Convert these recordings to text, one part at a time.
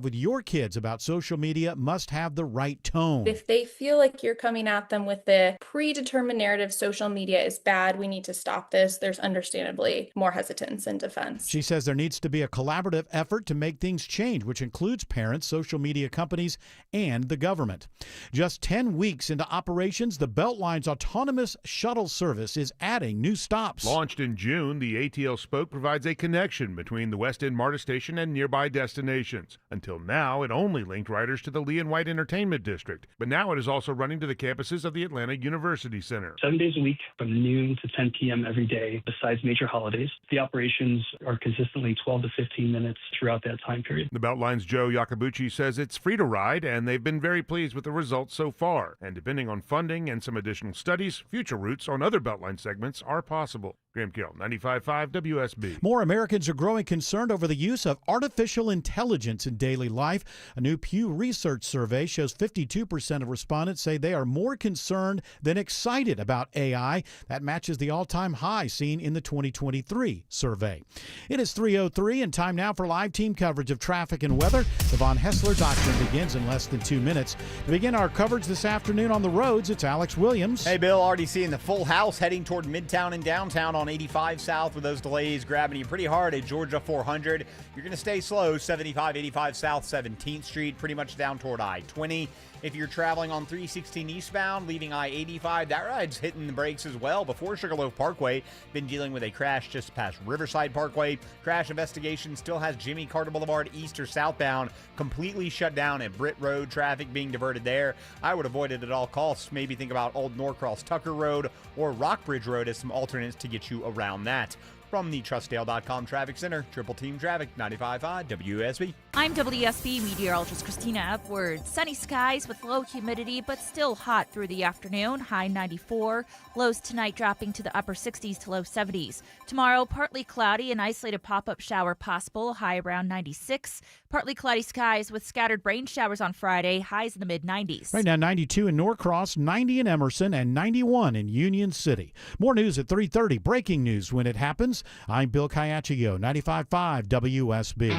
with your kids about social media must have the right tone. If they feel like you're coming at them with the predetermined narrative, social media is bad, we need to stop this, there's understandably more hesitance and defense. She says there needs to be a collaborative effort to make things change, which includes parents, social media companies, and the government. Just 10 weeks into operations, the Beltline's autonomous shuttle service is adding new stops. Launched in June, the ATL Spoke provides a connection between the West End MARTA station and nearby destinations. Until now, it only linked riders to the Lee and White Entertainment District, but now it is also running to the campuses of the Atlanta University Center. 7 days a week from noon to 10 p.m. every day, besides major holidays. The operations are consistently 12 to 15 minutes throughout that time period. The Beltline's Joe Yakabuchi says it's free to ride, and they've been very pleased with the results so far. And depending on funding and some additional studies, future routes on other Beltline segments are possible. Graham Kill, 95.5 WSB. More Americans are growing concerned over the use of artificial intelligence in daily life. A new Pew Research survey shows 52% of respondents say they are more concerned than excited about AI. That matches the all-time high seen in the 2023 survey. It is 3:03 and time now for live team coverage of traffic and weather. The Von Hessler Doctrine begins in less than 2 minutes. To begin our coverage this afternoon on the roads, it's Alex Williams. Hey, Bill, already seeing the full house heading toward Midtown and downtown on 85 South with those delays grabbing you pretty hard at Georgia 400. You're going to stay slow, 75, 85 South 17th Street, pretty much down toward I-20. If you're traveling on 316 eastbound, leaving I-85, that ride's hitting the brakes as well. Before Sugarloaf Parkway, been dealing with a crash just past Riverside Parkway. Crash investigation still has Jimmy Carter Boulevard east or southbound completely shut down at Britt Road. Traffic being diverted there. I would avoid it at all costs. Maybe think about Old Norcross Tucker Road or Rockbridge Road as some alternates to get you around that. From the TrustDale.com Traffic Center, Triple Team Traffic, 95.5 WSB. I'm WSB meteorologist Christina Edwards. Sunny skies with low humidity, but still hot through the afternoon. High 94. Lows tonight dropping to the upper 60s to low 70s. Tomorrow, partly cloudy, an isolated pop-up shower possible. High around 96. Partly cloudy skies with scattered rain showers on Friday. Highs in the mid-90s. Right now, 92 in Norcross, 90 in Emerson, and 91 in Union City. More news at 3:30. Breaking news when it happens. I'm Bill Caiaccio, 95.5 WSB.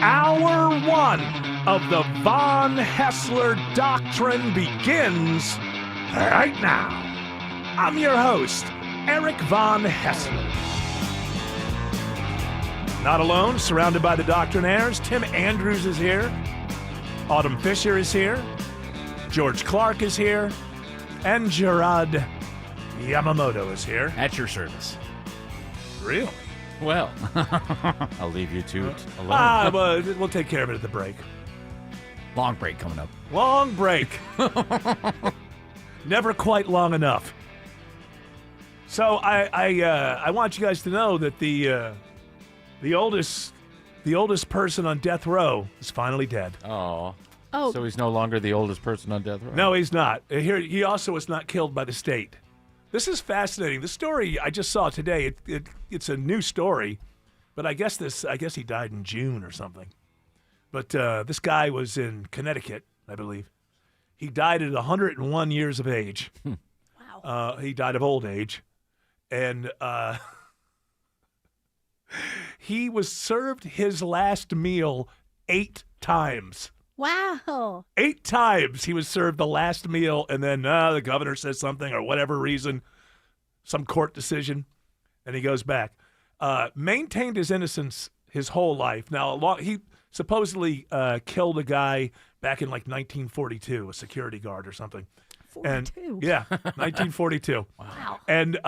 Hour one of the Von Hessler Doctrine begins right now. I'm your host, Eric Von Hessler. Not alone, surrounded by the Doctrinaires. Tim Andrews is here. Autumn Fisher is here. George Clark is here. And Gerard Yamamoto is here. At your service. Really? Well, I'll leave you to it alone. Well, we'll take care of it at the break. Long break coming up. Long break. Never quite long enough. So I want you guys to know that the oldest person on death row is finally dead. Oh. Oh. So he's no longer the oldest person on death row? No, he's not. Here, he also was not killed by the state. This is fascinating. The story I just saw today, it's a new story, but I guess he died in June or something. But this guy was in Connecticut, I believe. He died at 101 years of age. Wow. He died of old age. And he was served his last meal 8 times. Wow. 8 times he was served the last meal, and then the governor says something or whatever reason, some court decision, and he goes back. Maintained his innocence his whole life. Now, he supposedly killed a guy back in like 1942, a security guard or something. 42. Yeah, 1942. Wow. And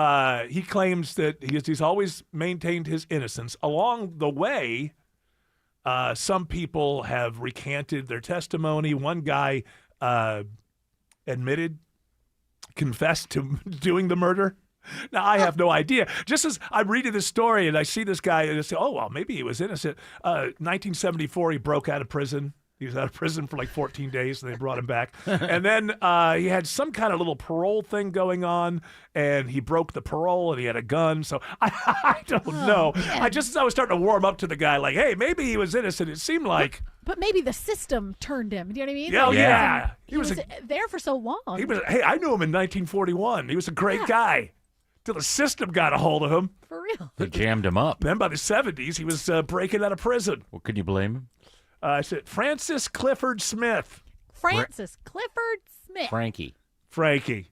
he claims that he's always maintained his innocence. Along the way, some people have recanted their testimony. One guy confessed to doing the murder. Now, I have no idea. Just as I'm reading this story and I see this guy and I say, oh, well, maybe he was innocent. 1974, he broke out of prison. He was out of prison for like 14 days, and they brought him back. And then he had some kind of little parole thing going on, and he broke the parole, and he had a gun. So I don't know. As I was starting to warm up to the guy, like, hey, maybe he was innocent. It seemed like. But maybe the system turned him. Do you know what I mean? Yeah, Like, yeah. He was there for so long. Hey, I knew him in 1941. He was a great guy. Till the system got a hold of him. For real. They jammed him up. Then by the 70s, he was breaking out of prison. Well, could you blame him? I said Francis Clifford Smith. Francis Clifford Smith. Frankie.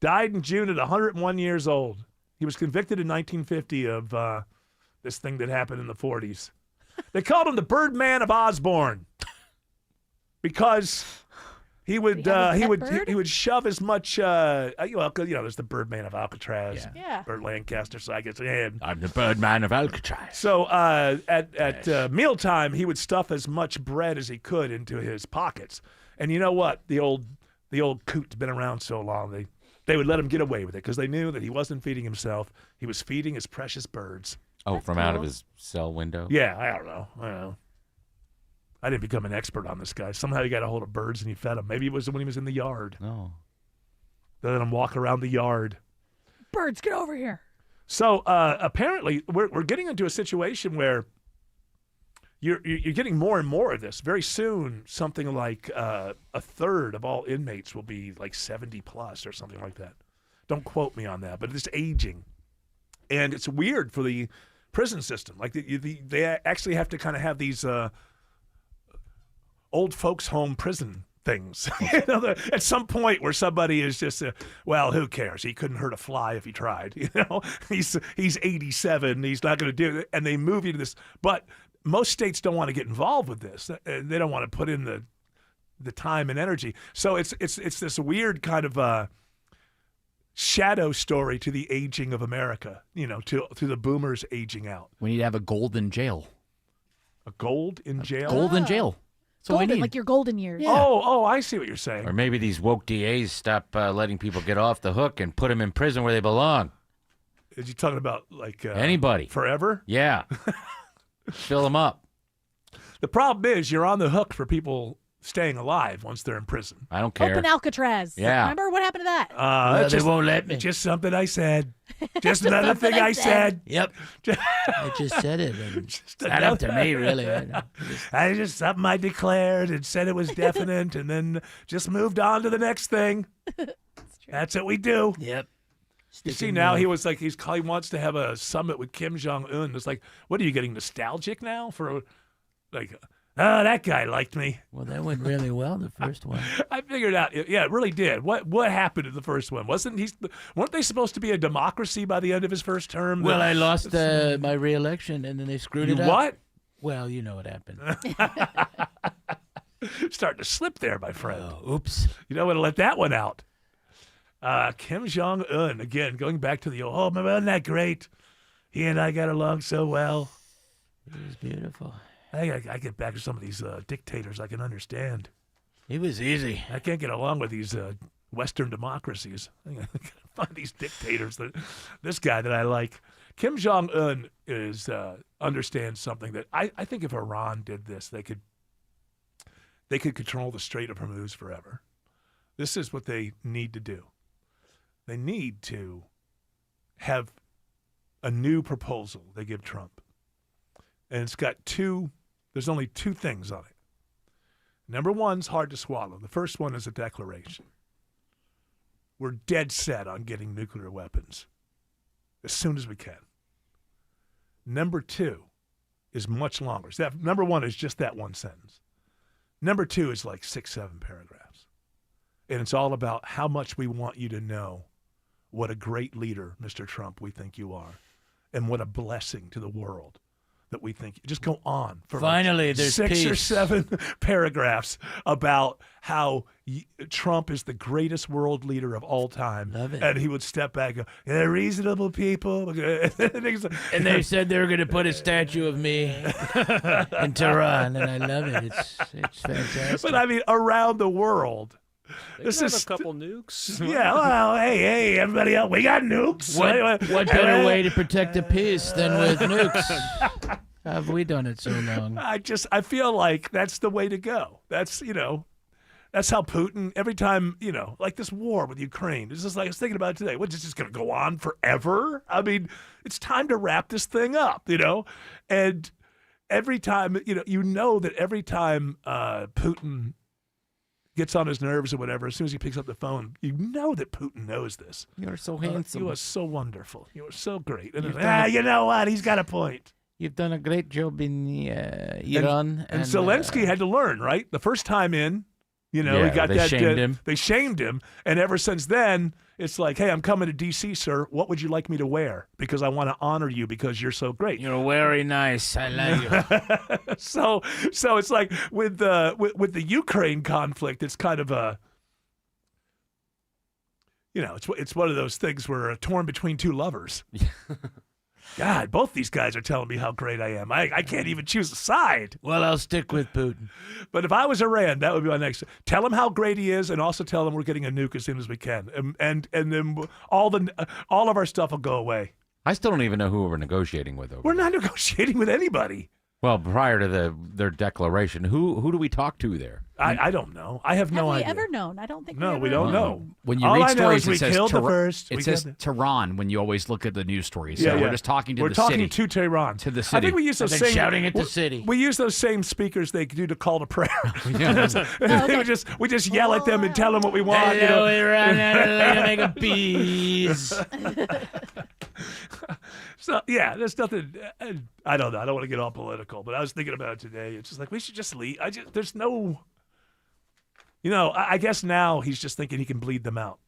Died in June at 101 years old. He was convicted in 1950 of this thing that happened in the 40s. They called him the Birdman of Osborne because he would shove as much. There's the Birdman of Alcatraz. Yeah. Burt Lancaster. So I guess I'm the Birdman of Alcatraz. So at mealtime, he would stuff as much bread as he could into his pockets. And you know what? The old coot's been around so long, they would let him get away with it because they knew that he wasn't feeding himself. He was feeding his precious birds. Oh, That's from out of cool. his cell window? Yeah, I don't know. I didn't become an expert on this guy. Somehow he got a hold of birds and he fed them. Maybe it was when he was in the yard. No. They let him walk around the yard. Birds, get over here. So apparently we're getting into a situation where you're getting more and more of this. Very soon, something like a third of all inmates will be like 70 plus or something like that. Don't quote me on that, but it's aging. And it's weird for the prison system. Like they actually have to kind of have these old folks home prison things. At some point where somebody is just, well, who cares? He couldn't hurt a fly if he tried. He's 87. He's not going to do it. And they move you to this. But most states don't want to get involved with this. They don't want to put in the time and energy. So it's this weird kind of shadow story to the aging of America, to the boomers aging out. We need to have a golden jail. A gold in jail? Golden jail. So Golden, we need. like your golden years. Yeah. Oh, I see what you're saying. Or maybe these woke DAs stop letting people get off the hook and put them in prison where they belong. Is you talking about like Anybody. forever? Yeah. Fill them up. The problem is you're on the hook for people staying alive once they're in prison. I don't care. Open Alcatraz. Yeah. Remember what happened to that? They won't let me. Just something I said. Just another thing I said. Yep. I just said it. Just Not up to me, really. I just something I declared and said it was definite, and then just moved on to the next thing. That's what we do. Yep. You see, now he was like he wants to have a summit with Kim Jong Un. It's like, what are you getting nostalgic now for? Like, oh, that guy liked me. Well, that went really well, the first one. I figured out. Yeah, it really did. What happened in the first one? Weren't they supposed to be a democracy by the end of his first term? Well, I lost my re-election, and then they screwed it up. What? Well, you know what happened. Starting to slip there, my friend. Oh, oops. You don't want to let that one out. Kim Jong Un again, going back to the old. Oh, wasn't that great? He and I got along so well. It was beautiful. I get back to some of these dictators I can understand. It was easy. I can't get along with these Western democracies. I gotta find these dictators. This guy that I like. Kim Jong Un understands something that I think if Iran did this, they could control the Strait of Hormuz forever. This is what they need to do. They need to have a new proposal they give Trump. And it's got there's only two things on it. Number one's hard to swallow. The first one is a declaration. We're dead set on getting nuclear weapons as soon as we can. Number two is much longer. So number one is just that one sentence. Number two is like 6-7 paragraphs. And it's all about how much we want you to know what a great leader, Mr. Trump, we think you are, and what a blessing to the world that we think. Just go on for Finally, like there's 6 or peace. 7 paragraphs about how Trump is the greatest world leader of all time. Love it. And he would step back and go, they're reasonable people. And they said they were going to put a statue of me in Tehran, and I love it. It's fantastic. But I mean, around the world. This is a couple nukes. Yeah, well, hey, everybody else, we got nukes. What better way to protect the peace than with nukes? How have we done it so long? I feel like that's the way to go. That's how Putin, every time, like this war with Ukraine, it's just like I was thinking about it today. What's this just going to go on forever? I mean, it's time to wrap this thing up, And every time, that every time Putin gets on his nerves or whatever, as soon as he picks up the phone, you know that Putin knows this. You're so handsome. You are so wonderful. You are so great. And you know what? He's got a point. You've done a great job in Iran. And Zelensky had to learn, right? The first time in, he got they shamed him. They shamed him, and ever since then, it's like, hey, I'm coming to D.C., sir. What would you like me to wear? Because I want to honor you because you're so great. You're very nice. I like you. So it's like with the Ukraine conflict, it's kind of a, it's one of those things where torn between two lovers. God, both these guys are telling me how great I am. I can't even choose a side. Well, I'll stick with Putin. But if I was Iran, that would be my next. Tell him how great he is, and also tell him we're getting a nuke as soon as we can, and then all of our stuff will go away. I still don't even know who we're negotiating with over We're there. not negotiating with anybody. Well, prior to their declaration, who do we talk to there? I don't know. I have no Have we idea. ever known? I don't think No, we we ever don't know. know. When you All read I know stories, is we it says killed the first. It we says got the- Tehran when you always look at the news stories. So we're just talking to we're the talking city. to Tehran. To the I city. think we use those And then same shouting at the city. We use those same speakers they do to call to prayer. Okay. we just yell at them and tell them what we want. Iran, to make a peace. So yeah, there's nothing. I don't know. I don't want to get all political, but I was thinking about it today. It's just like we should just leave. There's no. I guess now he's just thinking he can bleed them out.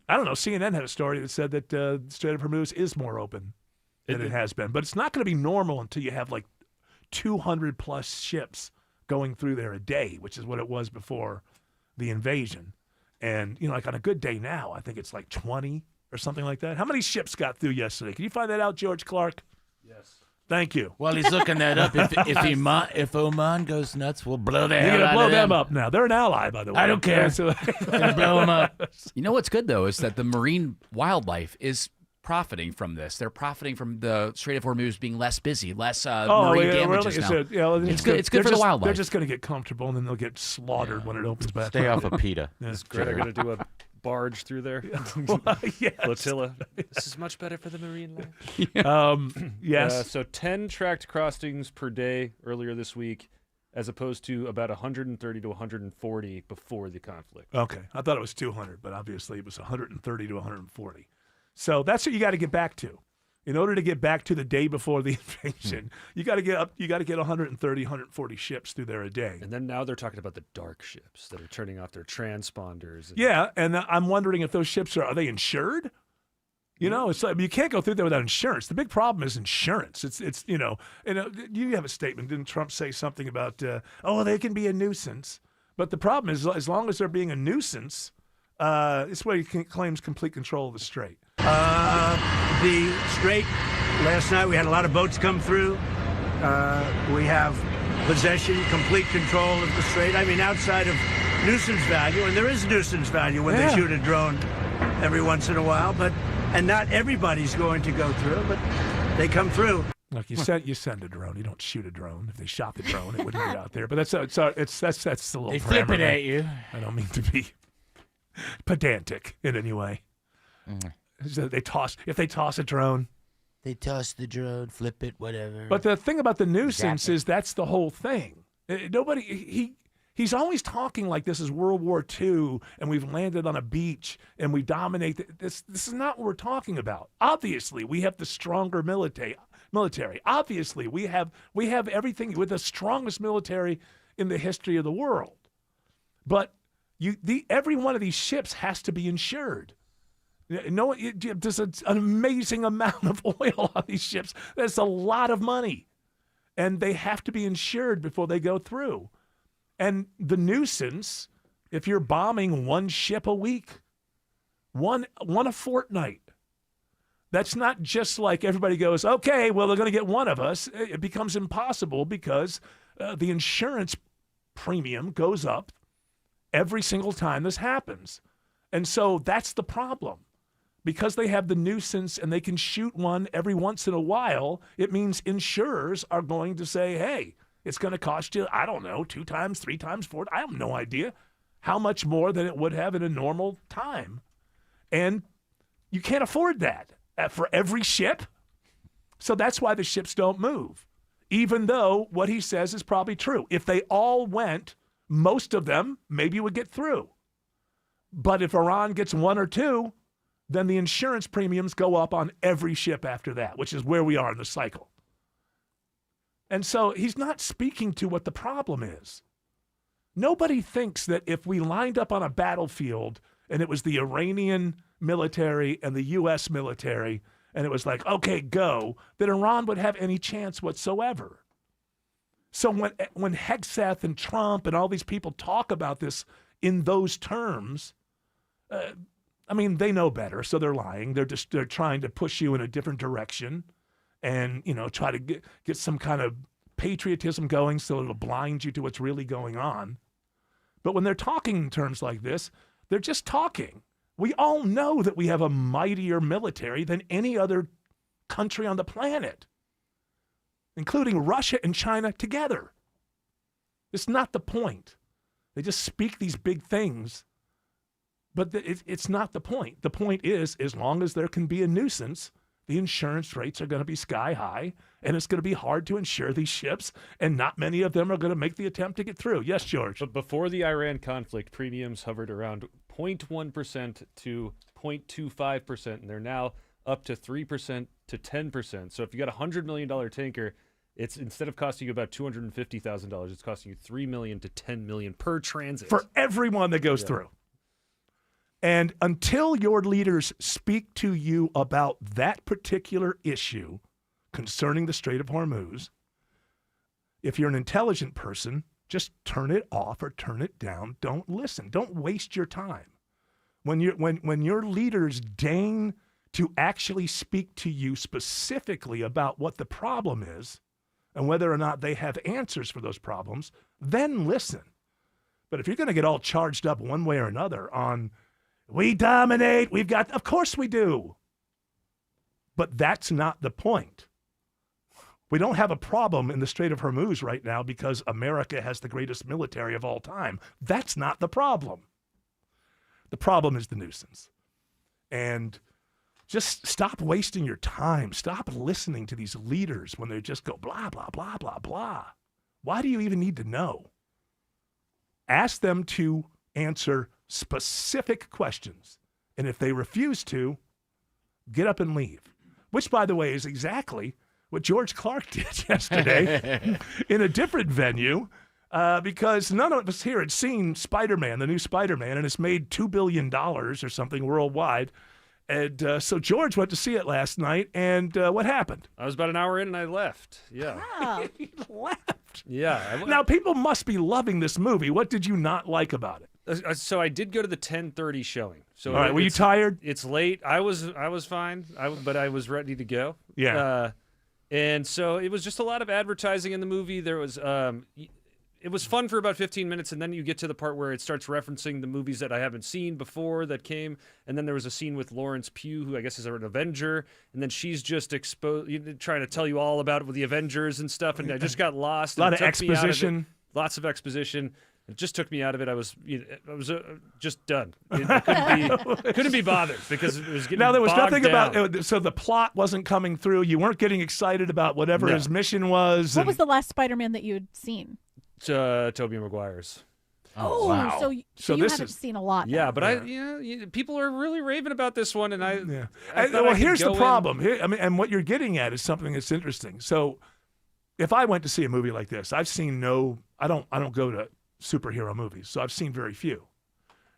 I don't know. CNN had a story that said that Strait of Hormuz is more open than it has been, but it's not going to be normal until you have like 200 plus ships going through there a day, which is what it was before the invasion. And like on a good day now, I think it's like 20 or something like that. How many ships got through yesterday? Can you find that out, George Clark? Yes. Thank you. Well, he's looking that up. If Oman goes nuts, we'll blow the You're hell going to out blow of them up now. They're an ally, by the way. I don't care. So- Gonna blow them up. You know what's good, though, is that the marine wildlife is profiting from this. They're profiting from the Strait of Hormuz being less busy, less marine damages now. It's good. It's good for the wildlife. They're just going to get comfortable, and then they'll get slaughtered when it opens back Stay up. off of PETA. Yes. Greta going to do a barge through there? Yes. Flotilla. This is much better for the marine life. Yes. So 10 tracked crossings per day earlier this week, as opposed to about 130 to 140 before the conflict. Okay. I thought it was 200, but obviously it was 130 to 140. So that's what you got to get back to. In order to get back to the day before the invasion, you got to get up. You got to get 130, 140 ships through there a day. And then now they're talking about the dark ships that are turning off their transponders. Yeah, and I'm wondering if those ships are they insured? It's like you can't go through there without insurance. The big problem is insurance. It's you have a statement. Didn't Trump say something about they can be a nuisance? But the problem is as long as they're being a nuisance, it's where he claims complete control of the strait. The strait, last night we had a lot of boats come through. We have possession, complete control of the strait. I mean, outside of nuisance value, and there is nuisance value when they shoot a drone every once in a while, and not everybody's going to go through, but they come through. Look, you send a drone. You don't shoot a drone. If they shot the drone, it wouldn't get out there. But that's a little. They flip it at you. I don't mean to be pedantic in any way. So if they toss a drone. They toss the drone, flip it, whatever. But the thing about the nuisance is that's the whole thing. He's always talking like this is World War II and we've landed on a beach and we dominate. This is not what we're talking about. Obviously, we have the stronger military. Obviously, we have everything with the strongest military in the history of the world. But every one of these ships has to be insured. There's an amazing amount of oil on these ships. That's a lot of money. And they have to be insured before they go through. And the nuisance, if you're bombing one ship a week, one a fortnight, that's not just like everybody goes, okay, well, they're going to get one of us. It becomes impossible because the insurance premium goes up every single time this happens. And so that's the problem. Because they have the nuisance and they can shoot one every once in a while, it means insurers are going to say, hey, it's going to cost you, I don't know, 2 times, 3 times, 4. I have no idea how much more than it would have in a normal time. And you can't afford that for every ship. So that's why the ships don't move, even though what he says is probably true. If they all went, most of them maybe would get through. But if Iran gets 1 or 2, then the insurance premiums go up on every ship after that, which is where we are in the cycle. And so he's not speaking to what the problem is. Nobody thinks that if we lined up on a battlefield and it was the Iranian military and the U.S. military, and it was like, okay, go, that Iran would have any chance whatsoever. So when Hegseth and Trump and all these people talk about this in those terms, I mean, they know better, so they're lying. They're trying to push you in a different direction and, try to get some kind of patriotism going so it'll blind you to what's really going on. But when they're talking in terms like this, they're just talking. We all know that we have a mightier military than any other country on the planet, including Russia and China together. It's not the point. They just speak these big things, but it's not the point. The point is, as long as there can be a nuisance, the insurance rates are going to be sky high, and it's going to be hard to insure these ships, and not many of them are going to make the attempt to get through. Yes, George? But before the Iran conflict, premiums hovered around 0.1% to 0.25%, and they're now up to 3% to 10%. So if you got a $100 million tanker, it's instead of costing you about $250,000, it's costing you $3 million to $10 million per transit. For everyone that goes through. And until your leaders speak to you about that particular issue concerning the Strait of Hormuz, if you're an intelligent person, just turn it off or turn it down. Don't listen. Don't waste your time. When your leaders deign to actually speak to you specifically about what the problem is and whether or not they have answers for those problems, then listen. But if you're going to get all charged up one way or another on, we dominate, of course we do. But that's not the point. We don't have a problem in the Strait of Hormuz right now because America has the greatest military of all time. That's not the problem. The problem is the nuisance. And just stop wasting your time. Stop listening to these leaders when they just go blah, blah, blah, blah, blah. Why do you even need to know? Ask them to answer specific questions. And if they refuse to, get up and leave. Which, by the way, is exactly what George Clark did yesterday in a different venue because none of us here had seen Spider-Man, the new Spider-Man, and it's made $2 billion or something worldwide. And so George went to see it last night, and what happened? I was about an hour in, and I left. Yeah. Wow. He left. Yeah. Now, people must be loving this movie. What did you not like about it? So I did go to the 10:30 showing. So all right, were you tired? It's late. I was fine, but I was ready to go. Yeah. And so it was just a lot of advertising in the movie. There was it was fun for about 15 minutes, and then you get to the part where it starts referencing the movies that I haven't seen before that came. And then there was a scene with Lawrence Pugh, who I guess is an Avenger, and then she's just trying to tell you all about the Avengers and stuff. And I just got lost. A lot of exposition. Lots of exposition. It just took me out of it. I was just done. I couldn't be bothered because it was getting Now, there was bogged nothing down. about it, so the plot wasn't coming through. You weren't getting excited about whatever his mission was. What was the last Spider-Man that you had seen? Tobey Maguire's. Oh, wow. So you haven't seen a lot. Yeah, then. but people are really raving about this one, and I well, here's the problem. And what you're getting at is something that's interesting. So, if I went to see a movie like this, I've seen I don't go to superhero movies, so I've seen very few.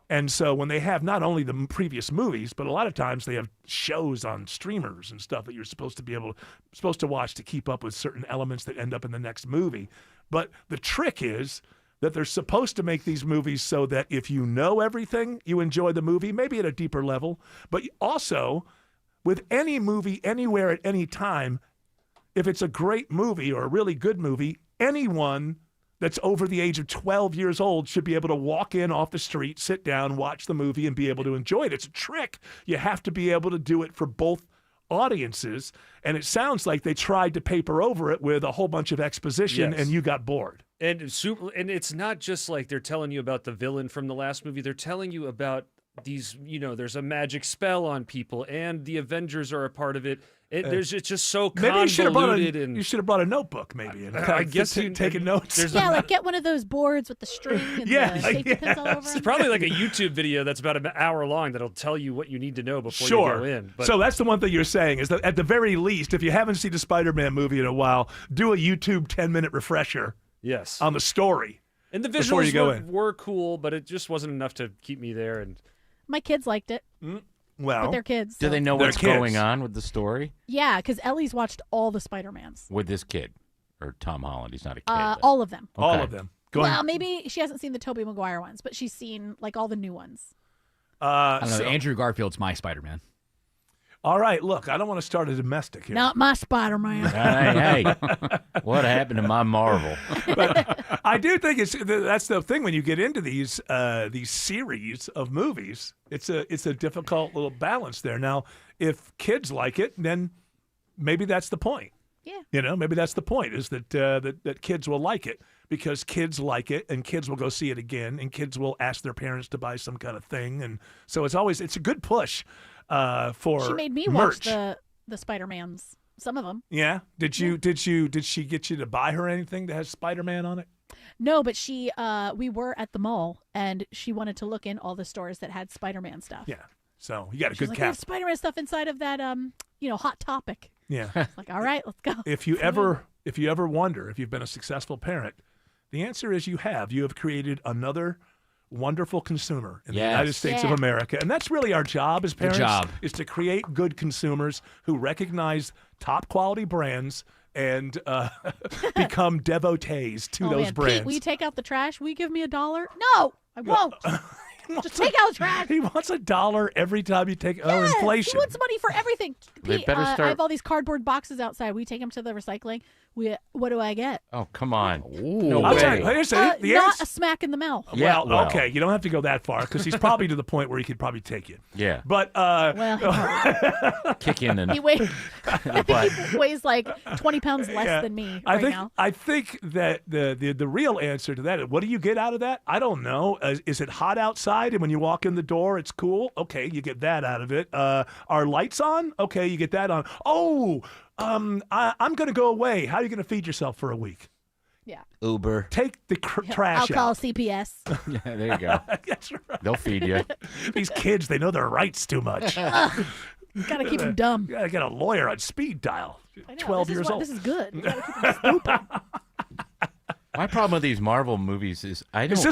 And so when they have not only the previous movies, but a lot of times they have shows on streamers and stuff that you're supposed to watch to keep up with certain elements that end up in the next movie. But the trick is that they're supposed to make these movies so that if you know everything, you enjoy the movie, maybe at a deeper level. But also, with any movie, anywhere, at any time, if it's a great movie or a really good movie, anyone that's over the age of 12 years old should be able to walk in off the street, sit down, watch the movie, and be able to enjoy it. It's a trick. You have to be able to do it for both audiences, and it sounds like they tried to paper over it with a whole bunch of exposition, and you got bored. And it's not just like they're telling you about the villain from the last movie. They're telling you about these, there's a magic spell on people, and the Avengers are a part of it. It's just so convoluted. You should have brought a notebook, maybe. And I guess taking notes. Like get one of those boards with the string and the safety pins all over. It's probably like a YouTube video that's about an hour long that'll tell you what you need to know before you go in. But... So that's the one thing you're saying is that at the very least, if you haven't seen a Spider-Man movie in a while, do a YouTube 10-minute refresher. Yes. On the story. And the visuals were cool, but it just wasn't enough to keep me there. And my kids liked it. Well, but they're kids. Do they know what's going on with the story? Yeah, because Ellie's watched all the Spider-Mans. With this kid. Or Tom Holland. He's not a kid. All of them. Okay. All of them. Well, maybe she hasn't seen the Tobey Maguire ones, but she's seen like all the new ones. I don't know. Andrew Garfield's my Spider-Man. All right, look, I don't want to start a domestic here. Not my Spider-Man. Hey, what happened to my Marvel? But I do think that's the thing when you get into these series of movies. It's a difficult little balance there. Now, if kids like it, then maybe that's the point. Yeah. Maybe that's the point is that kids will like it because kids like it and kids will go see it again and kids will ask their parents to buy some kind of thing, and so it's a good push. For she made me merch. watch the Spider-Mans, some of them. Yeah. Did she get you to buy her anything that has Spider-Man on it? No, but we were at the mall and she wanted to look in all the stores that had Spider-Man stuff. Yeah. So you got a She's good like, cap. we have Spider-Man stuff inside of that Hot Topic. Yeah. It's like, all right, let's go. If you ever wonder if you've been a successful parent, the answer is you have. You have created another wonderful consumer in the United States of America. And that's really our job as parents, is to create good consumers who recognize top quality brands and become devotees to those brands. Pete, will you take out the trash? Will you give me $1? No, I won't. Just take out the trash. He wants $1 every time you take inflation. He wants money for everything. They Pete, better start... I have all these cardboard boxes outside. We take them to the recycling. What do I get? Oh, come on. No way. Not a smack in the mouth. Yeah, well, okay. You don't have to go that far because he's probably to the point where he could probably take you. Yeah. But kick in and he weighs he weighs like 20 pounds less than me now. I think that the real answer to that is, what do you get out of that? I don't know. Is it hot outside and when you walk in the door it's cool? Okay, you get that out of it. Are lights on? Okay, you get that on. Oh, I'm going to go away. How are you going to feed yourself for a week? Yeah. Uber. Take the trash I'll call out. CPS. Yeah, there you go. That's right. They'll feed you. These kids, they know their rights too much. Gotta keep them dumb. You gotta get a lawyer on speed dial. I know, 12 years old. This is good. You gotta keep them stupid. My problem with these Marvel movies is I don't. Is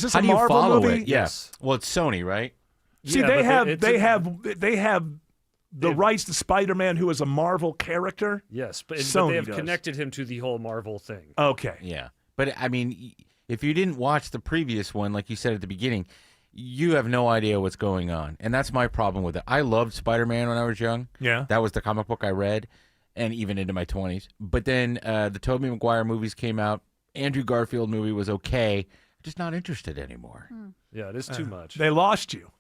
this how a do you Marvel follow movie? It? Yes. Well, it's Sony, right? See, Yeah, they have the rights to Spider-Man, who is a Marvel character. Yes, but Sony they have does. connected him to the whole Marvel thing. Okay. Yeah. But, I mean, if you didn't watch the previous one, like you said at the beginning, you have no idea what's going on. And that's my problem with it. I loved Spider-Man when I was young. Yeah. That was the comic book I read, and even into my 20s. But then the Tobey Maguire movies came out. Andrew Garfield movie was okay. I'm just not interested anymore. Yeah, it is too much. They lost you.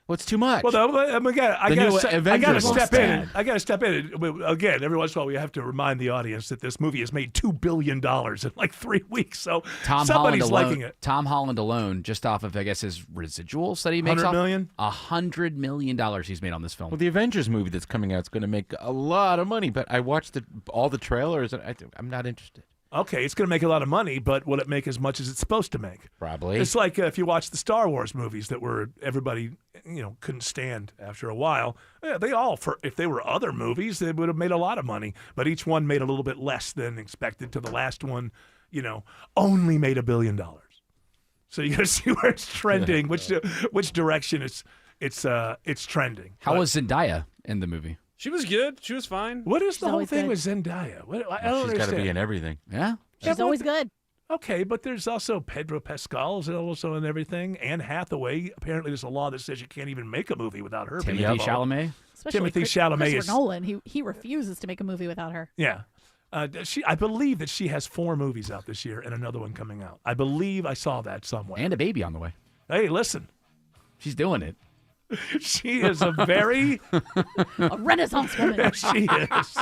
Well, it's too much. Well, I got to step bad. in. I got to step in. Again, every once in a while, we have to remind the audience that this movie has made $2 billion in like 3 weeks. So somebody's liking it. Tom Holland alone, just off of, I guess, his residuals that he makes $100 million? $100 million he's made on this film. Well, the Avengers movie that's coming out is going to make a lot of money, but I watched all the trailers, and I'm not interested. Okay, it's going to make a lot of money, but will it make as much as it's supposed to make? Probably. It's like if you watch the Star Wars movies that were everybody couldn't stand after a while. Yeah, if they were other movies, they would have made a lot of money, but each one made a little bit less than expected. To the last one, only made $1 billion. So you got to see where it's trending, which direction it's trending. How was Zendaya in the movie? She was good. She was fine. What is the whole thing with Zendaya? I don't understand. She's got to be in everything. Yeah. She's always good. Okay, but there's also Pedro Pascal is also in everything. Anne Hathaway. Apparently, there's a law that says you can't even make a movie without her. Timothy Chalamet. Timothy Chalamet Christopher is Nolan. He refuses to make a movie without her. Yeah. I believe that she has 4 movies out this year and another one coming out. I believe I saw that somewhere. And a baby on the way. Hey, listen. She's doing it. She is a very... a Renaissance woman. She is.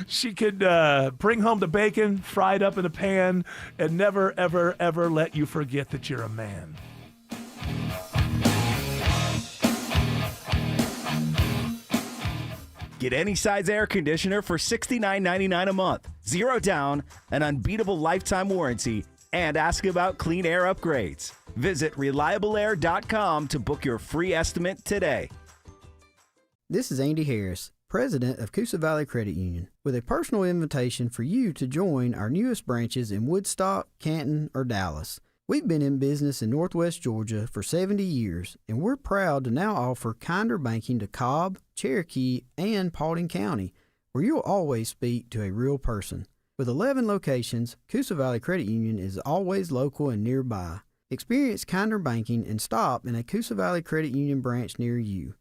She could bring home the bacon, fried up in a pan, and never, ever, ever let you forget that you're a man. Get any size air conditioner for $69.99 a month. 0 down, an unbeatable lifetime warranty, and ask about clean air upgrades. Visit reliableair.com to book your free estimate today. This is Andy Harris, president of Coosa Valley Credit Union, with a personal invitation for you to join our newest branches in Woodstock, Canton, or Dallas. We've been in business in Northwest Georgia for 70 years, and we're proud to now offer kinder banking to Cobb, Cherokee, and Paulding County, where you'll always speak to a real person. With 11 locations, Coosa Valley Credit Union is always local and nearby. Experience kinder banking and stop in a Coosa Valley Credit Union branch near you.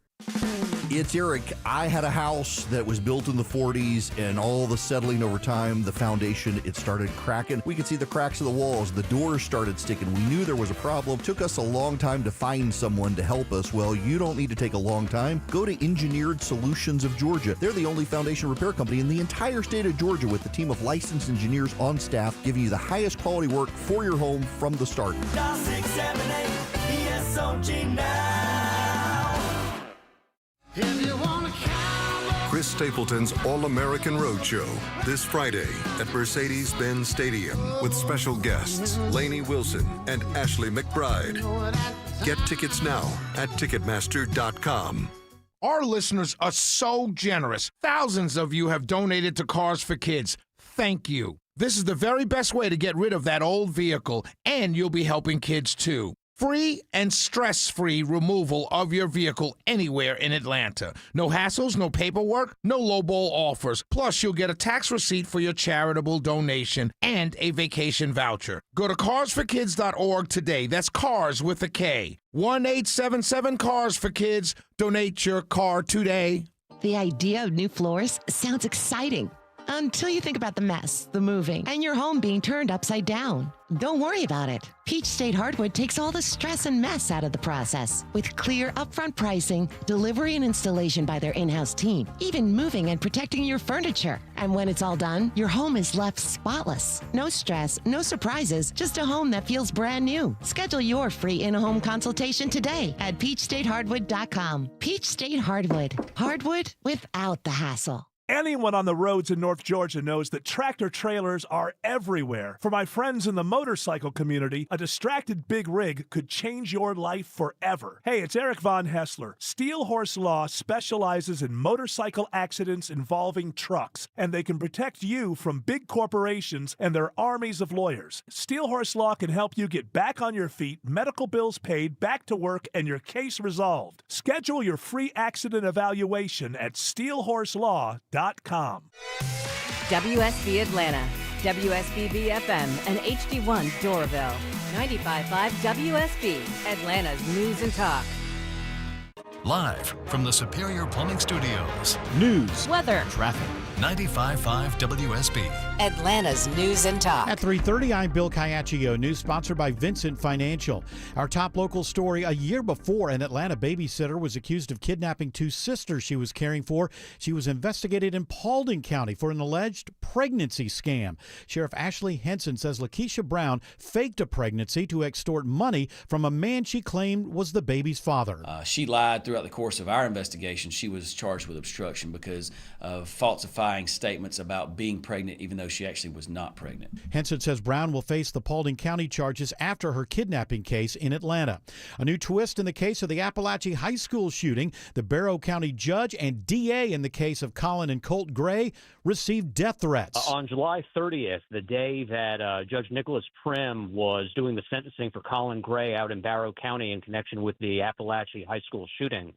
It's Eric. I had a house that was built in the 40s, and all the settling over time, the foundation, it started cracking. We could see the cracks of the walls. The doors started sticking. We knew there was a problem. It took us a long time to find someone to help us. Well, you don't need to take a long time. Go to Engineered Solutions of Georgia. They're the only foundation repair company in the entire state of Georgia with a team of licensed engineers on staff giving you the highest quality work for your home from the start. Dial 678 ESOG now. Chris Stapleton's All-American Roadshow this Friday at Mercedes-Benz Stadium with special guests Lainey Wilson and Ashley McBride. Get tickets now at Ticketmaster.com. Our listeners are so generous. Thousands of you have donated to Cars for Kids. Thank you. This is the very best way to get rid of that old vehicle, and you'll be helping kids too. Free and stress-free removal of your vehicle anywhere in Atlanta. No hassles, no paperwork, no lowball offers. Plus, you'll get a tax receipt for your charitable donation and a vacation voucher. Go to carsforkids.org today. That's cars with a K. 1-877-CARS-FOR-KIDS. Donate your car today. The idea of new floors sounds exciting. Until you think about the mess, the moving, and your home being turned upside down. Don't worry about it. Peach State Hardwood takes all the stress and mess out of the process. With clear upfront pricing, delivery and installation by their in-house team, even moving and protecting your furniture. And when it's all done, your home is left spotless. No stress, no surprises, just a home that feels brand new. Schedule your free in-home consultation today at peachstatehardwood.com. Peach State Hardwood. Hardwood without the hassle. Anyone on the roads in North Georgia knows that tractor trailers are everywhere. For my friends in the motorcycle community, a distracted big rig could change your life forever. Hey, it's Eric Von Hessler. Steel Horse Law specializes in motorcycle accidents involving trucks, and they can protect you from big corporations and their armies of lawyers. Steel Horse Law can help you get back on your feet, medical bills paid, back to work, and your case resolved. Schedule your free accident evaluation at steelhorselaw.com. WSB Atlanta, WSBB FM, and HD1 Doraville. 95.5 WSB, Atlanta's News and Talk. Live from the Superior Plumbing Studios. News, weather, traffic. 95.5 WSB. Atlanta's News and Talk. At 3:30, I'm Bill Caiaccio. News sponsored by Vincent Financial. Our top local story: a year before, an Atlanta babysitter was accused of kidnapping two sisters she was caring for. She was investigated in Paulding County for an alleged pregnancy scam. Sheriff Ashley Henson says Lakeisha Brown faked a pregnancy to extort money from a man she claimed was the baby's father. She lied throughout the course of our investigation. She was charged with obstruction because of falsifying statements about being pregnant, even though she actually was not pregnant. Henson says Brown will face the Paulding County charges after her kidnapping case in Atlanta. A new twist in the case of the Appalachia High School shooting. The Barrow County judge and DA in the case of Colin and Colt Gray received death threats. On July 30th, the day that Judge Nicholas Prim was doing the sentencing for Colin Gray out in Barrow County in connection with the Appalachia High School shooting,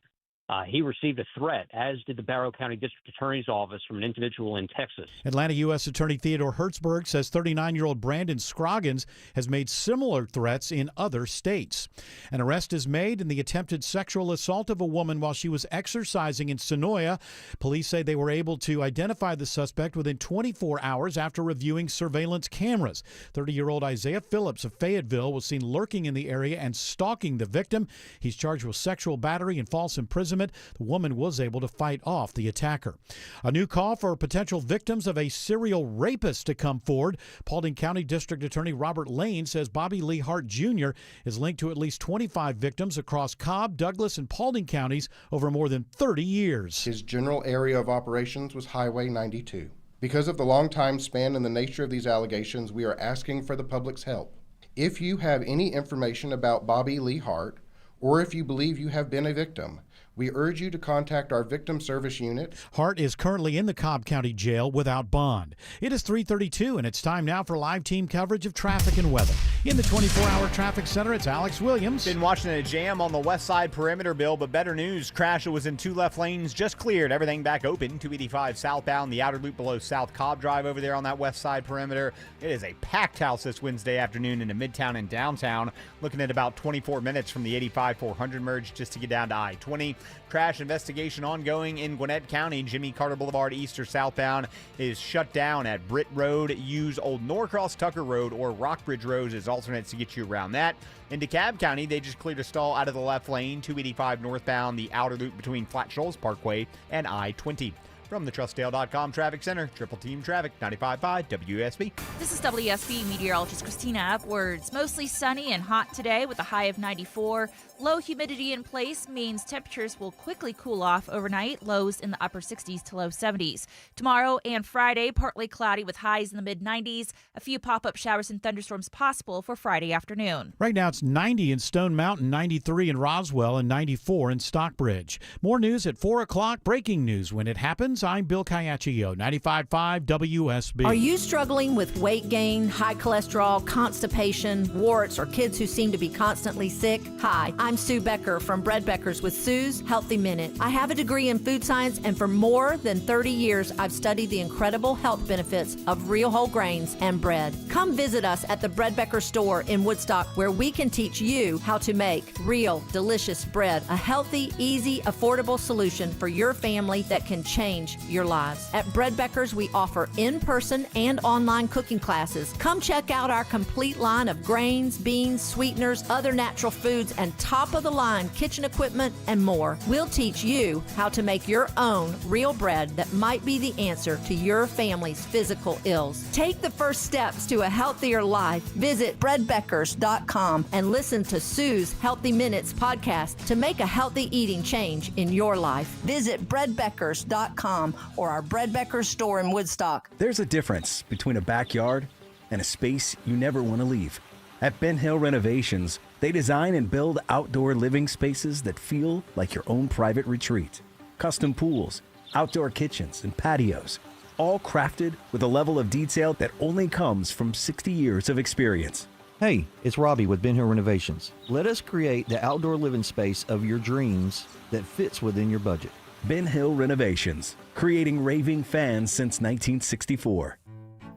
he received a threat, as did the Barrow County District Attorney's Office, from an individual in Texas. Atlanta U.S. Attorney Theodore Hertzberg says 39-year-old Brandon Scroggins has made similar threats in other states. An arrest is made in the attempted sexual assault of a woman while she was exercising in Sonoya. Police say they were able to identify the suspect within 24 hours after reviewing surveillance cameras. 30-year-old Isaiah Phillips of Fayetteville was seen lurking in the area and stalking the victim. He's charged with sexual battery and false imprisonment. environment, the woman was able to fight off the attacker. A new call for potential victims of a serial rapist to come forward. Paulding County District Attorney Robert Lane says Bobby Lee Hart Jr. is linked to at least 25 victims across Cobb, Douglas, and Paulding counties over more than 30 years. His general area of operations was Highway 92. Because of the long time span and the nature of these allegations, we are asking for the public's help. If you have any information about Bobby Lee Hart, or if you believe you have been a victim, we urge you to contact our Victim Service Unit. Hart is currently in the Cobb County Jail without bond. It is 3:32, and it's time now for live team coverage of traffic and weather. In the 24-hour traffic center, it's Alex Williams. Been watching a jam on the west side perimeter, Bill, but better news. Crash was in 2 left lanes, just cleared. Everything back open. 285 southbound, the outer loop below South Cobb Drive over there on that west side perimeter. It is a packed house this Wednesday afternoon into Midtown and downtown. Looking at about 24 minutes from the 85-400 merge just to get down to I-20. Crash investigation ongoing in Gwinnett County. Jimmy Carter Boulevard east or southbound is shut down at Britt Road. Use Old Norcross Tucker Road or Rockbridge Road as alternates to get you around that. In DeKalb County, they just cleared a stall out of the left lane, 285 northbound, the outer loop between Flat Shoals Parkway and I-20. From the TrustDale.com Traffic Center, Triple Team Traffic, 95.5 WSB. This is WSB meteorologist Christina Upwards. Mostly sunny and hot today with a high of 94. Low humidity in place means temperatures will quickly cool off overnight, lows in the upper 60s to low 70s. Tomorrow and Friday, partly cloudy with highs in the mid-90s. A few pop-up showers and thunderstorms possible for Friday afternoon. Right now it's 90 in Stone Mountain, 93 in Roswell, and 94 in Stockbridge. More news at 4 o'clock. Breaking news when it happens. I'm Bill Caiaccio, 95.5 WSB. Are you struggling with weight gain, high cholesterol, constipation, warts, or kids who seem to be constantly sick? Hi, I'm Sue Becker from Bread Beckers with Sue's Healthy Minute. I have a degree in food science, and for more than 30 years, I've studied the incredible health benefits of real whole grains and bread. Come visit us at the Bread Becker store in Woodstock, where we can teach you how to make real, delicious bread, a healthy, easy, affordable solution for your family that can change your lives. At Bread Beckers, we offer in-person and online cooking classes. Come check out our complete line of grains, beans, sweeteners, other natural foods, and top-of-the-line kitchen equipment and more. We'll teach you how to make your own real bread that might be the answer to your family's physical ills. Take the first steps to a healthier life. Visit breadbeckers.com and listen to Sue's Healthy Minutes podcast to make a healthy eating change in your life. Visit breadbeckers.com or our Bread Beckers store in Woodstock. There's a difference between a backyard and a space you never want to leave. At Ben Hill Renovations, they design and build outdoor living spaces that feel like your own private retreat. Custom pools, outdoor kitchens, and patios, all crafted with a level of detail that only comes from 60 years of experience. Hey, it's Robbie with Ben Hill Renovations. Let us create the outdoor living space of your dreams that fits within your budget. Ben Hill Renovations, creating raving fans since 1964.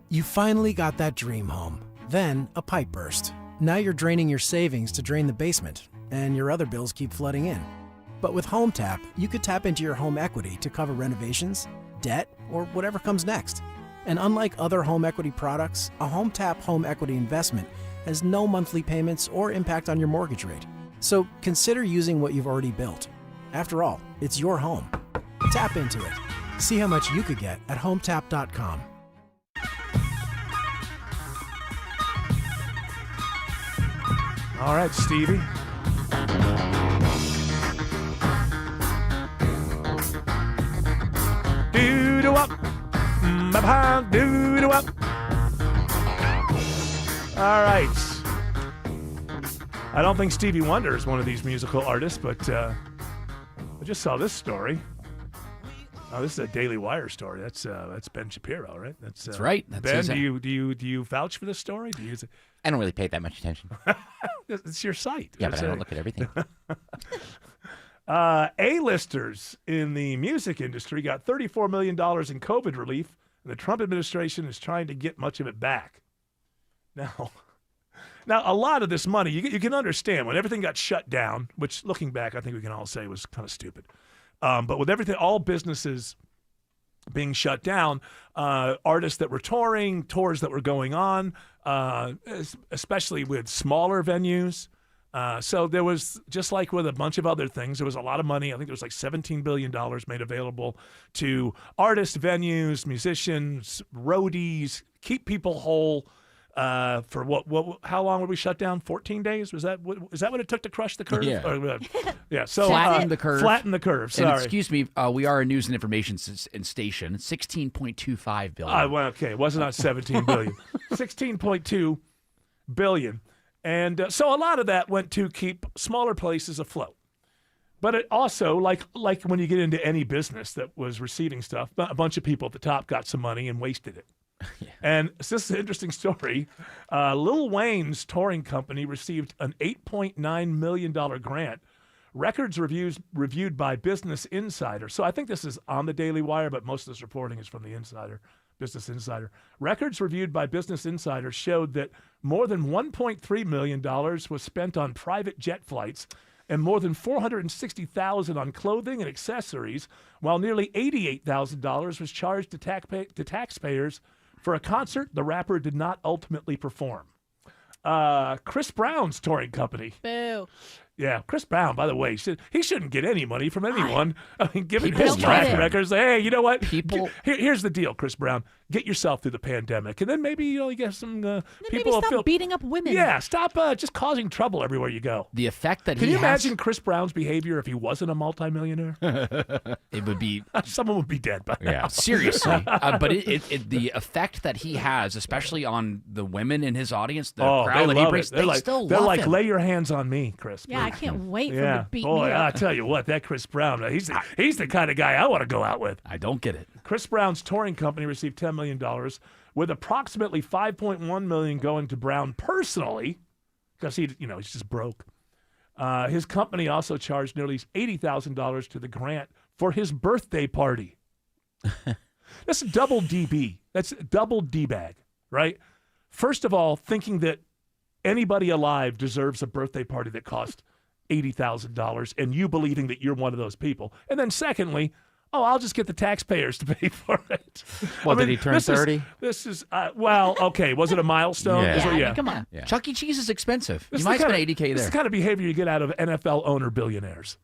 You finally got that dream home. Then a pipe burst. Now you're draining your savings to drain the basement, and your other bills keep flooding in. But with HomeTap, you could tap into your home equity to cover renovations, debt, or whatever comes next. And unlike other home equity products, a HomeTap home equity investment has no monthly payments or impact on your mortgage rate. So consider using what you've already built. After all, it's your home. Tap into it. See how much you could get at HomeTap.com. All right, Stevie. Do-do-up. Do-do-up. All right. I don't think Stevie Wonder is one of these musical artists, but I just saw this story. Oh, this is a Daily Wire story. That's Ben Shapiro, right? That's right. That's Ben, his, do you vouch for this story? Do you use it? I don't really pay that much attention. It's your site. Yeah, but I don't look at everything. A-listers in the music industry got $34 million in COVID relief, and the Trump administration is trying to get much of it back. Now, a lot of this money, you can understand when everything got shut down, which looking back, I think we can all say was kind of stupid. But with everything, all businesses being shut down, artists that were touring, tours that were going on, especially with smaller venues, So there was, just like with a bunch of other things, there was a lot of money. I think there was like $17 billion made available to artists, venues, musicians, roadies, keep people whole. For what? How long were we shut down? 14 days? Is that what it took to crush the curve? Yeah. Yeah. So flatten the curve. Flatten the curve. Sorry. And excuse me. We are a news and information station. 16.25 billion. Well, okay. It wasn't 17 billion. 16.2 billion. And so a lot of that went to keep smaller places afloat. But it also, like when you get into any business that was receiving stuff, a bunch of people at the top got some money and wasted it. Yeah. And this is an interesting story. Lil Wayne's touring company received an $8.9 million grant. Records reviewed by Business Insider. So I think this is on the Daily Wire, but most of this reporting is from the Insider. Business Insider. Records reviewed by Business Insider showed that more than $1.3 million was spent on private jet flights and more than $460,000 on clothing and accessories, while nearly $88,000 was charged to taxpayers for a concert the rapper did not ultimately perform. Chris Brown's touring company. Boo. Yeah, Chris Brown, by the way, he shouldn't get any money from anyone. I mean, given his track record, say, hey, you know what? Here's the deal, Chris Brown. Get yourself through the pandemic, and then maybe you get some people. Maybe stop beating up women. Yeah, stop just causing trouble everywhere you go. The effect that Can you imagine Chris Brown's behavior if he wasn't a multimillionaire? It would be someone would be dead by now. Seriously, but the effect that he has, especially on the women in his audience, the crowd that he brings, they still they're love like, him. lay your hands on me, Chris. Yeah, I can't wait for him Yeah, to beat boy, me up. I tell you what, that Chris Brown, he's the kind of guy I want to go out with. I don't get it. Chris Brown's touring company received $10 million, with approximately $5.1 million going to Brown personally, because he's just broke. His company also charged nearly $80,000 to the grant for his birthday party. That's double DB. That's double D-bag, right? First of all, thinking that anybody alive deserves a birthday party that cost $80,000, and you believing that you're one of those people. And then secondly, I'll just get the taxpayers to pay for it. Well, did he turn 30? Okay. Was it a milestone? Yeah, come on. Yeah. Chuck E. Cheese is expensive. You might spend $80K there. This is the kind of behavior you get out of NFL owner billionaires.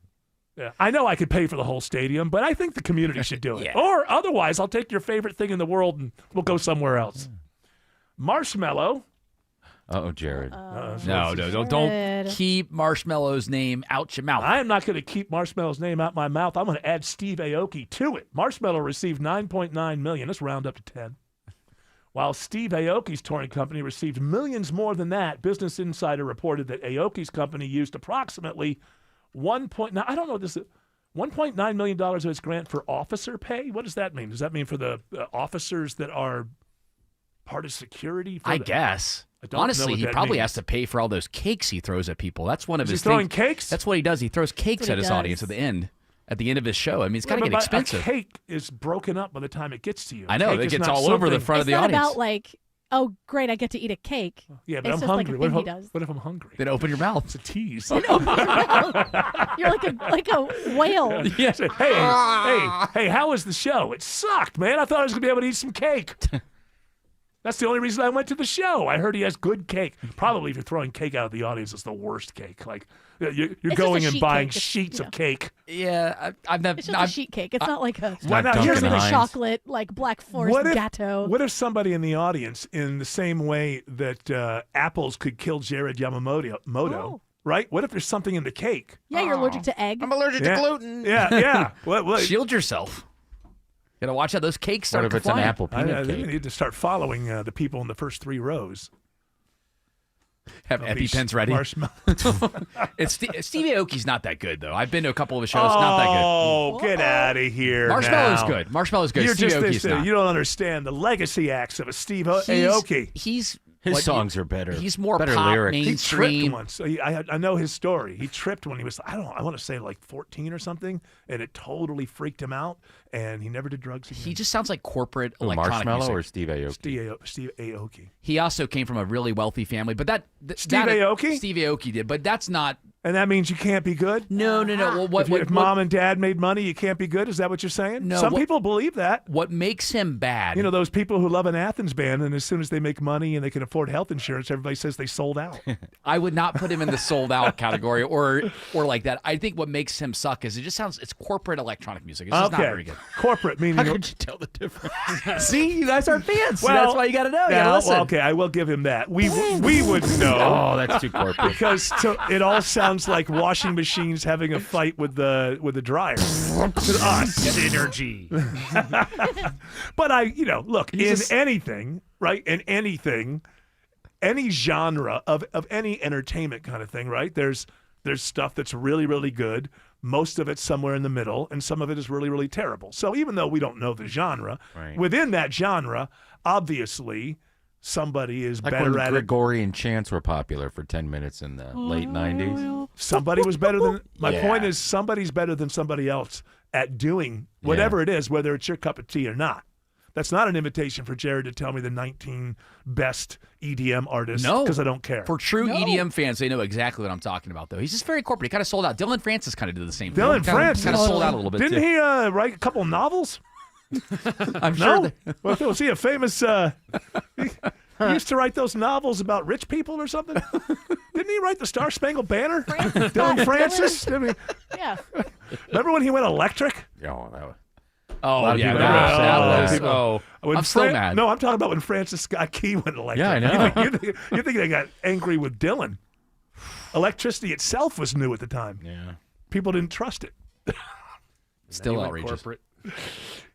Yeah. I know I could pay for the whole stadium, but I think the community should do it. Yeah. Or otherwise, I'll take your favorite thing in the world and we'll go somewhere else. Marshmallow. Jared. No, don't keep Marshmallow's name out your mouth. I am not going to keep Marshmallow's name out my mouth. I'm going to add Steve Aoki to it. Marshmallow received $9.9 million. Let's round up to 10. While Steve Aoki's touring company received millions more than that, Business Insider reported that Aoki's company used approximately $1.9 million of its grant for officer pay. What does that mean? Does that mean for the officers that are part of security? I guess. Honestly, he probably has to pay for all those cakes he throws at people. That's one of his throwing things. Cakes? That's what he does. He throws cakes at his audience at the end of his show. I mean, it's got to get expensive. A cake is broken up by the time it gets to you. I know. It gets all over the front of the audience. It's not about like, oh, great, I get to eat a cake. Yeah, but it's I'm just hungry. Like a thing he does. What if I'm hungry? Then open your mouth. It's a tease. You're like a whale. Yes. Hey, how was the show? It sucked, man. I thought I was going to be able to eat some cake. That's the only reason I went to the show. I heard he has good cake. Probably if you're throwing cake out of the audience, it's the worst cake. Like you're going and buying sheets of cake. Yeah, I've never. It's just a sheet cake. It's not like a here's a chocolate like Black Forest gatto. What if somebody in the audience, in the same way that apples could kill Jared Yamamoto, right? What if there's something in the cake? Yeah, you're allergic to egg. I'm allergic to gluten. Yeah. What? Shield yourself. Got to watch out those cakes start What if it's an apple peanut cake? cake? We need to start following the people in the first 3 rows. Have EpiPens ready. Steve Aoki's not that good, though. I've been to a couple of his shows. Not that good. Oh, get out of here! Marshmallow's good. Marshmallow's good. Steve Aoki's not. You don't understand the legacy acts of a Steve Aoki. His songs are better. He's more better pop, lyrics. mainstream. He tripped once. I know his story. He tripped when he was, I want to say like 14 or something, and it totally freaked him out, and he never did drugs again. He just sounds like corporate electronic Marshmallow music. or Steve Aoki? Steve Aoki. He also came from a really wealthy family, but Steve Aoki? Steve Aoki did, but that's not And that means you can't be good? No. Well, If mom and dad made money, you can't be good? Is that what you're saying? No. Some people believe that. What makes him bad? You know, those people who love an Athens band, and as soon as they make money and they can afford health insurance, everybody says they sold out. I would not put him in the sold out category or like that. I think what makes him suck is it's corporate electronic music. It's just not very good. Corporate meaning. How could you tell the difference? See, you guys are fans. Well, that's why you got to know. You gotta listen. Well, okay, I will give him that. We would know. Oh, that's too corporate. Because it all sounds like washing machines having a fight with the dryer. Synergy. But look, anything, right? In anything, any genre of any entertainment kind of thing, right? There's stuff that's really, really good. Most of it's somewhere in the middle, and some of it is really, really terrible. So even though we don't know the genre, within that genre, obviously somebody is better at it. Gregorian chants were popular for 10 minutes in the late 90s. Somebody was better than my point is somebody's better than somebody else at doing whatever it is, whether it's your cup of tea or not. That's not an invitation for Jared to tell me the 19 best EDM artists because I don't care. For true EDM fans, they know exactly what I'm talking about, though. He's just very corporate. He kind of sold out. Dylan Francis kind of did the same thing. Dylan Francis kind of sold out a little bit. Didn't he write a couple of novels? I'm sure. Well, was he a famous... he used to write those novels about rich people or something. Didn't he write the Star Spangled Banner? Dylan Francis? Yeah. Remember when he went electric? Oh, that was... Oh, yeah. That was... I'm so mad. No, I'm talking about when Francis Scott Key went electric. Yeah, I know. You think they got angry with Dylan. Electricity itself was new at the time. Yeah. People didn't trust it. Still outrageous. Corporate.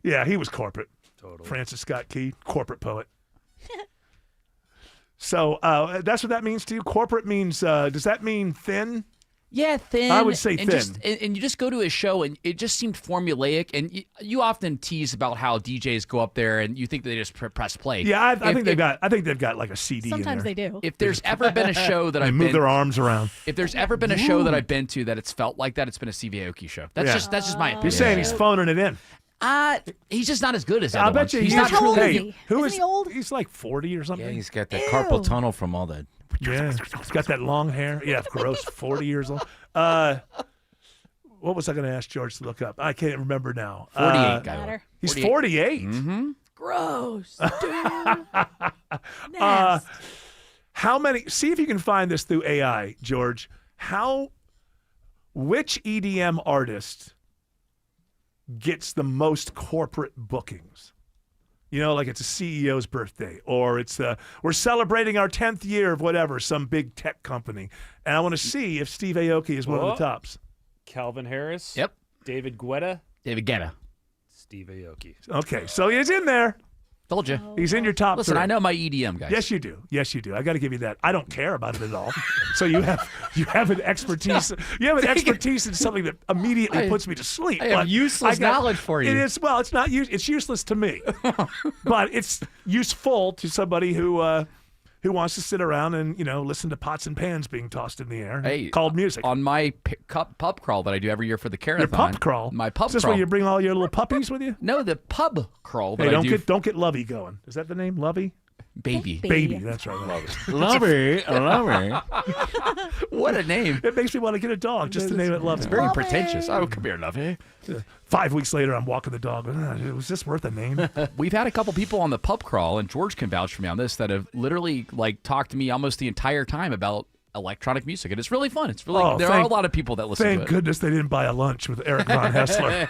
Yeah, he was corporate. Totally. Francis Scott Key, corporate poet. So that's what that means to you? Corporate means, does that mean thin? Yeah, thin. I would say thin. And you just go to his show, and it just seemed formulaic. And you often tease about how DJs go up there, and you think they just press play. Yeah, I think they've got like a CD. Sometimes in there. they do. If there's ever been a show that they I've move been, their arms around. If there's ever been a show that I've been to that it's felt like that, it's been a Steve Aoki show. That's just my opinion. You're saying he's phoning it in. He's just not as good as I other bet ones. you He's not not old truly. is he? Who Isn't is he old? He's like 40 or something. Yeah, he's got that carpal tunnel from all that. Yeah, he's got that long hair. Yeah, gross. 40 years old. What was I going to ask George to look up? I can't remember now. 48 guy. He's 48. Mm-hmm. Gross. Dude. How many? See if you can find this through AI, George. Which EDM artist gets the most corporate bookings? You know, like it's a CEO's birthday, or it's we're celebrating our 10th year of whatever, some big tech company. And I want to see if Steve Aoki is one of the tops. Calvin Harris. Yep. David Guetta. Steve Aoki. Okay, so he's in there. Told you. He's in your top Listen, three. I know my EDM guys. Yes, you do. Yes, you do. I got to give you that. I don't care about it at all. So you have an expertise. You have an expertise in something that immediately puts me to sleep. I have useless knowledge for you. It is. Well, it's not. It's useless to me, but it's useful to somebody who wants to sit around and listen to pots and pans being tossed in the air. Called music. On my pub crawl that I do every year for the Carathon. Your pub crawl. My pub Is this crawl. where you bring all your little puppies with you? No, the pub crawl. Hey, that I do. don't get Lovey going. Is that the name, Lovey? Baby. Baby. That's right. Lovey. What a name. It makes me want to get a dog just to name it Lovey. It's very pretentious. Oh, come here, Lovey. 5 weeks later, I'm walking the dog. Was this worth a name? We've had a couple people on the pub crawl, and George can vouch for me on this, that have literally talked to me almost the entire time about electronic music, and it's really fun. It's really there are a lot of people that listen to it. Thank goodness they didn't buy a lunch with Eric Von Hessler.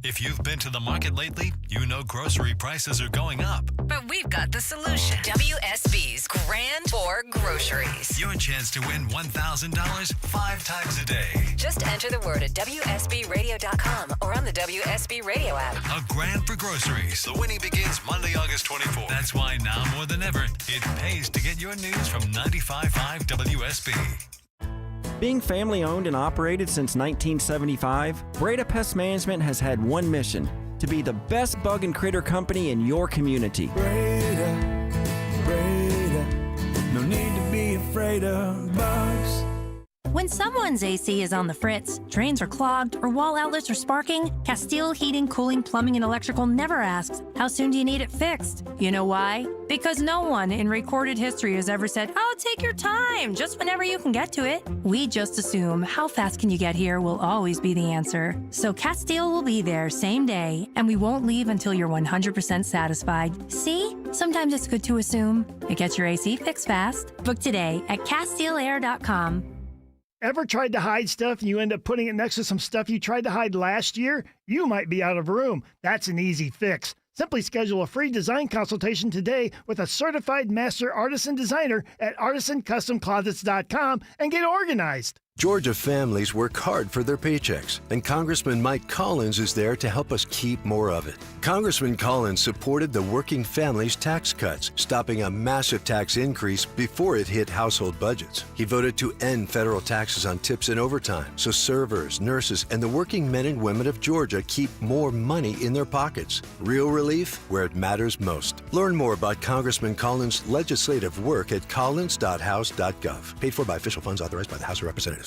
If you've been to the market lately, you know grocery prices are going up. But we've got the solution. WSB's Grand for Groceries. Your chance to win $1,000 5 times a day. Just enter the word at WSBradio.com or on the WSB Radio app. A grand for groceries. The winning begins Monday, August 24th. That's why now more than ever, it pays to get your news from 95.5 WSB. Being family-owned and operated since 1975, Breda Pest Management has had one mission: to be the best bug and critter company in your community. Breda, no need to be afraid of bugs. When someone's AC is on the fritz, drains are clogged, or wall outlets are sparking, Castile Heating, Cooling, Plumbing, and Electrical never asks, how soon do you need it fixed? You know why? Because no one in recorded history has ever said, oh, take your time, just whenever you can get to it. We just assume how fast can you get here will always be the answer. So Castile will be there same day, and we won't leave until you're 100% satisfied. See? Sometimes it's good to assume. It gets your AC fixed fast. Book today at CastileAir.com. Ever tried to hide stuff and you end up putting it next to some stuff you tried to hide last year? You might be out of room. That's an easy fix. Simply schedule a free design consultation today with a certified master artisan designer at artisancustomclosets.com and get organized. Georgia families work hard for their paychecks, and Congressman Mike Collins is there to help us keep more of it. Congressman Collins supported the working families tax cuts, stopping a massive tax increase before it hit household budgets. He voted to end federal taxes on tips and overtime, so servers, nurses, and the working men and women of Georgia keep more money in their pockets. Real relief where it matters most. Learn more about Congressman Collins' legislative work at collins.house.gov. Paid for by official funds authorized by the House of Representatives.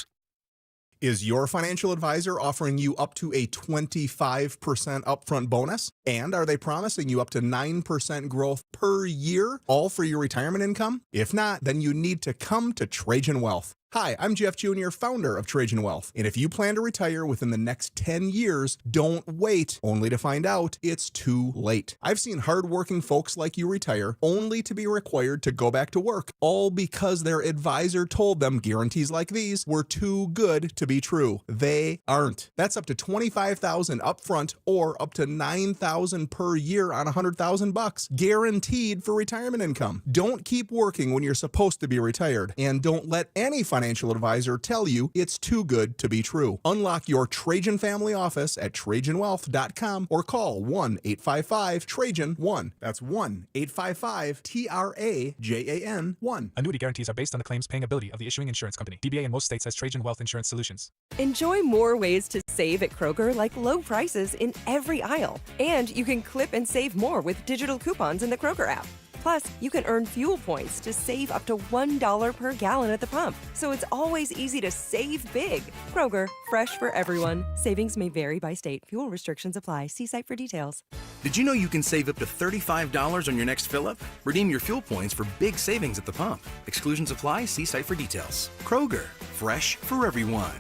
Is your financial advisor offering you up to a 25% upfront bonus? And are they promising you up to 9% growth per year, all for your retirement income? If not, then you need to come to Trajan Wealth. Hi, I'm Jeff Jr., founder of Trajan Wealth. And if you plan to retire within the next 10 years, don't wait only to find out it's too late. I've seen hardworking folks like you retire only to be required to go back to work, all because their advisor told them guarantees like these were too good to be true. They aren't. That's up to $25,000 upfront or up to $9,000 per year on $100,000, guaranteed for retirement income. Don't keep working when you're supposed to be retired, and don't let any financial advisor tell you it's too good to be true. Unlock your Trajan family office at TrajanWealth.com or call 1-855-TRAJAN-1. That's 1-855-TRAJAN-1. Annuity guarantees are based on the claims paying ability of the issuing insurance company. DBA in most states has Trajan Wealth Insurance Solutions. Enjoy more ways to save at Kroger, like low prices in every aisle. And you can clip and save more with digital coupons in the Kroger app. Plus, you can earn fuel points to save up to $1 per gallon at the pump. So it's always easy to save big. Kroger, fresh for everyone. Savings may vary by state. Fuel restrictions apply. See site for details. Did you know you can save up to $35 on your next fill-up? Redeem your fuel points for big savings at the pump. Exclusions apply. See site for details. Kroger, fresh for everyone.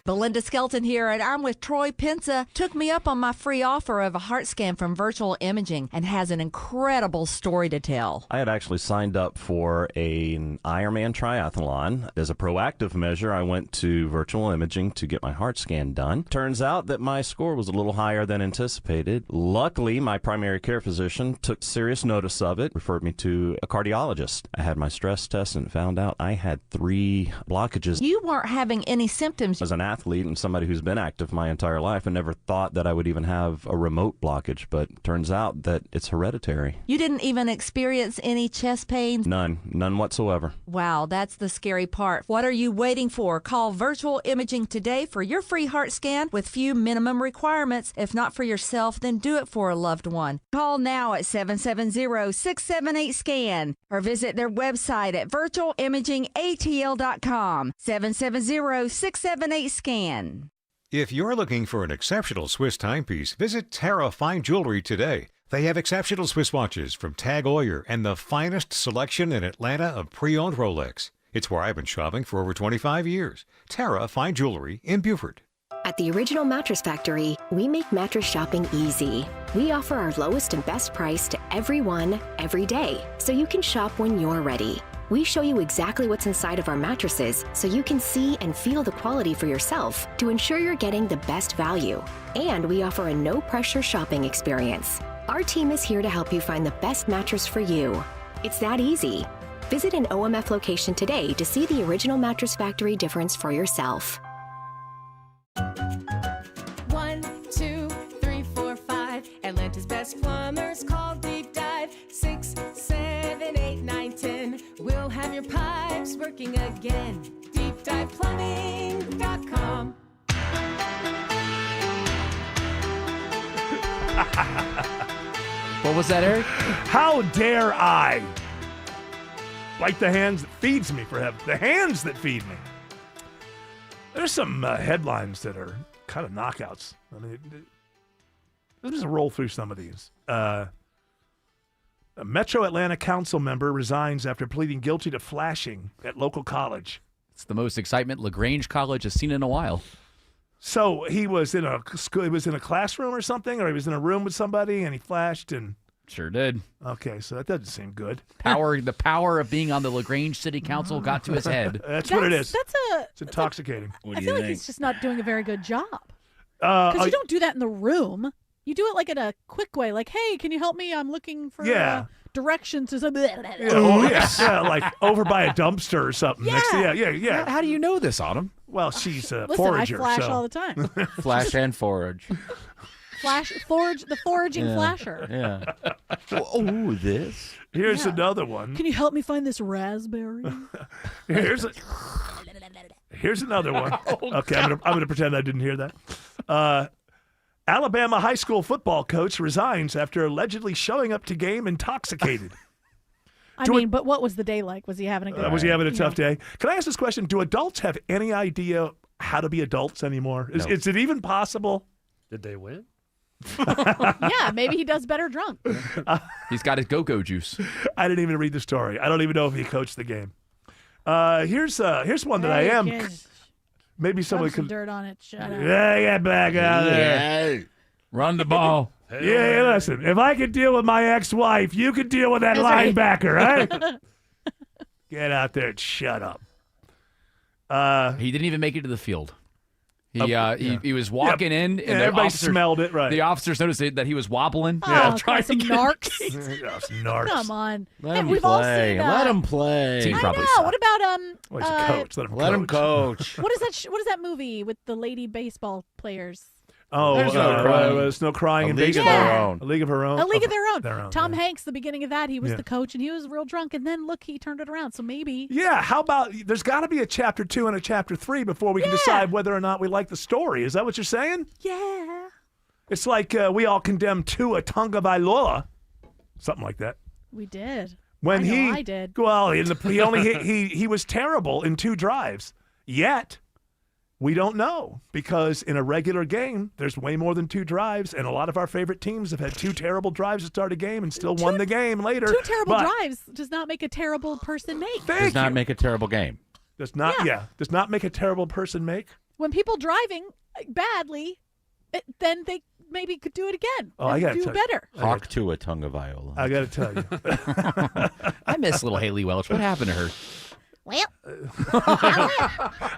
Belinda Skelton here, and I'm with Troy Pensa. Took me up on my free offer of a heart scan from Virtual Imaging and has an incredible story to tell. I had actually signed up for an Ironman triathlon. As a proactive measure, I went to Virtual Imaging to get my heart scan done. Turns out that my score was a little higher than anticipated. Luckily, my primary care physician took serious notice of it, referred me to a cardiologist. I had my stress test and found out I had 3 blockages. You weren't having any symptoms. As an athlete and somebody who's been active my entire life, I never thought that I would even have a remote blockage, but turns out that it's hereditary. You didn't even experience any chest pains? None whatsoever. Wow, that's the scary part. What are you waiting for? Call Virtual Imaging today for your free heart scan with few minimum requirements. If not for yourself, then do it for a loved one. Call now at 770-678-SCAN or visit their website at virtualimagingatl.com. 770-678-SCAN. If you're looking for an exceptional Swiss timepiece, visit Terra Fine Jewelry today. They have exceptional Swiss watches from Tag Heuer and the finest selection in Atlanta of pre-owned Rolex. It's where I've been shopping for over 25 years. Terra Fine Jewelry in Beaufort. At the Original Mattress Factory, we make mattress shopping easy. We offer our lowest and best price to everyone, every day, so you can shop when you're ready. We show you exactly what's inside of our mattresses so you can see and feel the quality for yourself to ensure you're getting the best value. And we offer a no-pressure shopping experience. Our team is here to help you find the best mattress for you. It's that easy. Visit an OMF location today to see the Original Mattress Factory difference for yourself. 1, 2, 3, 4, 5. Atlanta's best plumbers call Deep Dive. 6, 7, 8, 9, 10. We'll have your pipes working again. DeepDivePlumbing.com. What was that, Eric? How dare I? Like the hands that feeds me, for heaven. The hands that feed me. There's some headlines that are kind of knockouts. I mean, let's just roll through some of these. A Metro Atlanta council member resigns after pleading guilty to flashing at local college. It's the most excitement LaGrange College has seen in a while. So he was in a classroom or something, or he was in a room with somebody and he flashed and. Sure did. Okay, so that doesn't seem good. The power of being on the LaGrange City Council got to his head. That's what it is. It's intoxicating. I feel like he's just not doing a very good job. Because you don't do that in the room. You do it like in a quick way, like, "Hey, can you help me? I'm looking for directions to something." Like over by a dumpster or something. Yeah. How do you know this, Autumn? Well, she's a Listen, forager. I flash so. all the time. Flash and forage. The foraging flasher. Yeah. Oh, this. Here's another one. Can you help me find this raspberry? Here's another one. Okay, I'm gonna pretend I didn't hear that. Alabama high school football coach resigns after allegedly showing up to game intoxicated. But what was the day like? Was he having a good Was he having a tough day? Can I ask this question? Do adults have any idea how to be adults anymore? No. Is it even possible? Did they win? Yeah, maybe he does better drunk. He's got his go-go juice. I didn't even read the story. I don't even know if he coached the game. Here's one that I am. Kids. Maybe somebody Rub some could. dirt on it. Shut up. Yeah, get back out there. Run the ball. Yeah, listen. If I could deal with my ex-wife, you could deal with that linebacker, right? Get out there and shut up. He didn't even make it to the field. He was walking in, and everybody smelled it. Right. The officers noticed that he was wobbling. Trying some narcs. Narcs. Come on. Let him we've all play. seen, Let him play. Team I probably know. sucked. What about Well, he's a coach. Let him coach. What is that? What is that movie with the lady baseball players? There's no crying in baseball. A League of Her Own. A League of Their Own. Tom yeah. Hanks, the beginning of that, he was the coach and he was real drunk, and then look, he turned it around. So maybe. Yeah. How about there's got to be a chapter 2 and a chapter 3 before we can decide whether or not we like the story. Is that what you're saying? Yeah. It's like we all condemned Tua Tagovailoa, something like that. We did. When I did. Well, he was terrible in 2 drives. Yet. We don't know because in a regular game, there's way more than 2 drives, and a lot of our favorite teams have had 2 terrible drives to start a game and still won the game later. 2 terrible drives does not make a terrible person make. Does not make a terrible game. Does not make a terrible person make. When people driving badly, then they maybe could do it again. Oh, I gotta do tell better. Hawk to a Tagovailoa. I got to tell you. I miss little Haley Welch. What happened to her? Well,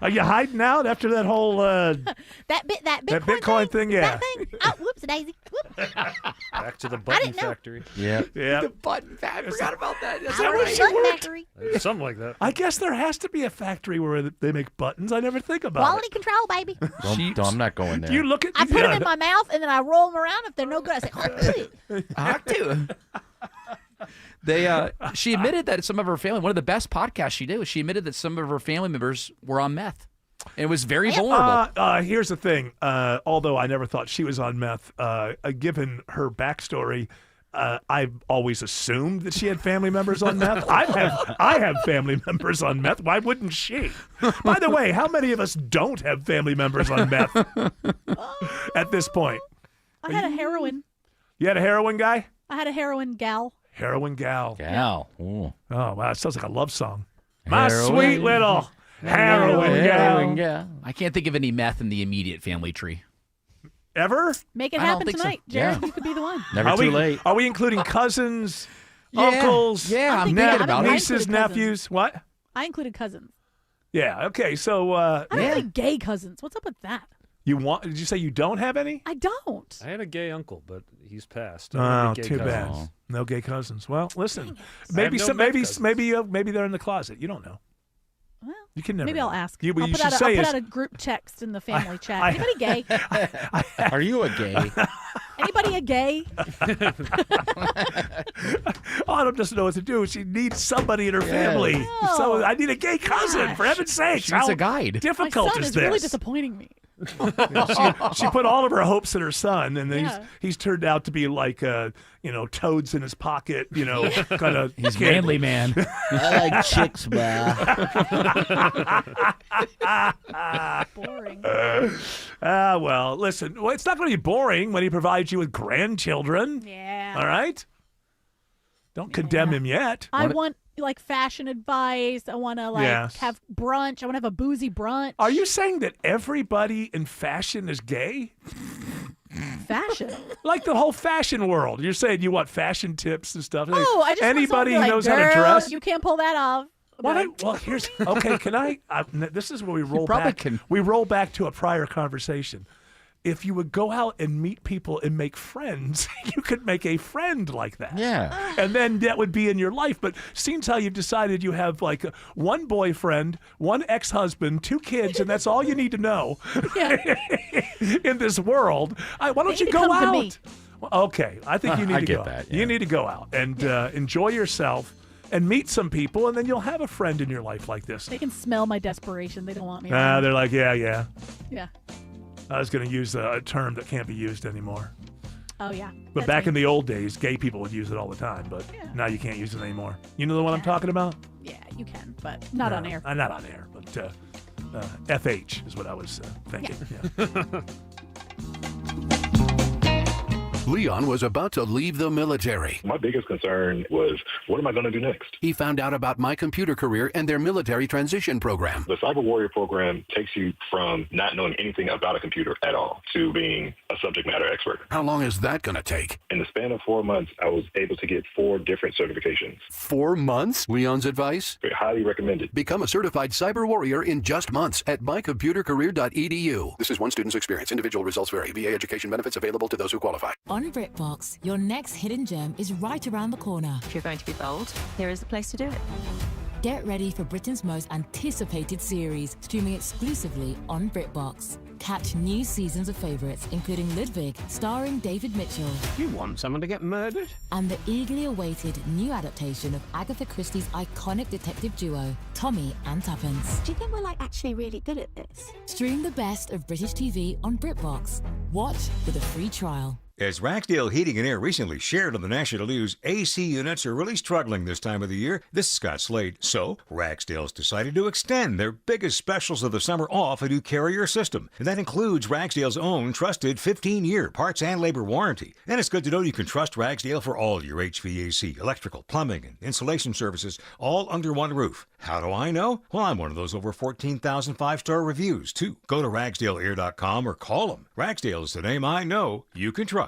are you hiding out after that whole that Bitcoin thing? Yeah. That thing. Oh, whoops, Daisy. Whoops. Back to the button factory. Yeah. The button factory. I forgot about that. Is that where she worked? Something like that. I guess there has to be a factory where they make buttons. I never think about Quality control, baby. I'm not going there. You look at. I put them in my mouth and then I roll them around. If they're no good, I say, Hawk to. She admitted that some of her family, one of the best podcasts she did was she admitted that some of her family members were on meth. And it was very vulnerable. Here's the thing. Although I never thought she was on meth, given her backstory, I've always assumed that she had family members on meth. I have family members on meth. Why wouldn't she? By the way, how many of us don't have family members on meth at this point? I had a heroin. You had a heroin guy? I had a heroin gal. Heroin gal. Gal. Oh, wow. It sounds like a love song. My sweet little heroin gal. I can't think of any meth in the immediate family tree. Ever? Make it I don't happen think so. tonight, Jared. Yeah. You could be the one. Never too late. Are we including cousins, uncles, Yeah, I'm thinking thinking about about it. it. nieces, included cousins. nephews? What? I included cousins. Yeah. Okay. So I don't have any gay cousins. What's up with that? did you say you don't have any? I don't. I had a gay uncle, but he's passed. Oh, Gay too bad. cousins. No gay cousins. Well, listen. I have no meth cousins. Maybe they're in the closet. You don't know. Well, You can never. maybe know. I'll ask. You, I'll you put, should out, say I'll put is- out a group text in the family chat. I- Anybody gay? Are you a gay? Anybody a gay? Autumn doesn't know what to do. She needs somebody in her family. No. So I need a gay cousin, for heaven's sake. She needs a guide. Difficult My son is is this? really disappointing me. She put all of her hopes in her son, and he's turned out to be like toads in his pocket, kind of. He's manly man. I like chicks, man. Boring. Well, listen. Well, it's not going to be boring when he provides you with grandchildren. Yeah. All right. Don't condemn him yet. I want like fashion advice. I want to have brunch. I want to have a boozy brunch. Are you saying that everybody in fashion is gay? Fashion? Like the whole fashion world. You're saying you want fashion tips and stuff. Oh, I just anybody who want knows how to dress. You can't pull that off. Well, here's okay. Can I? This is where we roll back. We roll back to a prior conversation. If you would go out and meet people and make friends, you could make a friend like that. Yeah. And then that would be in your life. But seems how you've decided you have like one boyfriend, one ex-husband, 2 kids, and that's all you need to know in this world. Why don't you go out? Well, okay. I think you need to go out. You need to go out and enjoy yourself and meet some people, and then you'll have a friend in your life like this. They can smell my desperation. They don't want me around. They're like, yeah. Yeah. I was going to use a term that can't be used anymore. Oh, yeah. But back in the old days, gay people would use it all the time, but now you can't use it anymore. You know the one I'm talking about? Yeah, you can, but not on air. Not on air, but FH is what I was thinking. Yeah. Leon was about to leave the military. My biggest concern was, what am I going to do next? He found out about My Computer Career and their military transition program. The Cyber Warrior program takes you from not knowing anything about a computer at all to being a subject matter expert. How long is that going to take? In the span of 4 months, I was able to get 4 different certifications. 4 months? Leon's advice? Highly recommended. Become a certified cyber warrior in just months at mycomputercareer.edu. This is one student's experience. Individual results vary. VA education benefits available to those who qualify. On BritBox, your next hidden gem is right around the corner. If you're going to be bold, here is the place to do it. Get ready for Britain's most anticipated series, streaming exclusively on BritBox. Catch new seasons of favourites, including Ludwig, starring David Mitchell. You want someone to get murdered? And the eagerly awaited new adaptation of Agatha Christie's iconic detective duo, Tommy and Tuppence. Do you think we're actually really good at this? Stream the best of British TV on BritBox. Watch with a free trial. As Ragsdale Heating and Air recently shared on the national news, AC units are really struggling this time of the year. This is Scott Slade. So, Ragsdale's decided to extend their biggest specials of the summer off a new Carrier system. And that includes Ragsdale's own trusted 15-year parts and labor warranty. And it's good to know you can trust Ragsdale for all your HVAC, electrical, plumbing, and insulation services, all under one roof. How do I know? Well, I'm one of those over 14,000 five-star reviews, too. Go to RagsdaleAir.com or call them. Ragsdale is the name I know you can trust.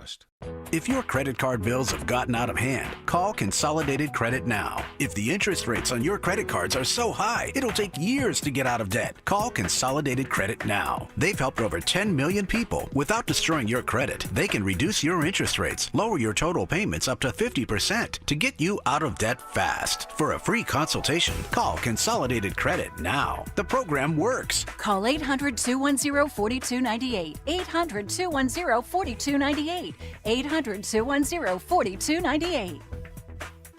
If your credit card bills have gotten out of hand, call Consolidated Credit now. If the interest rates on your credit cards are so high, it'll take years to get out of debt. Call Consolidated Credit now. They've helped over 10 million people without destroying your credit. They can reduce your interest rates, lower your total payments up to 50% to get you out of debt fast. For a free consultation, call Consolidated Credit now. The program works. Call 800-210-4298. 800-210-4298. 800-210-4298.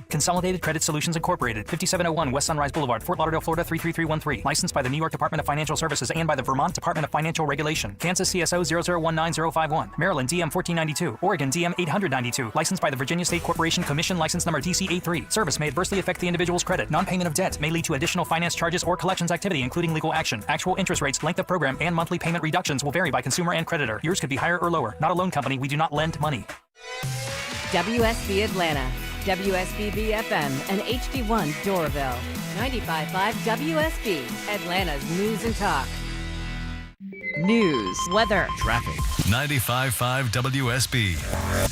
Consolidated Credit Solutions Incorporated, 5701 West Sunrise Boulevard, Fort Lauderdale, Florida 33313. Licensed by the New York Department of Financial Services and by the Vermont Department of Financial Regulation. Kansas CSO 0019051. Maryland DM 1492. Oregon DM 892. Licensed by the Virginia State Corporation Commission license number DC83. Service may adversely affect the individual's credit. Non-payment of debt may lead to additional finance charges or collections activity, including legal action. Actual interest rates, length of program, and monthly payment reductions will vary by consumer and creditor. Yours could be higher or lower. Not a loan company. We do not lend money. WSB Atlanta, WSB BFM, and HD1 Doraville. 95.5 WSB, Atlanta's news and talk. News, weather, traffic. 95.5 WSB,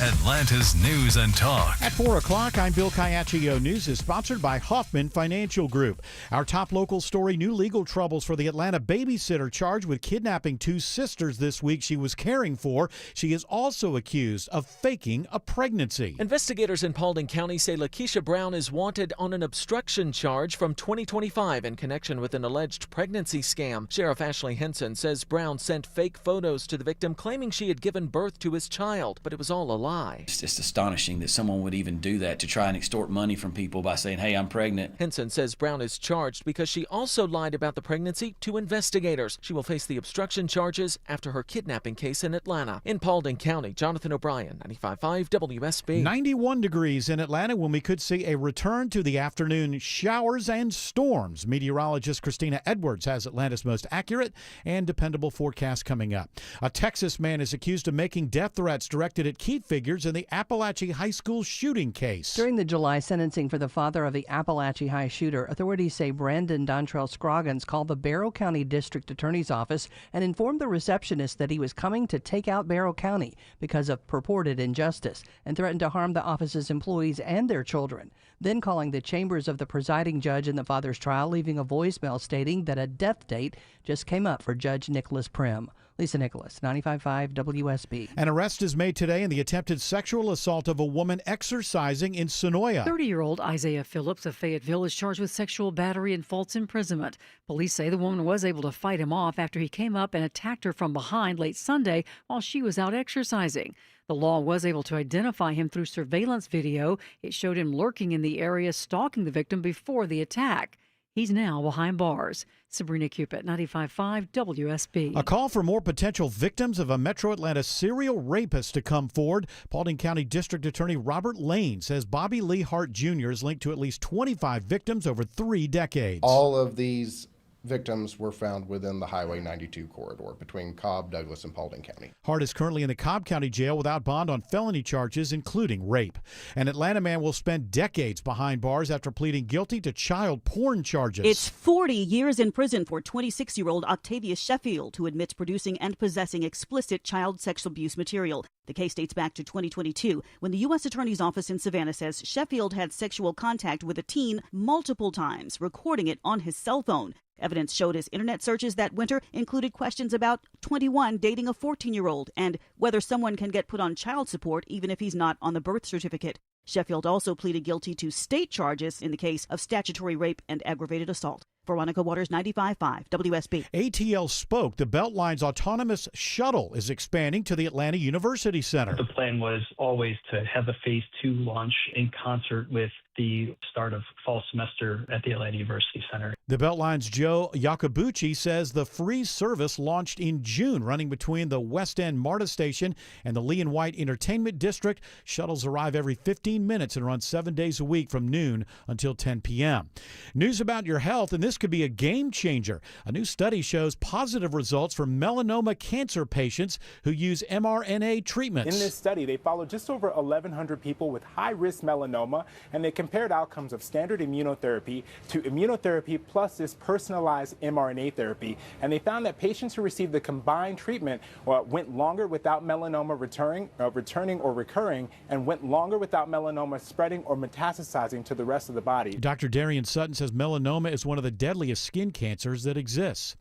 Atlanta's news and talk. At 4 o'clock, I'm Bill Caiaccio. News is sponsored by Hoffman Financial Group. Our top local story, new legal troubles for the Atlanta babysitter charged with kidnapping 2 sisters this week she was caring for. She is also accused of faking a pregnancy. Investigators in Paulding County say Lakeisha Brown is wanted on an obstruction charge from 2025 in connection with an alleged pregnancy scam. Sheriff Ashley Henson says Brown Brown sent fake photos to the victim claiming she had given birth to his child, but it was all a lie. It's just astonishing that someone would even do that to try and extort money from people by saying, hey, I'm pregnant. Henson says Brown is charged because she also lied about the pregnancy to investigators. She will face the obstruction charges after her kidnapping case in Atlanta. In Paulding County, Jonathan O'Brien, 95.5 WSB. 91 degrees in Atlanta when we could see a return to the afternoon showers and storms. Meteorologist Christina Edwards has Atlanta's most accurate and dependable forecast coming up. A Texas man is accused of making death threats directed at key figures in the Appalachia High School shooting case. During the July sentencing for the father of the Appalachia High shooter, authorities say Brandon Dontrell Scroggins called the Barrow County District Attorney's Office and informed the receptionist that he was coming to take out Barrow County because of purported injustice and threatened to harm the office's employees and their children. Then calling the chambers of the presiding judge in the father's trial, leaving a voicemail stating that a death date just came up for Judge Nicholas Prim. Lisa Nicholas, 95.5 WSB. An arrest is made today in the attempted sexual assault of a woman exercising in Sonoya. 30-year-old Isaiah Phillips of Fayetteville is charged with sexual battery and false imprisonment. Police say the woman was able to fight him off after he came up and attacked her from behind late Sunday while she was out exercising. The law was able to identify him through surveillance video. It showed him lurking in the area, stalking the victim before the attack. He's now behind bars. Sabrina Cupid, 95.5 WSB. A call for more potential victims of a Metro Atlanta serial rapist to come forward. Paulding County District Attorney Robert Lane says Bobby Lee Hart Jr. is linked to at least 25 victims over 3 decades. All of these victims were found within the Highway 92 corridor between Cobb, Douglas, and Paulding County. Hart is currently in the Cobb County Jail without bond on felony charges, including rape. An Atlanta man will spend decades behind bars after pleading guilty to child porn charges. It's 40 years in prison for 26-year-old Octavius Sheffield, who admits producing and possessing explicit child sexual abuse material. The case dates back to 2022, when the U.S. Attorney's Office in Savannah says Sheffield had sexual contact with a teen multiple times, recording it on his cell phone. Evidence showed his internet searches that winter included questions about 21 dating a 14-year-old and whether someone can get put on child support even if he's not on the birth certificate. Sheffield also pleaded guilty to state charges in the case of statutory rape and aggravated assault. Veronica Waters, 95.5 WSB. ATL spoke. The Beltline's autonomous shuttle is expanding to the Atlanta University Center. The plan was always to have a Phase 2 launch in concert with the start of fall semester at the Atlanta University Center. The Beltline's Joe Iacobucci says the free service launched in June, running between the West End MARTA station and the Lee and White Entertainment District. Shuttles arrive every 15 minutes and run 7 days a week from noon until 10 p.m. News about your health, and this could be a game changer. A new study shows positive results for melanoma cancer patients who use mRNA treatments. In this study, they followed just over 1,100 people with high-risk melanoma, and they compared outcomes of standard immunotherapy to immunotherapy plus this personalized mRNA therapy. And they found that patients who received the combined treatment went longer without melanoma returning or recurring, and went longer without melanoma spreading or metastasizing to the rest of the body. Dr. Darian Sutton says melanoma is one of the deadliest skin cancers that exists.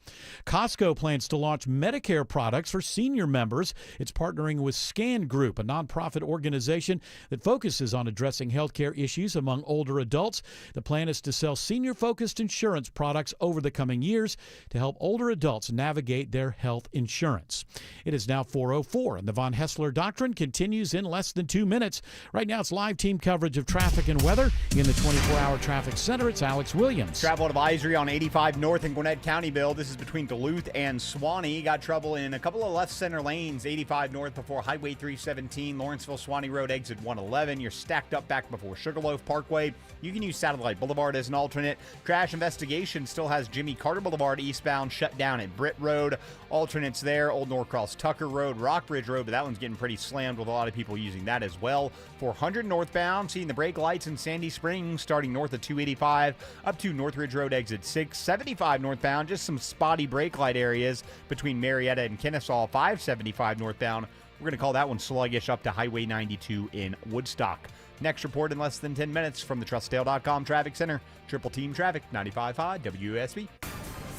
Costco plans to launch Medicare products for senior members. It's partnering with Scan Group, a nonprofit organization that focuses on addressing healthcare issues among older adults. The plan is to sell senior-focused insurance products over the coming years to help older adults navigate their health insurance. It is now 4:04, and the Von Hessler Doctrine continues in less than 2 minutes. Right now, it's live team coverage of traffic and weather. In the 24-hour traffic center, it's Alex Williams. Travel advisory on 85 North in Gwinnett County, Bill. This is between Duluth and Swanee. Got trouble in a couple of left center lanes, 85 North before Highway 317, Lawrenceville Swanee Road exit 111. You're stacked up back before Sugarloaf Parkway. You can use Satellite Boulevard as an alternate. Crash investigation still has Jimmy Carter Boulevard eastbound shut down at Britt Road. Alternates there, Old Norcross Tucker Road, Rockbridge Road, but that one's getting pretty slammed with a lot of people using that as well. 400 northbound, seeing the brake lights in Sandy Springs starting north of 285 up to Northridge Road exit 6. 75 northbound, just some spotty brake light areas between Marietta and Kennesaw. 575 northbound, we're going to call that one sluggish up to Highway 92 in Woodstock. Next report in less than 10 minutes from the TrustDale.com Traffic Center. Triple Team Traffic, 95.5 WSB.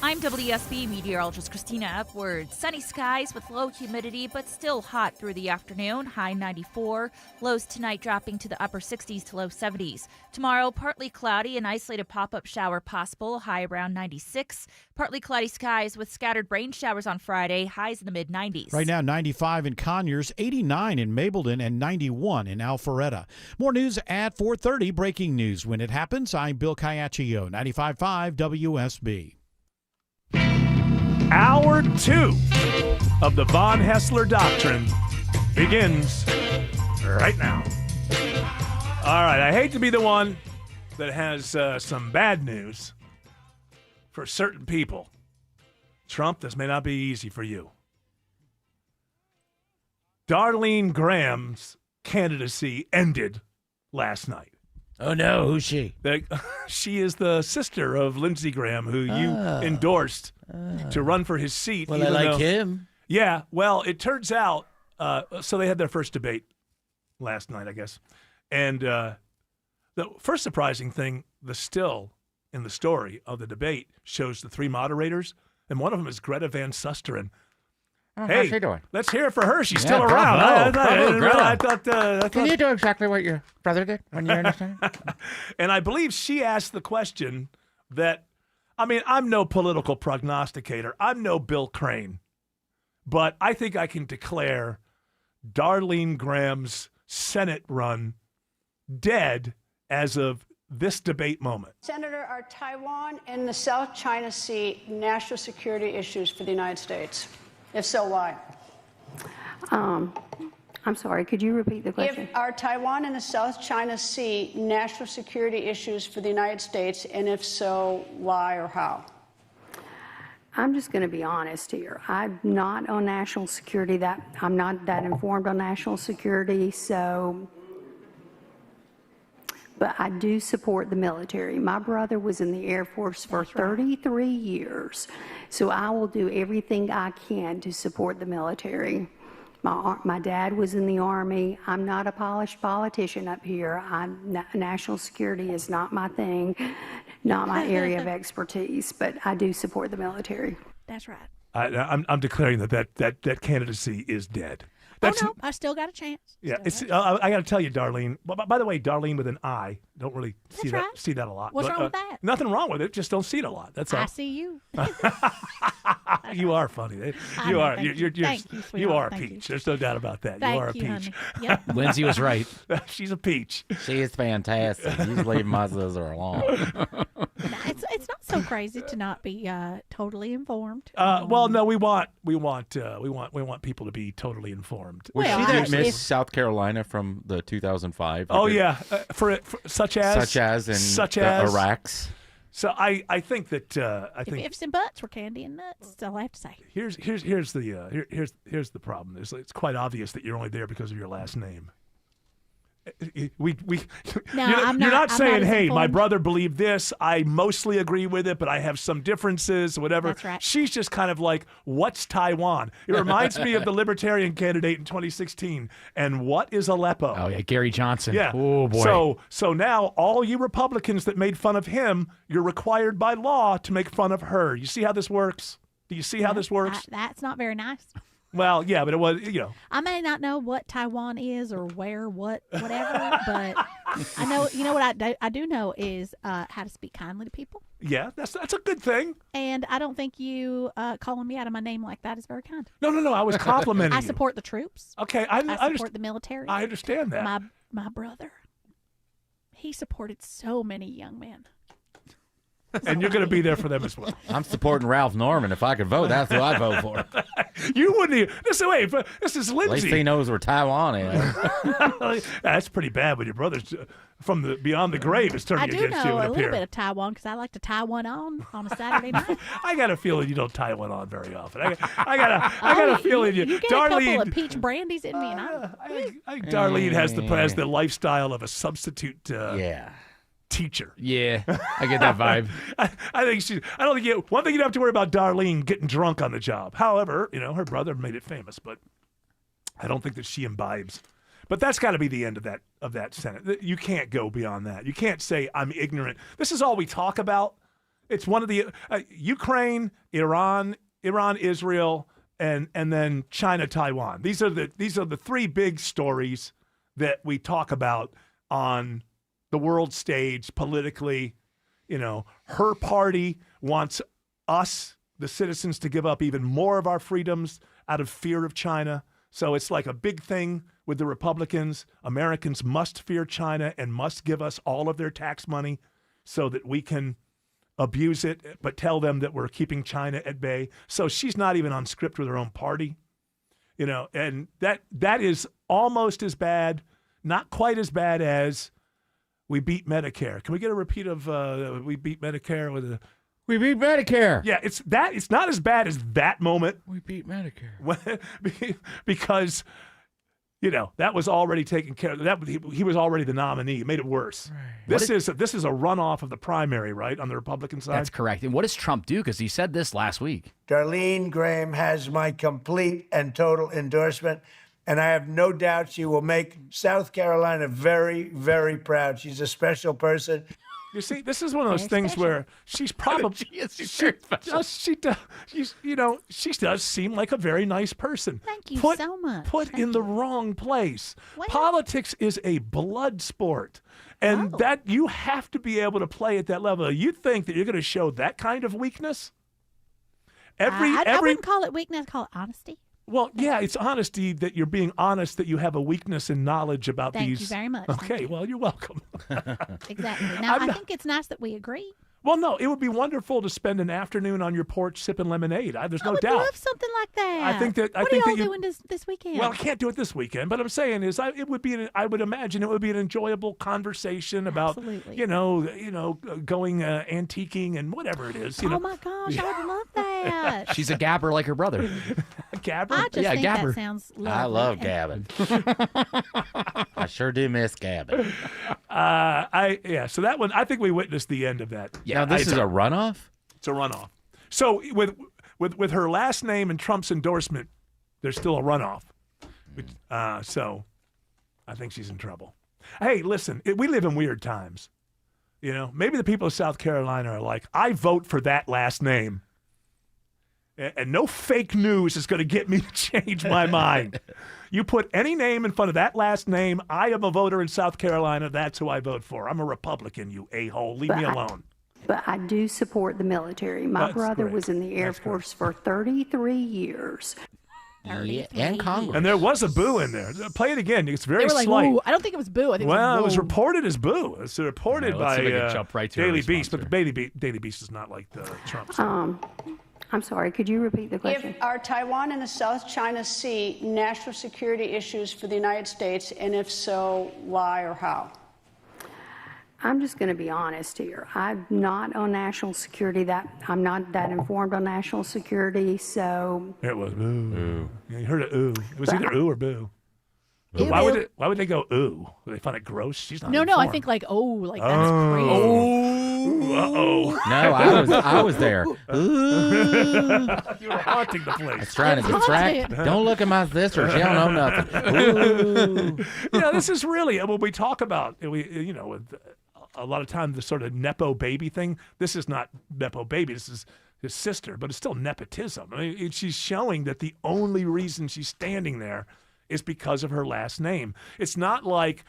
I'm WSB meteorologist Christina Upward. Sunny skies with low humidity, but still hot through the afternoon. High 94. Lows tonight dropping to the upper 60s to low 70s. Tomorrow, partly cloudy, an isolated pop-up shower possible. High around 96. Partly cloudy skies with scattered rain showers on Friday. Highs in the mid-90s. Right now, 95 in Conyers, 89 in Mableton, and 91 in Alpharetta. More news at 4:30. Breaking news when it happens. I'm Bill Caiaccio, 95.5 WSB. Hour 2 of the Von Hessler Doctrine begins right now. All right, I hate to be the one that has some bad news for certain people. Trump, this may not be easy for you. Darlene Graham's candidacy ended last night. Oh, no. Who's she? She is the sister of Lindsey Graham, who you endorsed to run for his seat. Well, I like him. Yeah, well, it turns out, so they had their first debate last night, I guess. And the first surprising thing, the still in the story of the debate shows the three moderators, and one of them is Greta Van Susteren. Hey, how's she doing? Let's hear it for her. She's still around. I thought, Can you do exactly what your brother did when you understand? And I believe she asked the question that, I mean, I'm no political prognosticator. I'm no Bill Crane. But I think I can declare Darlene Graham's Senate run dead as of this debate moment. Senator, are Taiwan and the South China Sea national security issues for the United States? If so, why? I'm sorry, could you repeat the question? Are Taiwan and the South China Sea national security issues for the United States, and if so, why or how? I'm just going to be honest here. I'm not on national security. I'm not that informed on national security, but I do support the military. My brother was in the Air Force for 33 years, so I will do everything I can to support the military. My dad was in the Army. I'm not a polished politician up here. National security is not my thing, not my area of expertise, but I do support the military. That's right. I'm declaring that candidacy is dead. No, I still got a chance. Yeah, I got to tell you, Darlene. By the way, Darlene with an I. Don't really see that a lot. What's wrong with that? Nothing wrong with it. Just don't see it a lot. That's all. I see you. You are funny. You are. You are a peach. There's no doubt about that. You are a peach. Yep. Lindsay was right. She's a peach. She is fantastic. You just leave my sister alone. It's not so crazy to not be totally informed. Well, no, we want people to be totally informed. Was she that Miss South Carolina from the 2005? Oh yeah, for such as Iraqs. So I think that if ifs and buts were candy and nuts, that's all I have to say. Here's the problem. It's quite obvious that you're only there because of your last name. You're not saying, hey, my brother believed this. I mostly agree with it, but I have some differences, whatever. That's right. She's just kind of like, what's Taiwan? It reminds me of the Libertarian candidate in 2016. And what is Aleppo? Oh, yeah, Gary Johnson. Yeah. Oh, boy. So now all you Republicans that made fun of him, you're required by law to make fun of her. You see how this works? Do you see how this works? That's not very nice. Well, yeah, but it was, I may not know what Taiwan is or where, whatever, but I know, what I do know is how to speak kindly to people. Yeah, that's a good thing. And I don't think you calling me out of my name like that is very kind. No, I was complimenting I support the troops. Okay, I support the military. I understand that. My brother, he supported so many young men. And you're going to be there for them as well. I'm supporting Ralph Norman. If I could vote, that's who I'd vote for. You wouldn't even. This is Lindsay. At least he knows where Taiwan is. That's pretty bad when your brother's from the beyond the grave is turning against you. I do know a little bit of Taiwan because I like to tie one on a Saturday night. I got a feeling you don't tie one on very often. I got a feeling you. You get Darlene, a couple of peach brandies in me, and I think Darlene has the lifestyle of a substitute. Teacher. Yeah, I get that vibe. One thing you'd have to worry about Darlene getting drunk on the job. However, her brother made it famous, but I don't think that she imbibes. But that's got to be the end of that Senate. You can't go beyond that. You can't say I'm ignorant. This is all we talk about. It's one of the Ukraine, Iran, Israel, and then China, Taiwan. These are the three big stories that we talk about on the world stage politically. Her party wants us, the citizens, to give up even more of our freedoms out of fear of China. So it's like a big thing with the Republicans. Americans must fear China and must give us all of their tax money so that we can abuse it, but tell them that we're keeping China at bay. So she's not even on script with her own party. And that is almost as bad, not quite as bad as we beat Medicare. Can we get a repeat of we beat Medicare with a... We beat Medicare. Yeah, it's not as bad as that moment. We beat Medicare. Because, that was already taken care of. He was already the nominee. It made it worse. Right. This is a runoff of the primary, right, on the Republican side? That's correct. And what does Trump do? Because he said this last week. Darlene Graham has my complete and total endorsement. And I have no doubt she will make South Carolina very, very proud. She's a special person. You see, this is one of those things where she's probably she does seem like a very nice person. Thank you so much. Put in the wrong place. Well, politics is a blood sport, and that you have to be able to play at that level. You think that you're going to show that kind of weakness? I wouldn't call it weakness. I call it honesty. Well, yeah, it's honesty that you're being honest that you have a weakness in knowledge about these. Thank you very much. Okay, well, you're welcome. Exactly. Now, I think it's nice that we agree. Well, no, it would be wonderful to spend an afternoon on your porch sipping lemonade. There's no doubt. I would love something like that. I think that. What are y'all doing this weekend? Well, I can't do it this weekend, but I'm saying is, I would imagine it would be an enjoyable conversation about, going antiquing and whatever it is. Oh my gosh, I would love that. She's a gabber like her brother. A gabber? I just think gabber. That sounds lovely. I love gabbing. I sure do miss gabbing. So that one, I think we witnessed the end of that. Yeah, now this is a runoff? It's a runoff. So with her last name and Trump's endorsement, there's still a runoff. So I think she's in trouble. Hey, listen, we live in weird times. Maybe the people of South Carolina are like, I vote for that last name. And no fake news is going to get me to change my mind. You put any name in front of that last name, I am a voter in South Carolina. That's who I vote for. I'm a Republican, you a-hole. Leave me alone. But I do support the military. My brother was in the Air Force for 33 years. Yeah, and Congress. And there was a boo in there. Play it again. It's very they were like, slight. Ooh. I don't think it was boo. I think it was reported as boo. It's reported by Daily Beast, but the Daily Beast is not like the Trump. I'm sorry, could you repeat the question? Are Taiwan and the South China Sea national security issues for the United States, and if so, why or how? I'm just going to be honest here. I'm not on national security. I'm not that informed on national security, so... It was boo. Yeah, you heard it, ooh. It was either ooh or boo. Ew, why would they go ooh? Would they find it gross? She's not No, informed. I think like that's crazy. Oh, uh-oh. No, I was there. Ooh. You were haunting the place. It's trying to distract. Don't look at my sister. She don't know nothing. Ooh. This is really when we talk about with a lot of times the sort of nepo baby thing. This is not nepo baby. This is his sister, but it's still nepotism. I mean, she's showing that the only reason she's standing there is because of her last name. It's not like,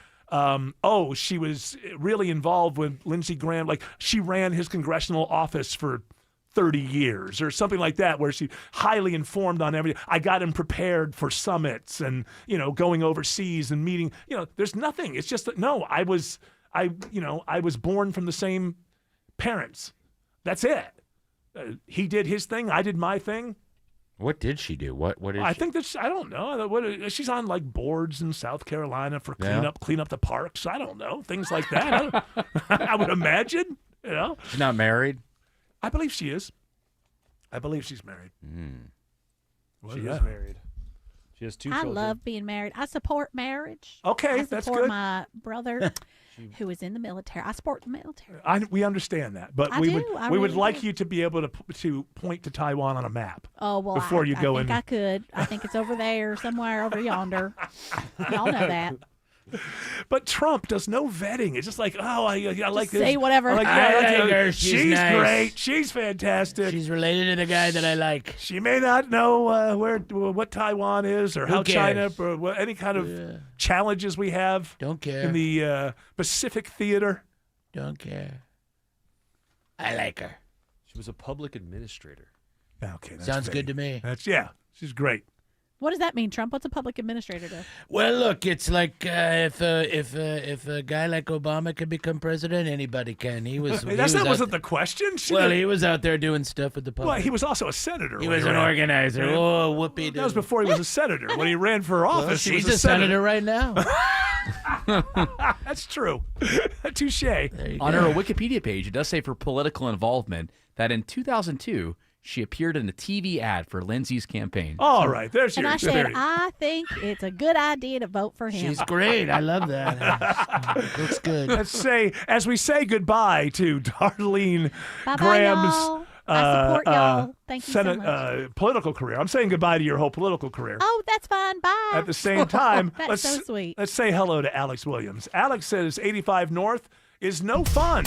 she was really involved with Lindsey Graham, like she ran his congressional office for 30 years or something like that, where she highly informed on everything. I got him prepared for summits and, going overseas and meeting. There's nothing. It's just that, no, I was born from the same parents. That's it. He did his thing. I did my thing. What did she do? What is I think that I don't know. She's on like boards in South Carolina for clean up the parks. I don't know, things like that. I would imagine. She's not married. I believe she is. I believe she's married. She is married. She has 2 children. I love being married. I support marriage. Okay, that's good. I support my brother who is in the military. I support the military. We understand that, but we would like you to be able to point to Taiwan on a map. Oh well, before you go in. I could. I think it's over there somewhere over yonder. Y'all know that. But Trump does no vetting. It's just like, oh, I like this. Say whatever. I like her. She's nice. great. She's fantastic. She's related to the guy that I like. She may not know what Taiwan is or how China or any kind of challenges we have. Don't care. In the Pacific Theater. Don't care. I like her. She was a public administrator. Okay, that's sounds good to me. She's great. What does that mean, Trump? What's a public administrator do? Well, look, it's like if a guy like Obama can become president, anybody can. He was. Wasn't the question. He was out there doing stuff with the public. Well, he was also a senator. He was an organizer. Yeah. Oh, whoopee! That was before he was a senator. When he ran for office, well, he was a senator right now. That's true. Touche. On her Wikipedia page, it does say for political involvement that in 2002. She appeared in a TV ad for Lindsay's campaign. All right, there's your. And I said, I think it's a good idea to vote for him. She's great. I love that. Looks good. Let's say, as we say goodbye to Darlene Bye-bye, Graham's y'all. I support y'all. Thank you so much. Political career. I'm saying goodbye to your whole political career. Oh, that's fine. Bye. At the same time, that's so sweet. Let's say hello to Alex Williams. Alex says 85 North is no fun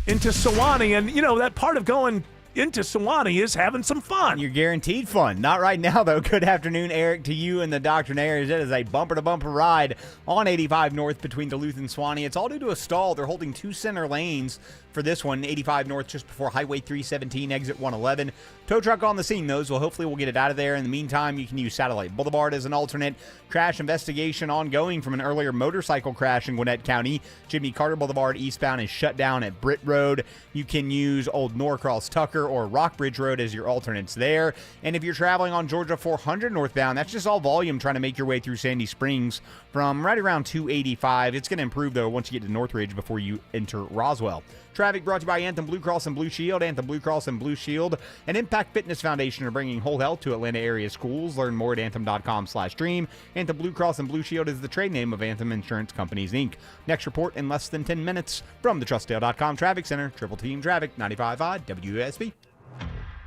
into Sewanee, and that part of going into Sewanee is having some fun. You're guaranteed fun. Not right now, though. Good afternoon, Eric, to you and the doctrinaires. It is a bumper-to-bumper ride on 85 North between Duluth and Sewanee. It's all due to a stall. They're holding 2 center lanes for this one, 85 North, just before Highway 317, exit 111. Tow truck on the scene, though, so hopefully we'll get it out of there. In the meantime, you can use Satellite Boulevard as an alternate. Crash investigation ongoing from an earlier motorcycle crash in Gwinnett County. Jimmy Carter Boulevard eastbound is shut down at Britt Road. You can use Old Norcross Tucker or Rockbridge Road as your alternates there. And if you're traveling on Georgia 400 northbound, that's just all volume trying to make your way through Sandy Springs from right around 285. It's going to improve, though, once you get to Northridge before you enter Roswell. Traffic brought to you by Anthem Blue Cross and Blue Shield. Anthem Blue Cross and Blue Shield and Impact Fitness Foundation are bringing whole health to Atlanta area schools. Learn more at anthem.com/dream. Anthem Blue Cross and Blue Shield is the trade name of Anthem Insurance Companies, Inc. Next report in less than 10 minutes from the TrustDale.com Traffic Center. Triple Team Traffic, 95.5 WSB.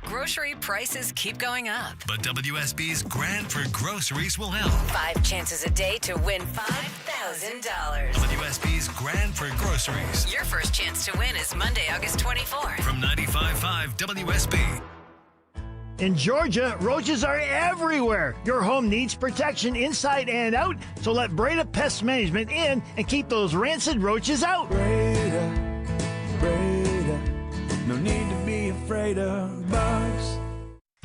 Grocery prices keep going up. But WSB's Grand for Groceries will help. 5 chances a day to win $5,000. WSB's Grand for Groceries. Your first chance to win is Monday, August 24th. From 95.5 WSB. In Georgia, roaches are everywhere. Your home needs protection inside and out, so let Breda Pest Management in and keep those rancid roaches out. Breda, no need to be afraid of bugs.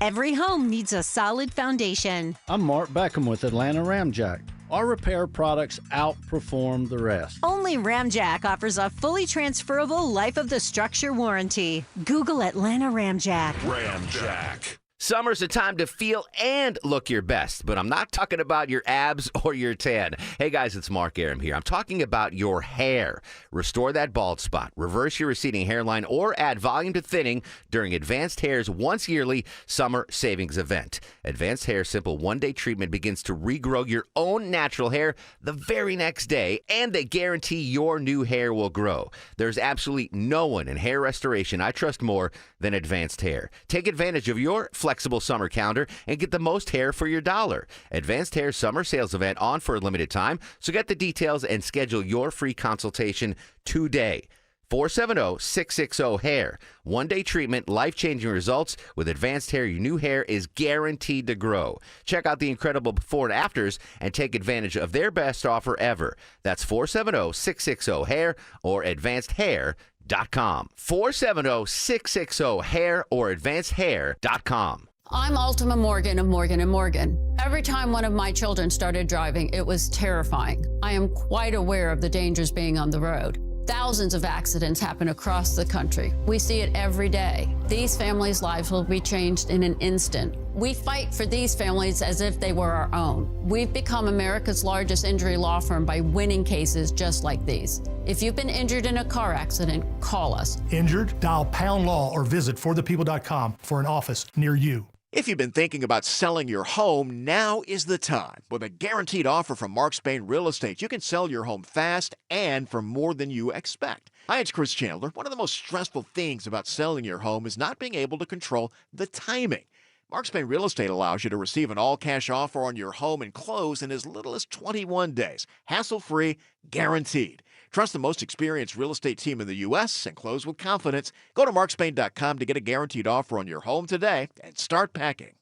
Every home needs a solid foundation. I'm Mark Beckham with Atlanta Ramjack. Our repair products outperform the rest. Only Ramjack offers a fully transferable life of the structure warranty. Google Atlanta Ramjack. Ramjack. Summer's a time to feel and look your best, but I'm not talking about your abs or your tan. Hey guys, it's Mark Aram here. I'm talking about your hair. Restore that bald spot, reverse your receding hairline, or add volume to thinning during Advanced Hair's once yearly summer savings event. Advanced Hair's simple one-day treatment begins to regrow your own natural hair the very next day, and they guarantee your new hair will grow. There's absolutely no one in hair restoration I trust more than Advanced Hair. Take advantage of your flexible summer calendar and get the most hair for your dollar. Advanced Hair summer sales event on for a limited time, so get the details and schedule your free consultation today. 470-660-HAIR. One-day treatment, life-changing results. With Advanced Hair, your new hair is guaranteed to grow. Check out the incredible before and afters and take advantage of their best offer ever. That's 470-660-HAIR or advancedhair.com. 470-660-HAIR or advancedhair.com. I'm Ultima Morgan of Morgan & Morgan. Every time one of my children started driving, it was terrifying. I am quite aware of the dangers being on the road. Thousands of accidents happen across the country. We see it every day. These families' lives will be changed in an instant. We fight for these families as if they were our own. We've become America's largest injury law firm by winning cases just like these. If you've been injured in a car accident, call us. Injured? Dial Pound Law or visit forthepeople.com for an office near you. If you've been thinking about selling your home, now is the time. With a guaranteed offer from Mark Spain Real Estate, you can sell your home fast and for more than you expect. Hi, it's Chris Chandler. One of the most stressful things about selling your home is not being able to control the timing. Mark Spain Real Estate allows you to receive an all-cash offer on your home and close in as little as 21 days. Hassle-free, guaranteed. Trust the most experienced real estate team in the U.S. and close with confidence. Go to markspain.com to get a guaranteed offer on your home today and start packing.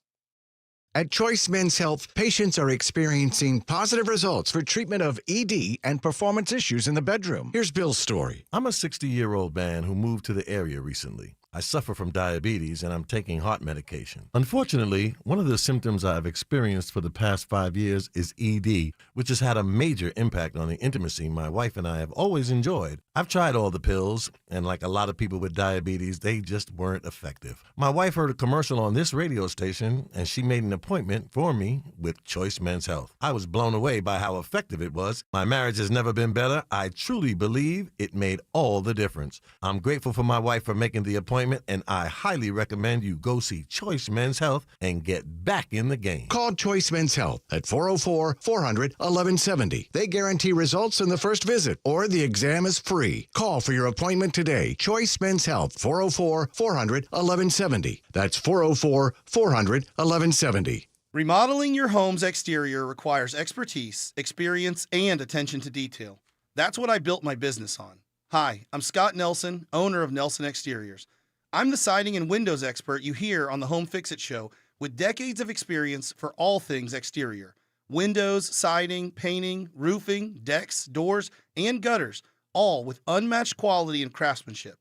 At Choice Men's Health, patients are experiencing positive results for treatment of ED and performance issues in the bedroom. Here's Bill's story. I'm a 60-year-old man who moved to the area recently. I suffer from diabetes and I'm taking heart medication. Unfortunately, one of the symptoms I've experienced for the past 5 years is ED, which has had a major impact on the intimacy my wife and I have always enjoyed. I've tried all the pills, and like a lot of people with diabetes, they just weren't effective. My wife heard a commercial on this radio station, and she made an appointment for me with Choice Men's Health. I was blown away by how effective it was. My marriage has never been better. I truly believe it made all the difference. I'm grateful for my wife for making the appointment, and I highly recommend you go see Choice Men's Health and get back in the game. Call Choice Men's Health at 404-400-1170. They guarantee results in the first visit, or the exam is free. Call for your appointment today. Choice Men's Health, 404-400-1170. That's 404-400-1170. Remodeling your home's exterior requires expertise, experience, and attention to detail. That's what I built my business on. Hi, I'm Scott Nelson, owner of Nelson Exteriors. I'm the siding and windows expert you hear on the Home Fix-It Show with decades of experience for all things exterior. Windows, siding, painting, roofing, decks, doors, and gutters, all with unmatched quality and craftsmanship.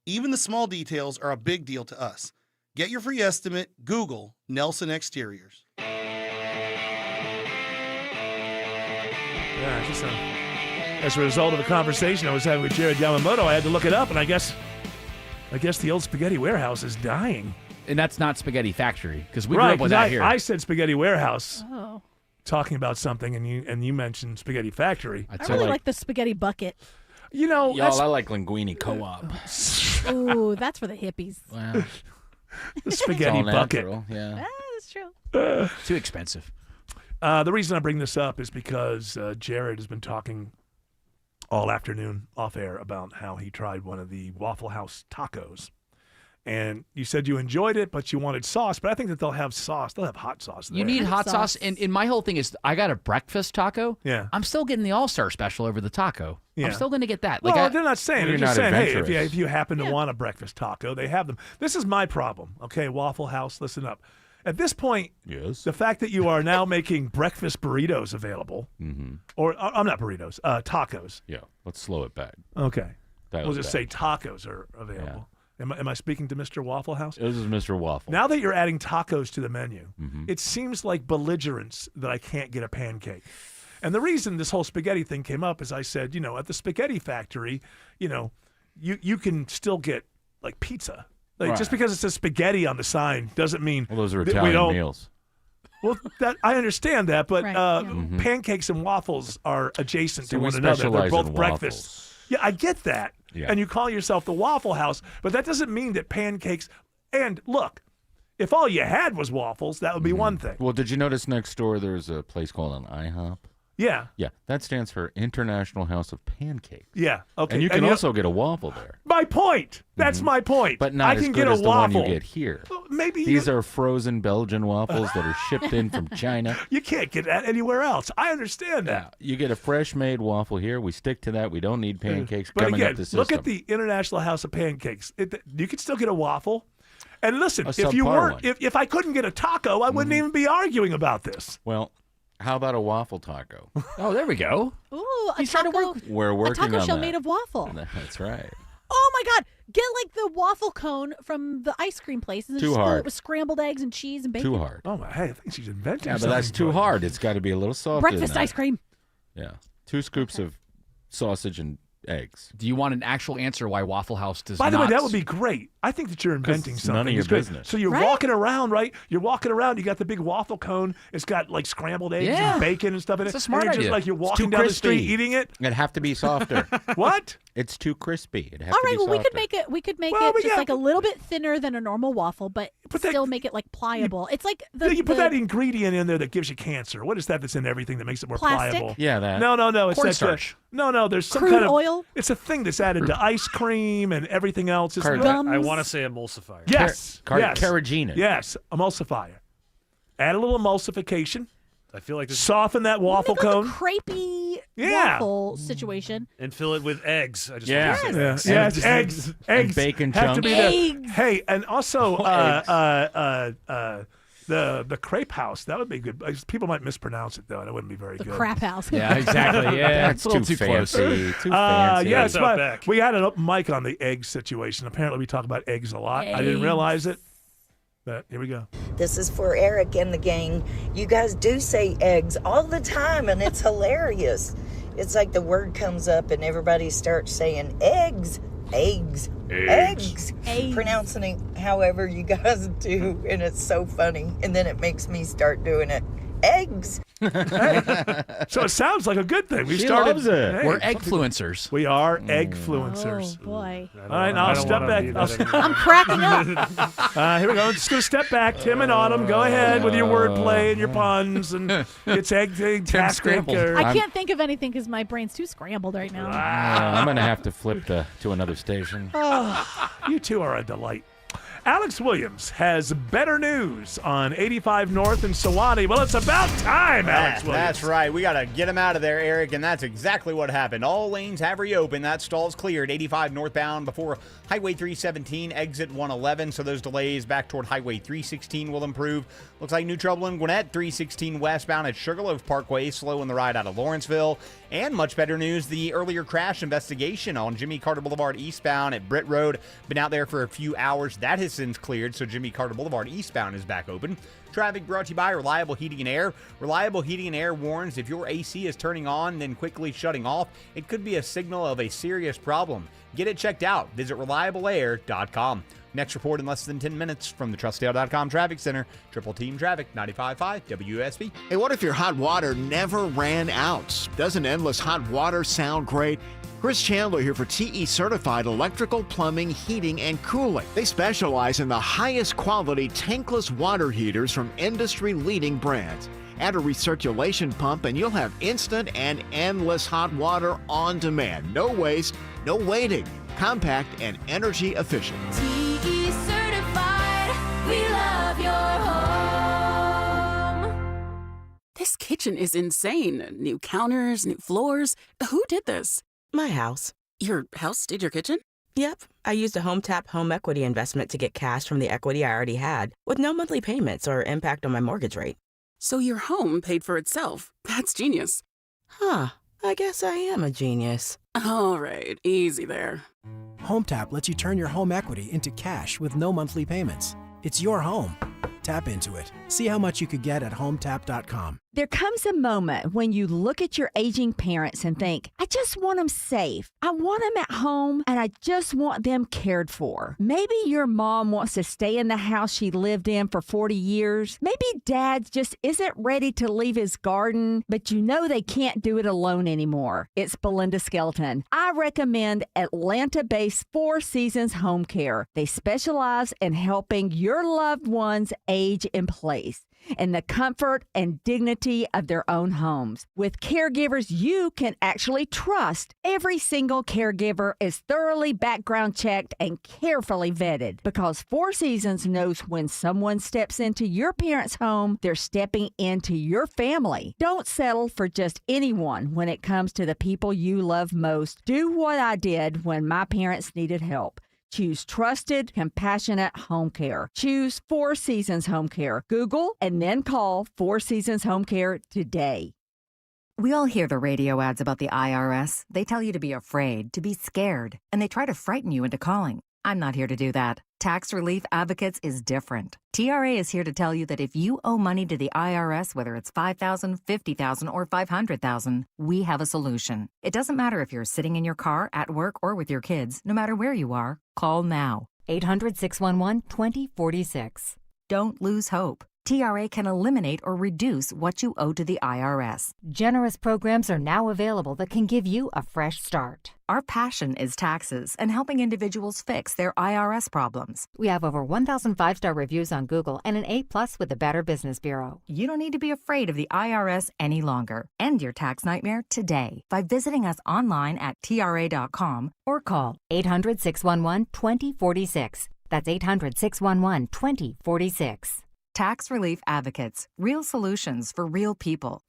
Even the small details are a big deal to us. Get your free estimate, Google Nelson Exteriors. Yeah, just as a result of a conversation I was having with Jared Yamamoto, I had to look it up, and I guess the old Spaghetti Warehouse is dying. And that's not Spaghetti Factory, because we grew up with that here. I said Spaghetti Warehouse, talking about something, and you mentioned Spaghetti Factory. I really like the spaghetti bucket. You know, y'all, I like Linguini Co-op. Ooh, that's for the hippies. Wow. The spaghetti bucket. Natural, yeah. That's true. Too expensive. The reason I bring this up is because Jared has been talking all afternoon off air about how he tried one of the Waffle House tacos. And you said you enjoyed it, but you wanted sauce. But I think that they'll have sauce. They'll have hot sauce there. You need hot sauce. And my whole thing is I got a breakfast taco. Yeah. I'm still getting the All-Star special over the taco. Yeah. I'm still going to get that. Well, they're not saying. They're just saying, hey, if you happen to want a breakfast taco, they have them. This is my problem. Okay, Waffle House, listen up. At this point, yes, the fact that you are now making breakfast burritos available, or I'm not burritos, tacos. Yeah, let's slow it back. Okay. We'll just say bad. tacos are available. Yeah. Am I speaking to Mr. Waffle House? This is Mr. Waffle. Now that you're adding tacos to the menu, it seems like belligerence that I can't get a pancake. And the reason this whole spaghetti thing came up is I said, at the Spaghetti Factory, you can still get like pizza. Like, just because it says spaghetti on the sign doesn't mean those are Italian meals. Well, I understand that, but pancakes and waffles are adjacent to one another. They're both breakfast. Yeah, I get that. Yeah. And you call yourself the Waffle House, but that doesn't mean that pancakes. And look, if all you had was waffles, that would be one thing. Well, did you notice next door there's a place called an IHOP? Yeah. Yeah, that stands for International House of Pancakes. Yeah, okay. And you can also get a waffle there. My point. That's my point. But not I as can good get as a the waffle. one you get here. Well, maybe These are frozen Belgian waffles that are shipped in from China. You can't get that anywhere else. I understand that. You get a fresh-made waffle here. We stick to that. We don't need pancakes But coming again, up the system. look at the International House of Pancakes. You can still get a waffle. And listen, A if you subpar weren't, one. if I couldn't get a taco, I wouldn't even be arguing about this. Well, how about a waffle taco? Oh, there we go. Ooh, a taco. We're working a taco on shell that. made of waffle. That's right. Oh my God! Get like the waffle cone from the ice cream place, and Too just fill hard. it with scrambled eggs and cheese and bacon. Too hard. Oh my! Hey, I think she's inventing Yeah, but something. that's too hard. It's got to be a little softer. Breakfast than ice that. cream. Yeah, 2 scoops of sausage and eggs. Do you want an actual answer why Waffle House does By the not? way, that would be great. I think that you're inventing it's something. none of your It's great. business. So you're walking around, right? You're walking around. You got the big waffle cone. It's got like scrambled eggs Yeah. and bacon and stuff in it. It's a smart and you're idea. just like you're It's walking too down the crispy. street eating it. It'd have to be softer. What? It's too crispy. It'd have All to right, be well, softer. we could make Well, it we just got- like a little bit thinner than a normal waffle, but still make it like pliable. It's like you put that ingredient in there that gives you cancer. What is that that's in everything that makes it more Plastic? pliable? Yeah, that. No. It's Cornstarch. No, there's some Crude kind of oil? It's a thing that's added to ice cream and everything else. It's I Gums? want to say emulsifier. Yes. Carrageenan. Yes, emulsifier. Add a little emulsification. I feel like this soften that waffle cone. Crepey waffle situation. And fill it with eggs. I just Yes, eggs. And bacon have chunks. To be Eggs. Hey, and also the crepe house. That would be good. People might mispronounce it though, and it wouldn't be very good. The crap house. Yeah, exactly. Yeah, it's a little too fancy. close. Too fancy. Yes, but we had a mic on the egg situation. Apparently, we talk about eggs a lot. I didn't realize it. But here we go. This is for Eric and the gang. You guys do say eggs all the time, and it's hilarious. It's like the word comes up, and everybody starts saying eggs, eggs, eggs, pronouncing it however you guys do, and it's so funny. And then it makes me start doing it. Eggs. So it sounds like a good thing. She loves it. Hey, We're eggfluencers. We are eggfluencers. Oh, boy. All right, now I'll step back. I'm cracking up. Here we go. I'm just going to step back. Tim and Autumn, go ahead with your wordplay and your puns. And it's egg-tastic. I can't think of anything because my brain's too scrambled right now. I'm going to have to flip to another station. You two are a delight. Alex Williams has better news on 85 North in Sewanee. Well, it's about time, Alex Williams. That's right. We got to get him out of there, Eric, and that's exactly what happened. All lanes have reopened. That stall's cleared. 85 northbound before Highway 317, exit 111, so those delays back toward Highway 316 will improve. Looks like new trouble in Gwinnett, 316 westbound at Sugarloaf Parkway, slow in the ride out of Lawrenceville. And much better news, the earlier crash investigation on Jimmy Carter Boulevard eastbound at Britt Road. Been out there for a few hours. That has since cleared, so Jimmy Carter Boulevard eastbound is back open. Traffic brought to you by Reliable Heating and Air. Reliable Heating and Air warns if your AC is turning on, then quickly shutting off, it could be a signal of a serious problem. Get it checked out. Visit reliableair.com. Next report in less than 10 minutes from the TrustDale.com Traffic Center. Triple Team Traffic, 95.5 WSB. Hey, what if your hot water never ran out? Doesn't endless hot water sound great? Chris Chandler here for TE Certified Electrical, Plumbing, Heating, and Cooling. They specialize in the highest quality tankless water heaters from industry-leading brands. Add a recirculation pump and you'll have instant and endless hot water on demand. No waste, no waiting. Compact and energy efficient. TE Certified, we love your home. This kitchen is insane. New counters, new floors. Who did this? My house. Your house did your kitchen? Yep. I used a HomeTap home equity investment to get cash from the equity I already had, with no monthly payments or impact on my mortgage rate. So your home paid for itself. That's genius. Huh. I guess I am a genius. All right, easy there. HomeTap lets you turn your home equity into cash with no monthly payments. It's your home. Tap into it. See how much you could get at HomeTap.com. There comes a moment when you look at your aging parents and think, I just want them safe. I want them at home, and I just want them cared for. Maybe your mom wants to stay in the house she lived in for 40 years. Maybe dad just isn't ready to leave his garden, but you know they can't do it alone anymore. It's Belinda Skelton. I recommend Atlanta-based Four Seasons Home Care. They specialize in helping your loved ones age in place in the comfort and dignity of their own homes. With caregivers you can actually trust, every single caregiver is thoroughly background checked and carefully vetted, because Four Seasons knows when someone steps into your parents' home, they're stepping into your family. Don't settle for just anyone when it comes to the people you love most. Do what I did when my parents needed help. Choose trusted, compassionate home care. Choose Four Seasons Home Care. Google and then call Four Seasons Home Care today. We all hear the radio ads about the IRS. They tell you to be afraid, to be scared, and they try to frighten you into calling. I'm not here to do that. Tax Relief Advocates is different. TRA is here to tell you that if you owe money to the IRS, whether it's $5,000, $50,000, or $500,000, we have a solution. It doesn't matter if you're sitting in your car, at work, or with your kids. No matter where you are, call now. 800-611-2046. Don't lose hope. TRA can eliminate or reduce what you owe to the IRS. Generous programs are now available that can give you a fresh start. Our passion is taxes and helping individuals fix their IRS problems. We have over 1,000 5-star reviews on Google and an A+ with the Better Business Bureau. You don't need to be afraid of the IRS any longer. End your tax nightmare today by visiting us online at TRA.com or call 800-611-2046. That's 800-611-2046. Tax Relief Advocates. Real solutions for real people.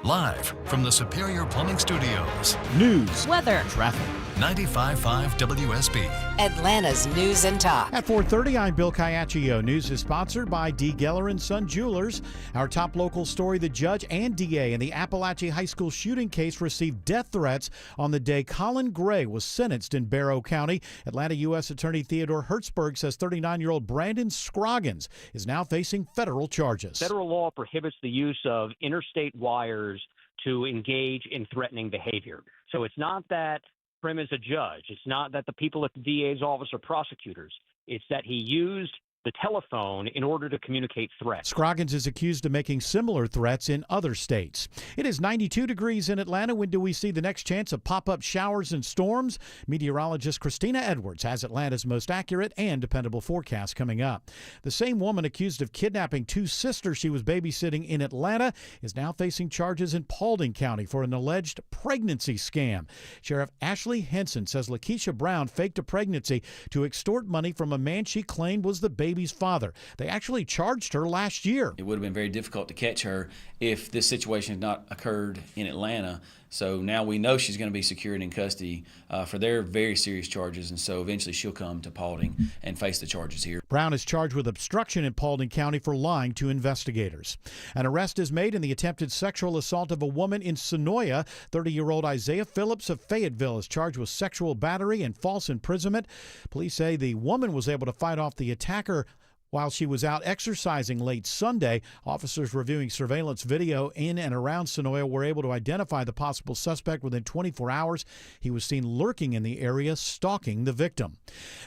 Live from the Superior Plumbing Studios. News, weather, traffic. 95.5 WSB. Atlanta's News and Talk. At 4:30, I'm Bill Caiaccio. News is sponsored by D. Geller & Son Jewelers. Our top local story, the judge and DA in the Appalachia High School shooting case received death threats on the day Colin Gray was sentenced in Barrow County. Atlanta U.S. Attorney Theodore Hertzberg says 39-year-old Brandon Scroggins is now facing federal charges. Federal law prohibits the use of interstate wires to engage in threatening behavior. So it's not that Prim is a judge. It's not that the people at the DA's office are prosecutors. It's that he used the telephone in order to communicate threats. Scroggins is accused of making similar threats in other states. It is 92 degrees in Atlanta. When do we see the next chance of pop-up showers and storms? Meteorologist Christina Edwards has Atlanta's most accurate and dependable forecast coming up. The same woman accused of kidnapping two sisters she was babysitting in Atlanta is now facing charges in Paulding County for an alleged pregnancy scam. Sheriff Ashley Henson says Lakeisha Brown faked a pregnancy to extort money from a man she claimed was the baby's father. They actually charged her last year. It would have been very difficult to catch her if this situation had not occurred in Atlanta. So now we know she's going to be secured in custody for their very serious charges, and so eventually she'll come to Paulding and face the charges here. Brown is charged with obstruction in Paulding County for lying to investigators. An arrest is made in the attempted sexual assault of a woman in Sonoya. 30-year-old Isaiah Phillips of Fayetteville is charged with sexual battery and false imprisonment. Police say the woman was able to fight off the attacker while she was out exercising late Sunday. Officers reviewing surveillance video in and around Sonoya were able to identify the possible suspect within 24 hours. He was seen lurking in the area, stalking the victim.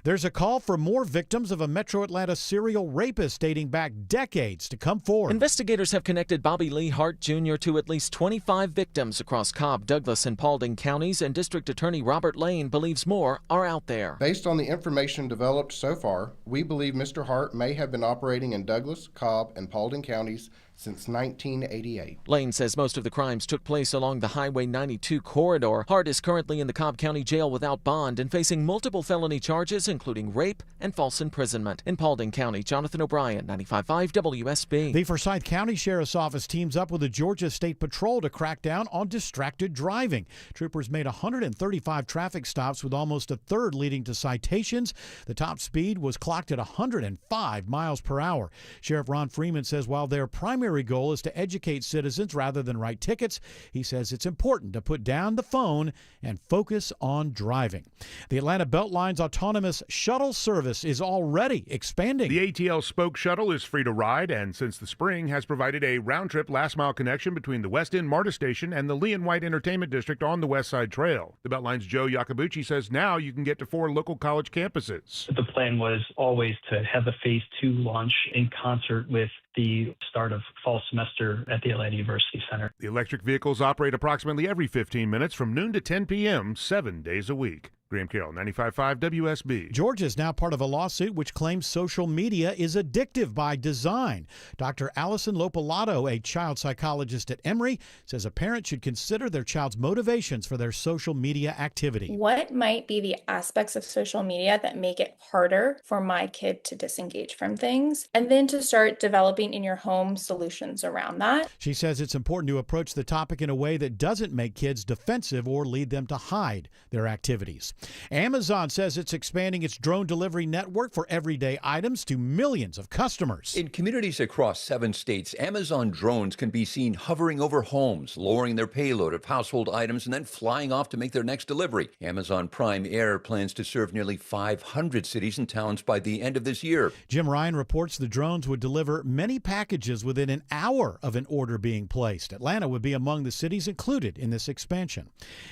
There's a call for more victims of a Metro Atlanta serial rapist dating back decades to come forward. Investigators have connected Bobby Lee Hart Jr. to at least 25 victims across Cobb, Douglas, and Paulding counties, and District Attorney Robert Lane believes more are out there. Based on the information developed so far, we believe Mr. Hart may have been operating in Douglas, Cobb, and Paulding counties since 1988. Lane says most of the crimes took place along the Highway 92 corridor. Hart is currently in the Cobb County Jail without bond and facing multiple felony charges, including rape and false imprisonment. In Paulding County, Jonathan O'Brien, 95.5 WSB. The Forsyth County Sheriff's Office teams up with the Georgia State Patrol to crack down on distracted driving. Troopers made 135 traffic stops, with almost a third leading to citations. The top speed was clocked at 105 miles per hour. Sheriff Ron Freeman says while their primary goal is to educate citizens rather than write tickets, he says it's important to put down the phone and focus on driving. The Atlanta Beltline's autonomous shuttle service is already expanding. The ATL Spoke Shuttle is free to ride, and since the spring has provided a round-trip last-mile connection between the West End MARTA station and the Lee and White Entertainment District on the West Side Trail. The Beltline's Joe Iacobucci says now you can get to 4 local college campuses. The plan was always to have the Phase 2 launch in concert with the start of fall semester at the Atlanta University Center. The electric vehicles operate approximately every 15 minutes from noon to 10 p.m., 7 days a week. Graham Carroll, 95.5 WSB. Georgia is now part of a lawsuit which claims social media is addictive by design. Dr. Allison Lopalato, a child psychologist at Emory, says a parent should consider their child's motivations for their social media activity. What might be the aspects of social media that make it harder for my kid to disengage from things? And then to start developing in your home solutions around that. She says it's important to approach the topic in a way that doesn't make kids defensive or lead them to hide their activities. Amazon says it's expanding its drone delivery network for everyday items to millions of customers. In communities across 7 states, Amazon drones can be seen hovering over homes, lowering their payload of household items and then flying off to make their next delivery. Amazon Prime Air plans to serve nearly 500 cities and towns by the end of this year. Jim Ryan reports the drones would deliver many packages within an hour of an order being placed. Atlanta would be among the cities included in this expansion.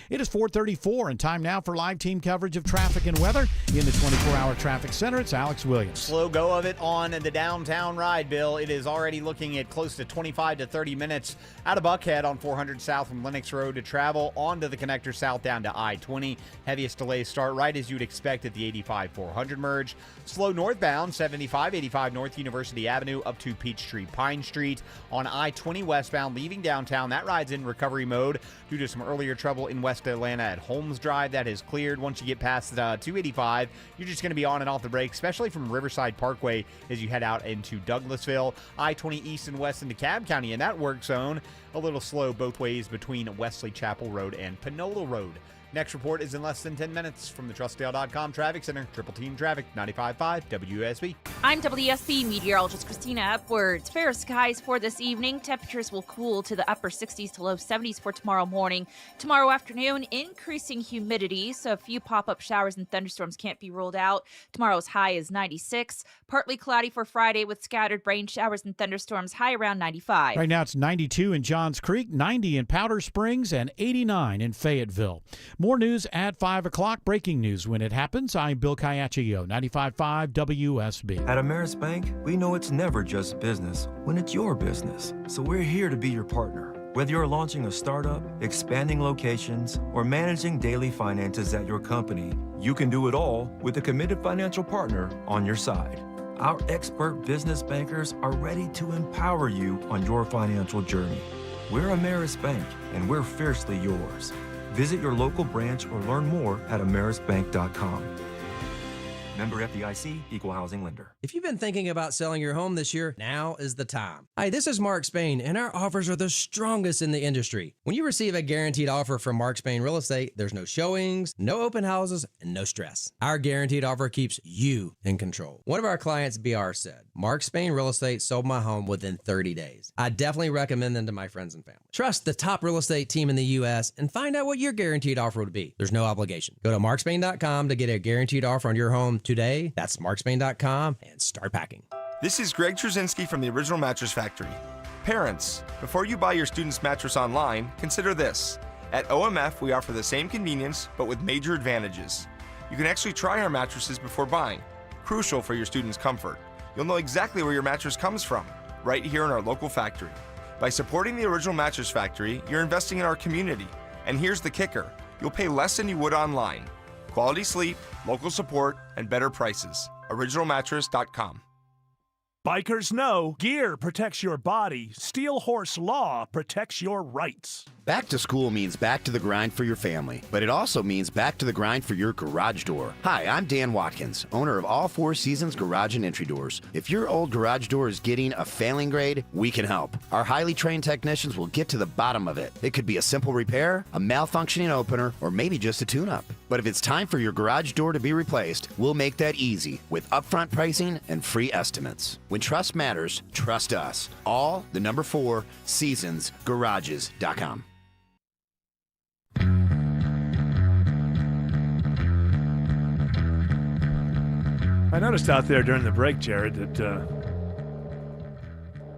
It is 4:34 and time now for live team coverage of traffic and weather. In the 24-hour traffic center, it's Alex Williams. Slow go of it on the downtown ride, Bill. It is already looking at close to 25 to 30 minutes out of Buckhead on 400 south from Lennox Road to travel onto the connector south down to I-20. Heaviest delays start right as you'd expect at the 85-400 merge. Slow northbound 75-85 North University Avenue up to Peachtree Pine Street. On I-20 westbound leaving downtown, that ride's in recovery mode due to some earlier trouble in West Atlanta at Holmes Drive. That is cleared. once you get past 285. You're just going to be on and off the brake, especially from Riverside Parkway as you head out into Douglasville. I-20 east and west into Cobb County in that work zone. A little slow both ways between Wesley Chapel Road and Panola Road. Next report is in less than 10 minutes from the TrustDale.com Traffic Center. Triple Team Traffic, 95.5 WSB. I'm WSB meteorologist Christina Upwards. Fair skies for this evening. Temperatures will cool to the upper 60s to low 70s for tomorrow morning. Tomorrow afternoon, increasing humidity, so a few pop-up showers and thunderstorms can't be ruled out. Tomorrow's high is 96. Partly cloudy for Friday with scattered rain showers and thunderstorms, high around 95. Right now it's 92 in Johns Creek, 90 in Powder Springs, and 89 in Fayetteville. More news at 5 o'clock. Breaking news when it happens. I'm Bill Caiaccio, 95.5 WSB. At Ameris Bank, we know it's never just business when it's your business. So we're here to be your partner. Whether you're launching a startup, expanding locations, or managing daily finances at your company, you can do it all with a committed financial partner on your side. Our expert business bankers are ready to empower you on your financial journey. We're Ameris Bank, and we're fiercely yours. Visit your local branch or learn more at amerisbank.com. Member FDIC, Equal Housing Lender. If you've been thinking about selling your home this year, now is the time. Hi, this is Mark Spain, and our offers are the strongest in the industry. When you receive a guaranteed offer from Mark Spain Real Estate, there's no showings, no open houses, and no stress. Our guaranteed offer keeps you in control. One of our clients, BR, said, Mark Spain Real Estate sold my home within 30 days. I definitely recommend them to my friends and family. Trust the top real estate team in the U.S. and find out what your guaranteed offer would be. There's no obligation. Go to markspain.com to get a guaranteed offer on your home today. That's markspain.com and start packing. This is Greg Trzynski from the Original Mattress Factory. Parents, before you buy your student's mattress online, consider this. At OMF, we offer the same convenience, but with major advantages. You can actually try our mattresses before buying, crucial for your student's comfort. You'll know exactly where your mattress comes from, right here in our local factory. By supporting the Original Mattress Factory, you're investing in our community. And here's the kicker, you'll pay less than you would online. Quality sleep, local support, and better prices. OriginalMattress.com. Bikers know gear protects your body. Steel Horse Law protects your rights. Back to school means back to the grind for your family, but it also means back to the grind for your garage door. Hi, I'm Dan Watkins, owner of All Four Seasons Garage and Entry Doors. If your old garage door is getting a failing grade, we can help. Our highly trained technicians will get to the bottom of it. It could be a simple repair, a malfunctioning opener, or maybe just a tune-up. But if it's time for your garage door to be replaced, we'll make that easy with upfront pricing and free estimates. When trust matters, trust us. All, the number 4, seasonsgarages.com. I noticed out there during the break, Jared, that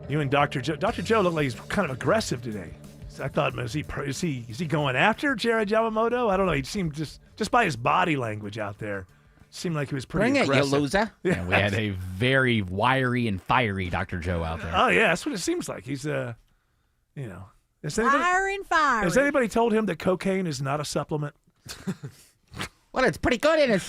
you and Dr. Joe look like he's kind of aggressive today. I thought, is he going after Jared Yamamoto? I don't know. He seemed just by his body language out there, seemed like he was pretty aggressive. Bring it, you loser. Yeah, and we had a very wiry and fiery Dr. Joe out there. Oh yeah, that's what it seems like. He's Fire and fire. Has anybody told him that cocaine is not a supplement? Well, it's pretty good, and it's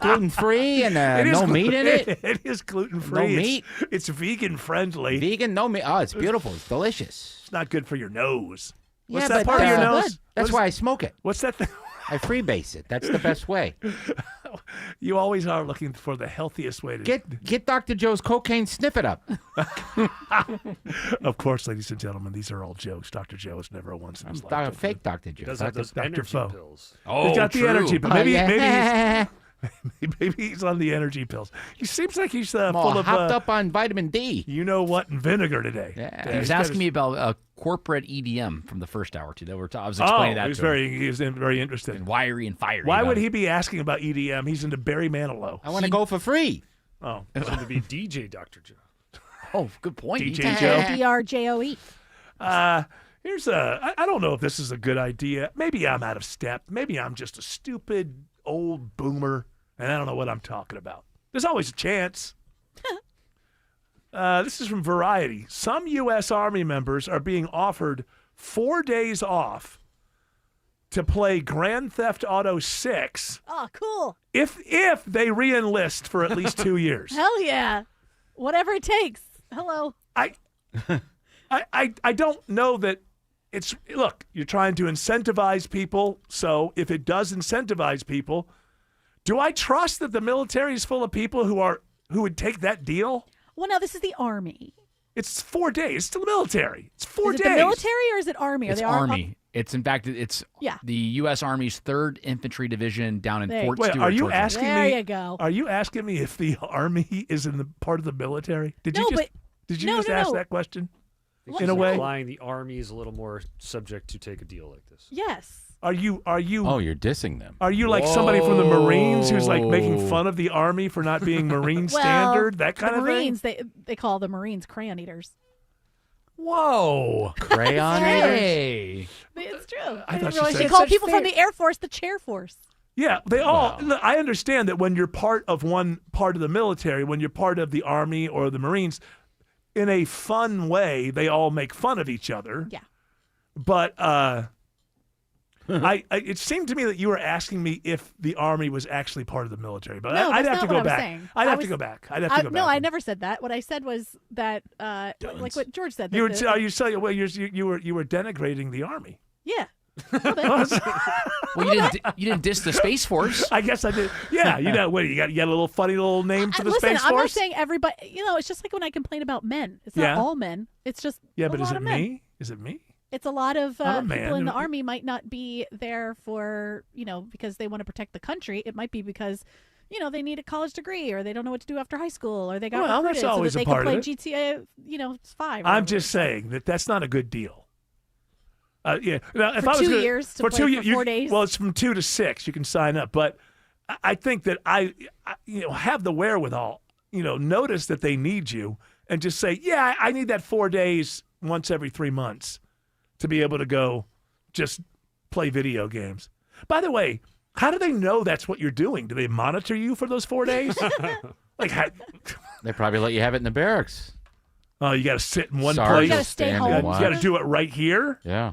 gluten-free and no meat in it. It is gluten-free. No meat. It's vegan-friendly. Vegan, no meat. Oh, it's beautiful. It's delicious. It's not good for your nose. What's Yeah, that but, part of your nose? good. That's why I smoke it. What's that thing? I freebase it. That's the best way. You always are looking for the healthiest way to Get Dr. Joe's cocaine, sniff it up. Of course, ladies and gentlemen, these are all jokes. Dr. Joe is never once in his life. Fake Dr. Joe. Does have those energy Foe. pills. He's got the energy, but maybe he's on the energy pills. He seems like he's full of hopped up on vitamin D. You know what? And vinegar today. Yeah. He was asking me about corporate EDM from the first hour too. I was explaining that. He was very interested. And wiry and fiery. Why would he be asking about EDM? He's into Barry Manilow. I want to go for free. Oh, it's going to be DJ Dr. Joe. Oh, good point. DJ Joe. DRJOE. Here's I don't know if this is a good idea. Maybe I'm out of step. Maybe I'm just a stupid old boomer, and I don't know what I'm talking about. There's always a chance. This is from Variety. Some U.S. Army members are being offered 4 days off to play Grand Theft Auto 6. Oh, cool. If they re-enlist for at least 2 years. Hell yeah. Whatever it takes. Hello. I don't know that look, you're trying to incentivize people. So if it does incentivize people, do I trust that the military is full of people who would take that deal? Well, no, this is the Army. It's 4 days. It's still the military. It's 4 days. Is it the military or is it Army? It's Army. It's in fact, it's the U.S. Army's 3rd Infantry Division down in Fort Stewart. Are you Georgia. asking There me? you go. Are you asking me if the Army is in the part of the military? Did you just No, ask no. that question? In a way, implying the Army is a little more subject to take a deal like this. Yes. Are you? Oh, you're dissing them. Are you like somebody from the Marines who's like making fun of the Army for not being Marine standard? That kind the of Marines, thing. they call the Marines crayon eaters. Whoa, crayon Hey. It's true. I thought They she said call people from the Air Force the Chair Force. Yeah, they all. Look, I understand that when you're part of one part of the military, when you're part of the Army or the Marines, in a fun way, they all make fun of each other. Yeah. But it seemed to me that you were asking me if the Army was actually part of the military. But No, I'd that's have to not go what I was back. saying. I'd I have was- to go back. I'd have to go back. No, I never said that. What I said was that, like what George said. that You were, the- are you saying? Well, you were denigrating the Army. yeah. Well, you didn't diss the Space Force. I guess I did. Yeah, you know, what you got a little funny little name for the Listen, Space I'm not Force. saying everybody. It's just like when I complain about men. It's not Yeah. all men. It's just Yeah, a but is lot it of men. me? Is it me? It's a lot of I'm a man. people in the Army might not be there for, because they want to protect the country. It might be because, they need a college degree or they don't know what to do after high school or they got Well, that's recruited always so a that they part can of play it. GTA, 5. or I'm whatever. just saying that that's not a good deal. Yeah. Now, if For I was 2 gonna- years to for play 2 for years, 4 days? Well, it's from 2 to 6. You can sign up, but I think that I have the wherewithal. Notice that they need you and just say, yeah, I need that 4 days once every 3 months to be able to go just play video games. By the way, how do they know that's what you're doing? Do they monitor you for those 4 days? They probably let you have it in the barracks. Oh, you got to sit in one Sergeant place. You gotta stay home. You got to do it right here. Yeah.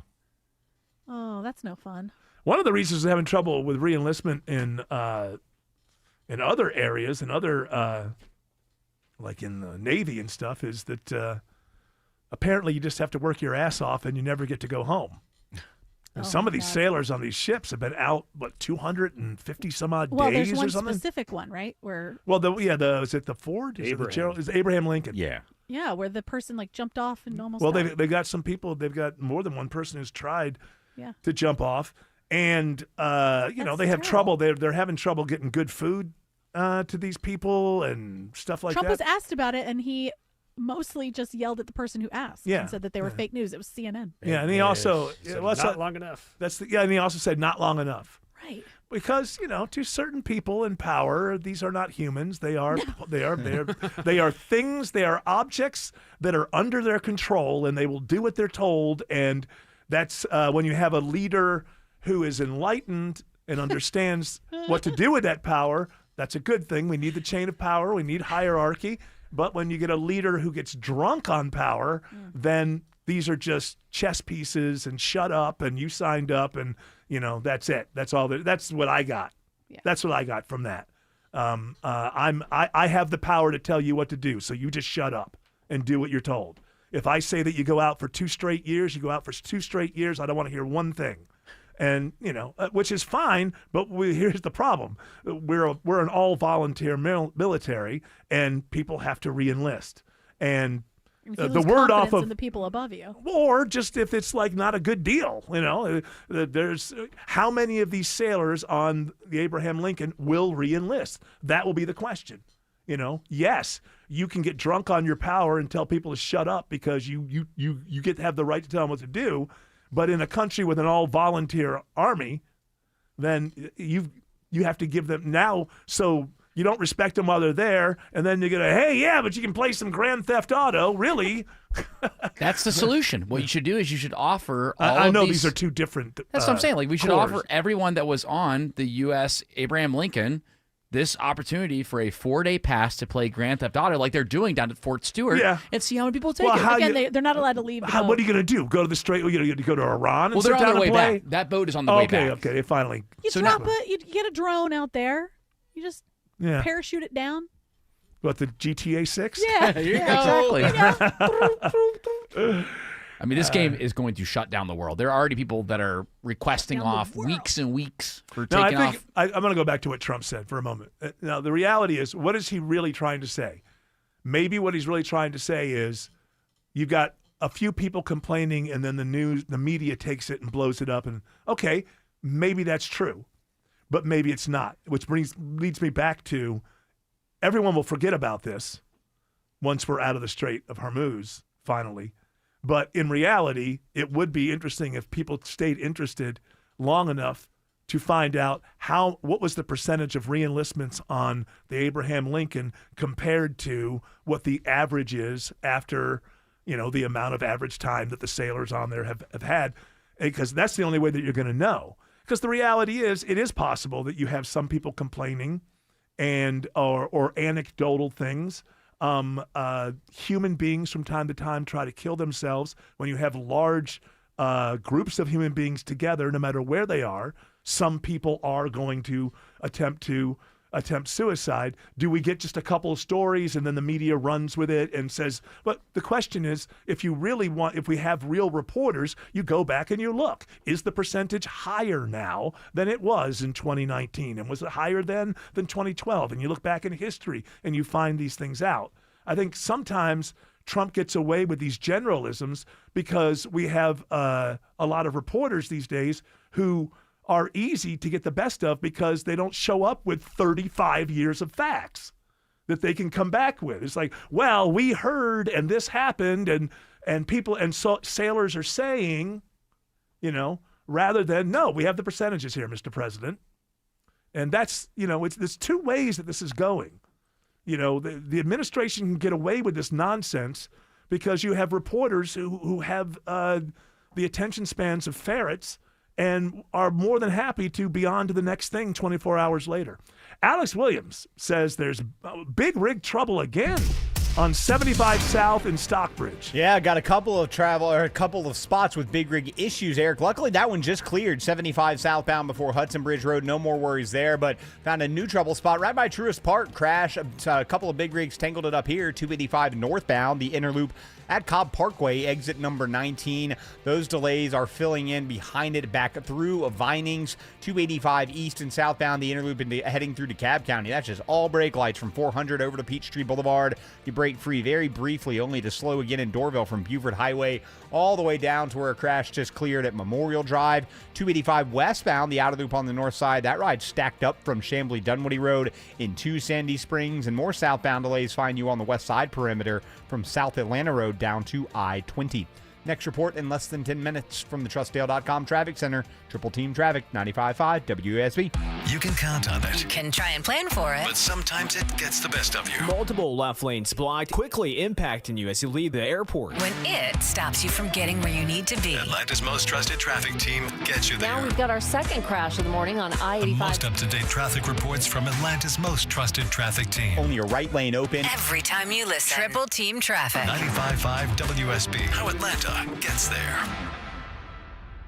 Oh, that's no fun. One of the reasons we're having trouble with reenlistment in other areas, in other like in the Navy and stuff, is that apparently you just have to work your ass off and you never get to go home. And some of these sailors on these ships have been out 250 some odd Well, days there's or one something. specific one, right? Where is it the Ford? Is it the Gerald? Is it Abraham Lincoln? Yeah. where the person like jumped off and almost Well, died. they got some people. They've got more than one person who's tried Yeah. to jump off, and they have trouble. They're having trouble getting good food to these people and stuff like Trump that. was asked about it, and he mostly just yelled at the person who asked Yeah. and said that they were fake news. It was CNN. Yeah, and he also not long enough. and he also said not long enough. Right. Because to certain people in power, these are not humans. They are they are things. They are objects that are under their control, and they will do what they're told. And that's when you have a leader who is enlightened and understands what to do with that power. That's a good thing. We need the chain of power. We need hierarchy. But when you get a leader who gets drunk on power, then these are just chess pieces and shut up and you signed up and, that's it. That's all. That's what I got. Yeah. That's what I got from that. I have the power to tell you what to do. So you just shut up and do what you're told. If I say that you go out for 2 straight years, you go out for 2 straight years. I don't want to hear one thing. And, which is fine, but here's the problem. We're an all-volunteer military, and people have to re-enlist. And If you the lose word off confidence of in the people above you. or just if it's like not a good deal, there's how many of these sailors on the Abraham Lincoln will re-enlist? That will be the question. Yes, you can get drunk on your power and tell people to shut up because you get to have the right to tell them what to do. But in a country with an all-volunteer army, then you have to give them now. So you don't respect them while they're there, and then you get hey, yeah, but you can play some Grand Theft Auto, really? That's the solution. What you should do is you should offer all I know of these are two different. That's what I'm saying. Like we should corps. offer everyone that was on the U.S. Abraham Lincoln this opportunity for a 4-day pass to play Grand Theft Auto like they're doing down at Fort Stewart and see how many people take Well, it. how Again, they're not allowed to leave. What are you going to do? Go to the straight? You go to Iran and Well, sit they're on down their way and play? back. That boat is on the way back. Okay, finally. You drop it. You get a drone out there. You just parachute it down. What, the GTA 6? Yeah, Here you go. exactly. I mean, this game is going to shut down the world. There are already people that are requesting off weeks and weeks for taking off. I'm going to go back to what Trump said for a moment. Now, the reality is, what is he really trying to say? Maybe what he's really trying to say is you've got a few people complaining and then the media takes it and blows it up. And okay, maybe that's true, but maybe it's not, which leads me back to everyone will forget about this once we're out of the Strait of Hormuz, finally. But in reality, it would be interesting if people stayed interested long enough to find out what was the percentage of reenlistments on the Abraham Lincoln compared to what the average is after, the amount of average time that the sailors on there have had, because that's the only way that you're going to know. Because the reality is, it is possible that you have some people complaining and or anecdotal things. Human beings from time to time try to kill themselves. When you have large groups of human beings together, no matter where they are, some people are going to attempt suicide. Do we get just a couple of stories and then the media runs with it and says, but the question is, if we have real reporters, you go back and you look, is the percentage higher now than it was in 2019? And was it higher then than 2012? And you look back in history and you find these things out. I think sometimes Trump gets away with these generalisms because we have a lot of reporters these days who are easy to get the best of because they don't show up with 35 years of facts that they can come back with. It's like, well, we heard and this happened and people and so sailors are saying, rather than, no, we have the percentages here, Mr. President. And that's, there's two ways that this is going. The administration can get away with this nonsense because you have reporters who have the attention spans of ferrets and are more than happy to be on to the next thing 24 hours later. Alex Williams says there's big rig trouble again on 75 South in Stockbridge. Yeah, got a couple of spots with big rig issues, Eric. Luckily, that one just cleared. 75 southbound before Hudson Bridge Road. No more worries there, but found a new trouble spot right by Truist Park. Crash. A couple of big rigs tangled it up here. 285 northbound, the inner loop at Cobb Parkway, exit number 19. Those delays are filling in behind it back through Vinings, 285 east and southbound, the inner loop heading through DeKalb County. That's just all brake lights from 400 over to Peachtree Boulevard. You break free very briefly, only to slow again in Dorville from Buford Highway all the way down to where a crash just cleared at Memorial Drive. 285 westbound, the outer loop on the north side. That ride stacked up from Chamblee Dunwoody Road into Sandy Springs, and more southbound delays find you on the west side perimeter from South Atlanta Road down to I-20. Next report in less than 10 minutes from the TrustDale.com Traffic Center. Triple Team Traffic, 95.5 WSB. You can count on it. You can try and plan for it. But sometimes it gets the best of you. Multiple left lanes blocked, quickly impacting you as you leave the airport. When it stops you from getting where you need to be. Atlanta's most trusted traffic team gets you there. Now we've got our second crash of the morning on I-85. The most up-to-date traffic reports from Atlanta's most trusted traffic team. Only a right lane open. Every time you listen. Triple Team Traffic. 95.5 WSB. How Atlanta gets there.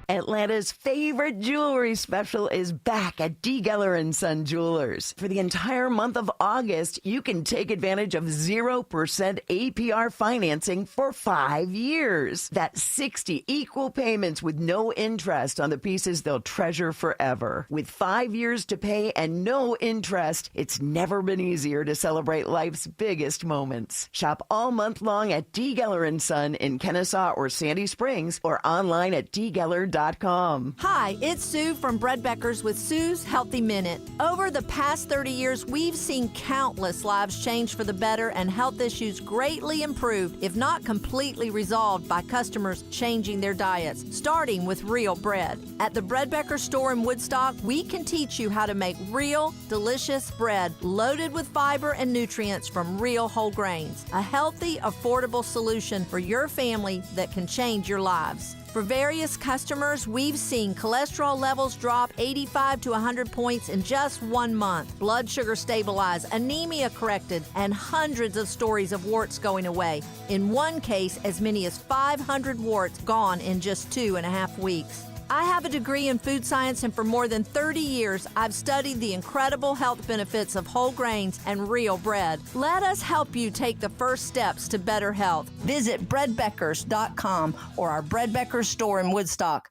Atlanta's favorite jewelry special is back at D. Geller & Son Jewelers. For the entire month of August, you can take advantage of 0% APR financing for 5 years. That's 60 equal payments with no interest on the pieces they'll treasure forever. With 5 years to pay and no interest, it's never been easier to celebrate life's biggest moments. Shop all month long at D. Geller & Son in Kennesaw or Sandy Springs or online at dgeller.com. Hi, it's Sue from Bread Beckers with Sue's Healthy Minute. Over the past 30 years, we've seen countless lives change for the better and health issues greatly improved, if not completely resolved, by customers changing their diets, starting with real bread. At the Bread Becker store in Woodstock, we can teach you how to make real, delicious bread loaded with fiber and nutrients from real whole grains. A healthy, affordable solution for your family that can change your lives. For various customers, we've seen cholesterol levels drop 85 to 100 points in just 1 month, blood sugar stabilized, anemia corrected, and hundreds of stories of warts going away. In one case, as many as 500 warts gone in just 2.5 weeks. I have a degree in food science, and for more than 30 years, I've studied the incredible health benefits of whole grains and real bread. Let us help you take the first steps to better health. Visit breadbeckers.com or our Bread Beckers store in Woodstock.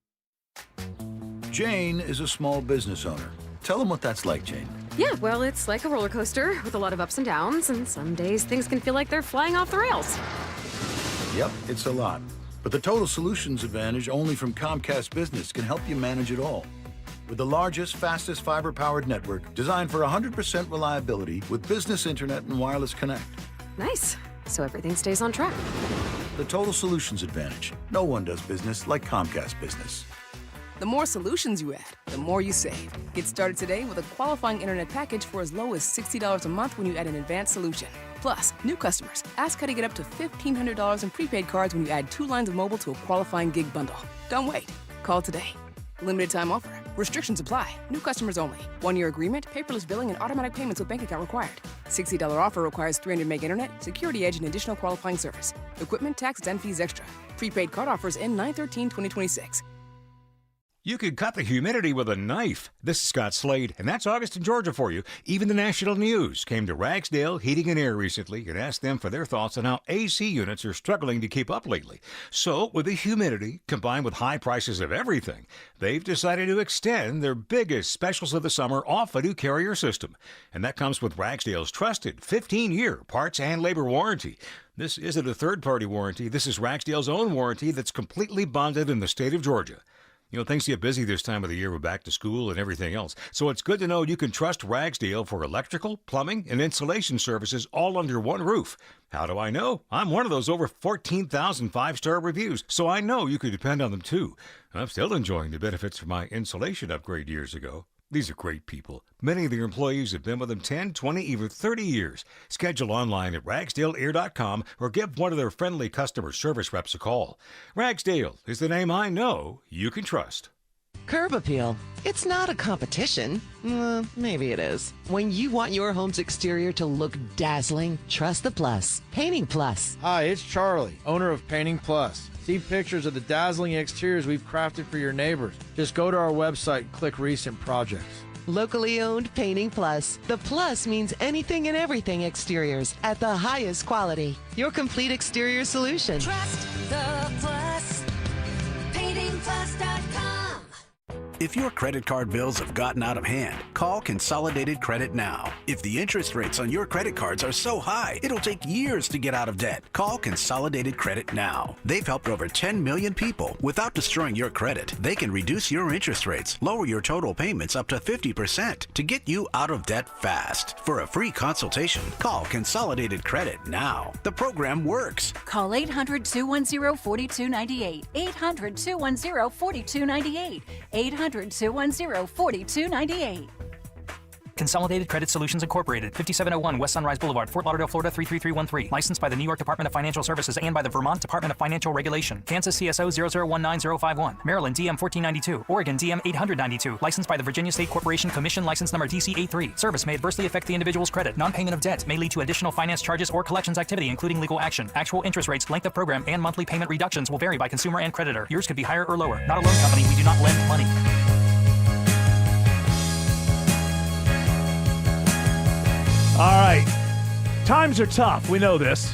Jane is a small business owner. Tell them what that's like, Jane. Yeah, well, it's like a roller coaster with a lot of ups and downs, and some days things can feel like they're flying off the rails. Yep, it's a lot. But the Total Solutions Advantage only from Comcast Business can help you manage it all. With the largest, fastest fiber-powered network designed for 100% reliability with business internet and wireless connect. Nice. So everything stays on track. The Total Solutions Advantage. No one does business like Comcast Business. The more solutions you add, the more you save. Get started today with a qualifying internet package for as low as $60 a month when you add an advanced solution. Plus, new customers, ask how to get up to $1,500 in prepaid cards when you add 2 lines of mobile to a qualifying gig bundle. Don't wait. Call today. Limited time offer. Restrictions apply. New customers only. 1-year agreement, paperless billing, and automatic payments with bank account required. $60 offer requires 300 meg internet, security edge, and additional qualifying service. Equipment, taxes, and fees extra. Prepaid card offers end 9/13/2026. You could cut the humidity with a knife. This is Scott Slade, and that's August in Georgia for you. Even the national news came to Ragsdale Heating and Air recently and asked them for their thoughts on how AC units are struggling to keep up lately. So, with the humidity combined with high prices of everything, they've decided to extend their biggest specials of the summer off a new Carrier system. And that comes with Ragsdale's trusted 15-year parts and labor warranty. This isn't a third-party warranty. This is Ragsdale's own warranty that's completely bonded in the state of Georgia. You know, things get busy this time of the year with back to school and everything else. So it's good to know you can trust Ragsdale for electrical, plumbing, and insulation services all under one roof. How do I know? I'm one of those over 14,000 5-star reviews, so I know you can depend on them too. I'm still enjoying the benefits from my insulation upgrade years ago. These are great people. Many of their employees have been with them 10, 20, even 30 years. Schedule online at ragsdaleair.com or give one of their friendly customer service reps a call. Ragsdale is the name I know you can trust. Curb Appeal. It's not a competition. Maybe it is. When you want your home's exterior to look dazzling, trust the Plus. Painting Plus. Hi, it's Charlie, owner of Painting Plus. See pictures of the dazzling exteriors we've crafted for your neighbors. Just go to our website and click Recent Projects. Locally owned Painting Plus. The plus means anything and everything exteriors at the highest quality. Your complete exterior solution. Trust the Plus. PaintingPlus.com. If your credit card bills have gotten out of hand, call Consolidated Credit now. If the interest rates on your credit cards are so high, it'll take years to get out of debt. Call Consolidated Credit now. They've helped over 10 million people without destroying your credit. They can reduce your interest rates, lower your total payments up to 50% to get you out of debt fast. For a free consultation, call Consolidated Credit now. The program works. Call 800-210-4298. 800-210-4298. 800-210-4298. Consolidated Credit Solutions Incorporated, 5701 West Sunrise Boulevard, Fort Lauderdale, Florida 33313. Licensed by the New York Department of Financial Services and by the Vermont Department of Financial Regulation. Kansas CSO 0019051. Maryland DM 1492. Oregon DM 892. Licensed by the Virginia State Corporation Commission license number DC83. Service may adversely affect the individual's credit. Non-payment of debt may lead to additional finance charges or collections activity, including legal action. Actual interest rates, length of program, and monthly payment reductions will vary by consumer and creditor. Yours could be higher or lower. Not a loan company. We do not lend money. All right. Times are tough. We know this.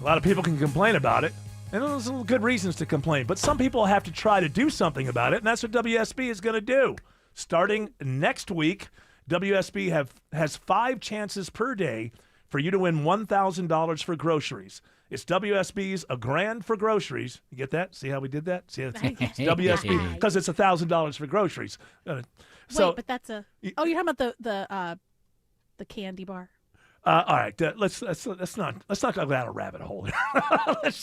A lot of people can complain about it, and there's good reasons to complain. But some people have to try to do something about it, and that's what WSB is going to do. Starting next week, WSB has 5 chances per day for you to win $1,000 for groceries. It's WSB's A Grand for Groceries. You get that? See how we did that? See, it's WSB because it's $1,000 for groceries. Wait, but that's a. Oh, you're talking about the candy bar. All right, let's not go down a rabbit hole here. It's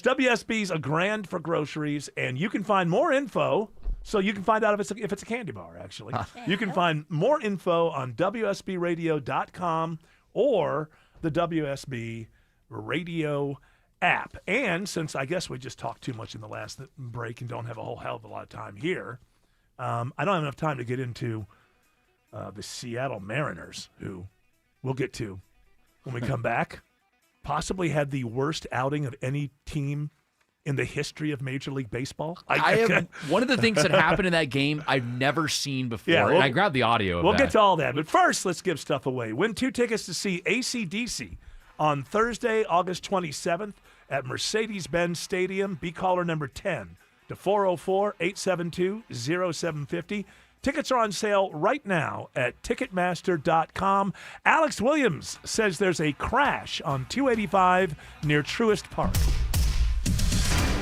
WSB's A Grand for Groceries, and you can find more info. So you can find out if it's a candy bar. Actually, you can find more info on WSBRadio.com or the WSB Radio app. And since I guess we just talked too much in the last break and don't have a whole hell of a lot of time here, I don't have enough time to get into the Seattle Mariners, who we'll get to when we come back. Possibly had the worst outing of any team in the history of Major League Baseball. I have one of the things that happened in that game I've never seen before, Yeah, and I grabbed the audio of We'll that. get to all that. But first, let's give stuff away. Win 2 tickets to see AC/DC on Thursday, August 27th at Mercedes-Benz Stadium. Be caller number 10 to 404-872-0750. Tickets are on sale right now at Ticketmaster.com. Alex Williams says there's a crash on 285 near Truist Park.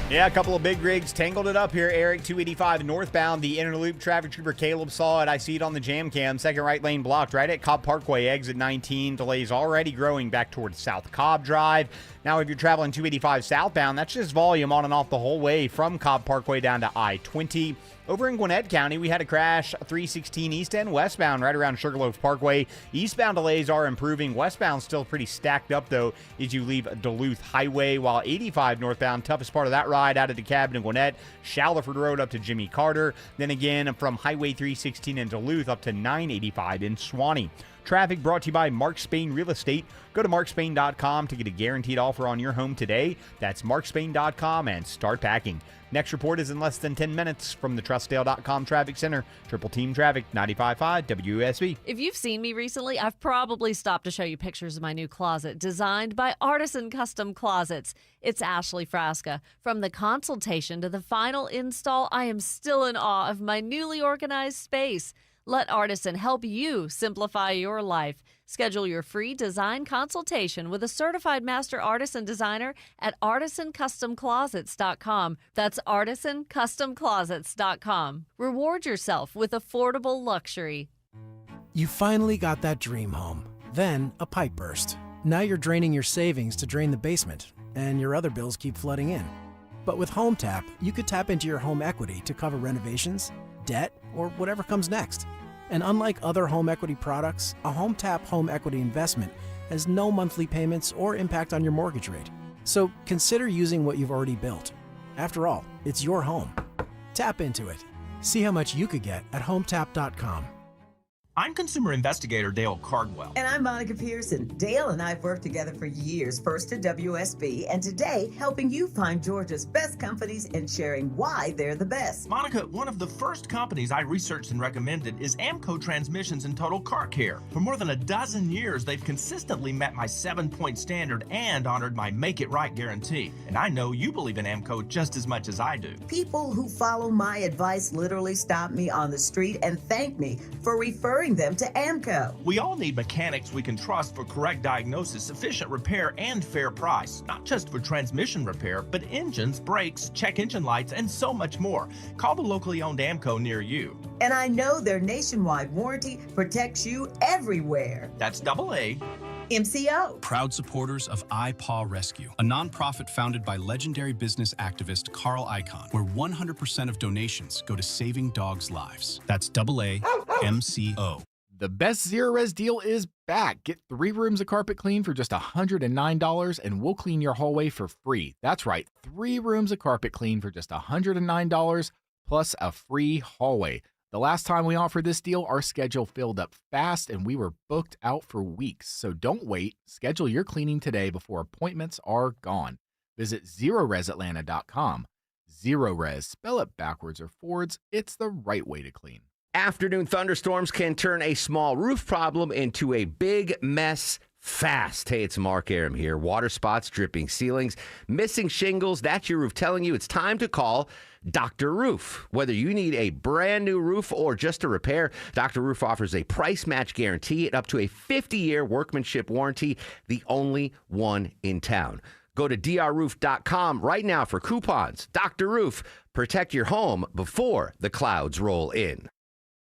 Yeah, a couple of big rigs tangled it up here, Eric. 285 northbound. The inner loop traffic trooper Caleb saw it. I see it on the jam cam. Second right lane blocked right at Cobb Parkway, exit 19. Delays already growing back towards South Cobb Drive. Now, if you're traveling 285 southbound, that's just volume on and off the whole way from Cobb Parkway down to I-20. Over in Gwinnett County, we had a crash 316 east and westbound right around Sugarloaf Parkway. Eastbound delays are improving. Westbound still pretty stacked up, though, as you leave Duluth Highway, while 85 northbound, toughest part of that ride out of DeKalb and Gwinnett, Shallowford Road up to Jimmy Carter. Then again, from Highway 316 in Duluth up to 985 in Suwanee. Traffic brought to you by Mark Spain Real Estate. Go to markspain.com to get a guaranteed offer on your home today. That's markspain.com and start packing. Next report is in less than 10 minutes from the Trustdale.com Traffic Center. Triple Team Traffic, 95.5 WSB. If you've seen me recently, I've probably stopped to show you pictures of my new closet designed by Artisan Custom Closets. It's Ashley Frasca. From the consultation to the final install, I am still in awe of my newly organized space. Let Artisan help you simplify your life. Schedule your free design consultation with a certified master artisan designer at artisancustomclosets.com. That's artisancustomclosets.com. Reward yourself with affordable luxury. You finally got that dream home. Then a pipe burst. Now you're draining your savings to drain the basement, and your other bills keep flooding in. But with HomeTap, you could tap into your home equity to cover renovations, debt, or whatever comes next. And unlike other home equity products, a HomeTap home equity investment has no monthly payments or impact on your mortgage rate. So consider using what you've already built. After all, it's your home. Tap into it. See how much you could get at HomeTap.com. I'm consumer investigator Dale Cardwell. And I'm Monica Pearson. Dale and I have worked together for years, first at WSB, and today helping you find Georgia's best companies and sharing why they're the best. Monica, one of the first companies I researched and recommended is AMCO Transmissions and Total Car Care. For more than a dozen years, they've consistently met my 7-point standard and honored my Make It Right guarantee. And I know you believe in AMCO just as much as I do. People who follow my advice literally stop me on the street and thank me for referring them to AMCO. We all need mechanics we can trust for correct diagnosis, efficient repair, and fair price. Not just for transmission repair, but engines, brakes, check engine lights, and so much more. Call the locally owned AMCO near you. And I know their nationwide warranty protects you everywhere. That's AA. MCO. Proud supporters of iPaw Rescue, a nonprofit founded by legendary business activist Carl Icahn, where 100% of donations go to saving dogs' lives. That's AA MCO. The best Zero Res deal is back. Get 3 rooms of carpet clean for just $109 and we'll clean your hallway for free. That's right, 3 rooms of carpet clean for just $109 plus a free hallway. The last time we offered this deal, our schedule filled up fast and we were booked out for weeks. So don't wait. Schedule your cleaning today before appointments are gone. Visit ZeroResAtlanta.com. Zero Res, spell it backwards or forwards. It's the right way to clean. Afternoon thunderstorms can turn a small roof problem into a big mess fast. Hey, it's Mark Aram here. Water spots, dripping ceilings, missing shingles. That's your roof telling you it's time to call Dr. Roof. Whether you need a brand new roof or just a repair, Dr. Roof offers a price match guarantee and up to a 50-year workmanship warranty, the only one in town. Go to drroof.com right now for coupons. Dr. Roof, protect your home before the clouds roll in.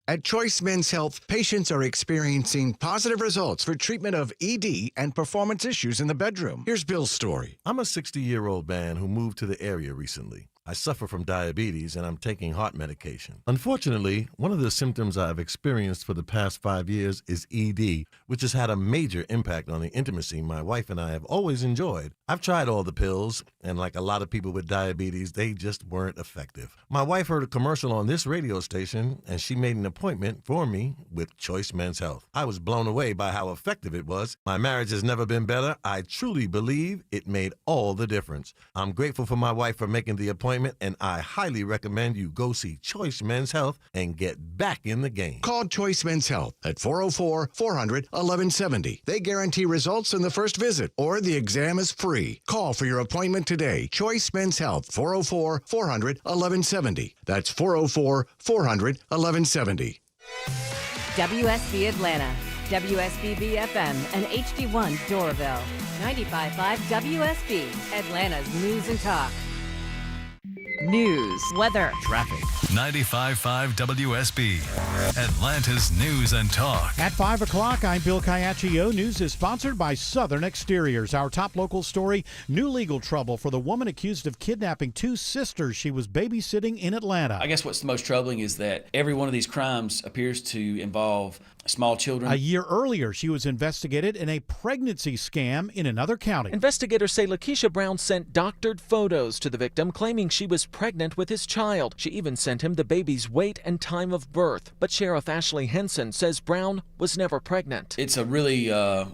At Choice Men's Health, patients are experiencing positive results for treatment of ED and performance issues in the bedroom. Here's Bill's story. I'm a 60-year-old man who moved to the area recently. I suffer from diabetes and I'm taking heart medication. Unfortunately, one of the symptoms I've experienced for the past 5 years is ED, which has had a major impact on the intimacy my wife and I have always enjoyed. I've tried all the pills, and like a lot of people with diabetes, they just weren't effective. My wife heard a commercial on this radio station, and she made an appointment for me with Choice Men's Health. I was blown away by how effective it was. My marriage has never been better. I truly believe it made all the difference. I'm grateful for my wife for making the appointment, and I highly recommend you go see Choice Men's Health and get back in the game. Call Choice Men's Health at 404-400-1170. They guarantee results in the first visit, or the exam is free. Call for your appointment today. Choice Men's Health, 404-400-1170. That's 404-400-1170. WSB Atlanta, WSB BFM, and HD1 Doraville. 95.5 WSB, Atlanta's news and talk. News, weather, traffic. 95.5 WSB, Atlanta's news and talk. At 5 o'clock, I'm Bill Caiaccio. News is sponsored by Southern Exteriors. Our top local story, new legal trouble for the woman accused of kidnapping two sisters she was babysitting in Atlanta. I guess what's the most troubling is that every one of these crimes appears to involve small children. A year earlier, she was investigated in a pregnancy scam in another county. Investigators say Lakeisha Brown sent doctored photos to the victim claiming she was pregnant with his child. She even sent him the baby's weight and time of birth. But Sheriff Ashley Henson says Brown was never pregnant. It's a really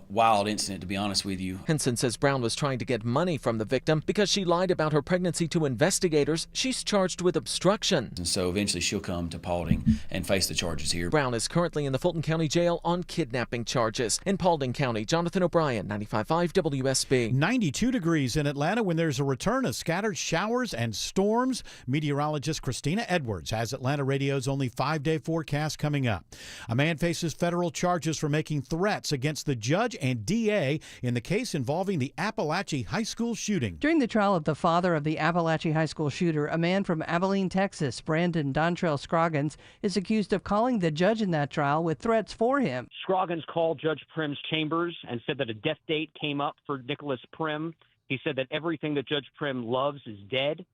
wild incident, to be honest with you. Henson says Brown was trying to get money from the victim because she lied about her pregnancy to investigators. She's charged with obstruction. And so eventually she'll come to Paulding and face the charges here. Brown is currently in the Fulton County Jail on kidnapping charges. In Paulding County, Jonathan O'Brien, 95.5 WSB. 92 degrees in Atlanta when there's a return of scattered showers and storms. Meteorologist Christina Edwards has Atlanta Radio's only 5-day forecast coming up. A man faces federal charges for making threats against the judge and DA in the case involving the Appalachia High School shooting. During the trial of the father of the Appalachia High School shooter, a man from Abilene, Texas, Brandon Dontrell Scroggins, is accused of calling the judge in that trial with threats for him. Scroggins called Judge Prim's chambers and said that a death date came up for Nicholas Prim. He said that everything that Judge Prim loves is dead,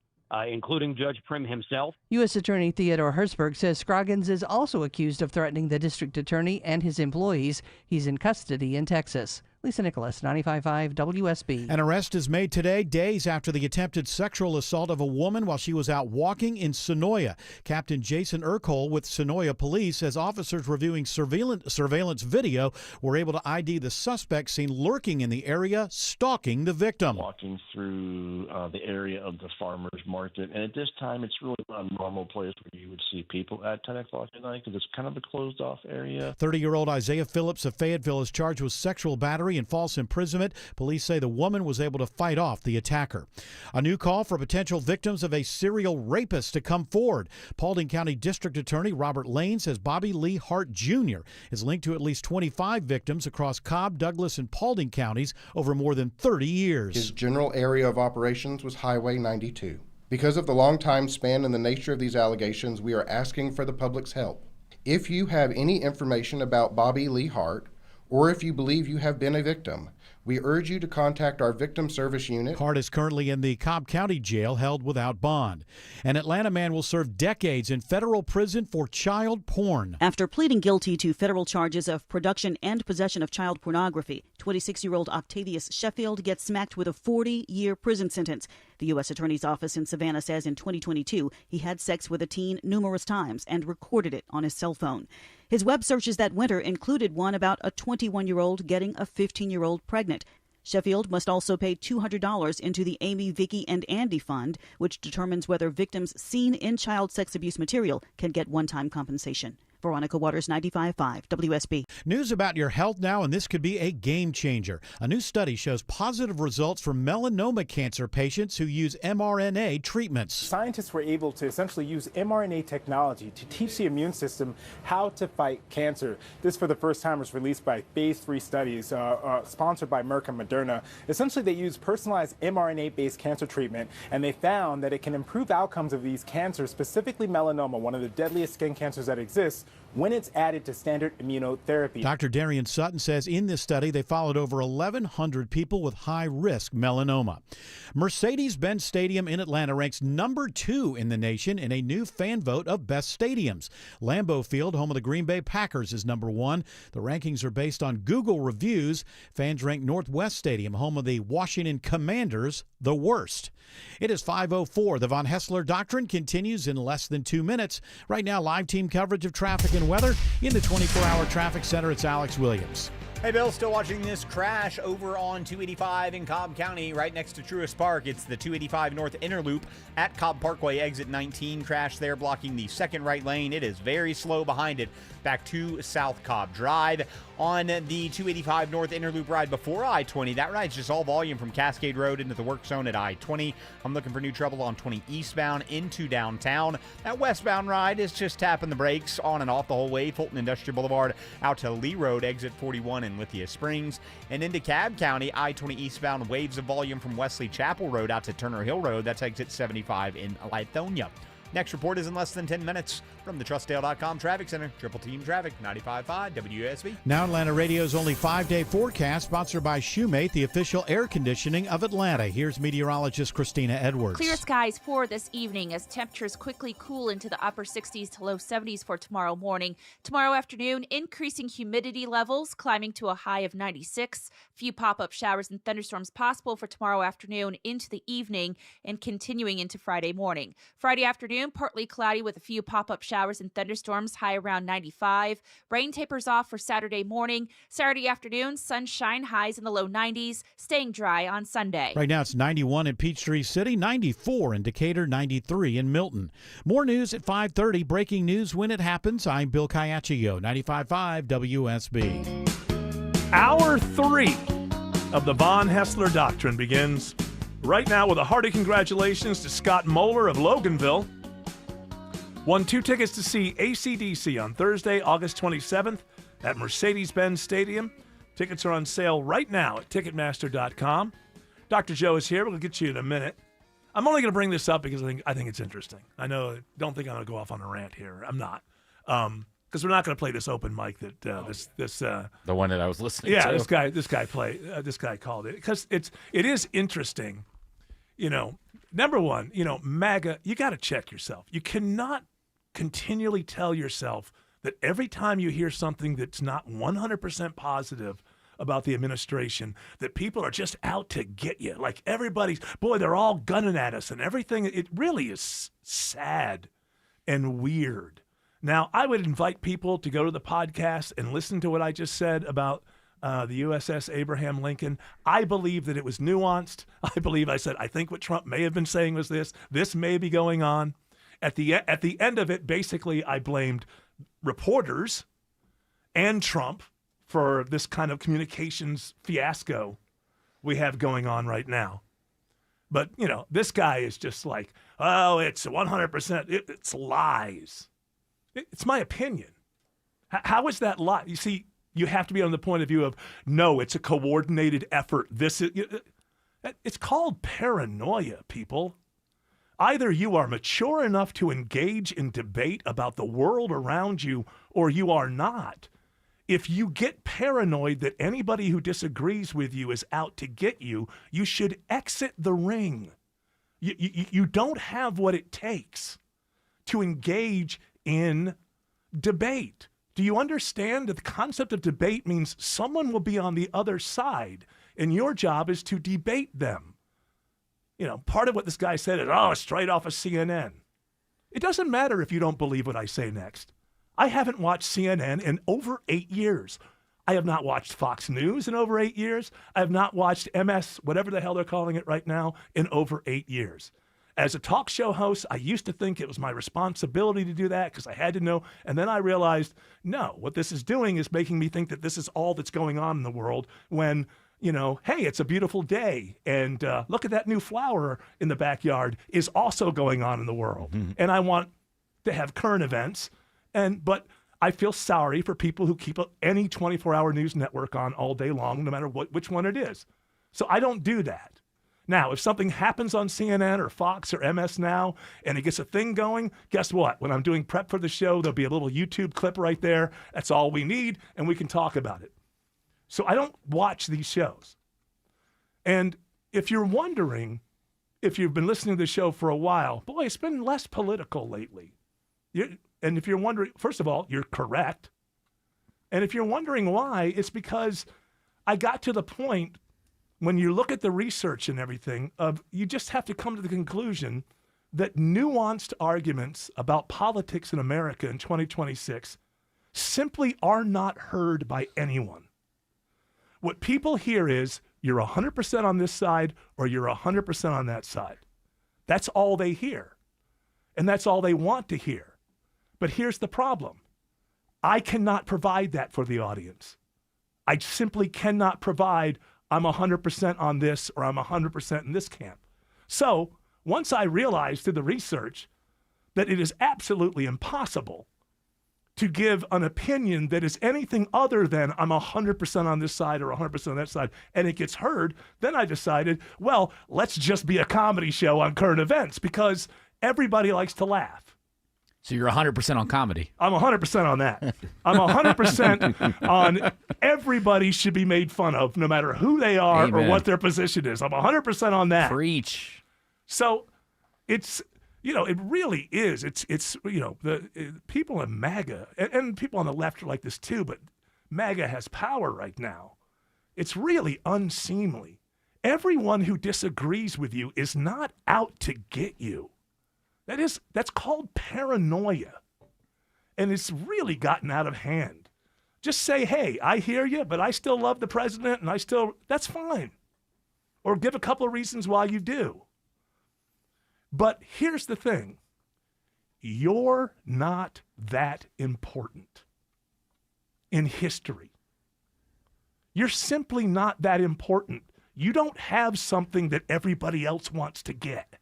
including Judge Prim himself. U.S. Attorney Theodore Herzberg says Scroggins is also accused of threatening the district attorney and his employees. He's in custody in Texas. Lisa Nicholas, 95.5 WSB. An arrest is made today, days after the attempted sexual assault of a woman while she was out walking in Sonoya. Captain Jason Urquhart with Sonoya Police says officers reviewing surveillance video were able to ID the suspect seen lurking in the area, stalking the victim. Walking through the area of the farmer's market, and at this time it's really not a normal place where you would see people at 10 o'clock at night because it's kind of a closed-off area. 30-year-old Isaiah Phillips of Fayetteville is charged with sexual battery and false imprisonment. Police say the woman was able to fight off the attacker. A new call for potential victims of a serial rapist to come forward. Paulding County District Attorney Robert Lane says Bobby Lee Hart Jr. is linked to at least 25 victims across Cobb, Douglas, and Paulding counties over more than 30 years. His general area of operations was Highway 92. Because of the long time span and the nature of these allegations, we are asking for the public's help. If you have any information about Bobby Lee Hart, or if you believe you have been a victim, we urge you to contact our Victim Service Unit. Hart is currently in the Cobb County Jail, held without bond. An Atlanta man will serve decades in federal prison for child porn. After pleading guilty to federal charges of production and possession of child pornography, 26-year-old Octavius Sheffield gets smacked with a 40-year prison sentence. The U.S. Attorney's Office in Savannah says in 2022 he had sex with a teen numerous times and recorded it on his cell phone. His web searches that winter included one about a 21-year-old getting a 15-year-old pregnant. Sheffield must also pay $200 into the Amy, Vicky, and Andy Fund, which determines whether victims seen in child sex abuse material can get one-time compensation. Veronica Waters, 95.5 WSB. News about your health now, and this could be a game changer. A new study shows positive results for melanoma cancer patients who use mRNA treatments. Scientists were able to essentially use mRNA technology to teach the immune system how to fight cancer. This, for the first time, was released by phase 3 studies sponsored by Merck and Moderna. Essentially, they used personalized mRNA-based cancer treatment, and they found that it can improve outcomes of these cancers, specifically melanoma, one of the deadliest skin cancers that exists, when it's added to standard immunotherapy. Dr. Darian Sutton says in this study they followed over 1,100 people with high-risk melanoma. Mercedes-Benz Stadium in Atlanta ranks number 2 in the nation in a new fan vote of best stadiums. Lambeau Field, home of the Green Bay Packers, is number 1. The rankings are based on Google reviews. Fans rank Northwest Stadium, home of the Washington Commanders, the worst. It is 5:04. The Von Hessler Doctrine continues in less than 2 minutes. Right now, live team coverage of traffic and weather. In the 24-hour traffic center, it's Alex Williams. Hey, Bill, still watching this crash over on 285 in Cobb County, right next to Truist Park. It's the 285 North Inner Loop at Cobb Parkway, exit 19. Crash there, blocking the second right lane. It is very slow behind it, back to South Cobb Drive. On the 285 North Inner Loop ride before I-20, that ride's just all volume from Cascade Road into the work zone at I-20. I'm looking for new trouble on 20 eastbound into downtown. That westbound ride is just tapping the brakes on and off the whole way. Fulton Industrial Boulevard out to Lee Road, exit 41 in Lithia Springs. And into Cobb County, I-20 eastbound, waves of volume from Wesley Chapel Road out to Turner Hill Road. That's exit 75 in Lithonia. Next report is in less than 10 minutes from the TrustDale.com Traffic Center. Triple Team Traffic, 95.5 WSB. Now Atlanta Radio's only 5-day forecast, sponsored by Shoemate, the official air conditioning of Atlanta. Here's meteorologist Christina Edwards. Clear skies for this evening as temperatures quickly cool into the upper 60s to low 70s for tomorrow morning. Tomorrow afternoon, increasing humidity levels, climbing to a high of 96. Few pop-up showers and thunderstorms possible for tomorrow afternoon into the evening and continuing into Friday morning. Friday afternoon, partly cloudy with a few pop-up showers and thunderstorms, high around 95. Rain tapers off for Saturday morning. Saturday afternoon, sunshine, highs in the low 90s, staying dry on Sunday. Right now it's 91 in Peachtree City, 94 in Decatur, 93 in Milton. More news at 5:30. Breaking news when it happens. I'm Bill Caiaccio, 95.5 WSB. Hour 3 of the Von Hessler Doctrine begins right now with a hearty congratulations to Scott Moeller of Loganville. Won 2 tickets to see AC/DC on Thursday, August 27th at Mercedes-Benz Stadium. Tickets are on sale right now at Ticketmaster.com. Dr. Joe is here. We'll get you in a minute. I'm only going to bring this up because I think it's interesting. Don't think I'm going to go off on a rant here. I'm not. Because we're not going to play this open mic that the one that I was listening to. Yeah, this guy called it, because it is interesting. Number one, MAGA, you got to check yourself. You cannot continually tell yourself that every time you hear something that's not 100% positive about the administration, that people are just out to get you. Like they're all gunning at us and everything. It really is sad and weird. Now, I would invite people to go to the podcast and listen to what I just said about the USS Abraham Lincoln. I believe that it was nuanced. I think what Trump may have been saying was this may be going on. At the end of it, basically, I blamed reporters and Trump for this kind of communications fiasco we have going on right now. But, this guy is just like, oh, it's 100%. It's lies. It's my opinion. How is that lie? You see, you have to be on the point of view of, no, it's a coordinated effort. It's called paranoia, people. Either you are mature enough to engage in debate about the world around you, or you are not. If you get paranoid that anybody who disagrees with you is out to get you, you should exit the ring. You don't have what it takes to engage in debate. Do you understand that the concept of debate means someone will be on the other side, and your job is to debate them? Part of what this guy said is, straight off of CNN. It doesn't matter if you don't believe what I say next. I haven't watched CNN in over 8 years. I have not watched Fox News in over 8 years. I have not watched MS, whatever the hell they're calling it right now, in over 8 years. As a talk show host, I used to think it was my responsibility to do that because I had to know. And then I realized, no, what this is doing is making me think that this is all that's going on in the world when, hey, it's a beautiful day. And look at that new flower in the backyard is also going on in the world. Mm-hmm. And I want to have current events. But I feel sorry for people who keep any 24-hour news network on all day long, no matter which one it is. So I don't do that. Now, if something happens on CNN or Fox or MS Now and it gets a thing going, guess what? When I'm doing prep for the show, there'll be a little YouTube clip right there. That's all we need, and we can talk about it. So I don't watch these shows. And if you're wondering, if you've been listening to the show for a while, boy, it's been less political lately. And if you're wondering, first of all, you're correct. And if you're wondering why, it's because I got to the point when you look at the research and everything, you just have to come to the conclusion that nuanced arguments about politics in America in 2026 simply are not heard by anyone. What people hear is you're 100% on this side or you're 100% on that side. That's all they hear. And that's all they want to hear. But here's the problem. I cannot provide that for the audience. I simply cannot provide I'm 100% on this or I'm 100% in this camp. So once I realized through the research that it is absolutely impossible to give an opinion that is anything other than I'm 100% on this side or 100% on that side, and it gets heard, then I decided, well, let's just be a comedy show on current events because everybody likes to laugh. So you're 100% on comedy. I'm 100% on that. I'm 100% on everybody should be made fun of, no matter who they are or what their position is. I'm 100% on that. Preach. So it's, it really is. It's the people in MAGA, and people on the left are like this too, but MAGA has power right now. It's really unseemly. Everyone who disagrees with you is not out to get you. That's called paranoia. And it's really gotten out of hand. Just say, hey, I hear you, but I still love the president, and that's fine. Or give a couple of reasons why you do. But here's the thing. You're not that important in history. You're simply not that important. You don't have something that everybody else wants to get.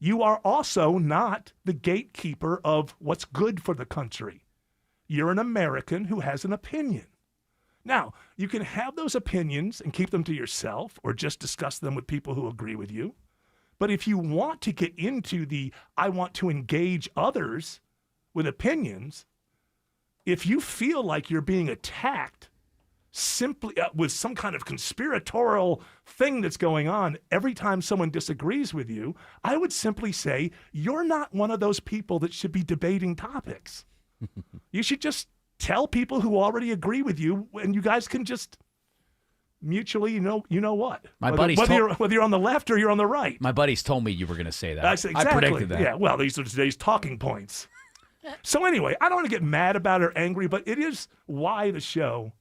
You are also not the gatekeeper of what's good for the country. You're an American who has an opinion. Now, you can have those opinions and keep them to yourself or just discuss them with people who agree with you. But if you want to get into I want to engage others with opinions, if you feel like you're being attacked simply with some kind of conspiratorial thing that's going on every time someone disagrees with you, I would simply say you're not one of those people that should be debating topics. You should just tell people who already agree with you, and you guys can just mutually, you know what? Whether you're on the left or you're on the right. My buddies told me you were going to say that. Exactly. I predicted that. Yeah, well, these are today's talking points. So anyway, I don't want to get mad about it or angry, but it is why the show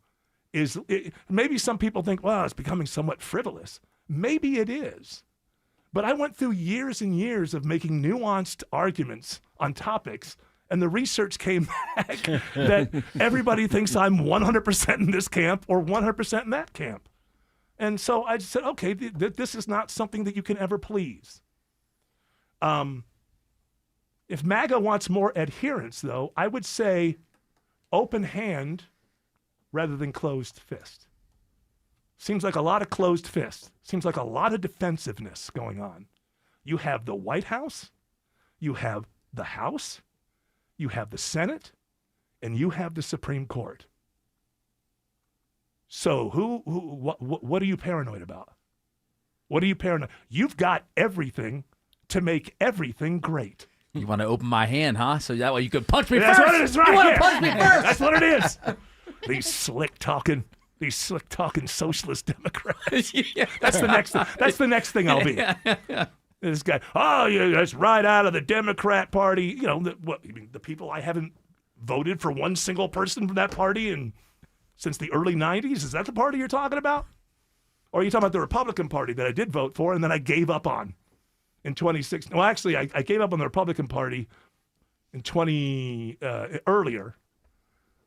maybe some people think, well, it's becoming somewhat frivolous. Maybe it is. But I went through years and years of making nuanced arguments on topics, and the research came back that everybody thinks I'm 100% in this camp or 100% in that camp. And so I just said, okay, this is not something that you can ever please. If MAGA wants more adherence, though, I would say open hand rather than closed fist. Seems like a lot of closed fists. Seems like a lot of defensiveness going on. You have the White House, you have the House, you have the Senate, and you have the Supreme Court. So what are you paranoid about? What are you paranoid? You've got everything to make everything great. You want to open my hand, huh? So that way you can punch me That's first. what it is right You want here. to punch me first. That's what it is. These slick talking socialist Democrats. That's the next thing I'll be. This guy, that's right out of the Democrat Party. The people I haven't voted for one single person from that party since the early 90s. Is that the party you're talking about? Or are you talking about the Republican Party that I did vote for and then I gave up on in 2016? Well, actually, I gave up on the Republican Party in earlier.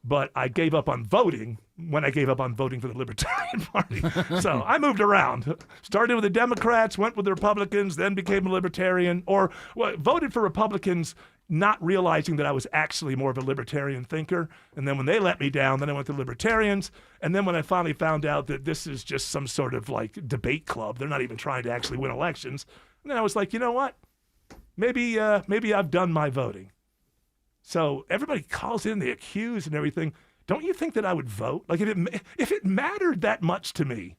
But I gave up on voting when I gave up on voting for the Libertarian Party. So I moved around. Started with the Democrats, went with the Republicans, then became a Libertarian, or voted for Republicans not realizing that I was actually more of a libertarian thinker. And then when they let me down, then I went to libertarians. And then when I finally found out that this is just some sort of like debate club, they're not even trying to actually win elections. And then I was like, you know what? Maybe I've done my voting. So everybody calls in, they accuse and everything. Don't you think that I would vote? Like if it mattered that much to me,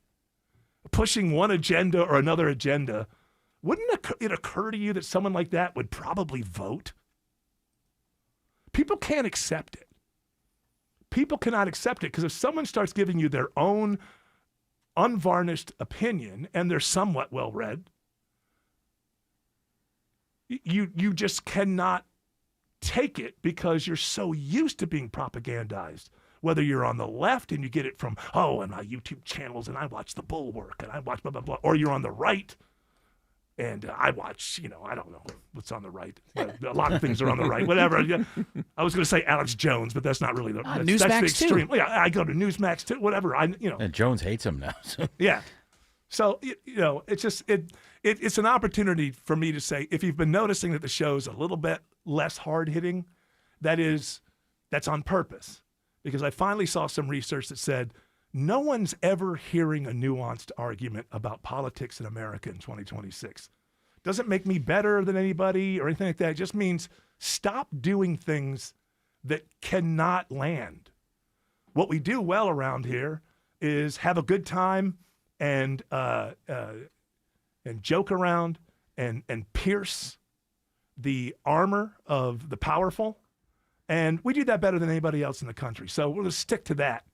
pushing one agenda or another agenda, wouldn't it occur to you that someone like that would probably vote? People can't accept it. People cannot accept it because if someone starts giving you their own unvarnished opinion and they're somewhat well-read, you just cannot take it because you're so used to being propagandized. Whether you're on the left and you get it from, and my YouTube channels and I watch The Bulwark and I watch blah, blah, blah, or you're on the right and I watch, I don't know what's on the right. A lot of things are on the right, whatever. I was going to say Alex Jones, but that's not really the Newsmax that's the extreme. too. Yeah, I go to Newsmax too, whatever. And Jones hates him now. So. Yeah. So, it's just, it's an opportunity for me to say, if you've been noticing that the show's a little bit less hard-hitting, that's on purpose. Because I finally saw some research that said no one's ever hearing a nuanced argument about politics in America in 2026. Doesn't make me better than anybody or anything like that. It just means stop doing things that cannot land. What we do well around here is have a good time and joke around and pierce the armor of the powerful. And we do that better than anybody else in the country. So we're going to stick to that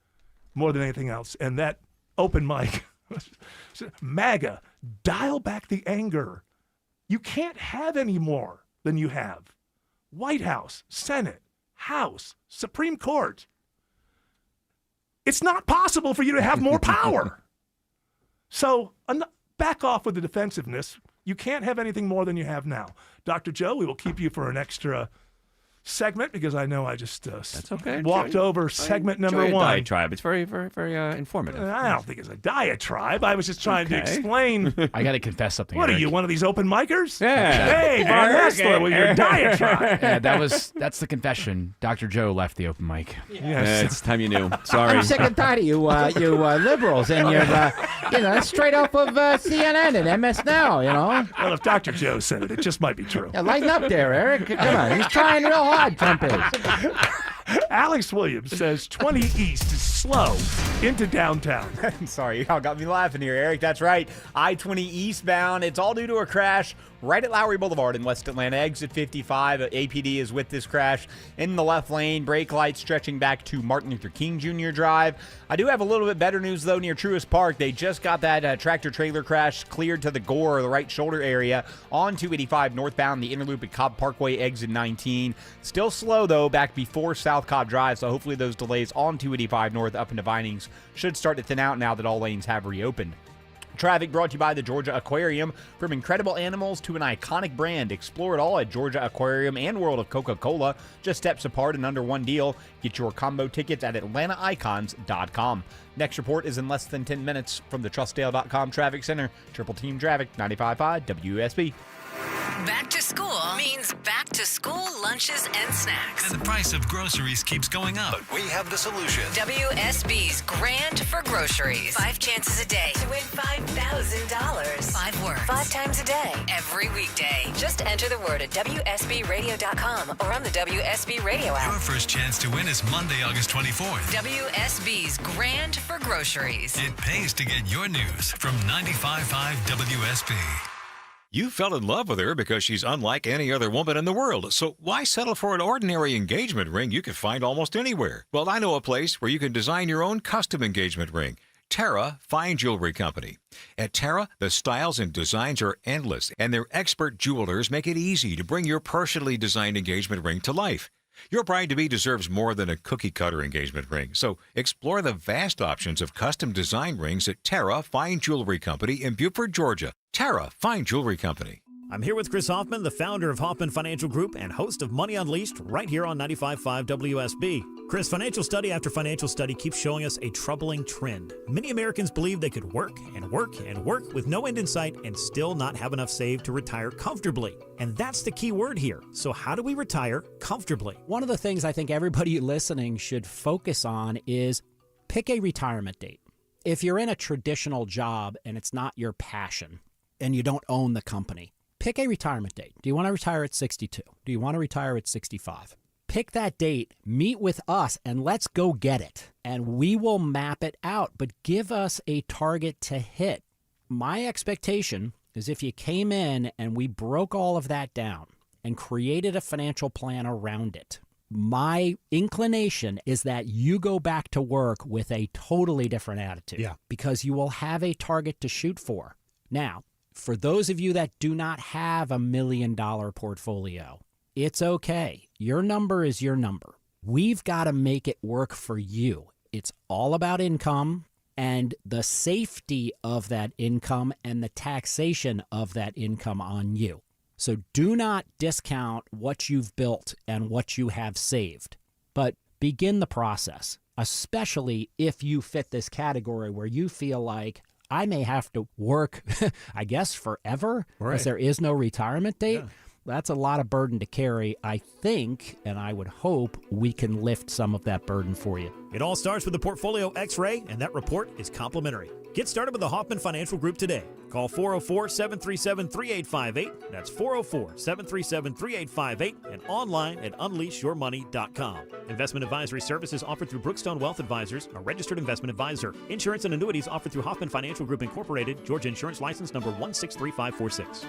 more than anything else. And that open mic, MAGA, dial back the anger. You can't have any more than you have. White House, Senate, House, Supreme Court. It's not possible for you to have more power. So back off with the defensiveness. You can't have anything more than you have now. Dr. Joe, we will keep you for an extra segment because I know I just That's okay. walked over segment number one. Diatribe. It's very, very, very informative. I don't think it's a diatribe. I was just trying to explain. I got to confess something. What Eric. are you, one of these open micers? Yeah. Hey, Von Hassler with your diatribe. Yeah, that's the confession. Dr. Joe left the open mic. Yes. It's time you knew. Sorry. I'm sick and tired of you liberals and your straight off of CNN and MS Now, Well, if Dr. Joe said it, it just might be true. Yeah, lighten up there, Eric. Come on. He's trying real hard, Trump is. Alex Williams says 20 East is slow into downtown. Sorry, y'all got me laughing here, Eric. That's right. I-20 eastbound. It's all due to a crash right at Lowry Boulevard in West Atlanta. Exit 55. APD is with this crash in the left lane. Brake lights stretching back to Martin Luther King Jr. Drive. I do have a little bit better news, though, near Truist Park. They just got that tractor-trailer crash cleared to the gore, the right shoulder area, on 285 northbound, the inner loop at Cobb Parkway, exit 19. Still slow, though, back before South Cobb Drive, so hopefully those delays on 285 north up into Vinings should start to thin out now that all lanes have reopened. Traffic brought to you by the Georgia Aquarium. From incredible animals to an iconic brand, explore it all at Georgia Aquarium and World of Coca-Cola. Just steps apart and under one deal. Get your combo tickets at AtlantaIcons.com. Next report is in less than 10 minutes from the TrustDale.com Traffic Center. Triple Team Traffic, 95.5 WSB. Back to school means back to school lunches and snacks. And the price of groceries keeps going up. But we have the solution. WSB's Grand for Groceries. 5 chances a day to win $5,000. 5 words. 5 times a day. Every weekday. Just enter the word at WSBRadio.com or on the WSB Radio app. Your first chance to win is Monday, August 24th. WSB's Grand for Groceries. It pays to get your news from 95.5 WSB. You fell in love with her because she's unlike any other woman in the world. So why settle for an ordinary engagement ring you could find almost anywhere? Well, I know a place where you can design your own custom engagement ring. Terra Fine Jewelry Company. At Terra, the styles and designs are endless, and their expert jewelers make it easy to bring your personally designed engagement ring to life. Your bride-to-be deserves more than a cookie-cutter engagement ring, so explore the vast options of custom design rings at Terra Fine Jewelry Company in Beaufort, Georgia. Terra Fine Jewelry Company. I'm here with Chris Hoffman, the founder of Hoffman Financial Group and host of Money Unleashed right here on 95.5 WSB. Chris, financial study after financial study keeps showing us a troubling trend. Many Americans believe they could work and work and work with no end in sight and still not have enough saved to retire comfortably. And that's the key word here. So how do we retire comfortably? One of the things I think everybody listening should focus on is pick a retirement date. If you're in a traditional job and it's not your passion and you don't own the company, pick a retirement date. Do you want to retire at 62? Do you want to retire at 65? Pick that date, meet with us, and let's go get it. And we will map it out, but give us a target to hit. My expectation is if you came in and we broke all of that down and created a financial plan around it, my inclination is that you go back to work with a totally different attitude. Yeah. Because you will have a target to shoot for. Now, for those of you that do not have $1 million portfolio, it's okay. Your number is your number. We've got to make it work for you. It's all about income and the safety of that income and the taxation of that income on you. So do not discount what you've built and what you have saved, but begin the process, especially if you fit this category where you feel like I may have to work, I guess, forever, because there is no retirement date. Yeah. That's a lot of burden to carry. I think, and I would hope, we can lift some of that burden for you. It all starts with the Portfolio X-Ray, and that report is complimentary. Get started with the Hoffman Financial Group today. Call 404-737-3858. That's 404-737-3858 and online at unleashyourmoney.com. Investment advisory services offered through Brookstone Wealth Advisors, a registered investment advisor. Insurance and annuities offered through Hoffman Financial Group Incorporated, Georgia Insurance License number 163546.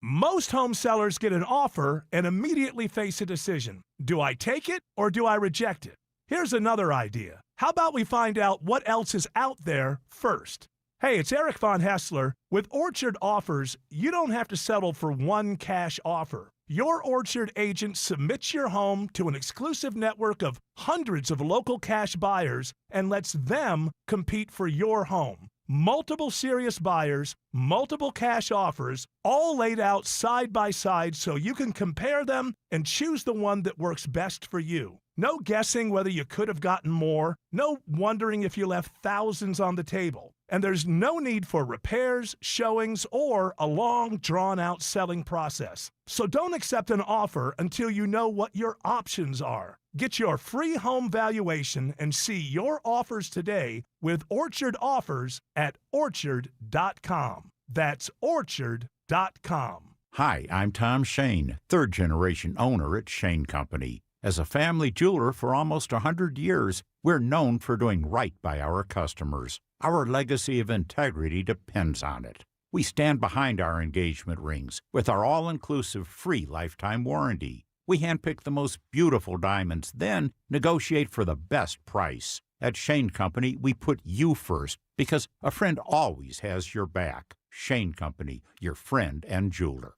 Most home sellers get an offer and immediately face a decision. Do I take it or do I reject it? Here's another idea. How about we find out what else is out there first? Hey, it's Eric Von Hessler. With Orchard Offers, you don't have to settle for one cash offer. Your Orchard agent submits your home to an exclusive network of hundreds of local cash buyers and lets them compete for your home. Multiple serious buyers, multiple cash offers, all laid out side by side so you can compare them and choose the one that works best for you. No guessing whether you could have gotten more, no wondering if you left thousands on the table. And there's no need for repairs, showings, or a long, drawn-out selling process. So don't accept an offer until you know what your options are. Get your free home valuation and see your offers today with Orchard Offers at Orchard.com. That's Orchard.com. Hi, I'm Tom Shane, third-generation owner at Shane Company. As a family jeweler for almost 100 years, we're known for doing right by our customers. Our legacy of integrity depends on it. We stand behind our engagement rings with our all-inclusive free lifetime warranty. We handpick the most beautiful diamonds, then negotiate for the best price. At Shane Company, we put you first because a friend always has your back. Shane Company, your friend and jeweler.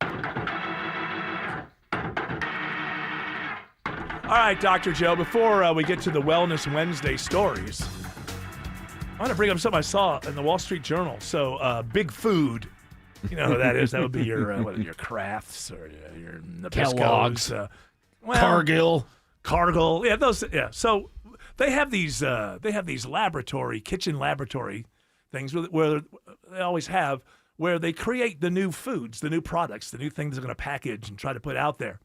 All right, Dr. Joe, before we get to the Wellness Wednesday stories, I want to bring up something I saw in the Wall Street Journal. So, Big Food, you know who that is? That would be your your Crafts or your Kellogg's, Cargill. Yeah, those. Yeah. So they have these kitchen laboratory things where they always have where they create the new foods, the new products, the new things they're going to package and try to put out there.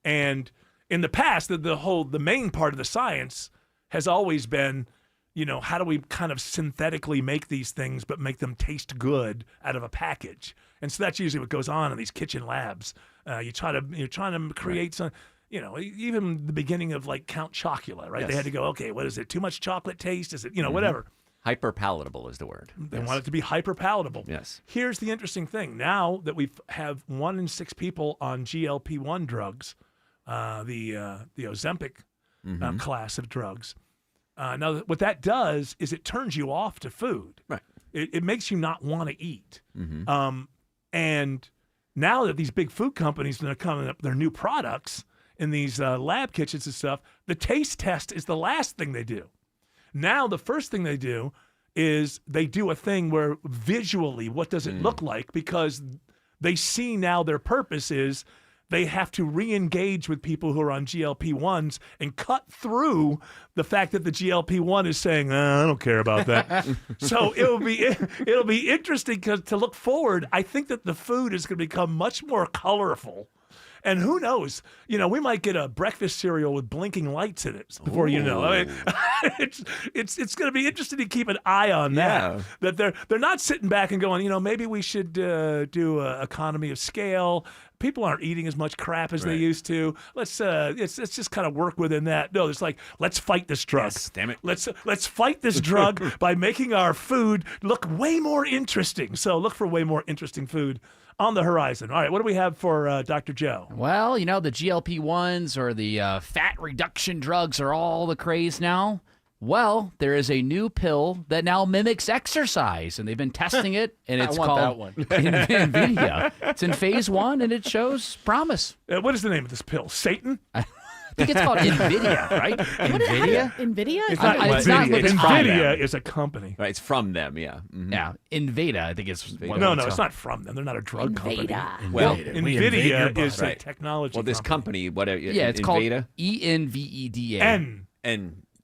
And in the past, the main part of the science has always been, you know, how do we kind of synthetically make these things but make them taste good out of a package? And so that's usually what goes on in these kitchen labs. You're trying to create some, you know, even the beginning of like Count Chocula, right? Yes. They had to go, okay, what is it? Too much chocolate taste? Is it, you know, whatever. Hyper palatable is the word. They want it to be hyper palatable. Yes. Here's the interesting thing. Now that we have 1 in 6 people on GLP-1 drugs, the Ozempic class of drugs. Now, what that does is it turns you off to food. Right. It makes you not want to eat. And now that these big food companies are coming up with their new products in these lab kitchens and stuff, the taste test is the last thing they do. Now, the first thing they do is they do a thing where visually, what does it look like? Because they see now their purpose is they have to re-engage with people who are on GLP-1s and cut through the fact that the GLP-1 is saying, I don't care about that. So it'll be interesting to look forward. I think that the food is going to become much more colorful. And who knows? We might get a breakfast cereal with blinking lights in it before you know. I mean, it's going to be interesting to keep an eye on that. Yeah. That they're not sitting back and going, maybe we should do economy of scale. People aren't eating as much crap as they used to. Let's just kind of work within that. No, it's like, let's fight this drug. Yes, damn it. Let's fight this drug by making our food look way more interesting. So look for way more interesting food on the horizon. All right, what do we have for Dr. Joe? Well, the GLP-1s or the fat reduction drugs are all the craze now. Well, there is a new pill that now mimics exercise, and they've been testing it, and it's called that one. NVIDIA. It's in phase 1, and it shows promise. What is the name of this pill? Satan? I think it's called NVIDIA, right? NVIDIA? NVIDIA? It's not NVIDIA. NVIDIA is a company. Right, it's from them, yeah. Mm-hmm. Yeah, Inveda, I think it's... No, it's not from them. They're not a drug company. Well, NVIDIA is a technology Well, this company, what? Yeah, it's called Inveda? ENVEDA.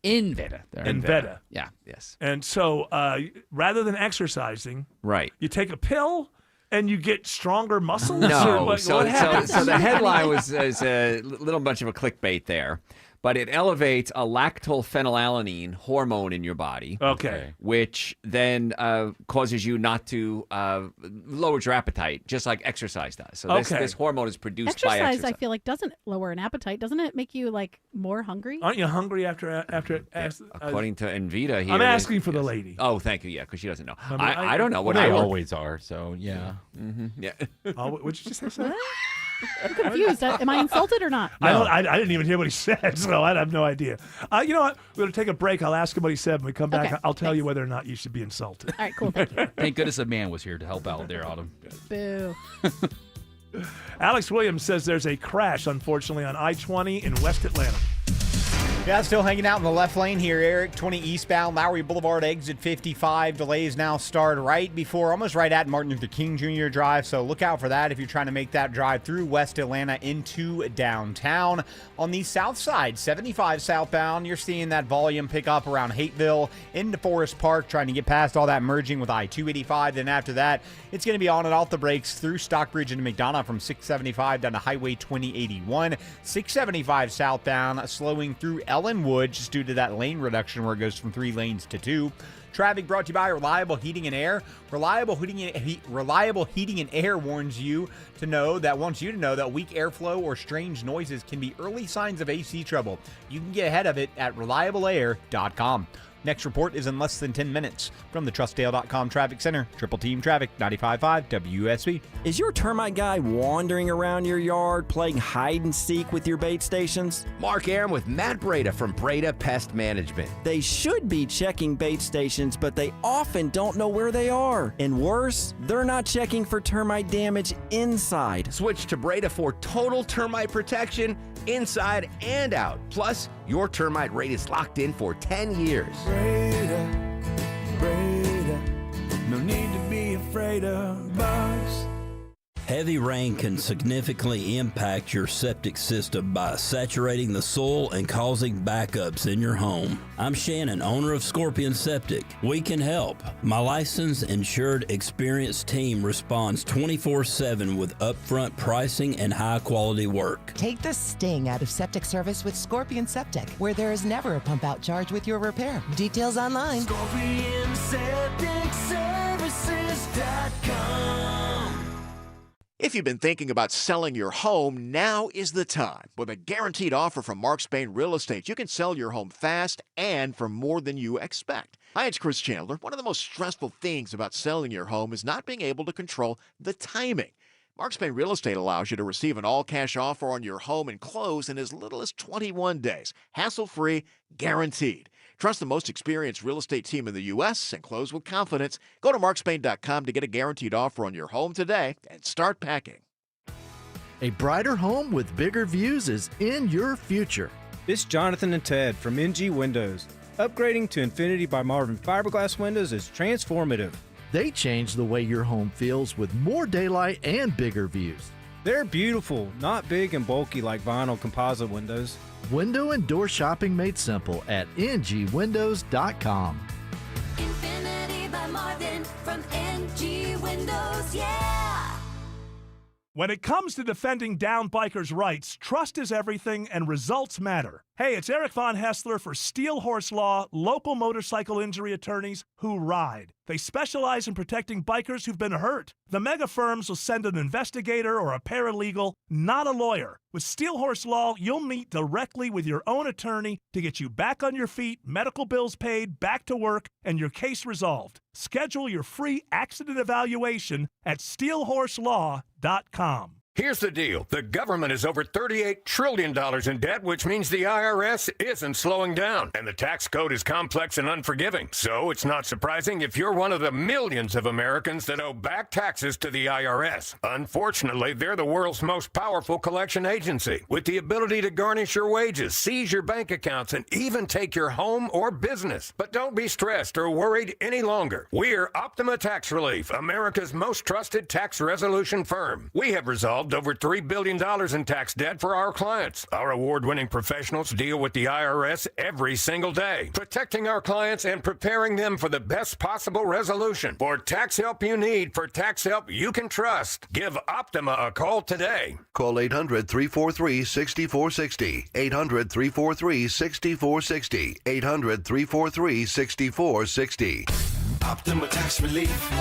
Inveda. Inveda. Yeah. Yes. And so rather than exercising, right, you take a pill and you get stronger muscles? No. What happens? So the headline was a little bunch of a clickbait there. But it elevates a lactophenylalanine hormone in your body. Okay. Which then causes you not to lower your appetite, just like exercise does. So this hormone is produced by exercise. I feel like doesn't lower an appetite. Doesn't it make you more hungry? Aren't you hungry after? According to Nvida here. I'm asking for the lady. Oh, thank you. Yeah, because she doesn't know. I mean, I don't know. They always are, so yeah. Mm-hmm. Yeah. What did you just say? I'm confused. Am I insulted or not? No. I didn't even hear what he said, so I have no idea. You know what? We're going to take a break. I'll ask him what he said. When we come back, I'll tell you whether or not you should be insulted. All right, cool. Thank you. Thank goodness a man was here to help out there, Autumn. Boo. Alex Williams says there's a crash, unfortunately, on I-20 in West Atlanta. Yeah, still hanging out in the left lane here, Eric. 20 eastbound, Lowry Boulevard, exit 55. Delays now start almost right at Martin Luther King Jr. Drive, so look out for that if you're trying to make that drive through West Atlanta into downtown. On the south side, 75 southbound, you're seeing that volume pick up around Hateville into Forest Park, trying to get past all that merging with I-285. Then after that, it's going to be on and off the brakes through Stockbridge into McDonough from 675 down to Highway 2081. 675 southbound, slowing through Ellenwood just due to that lane reduction where it goes from 3 lanes to 2. Traffic brought to you by Reliable Heating and Air. Reliable Heating and Air wants you to know that weak airflow or strange noises can be early signs of AC trouble. You can get ahead of it at reliableair.com. Next report is in less than 10 minutes. From the TrustDale.com Traffic Center, Triple Team Traffic, 95.5 WSB. Is your termite guy wandering around your yard playing hide and seek with your bait stations? Mark Aram with Matt Breda from Breda Pest Management. They should be checking bait stations, but they often don't know where they are. And worse, they're not checking for termite damage inside. Switch to Breda for total termite protection inside and out. Plus, your termite rate is locked in for 10 years. Breda, no need to be afraid of bugs. Heavy rain can significantly impact your septic system by saturating the soil and causing backups in your home. I'm Shannon, owner of Scorpion Septic. We can help. My licensed, insured, experienced team responds 24/7 with upfront pricing and high-quality work. Take the sting out of septic service with Scorpion Septic, where there is never a pump-out charge with your repair. Details online. ScorpionSepticServices.com. If you've been thinking about selling your home, now is the time. With a guaranteed offer from Mark Spain Real Estate, you can sell your home fast and for more than you expect. Hi, it's Chris Chandler. One of the most stressful things about selling your home is not being able to control the timing. Mark Spain Real Estate allows you to receive an all-cash offer on your home and close in as little as 21 days. Hassle-free, guaranteed. Trust the most experienced real estate team in the U.S. and close with confidence. Go to markspain.com to get a guaranteed offer on your home today and start packing. A brighter home with bigger views is in your future. This is Jonathan and Ted from NG Windows. Upgrading to Infinity by Marvin fiberglass windows is transformative. They change the way your home feels with more daylight and bigger views. They're beautiful, not big and bulky like vinyl composite windows. Window and door shopping made simple at ngwindows.com. Infinity by Marvin from NG Windows, yeah! When it comes to defending down bikers' rights, trust is everything and results matter. Hey, it's Eric Von Hessler for Steel Horse Law, local motorcycle injury attorneys who ride. They specialize in protecting bikers who've been hurt. The mega firms will send an investigator or a paralegal, not a lawyer. With Steel Horse Law, you'll meet directly with your own attorney to get you back on your feet, medical bills paid, back to work, and your case resolved. Schedule your free accident evaluation at steelhorselaw.com. Here's the deal. The government is over $38 trillion in debt, which means the IRS isn't slowing down. And the tax code is complex and unforgiving. So it's not surprising if you're one of the millions of Americans that owe back taxes to the IRS. Unfortunately, they're the world's most powerful collection agency, with the ability to garnish your wages, seize your bank accounts, and even take your home or business. But don't be stressed or worried any longer. We're Optima Tax Relief, America's most trusted tax resolution firm. We have resolved over $3 billion in tax debt for our clients. Our award-winning professionals deal with the IRS every single day, protecting our clients and preparing them for the best possible resolution. For tax help you need, for tax help you can trust, give Optima a call today. Call 800-343-6460. 800-343-6460. 800-343-6460. Optima Tax Relief.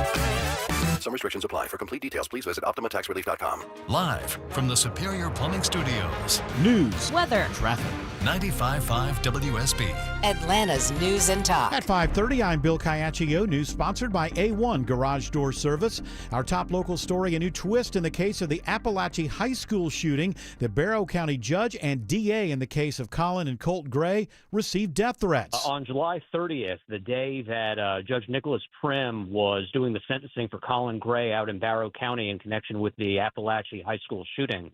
Some restrictions apply. For complete details, please visit OptimaTaxRelief.com. Live from the Superior Plumbing Studios. News, weather, traffic. 95.5 WSB. Atlanta's News and Talk. At 5:30, I'm Bill Caiaccio. News sponsored by A1 Garage Door Service. Our top local story, a new twist in the case of the Appalachia High School shooting. The Barrow County judge and DA in the case of Colin and Colt Gray received death threats. On July 30th, the day that Judge Nicholas Prim was doing the sentencing for Colin Gray out in Barrow County in connection with the Appalachia High School shooting,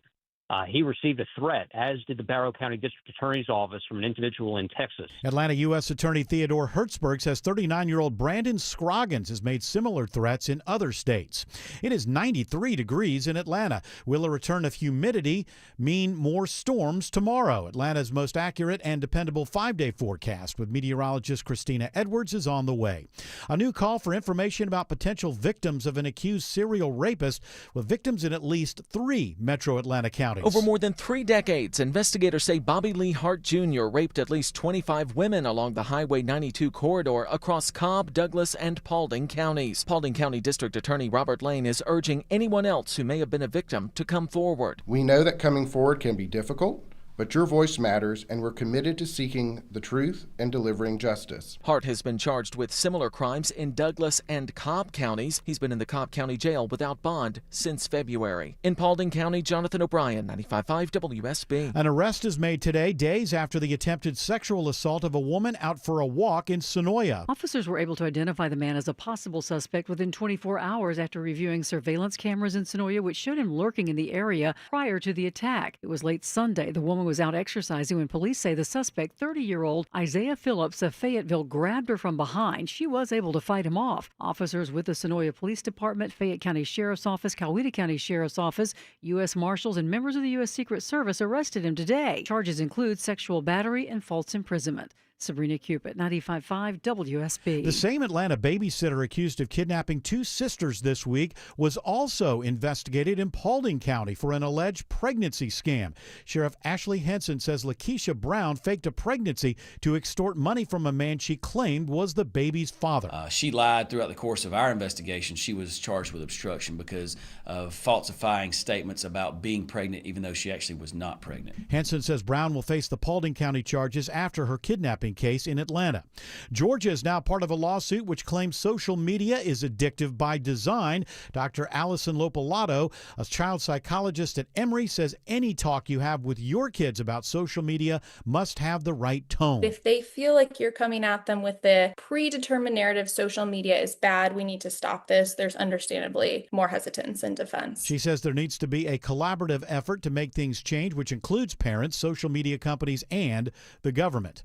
he received a threat, as did the Barrow County District Attorney's Office, from an individual in Texas. Atlanta U.S. Attorney Theodore Hertzberg says 39-year-old Brandon Scroggins has made similar threats in other states. It is 93 degrees in Atlanta. Will a return of humidity mean more storms tomorrow? Atlanta's most accurate and dependable 5-day forecast with meteorologist Christina Edwards is on the way. A new call for information about potential victims of an accused serial rapist, with victims in at least 3 metro Atlanta counties. Over more than 3 decades, investigators say Bobby Lee Hart Jr. raped at least 25 women along the Highway 92 corridor across Cobb, Douglas, and Paulding counties. Paulding County District Attorney Robert Lane is urging anyone else who may have been a victim to come forward. We know that coming forward can be difficult, but your voice matters, and we're committed to seeking the truth and delivering justice. Hart has been charged with similar crimes in Douglas and Cobb counties. He's been in the Cobb County Jail without bond since February. In Paulding County, Jonathan O'Brien, 95.5 WSB. An arrest is made today, days after the attempted sexual assault of a woman out for a walk in Sonoya. Officers were able to identify the man as a possible suspect within 24 hours after reviewing surveillance cameras in Sonoya, which showed him lurking in the area prior to the attack. It was late Sunday. The woman was out exercising when police say the suspect, 30-year-old Isaiah Phillips of Fayetteville, grabbed her from behind. She was able to fight him off. Officers with the Sonoya Police Department, Fayette County Sheriff's Office, Coweta County Sheriff's Office, U.S. Marshals, and members of the U.S. Secret Service arrested him today. Charges include sexual battery and false imprisonment. Sabrina Cupid, 95.5 WSB. The same Atlanta babysitter accused of kidnapping 2 sisters this week was also investigated in Paulding County for an alleged pregnancy scam. Sheriff Ashley Henson says Lakeisha Brown faked a pregnancy to extort money from a man she claimed was the baby's father. She lied throughout the course of our investigation. She was charged with obstruction because of falsifying statements about being pregnant, even though she actually was not pregnant. Henson says Brown will face the Paulding County charges after her kidnapping case in Atlanta. Georgia is now part of a lawsuit which claims social media is addictive by design. Dr. Allison Lopolato, a child psychologist at Emory, says any talk you have with your kids about social media must have the right tone. If they feel like you're coming at them with the predetermined narrative, social media is bad, we need to stop this, there's understandably more hesitance and defense. She says there needs to be a collaborative effort to make things change, which includes parents, social media companies, and the government.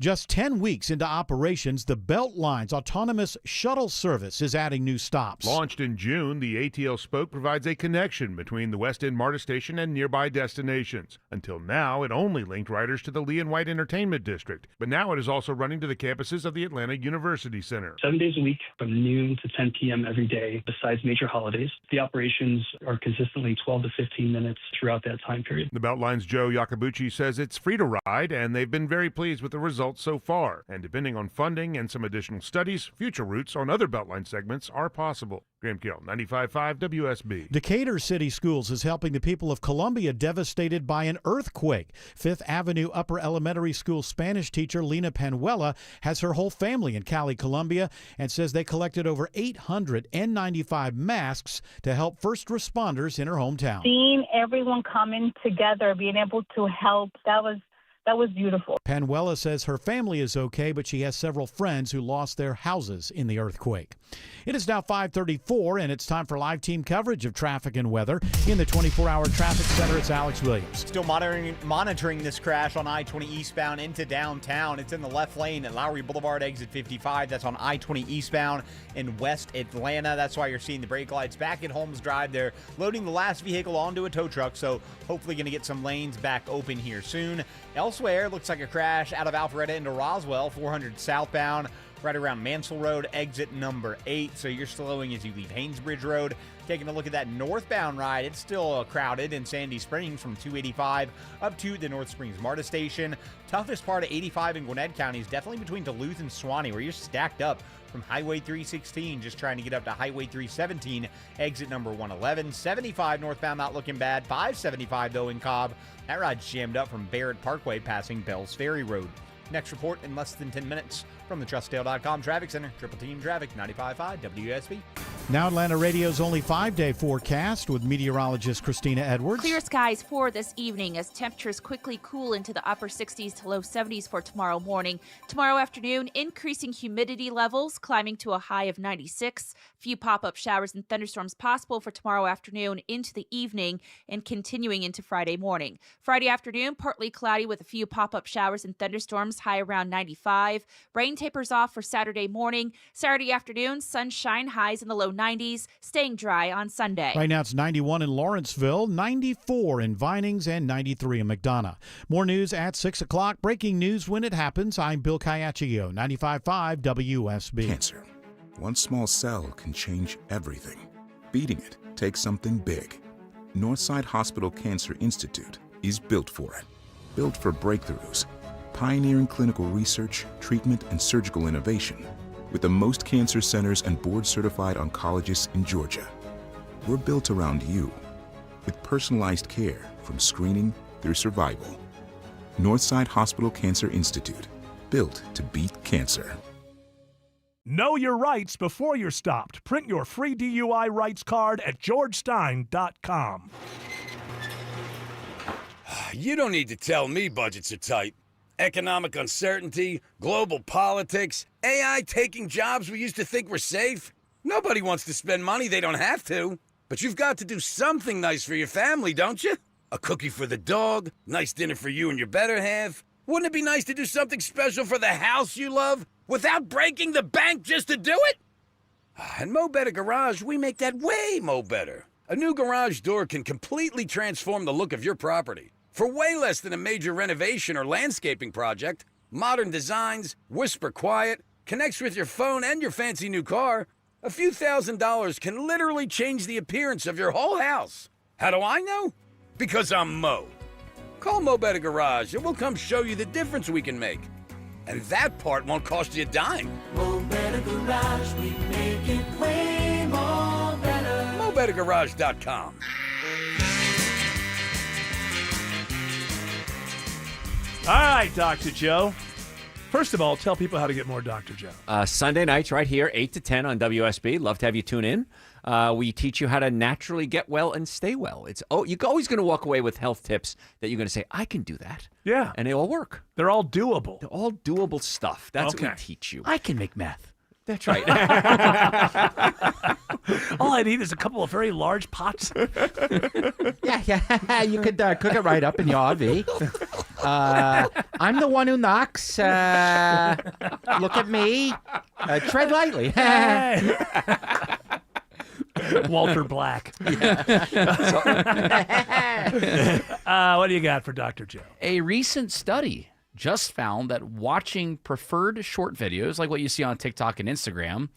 Just 10 weeks into operations, the Beltline's autonomous shuttle service is adding new stops. Launched in June, the ATL Spoke provides a connection between the West End MARTA station and nearby destinations. Until now, it only linked riders to the Lee and White Entertainment District, but now it is also running to the campuses of the Atlanta University Center. 7 days a week from noon to 10 p.m. every day, besides major holidays. The operations are consistently 12 to 15 minutes throughout that time period. The Beltline's Joe Yakabuchi says it's free to ride, and they've been very pleased with the results so far. And depending on funding and some additional studies, future routes on other Beltline segments are possible. Graham Kill, 95.5 WSB. Decatur City Schools is helping the people of Columbia devastated by an earthquake. Fifth Avenue Upper Elementary School Spanish teacher Lena Panuela has her whole family in Cali, Columbia, and says they collected over 800 N95 masks to help first responders in her hometown. Seeing everyone coming together, being able to help, that was beautiful. Panuela says her family is okay, but she has several friends who lost their houses in the earthquake. It is now 5:34, and it's time for live team coverage of traffic and weather. In the 24-hour traffic center, it's Alex Williams. Still monitoring this crash on I-20 eastbound into downtown. It's in the left lane at Lowry Boulevard, exit 55. That's on I-20 eastbound in West Atlanta. That's why you're seeing the brake lights back at Holmes Drive. They're loading the last vehicle onto a tow truck, so hopefully going to get some lanes back open here soon. Elsewhere, looks like a crash out of Alpharetta into Roswell, 400 southbound, right around Mansell Road, exit number 8. So you're slowing as you leave Haynesbridge Road. Taking a look at that northbound ride, it's still crowded in Sandy Springs from 285 up to the North Springs MARTA station. Toughest part of 85 in Gwinnett County is definitely between Duluth and Suwanee, where you're stacked up from Highway 316, just trying to get up to Highway 317, exit number 111. 75 northbound, not looking bad. 575, though, in Cobb. That ride's jammed up from Barrett Parkway, passing Bells Ferry Road. Next report in less than 10 minutes from the TrustDale.com Traffic Center. Triple Team Traffic, 95.5 WSB. Now Atlanta Radio's only 5-day forecast with meteorologist Christina Edwards. Clear skies for this evening as temperatures quickly cool into the upper 60s to low 70s for tomorrow morning. Tomorrow afternoon, increasing humidity levels climbing to a high of 96. Few pop-up showers and thunderstorms possible for tomorrow afternoon into the evening and continuing into Friday morning. Friday afternoon, partly cloudy with a few pop-up showers and thunderstorms, high around 95. Rain tapers off for Saturday morning. Saturday afternoon, sunshine, highs in the low 90s, staying dry on Sunday. Right now it's 91 in Lawrenceville, 94 in Vinings, and 93 in McDonough. More news at 6 o'clock. Breaking news when it happens. I'm Bill Caiaccio, 95.5 WSB. Cancer. One small cell can change everything. Beating it takes something big. Northside Hospital Cancer Institute is built for it. Built for breakthroughs. Pioneering clinical research, treatment, and surgical innovation. With the most cancer centers and board-certified oncologists in Georgia. We're built around you, with personalized care from screening through survival. Northside Hospital Cancer Institute, built to beat cancer. Know your rights before you're stopped. Print your free DUI rights card at georgestein.com. You don't need to tell me budgets are tight. Economic uncertainty, global politics, AI taking jobs we used to think were safe. Nobody wants to spend money they don't have to. But you've got to do something nice for your family, don't you? A cookie for the dog, nice dinner for you and your better half. Wouldn't it be nice to do something special for the house you love without breaking the bank just to do it? At Mo Better Garage, we make that way mo better. A new garage door can completely transform the look of your property. For way less than a major renovation or landscaping project, modern designs, whisper quiet, connects with your phone and your fancy new car, a few $1,000s can literally change the appearance of your whole house. How do I know? Because I'm Mo. Call Mo Better Garage and we'll come show you the difference we can make. And that part won't cost you a dime. Mo Better Garage, we make it way more better. MoBetterGarage.com. All right, Dr. Joe. First of all, tell people how to get more Dr. Joe. Sunday nights right here, 8 to 10 on WSB. Love to have you tune in. We teach you how to naturally get well and stay well. You're always going to walk away with health tips that you're going to say, I can do that. Yeah. And they all work. They're all doable. They're all doable stuff. That's what we teach you. I can make meth. That's right. All I need is a couple of very large pots. Yeah. You could cook it right up in your RV. I'm the one who knocks. Look at me. Tread lightly. Walter Black. What do you got for Dr. Joe? A recent study just found that watching preferred short videos, like what you see on TikTok and Instagram,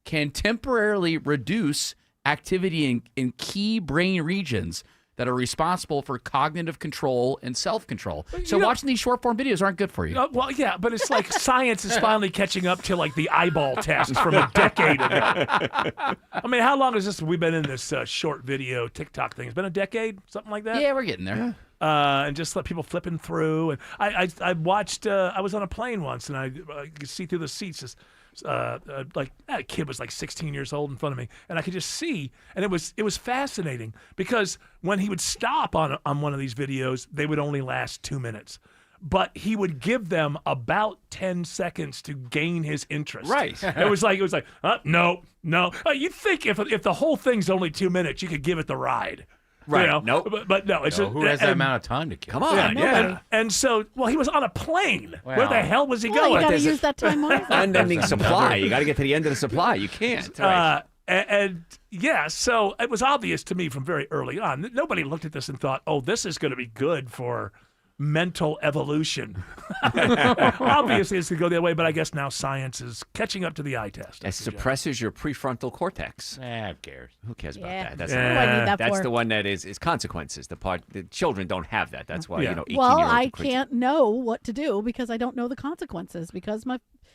can temporarily reduce activity in key brain regions that are responsible for cognitive control and self-control. So watching these short-form videos aren't good for you. Well, yeah, but it's like science is finally catching up to like the eyeball test from a decade ago. I mean, how long has this? We've been in this short video TikTok thing. It's been a decade, something like that. Yeah, we're getting there. And just let people flipping through. And I watched. I was on a plane once, and I could see through the seats. This, like a kid was like 16 years old in front of me, and I could just see, and it was fascinating because when he would stop on one of these videos, they would only last 2 minutes, but he would give them about 10 seconds to gain his interest. Right. It was like no. You'd think if the whole thing's only 2 minutes, you could give it the ride. Right. You know? Nope. But no, it's who has that amount of time to kill? Come on. Yeah. And so, well, he was on a plane. Wow. Where the hell was he Well, going? you got to use that time wisely. Unending supply. You got to get to the end of the supply. You can't. And yeah, so it was obvious to me from very early on. Nobody looked at this and thought, "Oh, this is going to be good for mental evolution." Obviously, it's going to go that way, but I guess now science is catching up to the eye test. It suppresses your prefrontal cortex. Who cares? Who cares about Yeah. that? That's What do I need that that's for? the one that is consequences. The children don't have that. That's why, Yeah. you know, 18-year-olds Well, are I crazy. can't know what to do because I don't know the consequences because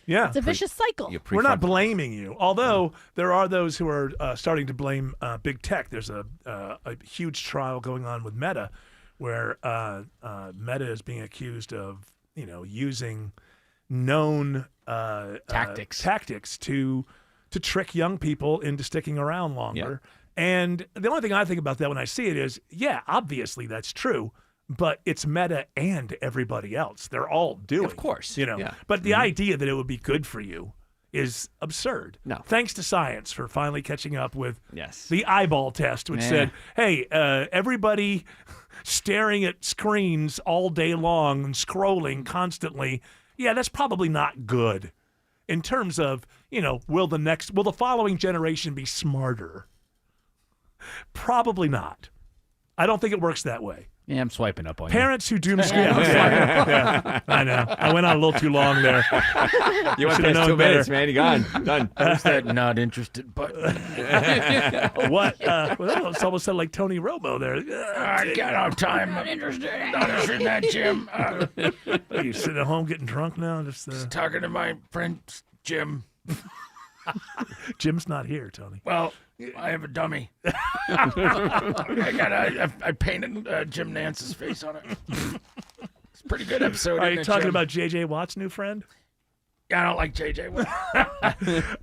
it's a vicious cycle. We're not blaming you, although there are those who are starting to blame big tech. There's a huge trial going on with Meta, where Meta is being accused of, using known tactics to trick young people into sticking around longer. Yeah. And the only thing I think about that when I see it is, yeah, obviously that's true, but it's Meta and everybody else. They're all doing, Of course. Yeah. But the idea that it would be good for you is absurd. No. Thanks to science for finally catching up with Yes. the eyeball test, which said, hey, everybody staring at screens all day long and scrolling constantly, yeah, that's probably not good. In terms of, will the following generation be smarter? Probably not. I don't think it works that way. Yeah, I'm swiping up on Parents who doom scroll. Yeah, I know. I went on a little too long there. You went Should've past known 2 minutes, better. man. You gone. Done. Who's that not interested button? What? Well, it's almost sounded like Tony Romo there. I got no time. Not interested in that, Jim. Are you sitting at home getting drunk now? Just Talking to my friend Jim. Jim's not here, Tony. Well, I have a dummy. I painted Jim Nance's face on it. It's a pretty good episode. Are isn't you it, talking Jim? about J.J. Watt's new friend? Yeah, I don't like JJ Watt.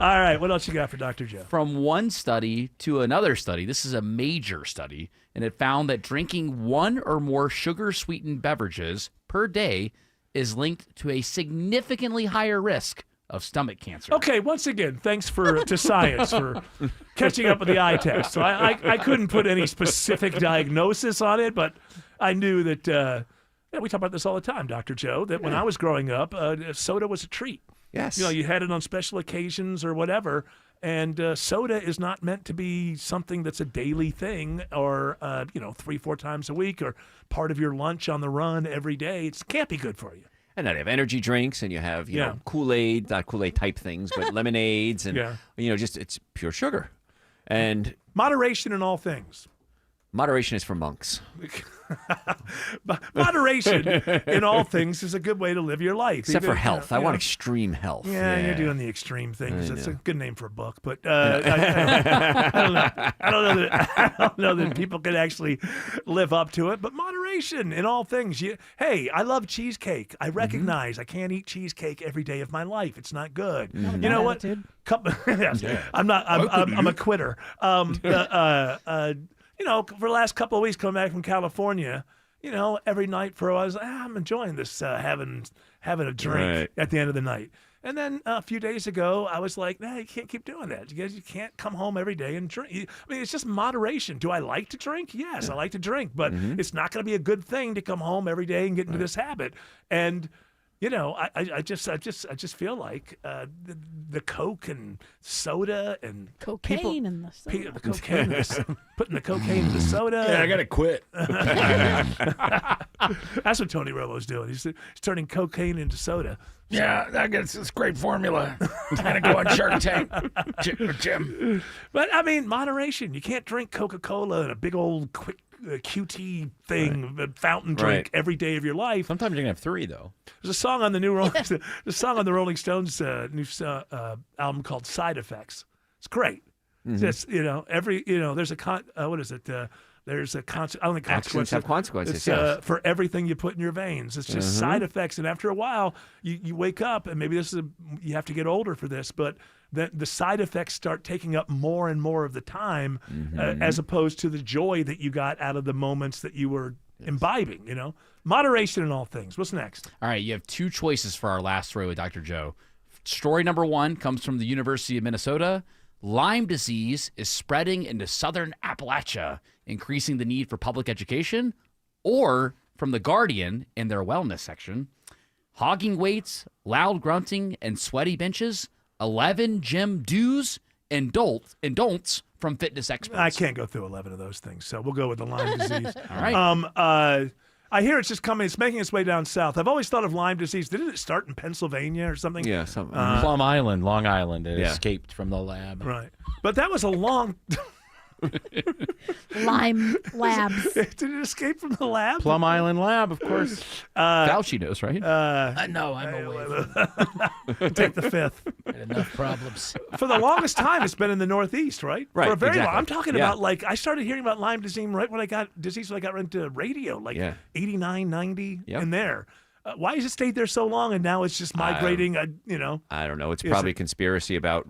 All right, what else you got for Dr. Joe? From one study to another study, this is a major study, and it found that drinking one or more sugar-sweetened beverages per day is linked to a significantly higher risk of stomach cancer. Okay, once again, thanks to science for catching up with the eye test. So I couldn't put any specific diagnosis on it, but I knew that, we talk about this all the time, Dr. Joe, that when I was growing up, soda was a treat. Yes. You had it on special occasions or whatever, and soda is not meant to be something that's a daily thing or, 3-4 times a week or part of your lunch on the run every day. It can't be good for you. And then you have energy drinks, and you have know Kool-Aid, not Kool-Aid type things, but lemonades, and just it's pure sugar. And moderation in all things. Moderation is for monks. Moderation in all things is a good way to live your life. Except for health. I want extreme health. Yeah, you're doing the extreme things. That's a good name for a book, but I don't know that people can actually live up to it. But moderation in all things. Hey, I love cheesecake. I recognize I can't eat cheesecake every day of my life. It's not good. Mm-hmm. You know what? I'm not. I'm a quitter. For the last couple of weeks coming back from California, every night for a while, I was I'm enjoying this having a drink at the end of the night. And then a few days ago, I was like, nah, you can't keep doing that. You can't come home every day and drink. I mean, it's just moderation. Do I like to drink? Yes, I like to drink, but it's not going to be a good thing to come home every day and get into this habit. And I just feel like the Coke and soda and Cocaine in the soda. the cocaine, putting the cocaine in the soda. Yeah, I gotta quit. That's what Tony Romo's doing. He's turning cocaine into soda. Yeah, that gets this great formula. I'm gonna go on Shark Tank, Jim. But I mean, moderation. You can't drink Coca-Cola and a big old quick QT thing, a fountain drink every day of your life. Sometimes you're gonna have 3 though. There's a song on the new Rolling, the song on the Rolling Stones new album called "Side Effects." It's great. Just there's a what is it? There's a only consequence. Accidents have consequences. It's, yes. For everything you put in your veins. It's just side effects, and after a while, you wake up, and maybe you have to get older for this, but the side effects start taking up more and more of the time, as opposed to the joy that you got out of the moments that you were imbibing. Moderation in all things. What's next? All right, you have 2 choices for our last story with Dr. Joe. Story number 1 comes from the University of Minnesota. Lyme disease is spreading into southern Appalachia, increasing the need for public education. Or from The Guardian in their wellness section, hogging weights, loud grunting, and sweaty benches, 11 gym do's and don'ts from fitness experts. I can't go through 11 of those things, so we'll go with the Lyme disease. All right. I hear it's just coming. It's making its way down south. I've always thought of Lyme disease. Didn't it start in Pennsylvania or something? Yeah, something. Plum Island, Long Island. It escaped from the lab. Right. But that was a long... Lyme labs. Did it escape from the lab? Plum Island lab, of course. Fauci knows, right? I know, I'm away. Take the 5th. Had enough problems. For the longest time, it's been in the Northeast, right? Right, For a very long. exactly. I'm talking about I started hearing about Lyme disease right when I got into radio, 89, 90, in there. Why has it stayed there so long and now it's just migrating? I don't know. It's probably a conspiracy about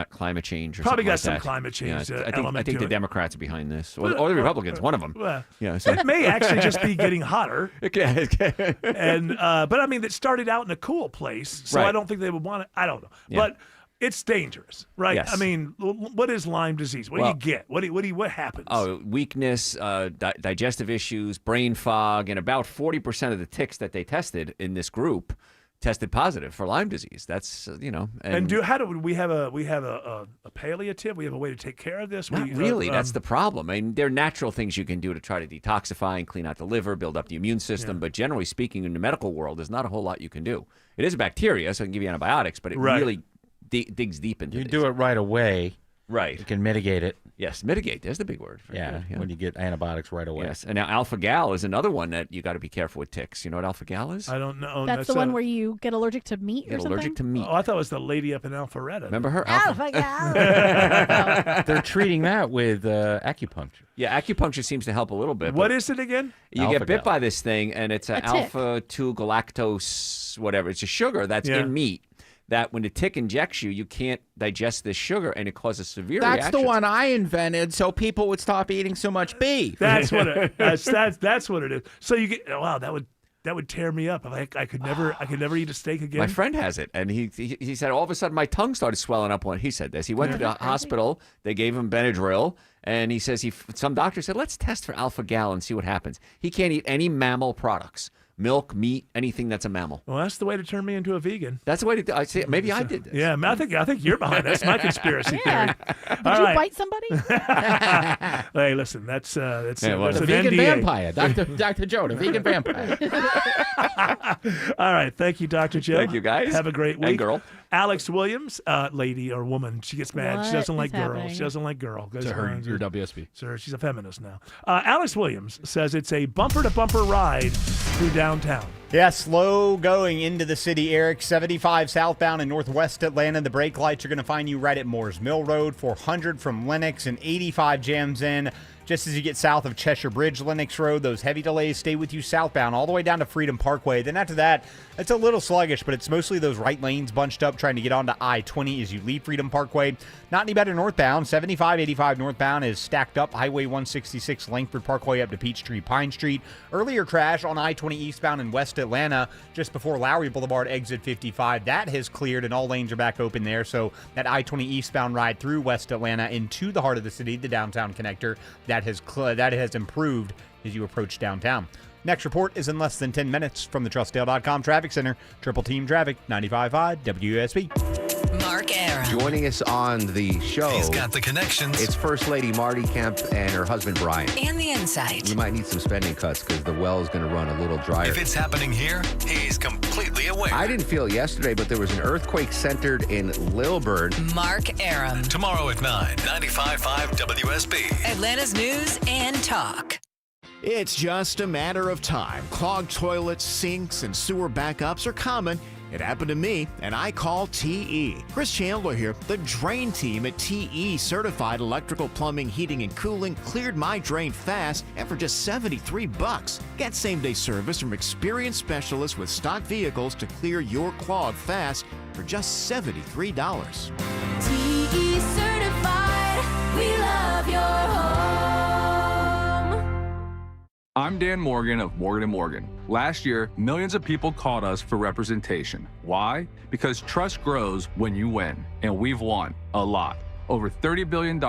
climate change or probably something got like some that. climate change I element think to the it. Democrats are behind this, or the Republicans, one of them. It may actually just be getting hotter. And but I mean, it started out in a cool place, so I don't think they would want it. I don't know, but it's dangerous, right? Yes. I mean, what is Lyme disease? What do you get? What happens? Oh, weakness, digestive issues, brain fog, and about 40% of the ticks that they tested in this group tested positive for Lyme disease. That's how do we have a palliative? We have a way to take care of this? Not really. That's the problem. I mean, there are natural things you can do to try to detoxify and clean out the liver, build up the immune system. But generally speaking, in the medical world, there's not a whole lot you can do. It is a bacteria, so it can give you antibiotics, but it really digs deep into You this. do it right away. Right. You can mitigate it. Yes, mitigate. There's the big word. When you get antibiotics right away. Yes, and now alpha-gal is another one that you got to be careful with ticks. You know what alpha-gal is? I don't know. That's the one where you get allergic to meat or something? allergic to meat. Oh, I thought it was the lady up in Alpharetta. Remember her? They're treating that with acupuncture. Yeah, acupuncture seems to help a little bit. What is it again? You get bit Alpha-gal. by this thing, and it's an A tick. alpha-2 galactose, whatever. It's a sugar that's in meat. That when the tick injects you, you can't digest this sugar, and it causes severe That's reactions. the one I invented, so people would stop eating so much beef. That's what that's what it is. So you get that would tear me up. I could never eat a steak again. My friend has it, and he said all of a sudden my tongue started swelling up when he said this. He went to the hospital. They gave him Benadryl, and he says some doctor said, let's test for alpha-gal and see what happens. He can't eat any mammal products. Milk, meat, anything that's a mammal. Well, that's the way to turn me into a vegan. That's the way to. I say maybe I did this. Yeah, I think you're behind. That's my conspiracy theory. Did you bite somebody? Hey, listen, that's the an vegan NDA. vampire, Dr. Joe, the vegan vampire. All right, thank you, Dr. Joe. Thank you, guys. Have a great week. And girl. Alex Williams, lady or woman, she gets mad. What She doesn't like is girls. happening? She doesn't like girl. To her, your WSB. Sir, she's a feminist now. Alex Williams says it's a bumper-to-bumper ride through downtown. Yeah, slow going into the city, Eric. 75 southbound in northwest Atlanta. The brake lights are going to find you right at Moores Mill Road. 400 from Lenox and 85 jams in Just as you get south of Cheshire Bridge, Lennox Road, those heavy delays stay with you southbound all the way down to Freedom Parkway. Then after that, it's a little sluggish, but it's mostly those right lanes bunched up trying to get onto I-20 as you leave Freedom Parkway. Not any better northbound. 75-85 northbound is stacked up. Highway 166 Langford Parkway up to Peachtree Pine Street. Earlier crash on I-20 eastbound in West Atlanta just before Lowry Boulevard exit 55. That has cleared and all lanes are back open there. So that I-20 eastbound ride through West Atlanta into the heart of the city, the downtown connector, that has improved as you approach downtown. Next report is in less than 10 minutes from the TrustDale.com Traffic Center. Triple Team Traffic, 95.5 WSB. Mark Aram. Joining us on the show. He's got the connections. It's First Lady Marty Kemp and her husband Brian. And the insight. We might need some spending cuts because the well is going to run a little drier. If it's happening here, he's completely aware. I didn't feel it yesterday, but there was an earthquake centered in Lilburn. Mark Aram. Tomorrow at 9, 95.5 WSB. Atlanta's News and Talk. It's just a matter of time. Clogged toilets, sinks, and sewer backups are common. It happened to me, and I call TE. Chris Chandler here. The drain team at TE Certified Electrical Plumbing, Heating, and Cooling cleared my drain fast and for just $73. Get same-day service from experienced specialists with stock vehicles to clear your clog fast for just $73. TE Certified, we love your home. I'm Dan Morgan of Morgan & Morgan. Last year, millions of people called us for representation. Why? Because trust grows when you win, and we've won a lot. Over $30 billion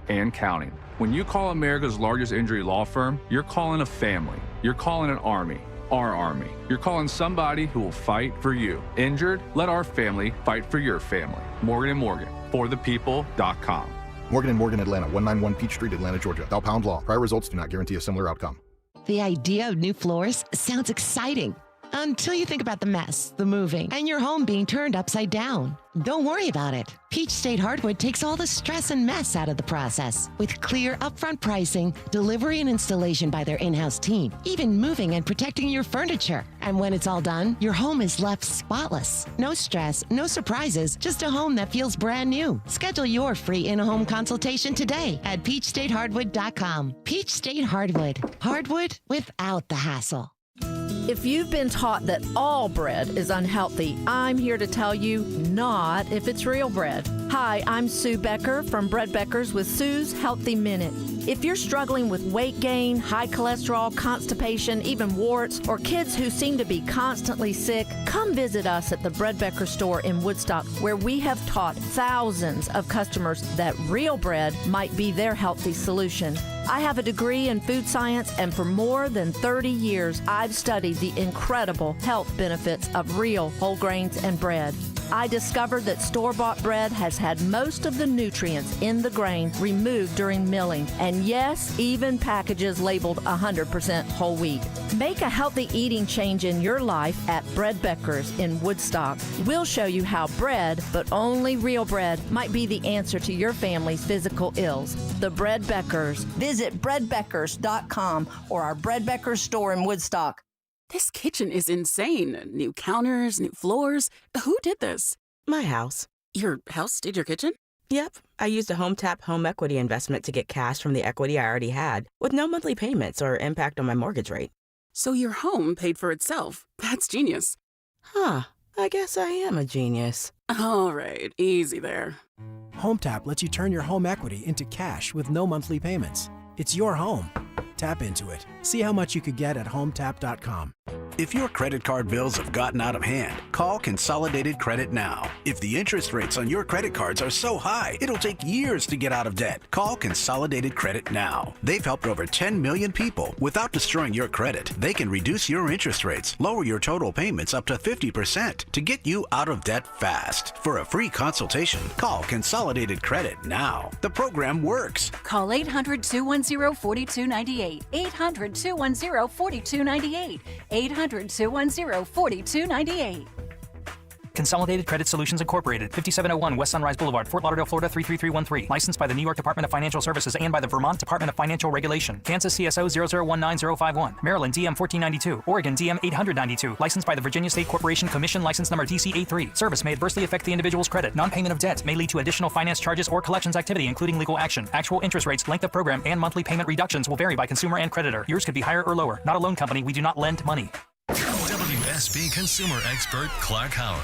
and counting. When you call America's largest injury law firm, you're calling a family. You're calling an army. Our army. You're calling somebody who will fight for you. Injured? Let our family fight for your family. Morgan & Morgan. ForThePeople.com. Morgan & Morgan Atlanta, 191 Peach Street, Atlanta, Georgia. Thou pound law. Prior results do not guarantee a similar outcome. The idea of new floors sounds exciting until you think about the mess, the moving, and your home being turned upside down. Don't worry about it. Peach State Hardwood takes all the stress and mess out of the process. With clear upfront pricing, delivery and installation by their in-house team, even moving and protecting your furniture. And when it's all done, your home is left spotless. No stress, no surprises, just a home that feels brand new. Schedule your free in-home consultation today at peachstatehardwood.com. Peach State Hardwood. Hardwood without the hassle. If you've been taught that all bread is unhealthy, I'm here to tell you not if it's real bread. Hi, I'm Sue Becker from Bread Beckers with Sue's Healthy Minute. If you're struggling with weight gain, high cholesterol, constipation, even warts, or kids who seem to be constantly sick, come visit us at the Bread Becker store in Woodstock, where we have taught thousands of customers that real bread might be their healthy solution. I have a degree in food science, and for more than 30 years, I've studied the incredible health benefits of real whole grains and bread. I discovered that store-bought bread has had most of the nutrients in the grain removed during milling, and yes, even packages labeled 100% whole wheat. Make a healthy eating change in your life at Bread Beckers in Woodstock. We'll show you how bread, but only real bread, might be the answer to your family's physical ills. The Bread Beckers. Visit breadbeckers.com or our Bread Beckers store in Woodstock. This kitchen is insane. New counters, new floors. Who did this? My house. Your house did your kitchen? Yep. I used a HomeTap home equity investment to get cash from the equity I already had, with no monthly payments or impact on my mortgage rate. So your home paid for itself. That's genius. Huh. I guess I am a genius. All right. Easy there. HomeTap lets you turn your home equity into cash with no monthly payments. It's your home. Tap into it. See how much you could get at HomeTap.com. If your credit card bills have gotten out of hand, call Consolidated Credit now. If the interest rates on your credit cards are so high, it'll take years to get out of debt. Call Consolidated Credit now. They've helped over 10 million people without destroying your credit. They can reduce your interest rates, lower your total payments up to 50% to get you out of debt fast. For a free consultation, call Consolidated Credit now. The program works. Call 800-210-4298. 800-210-4298. 800-210-4298. Consolidated Credit Solutions Incorporated, 5701 West Sunrise Boulevard, Fort Lauderdale, Florida 33313. Licensed by the New York Department of Financial Services and by the Vermont Department of Financial Regulation. Kansas CSO 0019051. Maryland DM 1492. Oregon DM 892. Licensed by the Virginia State Corporation Commission, license number DC83. Service may adversely affect the individual's credit. Non-payment of debt may lead to additional finance charges or collections activity, including legal action. Actual interest rates, length of program, and monthly payment reductions will vary by consumer and creditor. Yours could be higher or lower. Not a loan company. We do not lend money. WSB consumer expert Clark Howard.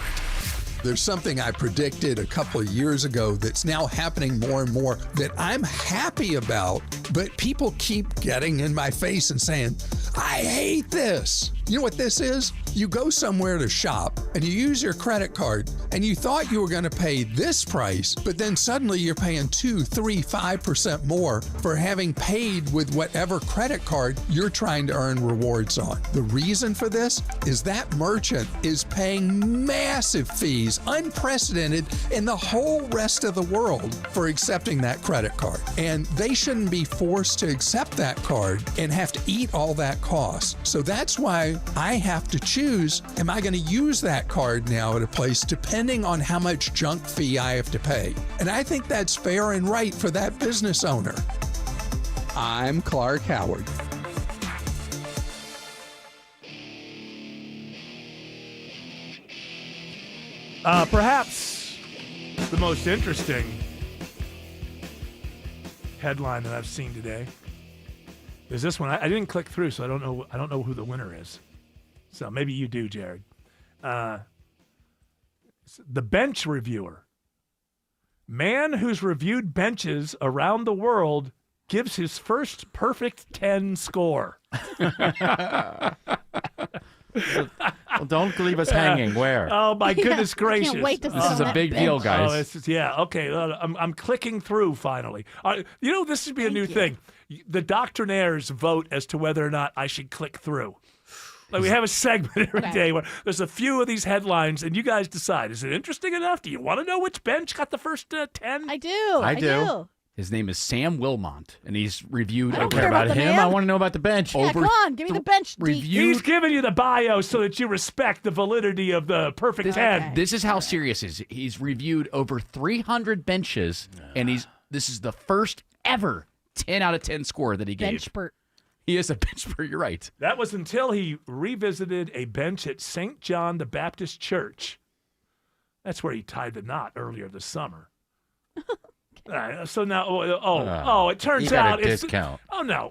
There's something I predicted a couple of years ago that's now happening more and more that I'm happy about, but people keep getting in my face and saying, I hate this. You know what this is? You go somewhere to shop and you use your credit card and you thought you were going to pay this price, but then suddenly you're paying 2, 3, 5% more for having paid with whatever credit card you're trying to earn rewards on. The reason for this is that merchant is paying massive fees, unprecedented in the whole rest of the world, for accepting that credit card. And they shouldn't be forced to accept that card and have to eat all that cost. So that's why I have to choose, am I going to use that card now at a place depending on how much junk fee I have to pay? And I think that's fair and right for that business owner. I'm Clark Howard. Perhaps the most interesting headline that I've seen today is this one. I didn't click through, so I don't know who the winner is. So maybe you do, Jared. The bench reviewer. Man who's reviewed benches around the world gives his first perfect 10 score. Well, don't leave us hanging. Where? Oh, my goodness gracious. I can't wait to This is a big deal, guys. Yeah, okay. I'm clicking through finally. This should be a new thing. The doctrinaires vote as to whether or not I should click through. Like we have a segment every day where there's a few of these headlines, and you guys decide, is it interesting enough? Do you want to know which bench got the first 10? I do. I do. His name is Sam Wilmont, and he's reviewed. I don't care about him. I want to know about the bench. Yeah, come on, give me the bench. He's giving you the bio so that you respect the validity of the perfect 10. This is how serious it is. He's reviewed over 300 benches, and this is the first ever 10 out of 10 score that he gave. Benchpert. He is a benchpert. You're right. That was until he revisited a bench at St. John the Baptist Church. That's where he tied the knot earlier this summer. So now, it turns out it's discount.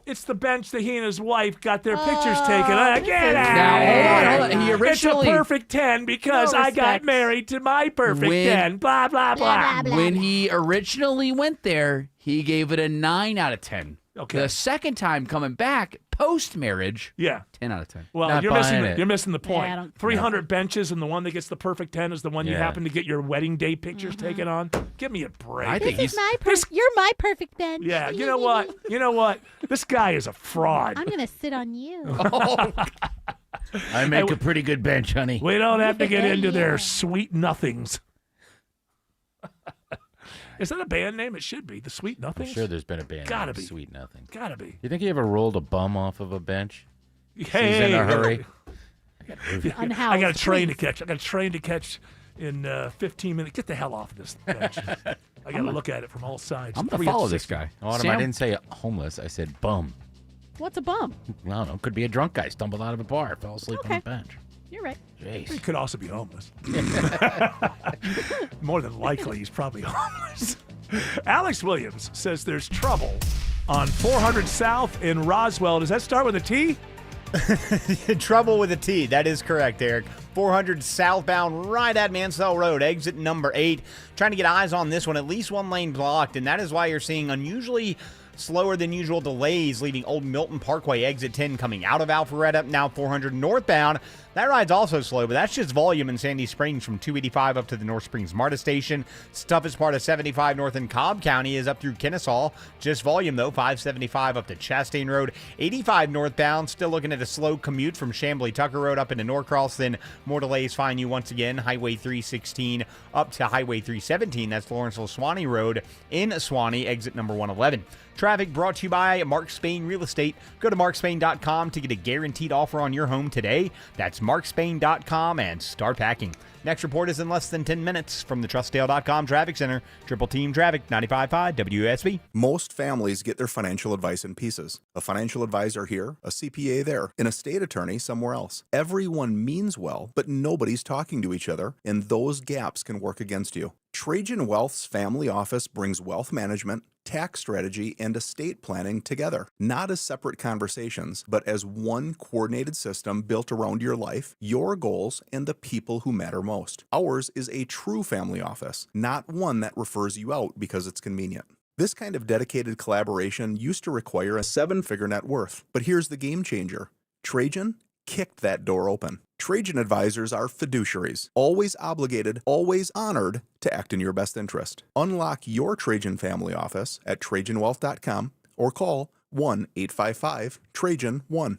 It's the bench that he and his wife got their pictures taken. Get out! Now, hold on. He originally, it's a perfect 10 because I got married to my perfect 10. Blah blah blah. When he originally went there, he gave it a 9 out of 10. Okay. The second time coming back, post-marriage, 10 out of 10. Well, you're missing the point. Yeah, 300 benches, and the one that gets the perfect 10 is the one you happen to get your wedding day pictures taken on. Give me a break. I think you're my perfect bench. Yeah, you know what? This guy is a fraud. I'm going to sit on you. I make a pretty good bench, honey. We don't have to get into their sweet nothings. Is that a band name? It should be. The Sweet Nothings? I'm sure there's been a band Gotta named be. Sweet Nothing. Gotta be. You think he ever rolled a bum off of a bench? Hey. He's in a hurry. I got a train to catch. I got a train to catch in 15 minutes. Get the hell off of this bench. I got to look at it from all sides. I'm going to follow this guy. I didn't say homeless. I said bum. What's a bum? I don't know. Could be a drunk guy. Stumbled out of a bar. Fell asleep on the bench. You're right. Jeez. He could also be homeless. More than likely, he's probably homeless. Alex Williams says there's trouble on 400 South in Roswell. Does that start with a T? Trouble with a T. That is correct, Eric. 400 southbound right at Mansell Road, exit number 8. Trying to get eyes on this one. At least one lane blocked, and that is why you're seeing unusually slower than usual delays leaving Old Milton Parkway, exit 10 coming out of Alpharetta. Now 400 northbound. That ride's also slow, but that's just volume in Sandy Springs from 285 up to the North Springs MARTA station. Toughest part of 75 north in Cobb County is up through Kennesaw. Just volume, though, 575 up to Chastain Road. 85 northbound, still looking at a slow commute from Chamblee Tucker Road up into Norcross. Then more delays find you once again. Highway 316 up to Highway 317. That's Lawrenceville-Swanee Road in Swanee, exit number 111. Traffic brought to you by Mark Spain Real Estate. Go to markspain.com to get a guaranteed offer on your home today. That's markspain.com and start packing. Next report is in less than 10 minutes from the TrustDale.com Traffic Center. Triple Team Traffic, 95.5 WSB. Most families get their financial advice in pieces. A financial advisor here, a CPA there, an estate attorney somewhere else. Everyone means well, but nobody's talking to each other, and those gaps can work against you. Trajan Wealth's family office brings wealth management, tax strategy, and estate planning together, not as separate conversations, but as one coordinated system built around your life, your goals, and the people who matter most. Ours is a true family office, not one that refers you out because it's convenient. This kind of dedicated collaboration used to require a 7-figure net worth, but here's the game changer. Trajan kicked that door open. Trajan advisors are fiduciaries, always obligated, always honored to act in your best interest. Unlock your Trajan family office at TrajanWealth.com or call 1-855-TRAJAN-1.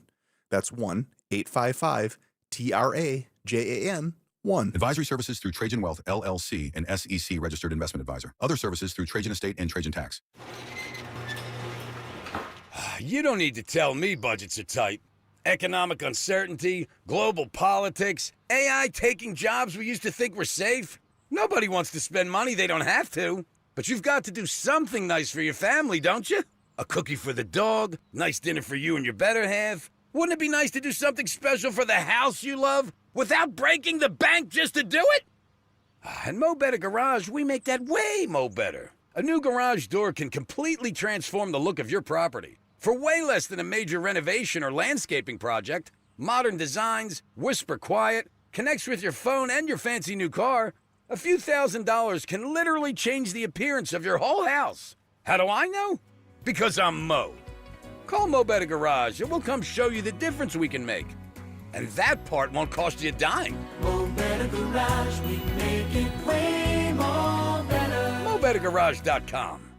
That's 1-855-TRAJAN-1. Advisory services through Trajan Wealth, LLC, an SEC registered investment advisor. Other services through Trajan Estate and Trajan Tax. You don't need to tell me budgets are tight. Economic uncertainty, global politics, AI taking jobs we used to think were safe. Nobody wants to spend money they don't have to. But you've got to do something nice for your family, don't you? A cookie for the dog, nice dinner for you and your better half. Wouldn't it be nice to do something special for the house you love without breaking the bank just to do it? At Mo Better Garage, we make that way mo better. A new garage door can completely transform the look of your property. For way less than a major renovation or landscaping project, modern designs, whisper quiet, connects with your phone and your fancy new car, a few $1,000s can literally change the appearance of your whole house. How do I know? Because I'm Mo. Call Mo Better Garage and we'll come show you the difference we can make. And that part won't cost you a dime. Mo Better Garage, we make it way more better. MoBetterGarage.com.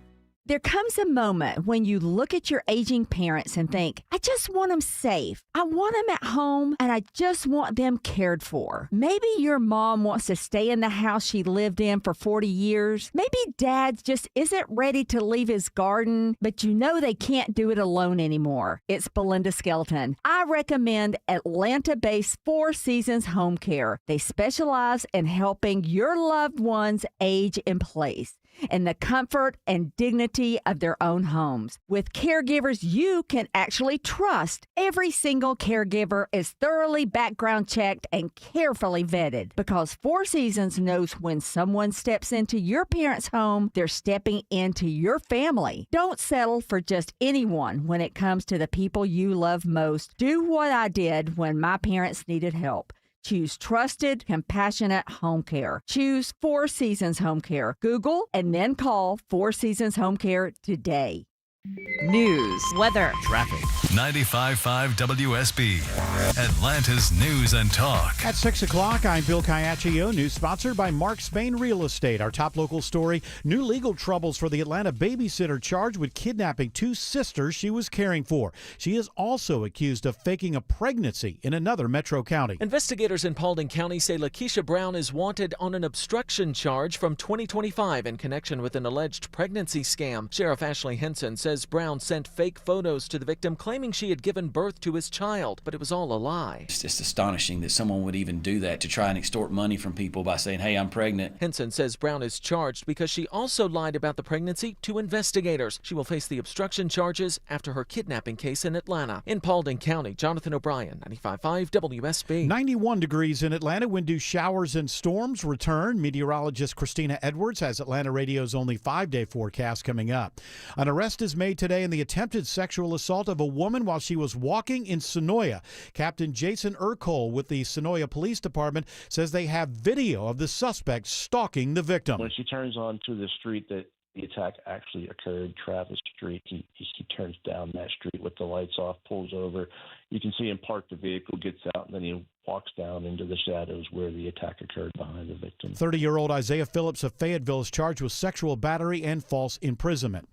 There comes a moment when you look at your aging parents and think, I just want them safe. I want them at home and I just want them cared for. Maybe your mom wants to stay in the house she lived in for 40 years. Maybe dad just isn't ready to leave his garden, but you know they can't do it alone anymore. It's Belinda Skelton. I recommend Atlanta-based Four Seasons Home Care. They specialize in helping your loved ones age in place in the comfort and dignity of their own homes. With caregivers you can actually trust, every single caregiver is thoroughly background checked and carefully vetted because Four Seasons knows when someone steps into your parents' home, they're stepping into your family. Don't settle for just anyone when it comes to the people you love most. Do what I did when my parents needed help. Choose trusted, compassionate home care. Choose Four Seasons Home Care. Google and then call Four Seasons Home Care today. News, weather, traffic. 95.5 WSB, Atlanta's news and talk. At 6 o'clock, I'm Bill Caiaccio. News sponsored by Mark Spain Real Estate. Our top local story, new legal troubles for the Atlanta babysitter charged with kidnapping 2 sisters she was caring for. She is also accused of faking a pregnancy in another metro county. Investigators in Paulding County say Lakeisha Brown is wanted on an obstruction charge from 2025 in connection with an alleged pregnancy scam. Sheriff Ashley Henson says Brown sent fake photos to the victim claiming she had given birth to his child, but it was all a lie. It's just astonishing that someone would even do that to try and extort money from people by saying, hey, I'm pregnant. Henson says Brown is charged because she also lied about the pregnancy to investigators. She will face the obstruction charges after her kidnapping case in Atlanta. In Paulding County, Jonathan O'Brien, 95.5 WSB. 91 degrees in Atlanta when do showers and storms return. Meteorologist Christina Edwards has Atlanta Radio's only 5-day forecast coming up. An arrest is made today in the attempted sexual assault of a woman while she was walking in Sonoya. Captain Jason Urcole with the Sonoya Police Department says they have video of the suspect stalking the victim. When she turns onto the street that the attack actually occurred, Travis Street, he turns down that street with the lights off, pulls over. You can see him park the vehicle, gets out, and then he walks down into the shadows where the attack occurred behind the victim. 30-year-old Isaiah Phillips of Fayetteville is charged with sexual battery and false imprisonment.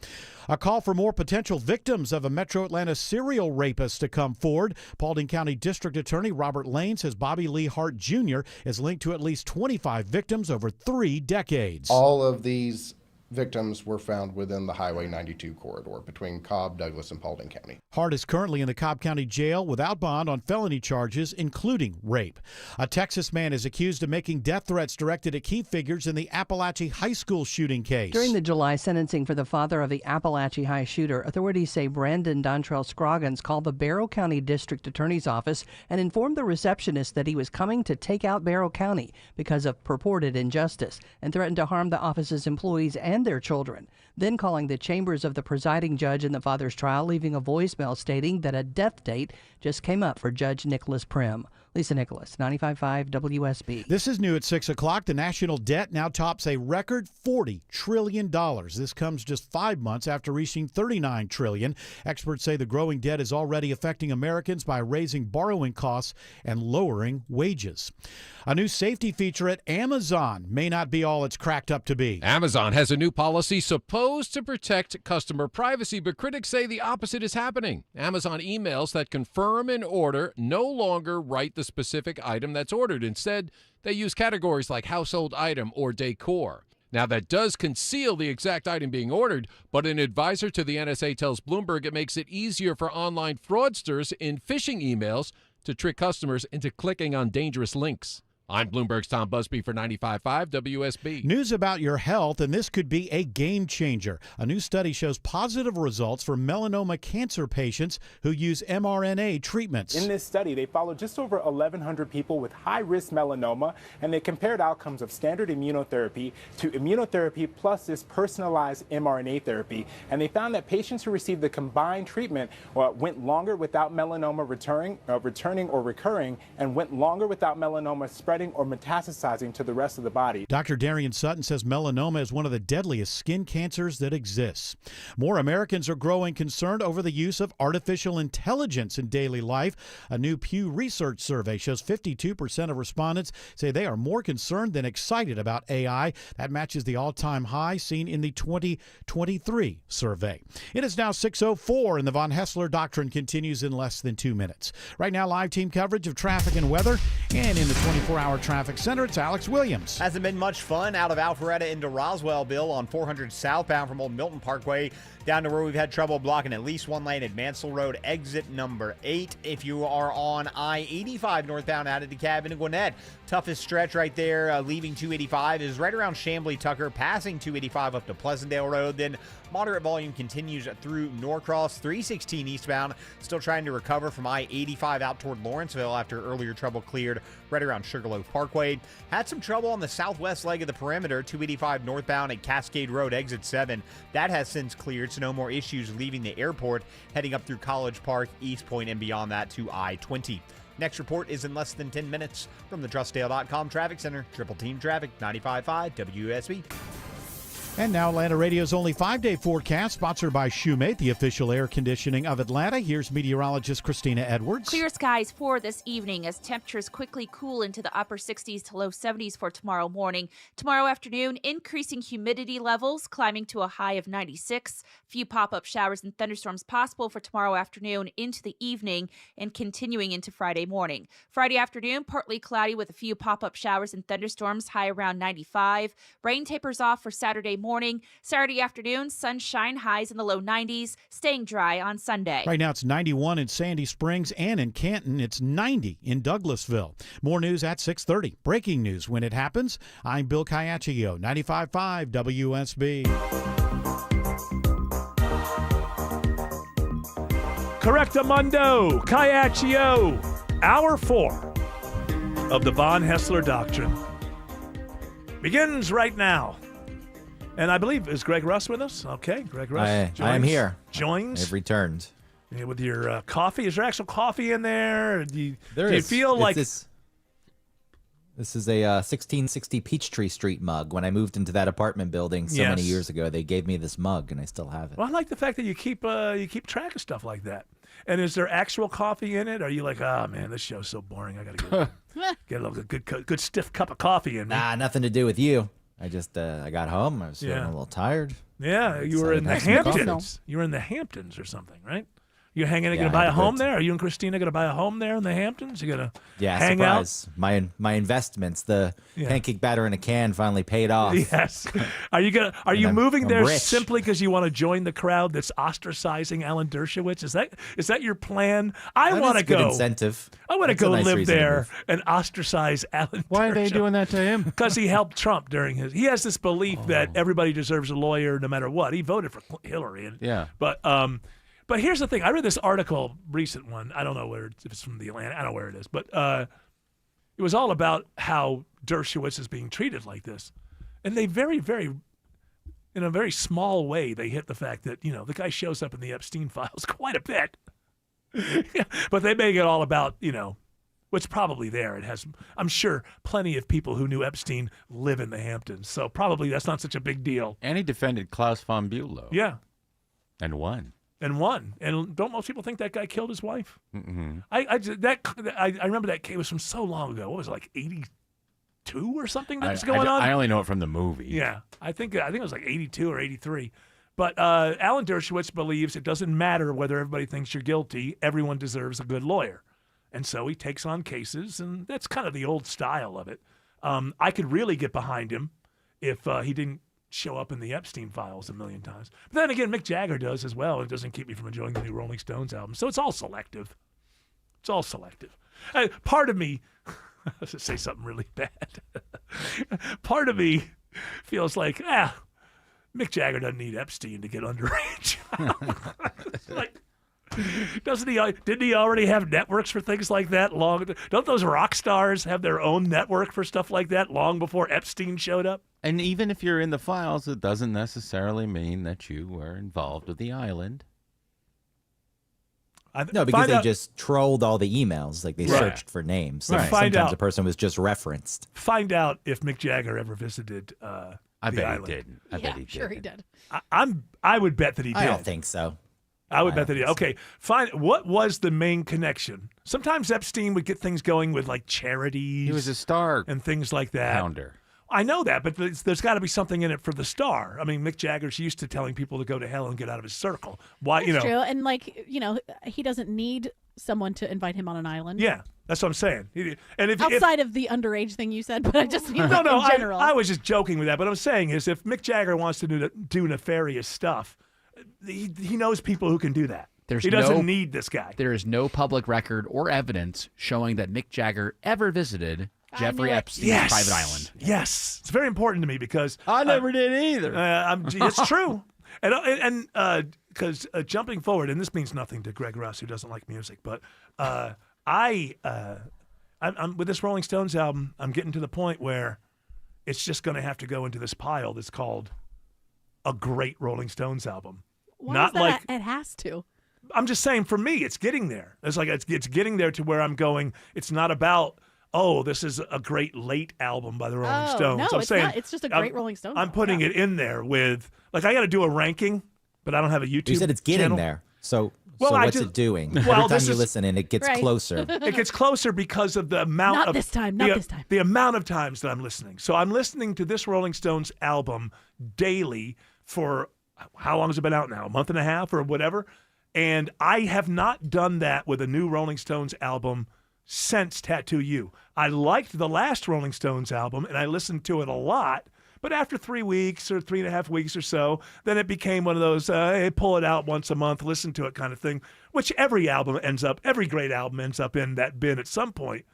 A call for more potential victims of a Metro Atlanta serial rapist to come forward. Paulding County District Attorney Robert Lane says Bobby Lee Hart Jr. is linked to at least 25 victims over 3 decades. All of these victims were found within the Highway 92 corridor between Cobb, Douglas, and Paulding County. Hart is currently in the Cobb County Jail without bond on felony charges, including rape. A Texas man is accused of making death threats directed at key figures in the Appalachia High School shooting case. During the July sentencing for the father of the Appalachia High shooter, authorities say Brandon Dontrell Scroggins called the Barrow County District Attorney's Office and informed the receptionist that he was coming to take out Barrow County because of purported injustice, and threatened to harm the office's employees and their children. Then calling the chambers of the presiding judge in the father's trial, leaving a voicemail stating that a death date just came up for Judge Nicholas Prim. Lisa Nicholas, 95.5 WSB. This is new at 6 o'clock. The national debt now tops a record $40 trillion. This comes just 5 months after reaching $39 trillion. Experts say the growing debt is already affecting Americans by raising borrowing costs and lowering wages. A new safety feature at Amazon may not be all it's cracked up to be. Amazon has a new policy supposed to protect customer privacy, but critics say the opposite is happening. Amazon emails that confirm an order no longer write the specific item that's ordered. Instead, they use categories like household item or decor. Now, that does conceal the exact item being ordered, but an advisor to the NSA tells Bloomberg it makes it easier for online fraudsters in phishing emails to trick customers into clicking on dangerous links. I'm Bloomberg's Tom Busby for 95.5 WSB. News about your health, and this could be a game changer. A new study shows positive results for melanoma cancer patients who use mRNA treatments. In this study, they followed just over 1,100 people with high-risk melanoma, and they compared outcomes of standard immunotherapy to immunotherapy plus this personalized mRNA therapy. And they found that patients who received the combined treatment went longer without melanoma returning or recurring, and went longer without melanoma spreading or metastasizing to the rest of the body. Dr. Darian Sutton says melanoma is one of the deadliest skin cancers that exists. More Americans are growing concerned over the use of artificial intelligence in daily life. A new Pew Research survey shows 52% of respondents say they are more concerned than excited about AI. That matches the all-time high seen in the 2023 survey. It is now 6:04, and the Von Hessler Doctrine continues in less than 2 minutes. Right now, live team coverage of traffic and weather, and in the 24-hour traffic center, it's Alex Williams. Hasn't been much fun out of Alpharetta into Roswell, Bill, on 400 southbound from Old Milton Parkway down to where we've had trouble blocking at least one lane at Mansell Road, exit number 8. If you are on I-85 northbound out of DeKalb into Gwinnett, toughest stretch right there leaving 285 is right around Chamblee-Tucker, passing 285 up to Pleasantdale Road. Then moderate volume continues through Norcross. 316 eastbound, still trying to recover from I-85 out toward Lawrenceville after earlier trouble cleared right around Sugarloaf Parkway. Had some trouble on the southwest leg of the perimeter, 285 northbound at Cascade Road, exit 7. That has since cleared, so no more issues leaving the airport, heading up through College Park, East Point, and beyond that to I-20. Next report is in less than 10 minutes from the TrustDale.com Traffic Center. Triple Team Traffic, 95.5 WSB. And now Atlanta Radio's only 5-day forecast, sponsored by Shoemate, the official air conditioning of Atlanta. Here's meteorologist Christina Edwards. Clear skies for this evening as temperatures quickly cool into the upper 60s to low 70s for tomorrow morning. Tomorrow afternoon, increasing humidity levels, climbing to a high of 96. Few pop-up showers and thunderstorms possible for tomorrow afternoon into the evening and continuing into Friday morning. Friday afternoon, partly cloudy with a few pop-up showers and thunderstorms, high around 95. Rain tapers off for Saturday morning. Saturday afternoon, sunshine, highs in the low 90s, staying dry on Sunday. Right now it's 91 in Sandy Springs, and in Canton it's 90 in Douglasville. More news at 6:30. Breaking news when it happens. I'm Bill Caiaccio, 95.5 WSB. Correctamundo, Caiaccio, Hour 4 of the Von Hessler Doctrine begins right now. And I believe, is Greg Russ with us? Okay, Greg Russ. I am here. Joins. I've returned. With your coffee. Is there actual coffee in there? Do you feel like... This is a 1660 Peachtree Street mug. When I moved into that apartment building many years ago, they gave me this mug, and I still have it. Well, I like the fact that you keep track of stuff like that. And is there actual coffee in it? Or are you like, oh, man, this show's so boring. I got to get a good stiff cup of coffee in me. Nah, nothing to do with you. I just I got home. I was feeling a little tired. Yeah, you were in the Hamptons. You were in the Hamptons or something, right? You're hanging. Yeah, Going to I buy a had to home go there? Are you and Christina going to buy a home there in the Hamptons? You going to hang surprise. out? My investments, the pancake batter in a can, finally paid off. Yes. Are you I'm- moving I'm there rich. simply because you want to join the crowd that's ostracizing Alan Dershowitz? Is that your plan? I That want is to a good go. incentive. I want to That's a go nice live reason to there move. and ostracize Alan. Why are they doing that to him? Because he helped Trump during his. He has this belief that everybody deserves a lawyer no matter what. He voted for Hillary. But here's the thing. I read this article, recent one. I don't know if it's from the Atlantic. I don't know where it is. But it was all about how Dershowitz is being treated like this. And they very, very, in a very small way, they hit the fact that, the guy shows up in the Epstein files quite a bit. But they make it all about, what's probably there. It has, I'm sure, plenty of people who knew Epstein live in the Hamptons. So probably that's not such a big deal. And he defended Klaus von Bülow. Yeah. And won. And don't most people think that guy killed his wife? Mm-hmm. I remember that case was from so long ago. What was it, like 82 or something that was going on? I only know it from the movie. Yeah, I think it was like 82 or 83. But Alan Dershowitz believes it doesn't matter whether everybody thinks you're guilty. Everyone deserves a good lawyer. And so he takes on cases, and that's kind of the old style of it. I could really get behind him if he didn't show up in the Epstein files a million times. But then again, Mick Jagger does as well. It doesn't keep me from enjoying the new Rolling Stones album. So it's all selective. It's all selective. Part of me, let's say something really bad. Part of me feels like, Mick Jagger doesn't need Epstein to get underage. Didn't he already have networks for things like that don't those rock stars have their own network for stuff like that long before Epstein showed up? And even if you're in the files, it doesn't necessarily mean that you were involved with the island. No, because they just trolled all the emails. Like they searched for names. So sometimes a person was just referenced. Find out if Mick Jagger ever visited the island. He didn't. I bet he did. Sure he did. I would bet that he did. I don't think so. I would bet that he did. Okay, fine. What was the main connection? Sometimes Epstein would get things going with like charities. He was a star and things like that. founder. I know that, but there's got to be something in it for the star. I mean, Mick Jagger's used to telling people to go to hell and get out of his circle. Why, That's true. And he doesn't need someone to invite him on an island. Yeah, that's what I'm saying. And outside of the underage thing you said, but I just mean no, in general. I was just joking with that. But what I'm saying is, if Mick Jagger wants to do nefarious stuff, he knows people who can do that. He doesn't need this guy. There is no public record or evidence showing that Mick Jagger ever visited Jeffrey Epstein's private island. Yes, it's very important to me because I never did either. It's true, and because jumping forward, and this means nothing to Greg Russ who doesn't like music, but I'm with this Rolling Stones album. I'm getting to the point where it's just going to have to go into this pile that's called a great Rolling Stones album. Why Not is that like it has to. I'm just saying, for me, it's getting there. It's like it's getting there to where I'm going. It's not about, this is a great late album by the Rolling Stones. No, I'm it's saying not. It's just a great Rolling Stones I'm album. putting it in there with, like, I got to do a ranking, but I don't have a YouTube You said it's getting channel. there. So Well, what's it doing? Well, Every time this you is- listen in, it gets Right. closer. It gets closer because of the amount Not of this time, not this time. The amount of times that I'm listening. So I'm listening to this Rolling Stones album daily for how long has it been out now? A month and a half or whatever. And I have not done that with a new Rolling Stones album since Tattoo You. I liked the last Rolling Stones album and I listened to it a lot. But after 3 weeks or 3.5 weeks or so, then it became one of those, hey, pull it out once a month, listen to it kind of thing, which every great album ends up in that bin at some point.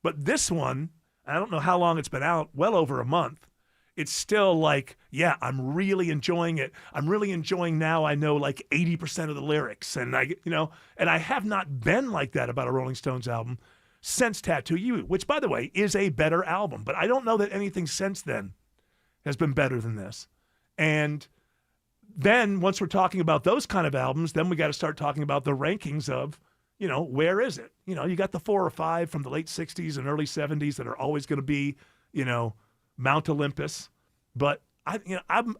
But this one, I don't know how long it's been out, well over a month. It's still like, yeah, I'm really enjoying it. I'm really enjoying now. I know like 80% of the lyrics. And I have not been like that about a Rolling Stones album since Tattoo You, which, by the way, is a better album. But I don't know that anything since then has been better than this. And then once we're talking about those kind of albums, then we got to start talking about the rankings of, where is it? You got the 4 or 5 from the late 60s and early 70s that are always going to be, Mount Olympus. But I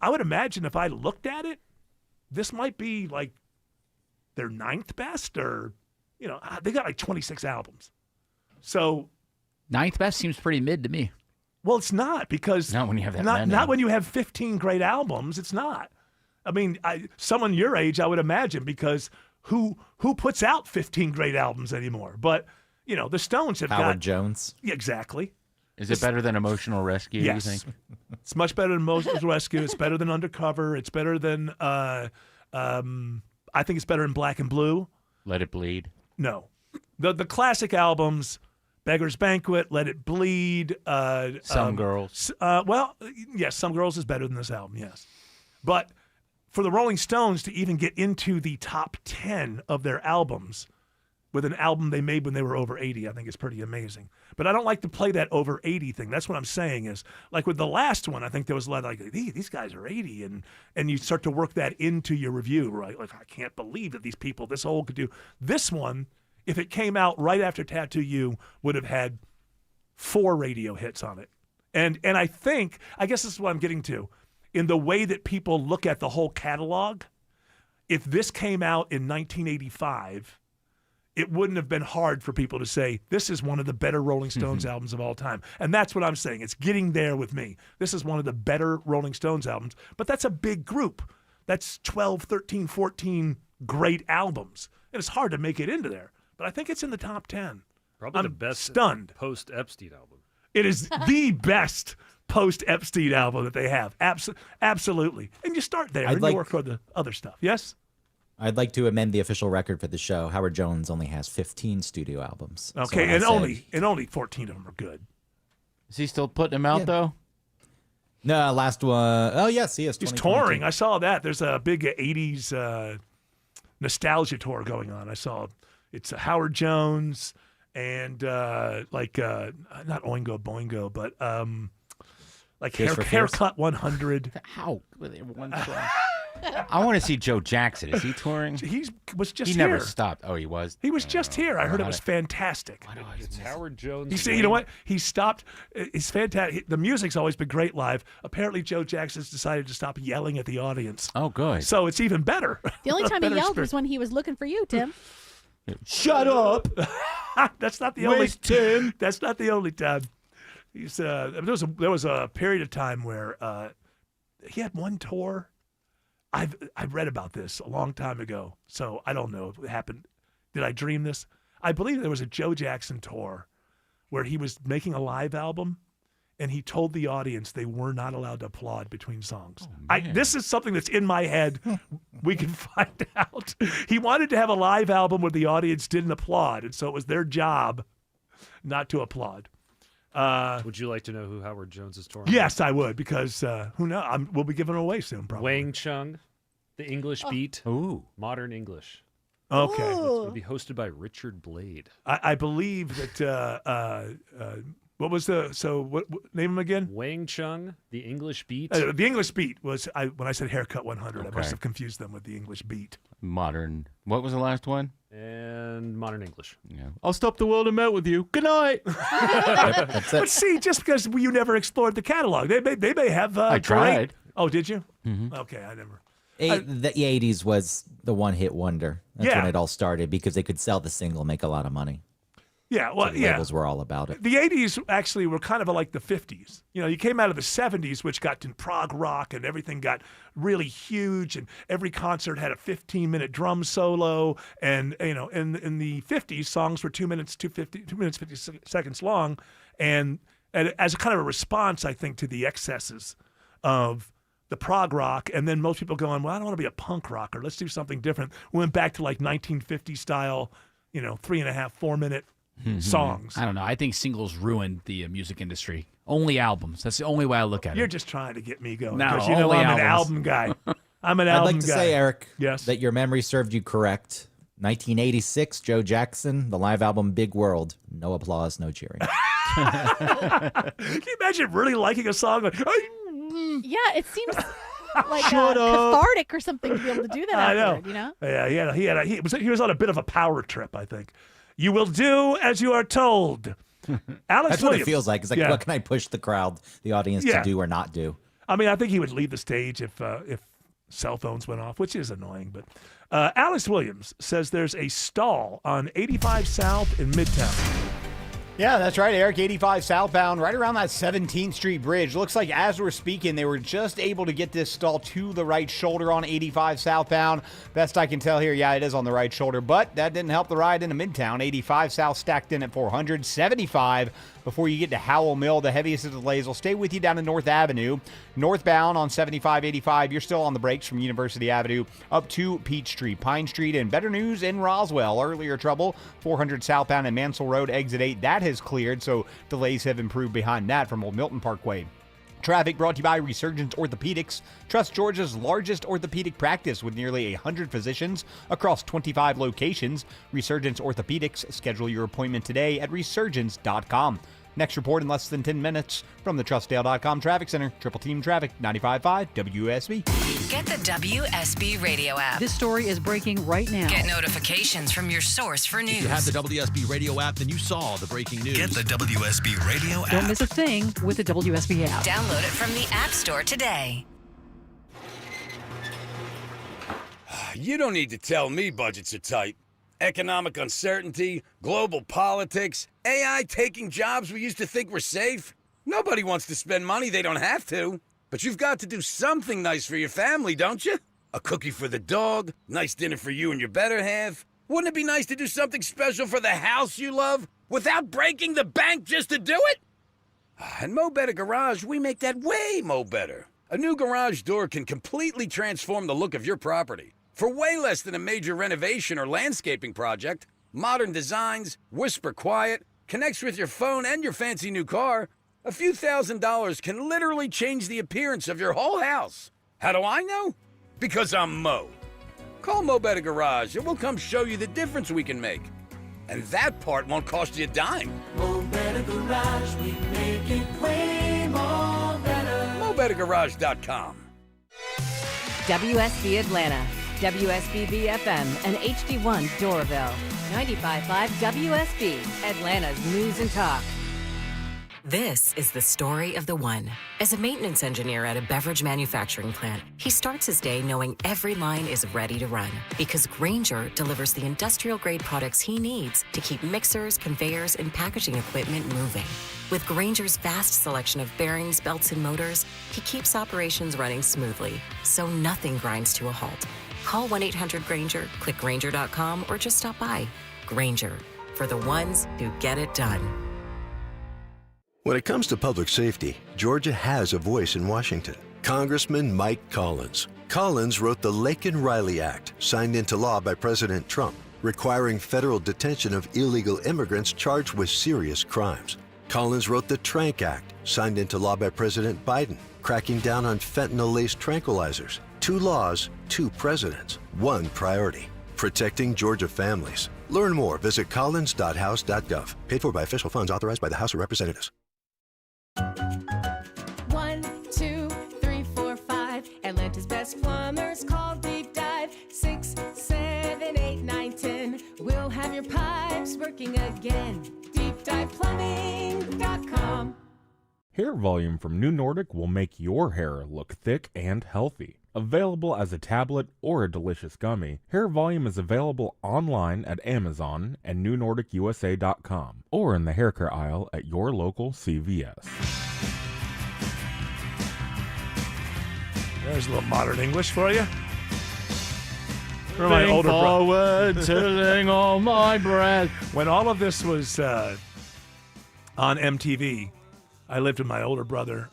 would imagine if I looked at it, this might be like their 9th best, or, they got like 26 albums. So 9th best seems pretty mid to me. Well, it's not, because not when you have that not, many. not when you have 15 great albums. It's not. I mean, someone your age, I would imagine, because who puts out 15 great albums anymore. But, the Stones have Howard got Jones. Yeah, exactly. Is it better than Emotional Rescue, Yes. you think? It's much better than Emotional Rescue. It's better than Undercover. It's better than I think it's better than Black and Blue. Let It Bleed. No. The classic albums, Beggar's Banquet, Let It Bleed. Some Girls. Yes, Some Girls is better than this album, yes. But for the Rolling Stones to even get into the top 10 of their albums with an album they made when they were over 80, I think is pretty amazing. But I don't like to play that over 80 thing. That's what I'm saying is, like with the last one, I think there was a lot like, these guys are 80, and you start to work that into your review, right? Like, I can't believe that these people this old could do. This one, if it came out right after Tattoo You, would have had 4 radio hits on it. And I guess this is what I'm getting to. In the way that people look at the whole catalog, if this came out in 1985, it wouldn't have been hard for people to say, this is one of the better Rolling Stones albums of all time. And that's what I'm saying. It's getting there with me. This is one of the better Rolling Stones albums. But that's a big group. That's 12, 13, 14 great albums. And it's hard to make it into there. But I think it's in the top 10. Probably I'm the best stunned. Post-Epstein album. It is the best post-Epstein album that they have. Absolutely. And you start there and you work on the other stuff. Yes? I'd like to amend the official record for the show. Howard Jones only has 15 studio albums. Okay, So and only 14 of them are good. Is he still putting them out, though? No, last one. Oh, yes, he is. He's touring. I saw that. There's a big 80s nostalgia tour going on. I saw it's Howard Jones and not Oingo Boingo, but like Haircut 100. How? One song. I want to see Joe Jackson. Is he touring? He was just He here. never stopped. Oh, he was? He was just here. I heard it was fantastic. It's Howard Jones. He said, you know what? He stopped. It's fantastic. The music's always been great live. Apparently, Joe Jackson's decided to stop yelling at the audience. Oh, good. So it's even better. The only time he Better yelled spirit. was when he was looking for you, Tim. Shut up. That's not the only Where's Tim. That's not the only time. He's there was a period of time where he had one tour. I've read about this a long time ago, so I don't know if it happened. Did I dream this? I believe there was a Joe Jackson tour where he was making a live album, and he told the audience they were not allowed to applaud between songs. This is something that's in my head. We can find out. He wanted to have a live album where the audience didn't applaud, and so it was their job not to applaud. Would you like to know who Howard Jones is touring? Yes, I would, because who knows? We'll be giving it away soon, probably. Wang Chung, The English Beat. Ooh. Modern English. Okay. It's going to be hosted by Richard Blade. I believe that. What was what name him again? Wang Chung, The English Beat. The English Beat was when I said Haircut 100. I Okay. must have confused them with the English Beat. Modern. What was the last one? And Modern English. Yeah. I'll stop the world and melt with you. Good night. But see, just because you never explored the catalog, they may have. I tried. Oh, did you? Mhm. Okay, I never. The 80s was the one-hit wonder. That's Yeah. when it all started because they could sell the single, make a lot of money. Yeah, well, So the yeah. labels were all about it. The 80s actually were kind of like the 50s. You know, you came out of the 70s, which got to prog rock, and everything got really huge, and every concert had a 15-minute drum solo. And, you know, in the 50s, songs were 2 minutes, 2 minutes, 50 seconds long. And as a kind of a response, I think, to the excesses of the prog rock, and then most people going, well, I don't want to be a punk rocker. Let's do something different. We went back to like 1950 style, 3.5, 4 minute songs. I don't know. I think singles ruined the music industry. Only albums. That's the only way I look at You're it. just trying to get me going. No, Because you know only I'm an albums. album guy. I'm an I'd album like to guy. say, Eric, Yes. that your memory served you correct. 1986, Joe Jackson, the live album Big World. No applause, no cheering. Can you imagine really liking a song? Like, Yeah, it seems like Shut up. cathartic or something to be able to do that I know. afterward, you know? Yeah, he was on a bit of a power trip, I think. You will do as you are told. Alex That's what Williams. it feels like. It's like, Yeah. what can I push the crowd, the audience, Yeah. to do or not do? I mean, I think he would leave the stage if cell phones went off, which is annoying. But Alex Williams says there's a stall on 85 South in Midtown. Yeah, that's right, Eric. 85 southbound, right around that 17th Street bridge. Looks like as we're speaking, they were just able to get this stall to the right shoulder on 85 southbound. Best I can tell here, yeah, it is on the right shoulder, but that didn't help the ride into Midtown. 85 south stacked in at 400. 75 before you get to Howell Mill. The heaviest of the delays will stay with you down to North Avenue. Northbound on 75, 85, you're still on the brakes from University Avenue up to Peachtree, Pine Street, and better news in Roswell. Earlier trouble, 400 southbound and Mansell Road, exit 8. That has cleared, so delays have improved behind that from Old Milton Parkway. Traffic brought to you by Resurgence Orthopedics. Trust Georgia's largest orthopedic practice with nearly 100 physicians across 25 locations. Resurgence Orthopedics. Schedule your appointment today at resurgence.com. Next report in less than 10 minutes from the TrustDale.com Traffic Center. Triple Team Traffic, 95.5 WSB. Get the WSB Radio app. This story is breaking right now. Get notifications from your source for news. If you have the WSB Radio app, then you saw the breaking news. Get the WSB Radio app. Don't miss a thing with the WSB app. Download it from the App Store today. You don't need to tell me budgets are tight. Economic uncertainty, global politics, AI taking jobs we used to think were safe. Nobody wants to spend money they don't have to. But you've got to do something nice for your family, don't you? A cookie for the dog, nice dinner for you and your better half. Wouldn't it be nice to do something special for the house you love without breaking the bank just to do it? At Mo Better Garage, we make that way mo better. A new garage door can completely transform the look of your property. For way less than a major renovation or landscaping project, modern designs, whisper quiet, connects with your phone and your fancy new car, a few $1,000s can literally change the appearance of your whole house. How do I know? Because I'm Mo. Call Mo Better Garage and we'll come show you the difference we can make. And that part won't cost you a dime. Mo Better Garage, we make it way more better. MoBetterGarage.com. WSB Atlanta, WSB FM, and HD1 Doraville. 95.5 WSB, Atlanta's news and talk. This is the story of the one. As a maintenance engineer at a beverage manufacturing plant, he starts his day knowing every line is ready to run because Grainger delivers the industrial-grade products he needs to keep mixers, conveyors, and packaging equipment moving. With Grainger's vast selection of bearings, belts, and motors, he keeps operations running smoothly, so nothing grinds to a halt. Call 1-800-GRAINGER, click Grainger.com, or just stop by. Grainger, for the ones who get it done. When it comes to public safety, Georgia has a voice in Washington. Congressman Mike Collins. Collins wrote the Laken-Riley Act, signed into law by President Trump, requiring federal detention of illegal immigrants charged with serious crimes. Collins wrote the Trank Act, signed into law by President Biden, cracking down on fentanyl-laced tranquilizers. 2 laws, 2 presidents, 1 priority: protecting Georgia families. Learn more. Visit collins.house.gov. Paid for by official funds authorized by the House of Representatives. 1, 2, 3, 4, 5. Atlanta's best plumbers call Deep Dive. 6, 7, 8, 9, 10. We'll have your pipes working again. DeepDivePlumbing.com. Hair volume from New Nordic will make your hair look thick and healthy. Available as a tablet or a delicious gummy, Hair Volume is available online at Amazon and NewNordicUSA.com or in the hair care aisle at your local CVS. There's a little modern English for you. For my Think older forward, tilting all my breath. When all of this was on MTV, I lived with my older brother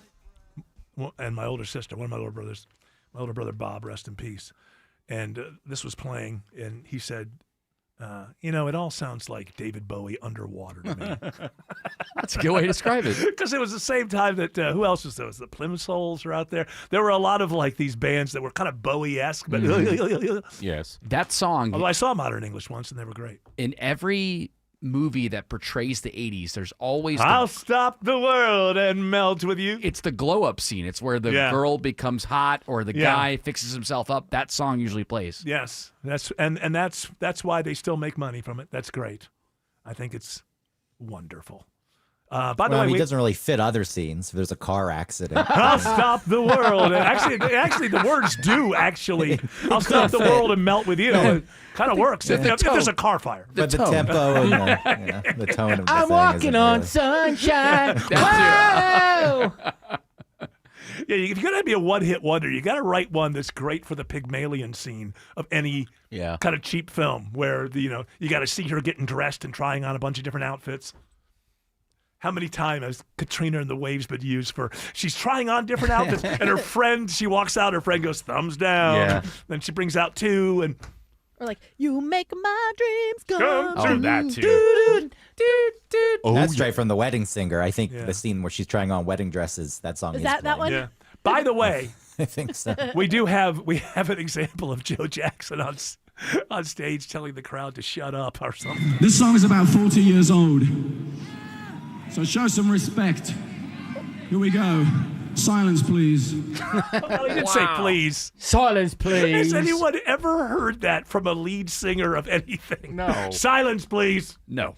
and my older sister, one of my older brothers. My older brother, Bob, rest in peace. And this was playing, and he said, it all sounds like David Bowie underwater to me. That's a good way to describe it. Because it was the same time that, who else was there? The Plymouth Souls were out there. There were a lot of like these bands that were kind of Bowie-esque. But Yes. That song. Although I saw Modern English once, and they were great. In every movie that portrays the 80s, there's always I'll stop the world and melt with you. It's the glow up scene. It's where the girl becomes hot or the guy fixes himself up. That song usually plays. Yes, that's why they still make money from it. That's great. I think it's wonderful. By the Well, way, he doesn't really fit other scenes. If there's a car accident, I'll stop the world. Actually, the words do actually. I'll stop the world and melt with you. It kind of works if there's a car fire. But the tempo and the tone of the I'm thing walking isn't on really- sunshine. Whoa! Yeah, if you're gonna be a one-hit wonder, you got to write one that's great for the Pygmalion scene of any kind of cheap film, where you got to see her getting dressed and trying on a bunch of different outfits. How many times has Katrina and the Waves been used for? She's trying on different outfits, and her friend, she walks out, her friend goes thumbs down. Yeah. Then she brings out two, and Or like, you make my dreams come Oh, true. that too. That's straight from The Wedding Singer. I think the scene where she's trying on wedding dresses. That song Is is that playing. one? Yeah. By the way, I think so. we have an example of Joe Jackson on stage telling the crowd to shut up or something. This song is about 40 years old. So show some respect. Here we go. Silence, please. Well, he didn't say please. Silence, please. Has anyone ever heard that from a lead singer of anything? No. Silence, please. No.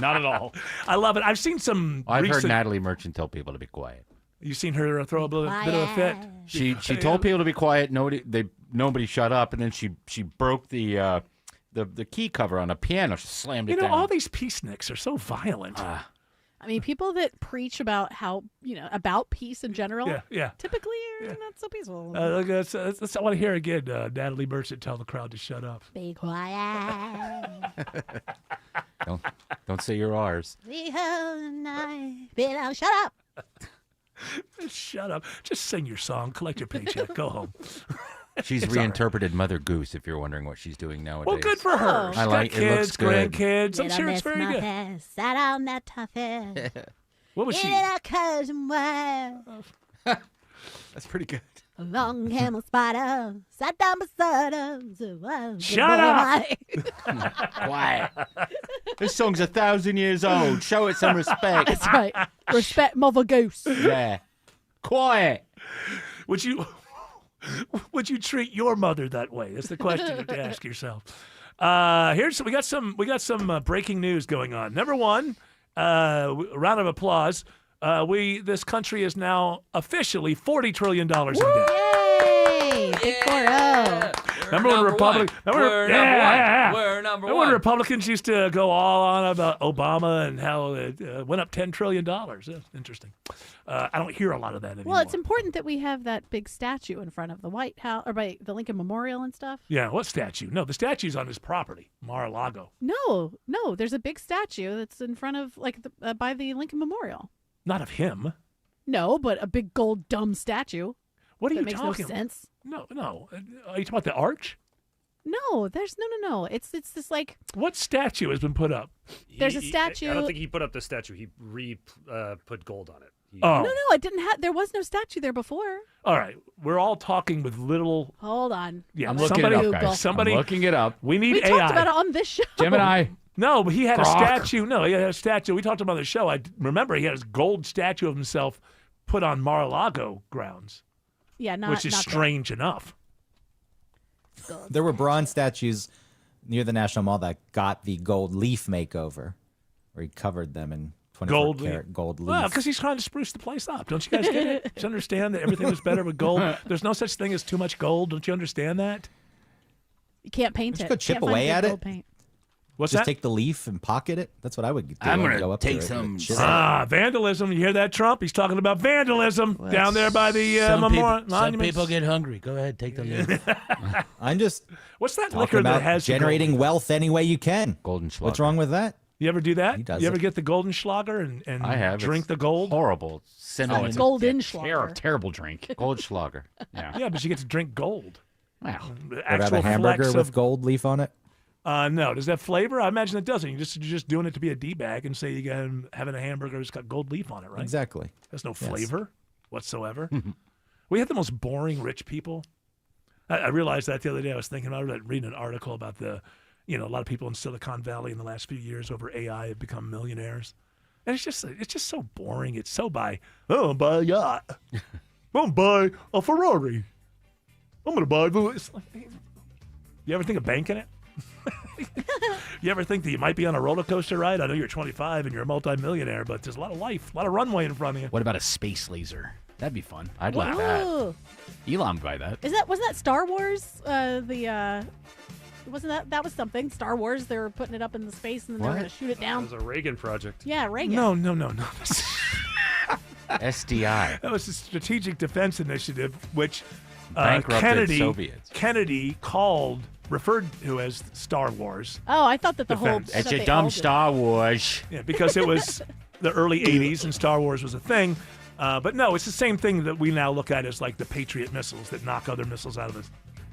Not at all. I love it. I've seen some I've heard recent... Natalie Merchant tell people to be quiet. You've seen her throw a bit of a fit? She told people to be quiet. Nobody shut up, and then she broke the key cover on a piano. She slammed it down. all these peaceniks are so violent. I mean, people that preach about how, about peace in general, Yeah. typically are not so peaceful. Let's, I want to hear again Natalie Merchant tell the crowd to shut up. Be quiet. Don't say your R's. Be night. Shut up. Shut up. Just sing your song. Collect your paycheck. Go home. She's It's all right. reinterpreted Mother Goose, if you're wondering what she's doing nowadays. Well, good for her. She's I got like kids, it. Looks good. grandkids. I'm sure it's very good. Sat on that toughest. What was she? That's pretty good. A long camel spider sat down beside us. Shut up! Quiet. This song's 1,000 years old. Show it some respect. That's right. Respect Mother Goose. Yeah. Quiet. Would you treat your mother that way? That's the question you have to ask yourself. We got some breaking news going on. Number one, round of applause. This country is now officially $40 trillion in debt. Yay! Big 4-0. Remember when We're Republicans used to go all on about Obama and how it went up $10 trillion? That's interesting. I don't hear a lot of that anymore. Well, it's important that we have that big statue in front of the White House, or by the Lincoln Memorial and stuff. Yeah, what statue? No, the statue's on his property, Mar-a-Lago. No, there's a big statue that's in front of, by the Lincoln Memorial. Not of him. No, but a big gold dumb statue. What are that you makes talking no sense. No. Are you talking about the arch? No, there's no. It's this like. What statue has been put up? There's a statue. I don't think he put up the statue. He put gold on it. No, it didn't have. There was no statue there before. All right, we're all talking with little. Hold on. Yeah, I'm looking it up, guys. Somebody I'm looking it up. We need We AI. talked about it on this show. Gemini. No, but he had a Grok. statue. No, he had a statue. We talked about it on the show. I remember he had his gold statue of himself put on Mar-a-Lago grounds, Yeah, which is not strange enough. There were bronze statues near the National Mall that got the gold leaf makeover, where he covered them in 24 karat gold leaf. Well, because he's trying to spruce the place up. Don't you guys get it? Just understand that everything was better with gold. There's no such thing as too much gold. Don't you understand that? You can't paint Just it. go chip Can't find away good at gold it. Paint. What's Just that? take the leaf and pocket it. That's what I would do. I'm I would gonna go up to take it with a some chisel. Vandalism. You hear that, Trump? He's talking about vandalism down there by the memorial Some monuments. people get hungry. Go ahead, take them. I'm just What's that talking liquor about that has the generating gold? wealth any way you can. Golden Schlager. What's wrong with that? You ever do that? He does You ever it. get the golden Schlager and I have. drink It's the gold? Horrible. Cinnamon. It's golden Schlager. Terrible drink. Gold Schlager. Yeah. Yeah, but you get to drink gold. Wow. The What about actual a hamburger flecks with of, gold leaf on it? no. Does that flavor? I imagine it doesn't. You're just doing it to be a D-bag and say you got having a hamburger that's got gold leaf on it, right? Exactly. There's no Yes. flavor whatsoever. We have the most boring rich people. I realized that the other day. I was thinking about it, reading an article about a lot of people in Silicon Valley in the last few years over AI have become millionaires. And it's just so boring. It's so I'll buy a yacht. I'll buy a Ferrari. I'm going to buy the... You ever think of banking it? You ever think that you might be on a roller coaster ride? I know you're 25 and you're a multimillionaire, but there's a lot of life, a lot of runway in front of you. What about a space laser? That'd be fun. I'd like that. Ooh. Elon would buy that. Wasn't that Star Wars? Wasn't that was something? Star Wars. They were putting it up in the space and then they were going to shoot it down. That was a Reagan project. Yeah, Reagan. No. SDI. That was a Strategic Defense Initiative, which Bankrupted Soviets. Kennedy referred to as Star Wars. Oh, I thought that the whole. It's a dumb Star Wars. Yeah, because it was the early 80s and Star Wars was a thing. But no, it's the same thing that we now look at as like the Patriot missiles that knock other missiles out of the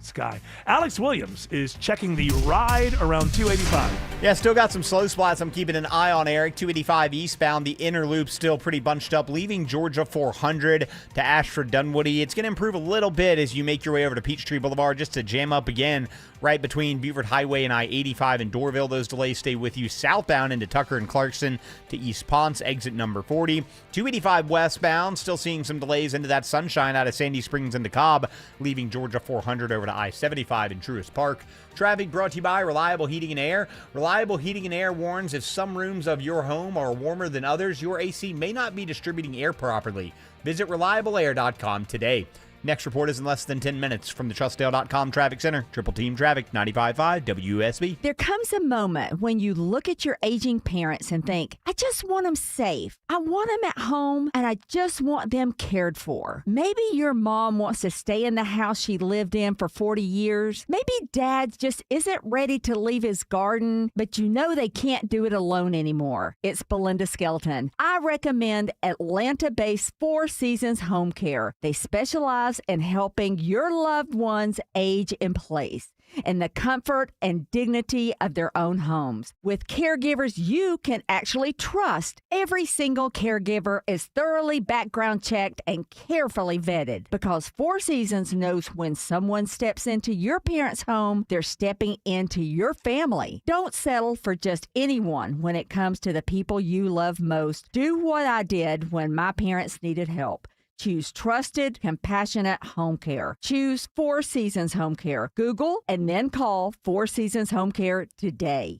sky. Alex Williams is checking the ride around 285. Yeah, still got some slow spots I'm keeping an eye on, Eric. 285 eastbound, the inner loop still pretty bunched up, leaving Georgia 400 to Ashford Dunwoody. It's going to improve a little bit as you make your way over to Peachtree Boulevard just to jam up again right between Beaufort Highway and I-85 in Dorville. Those delays stay with you southbound into Tucker and Clarkson to East Ponce, exit number 40. 285 westbound, still seeing some delays into that Sunshine out of Sandy Springs into Cobb, leaving Georgia 400 over to I-75 in Truist Park. Traffic brought to you by Reliable Heating and Air. Reliable Heating and Air warns if some rooms of your home are warmer than others, your AC may not be distributing air properly. Visit reliableair.com today. Next report is in less than 10 minutes from the TrustDale.com Traffic Center. Triple Team Traffic, 95.5 WSB. There comes a moment when you look at your aging parents and think, I just want them safe. I want them at home, and I just want them cared for. Maybe your mom wants to stay in the house she lived in for 40 years. Maybe dad just isn't ready to leave his garden, but you know they can't do it alone anymore. It's Belinda Skelton. I recommend Atlanta-based Four Seasons Home Care. They specialize in helping your loved ones age in place in the comfort and dignity of their own homes. With caregivers you can actually trust, every single caregiver is thoroughly background checked and carefully vetted because Four Seasons knows when someone steps into your parents' home, they're stepping into your family. Don't settle for just anyone when it comes to the people you love most. Do what I did when my parents needed help. Choose trusted, compassionate home care. Choose Four Seasons Home Care. Google and then call Four Seasons Home Care today.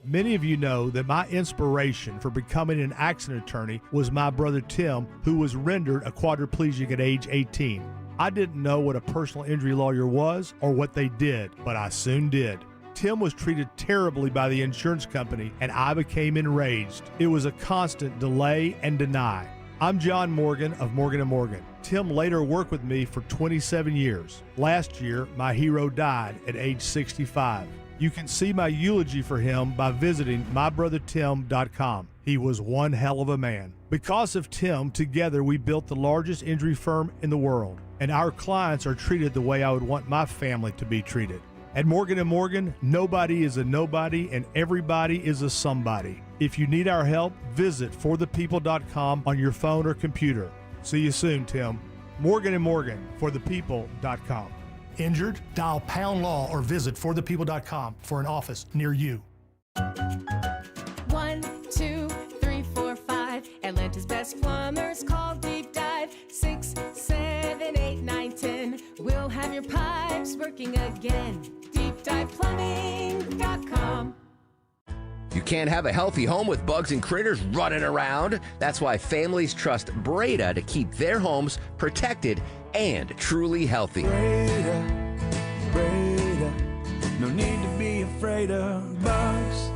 Many of you know that my inspiration for becoming an accident attorney was my brother Tim, who was rendered a quadriplegic at age 18. I didn't know what a personal injury lawyer was or what they did, but I soon did. Tim was treated terribly by the insurance company, and I became enraged. It was a constant delay and deny. I'm John Morgan of Morgan & Morgan. Tim later worked with me for 27 years. Last year, my hero died at age 65. You can see my eulogy for him by visiting mybrothertim.com. He was one hell of a man. Because of Tim, together we built the largest injury firm in the world, and our clients are treated the way I would want my family to be treated. At Morgan & Morgan, nobody is a nobody and everybody is a somebody. If you need our help, visit forthepeople.com on your phone or computer. See you soon, Tim. Morgan & Morgan, forthepeople.com. Injured? Dial pound law or visit forthepeople.com for an office near you. 1, 2, 3, 4, 5. Atlanta's best plumbers call Deep Dive. 6, 7, 8, 9, 10. We'll have your pipes working again. DeepDivePlumbing.com. You can't have a healthy home with bugs and critters running around. That's why families trust Breda to keep their homes protected and truly healthy. Breda, no need to be afraid of bugs.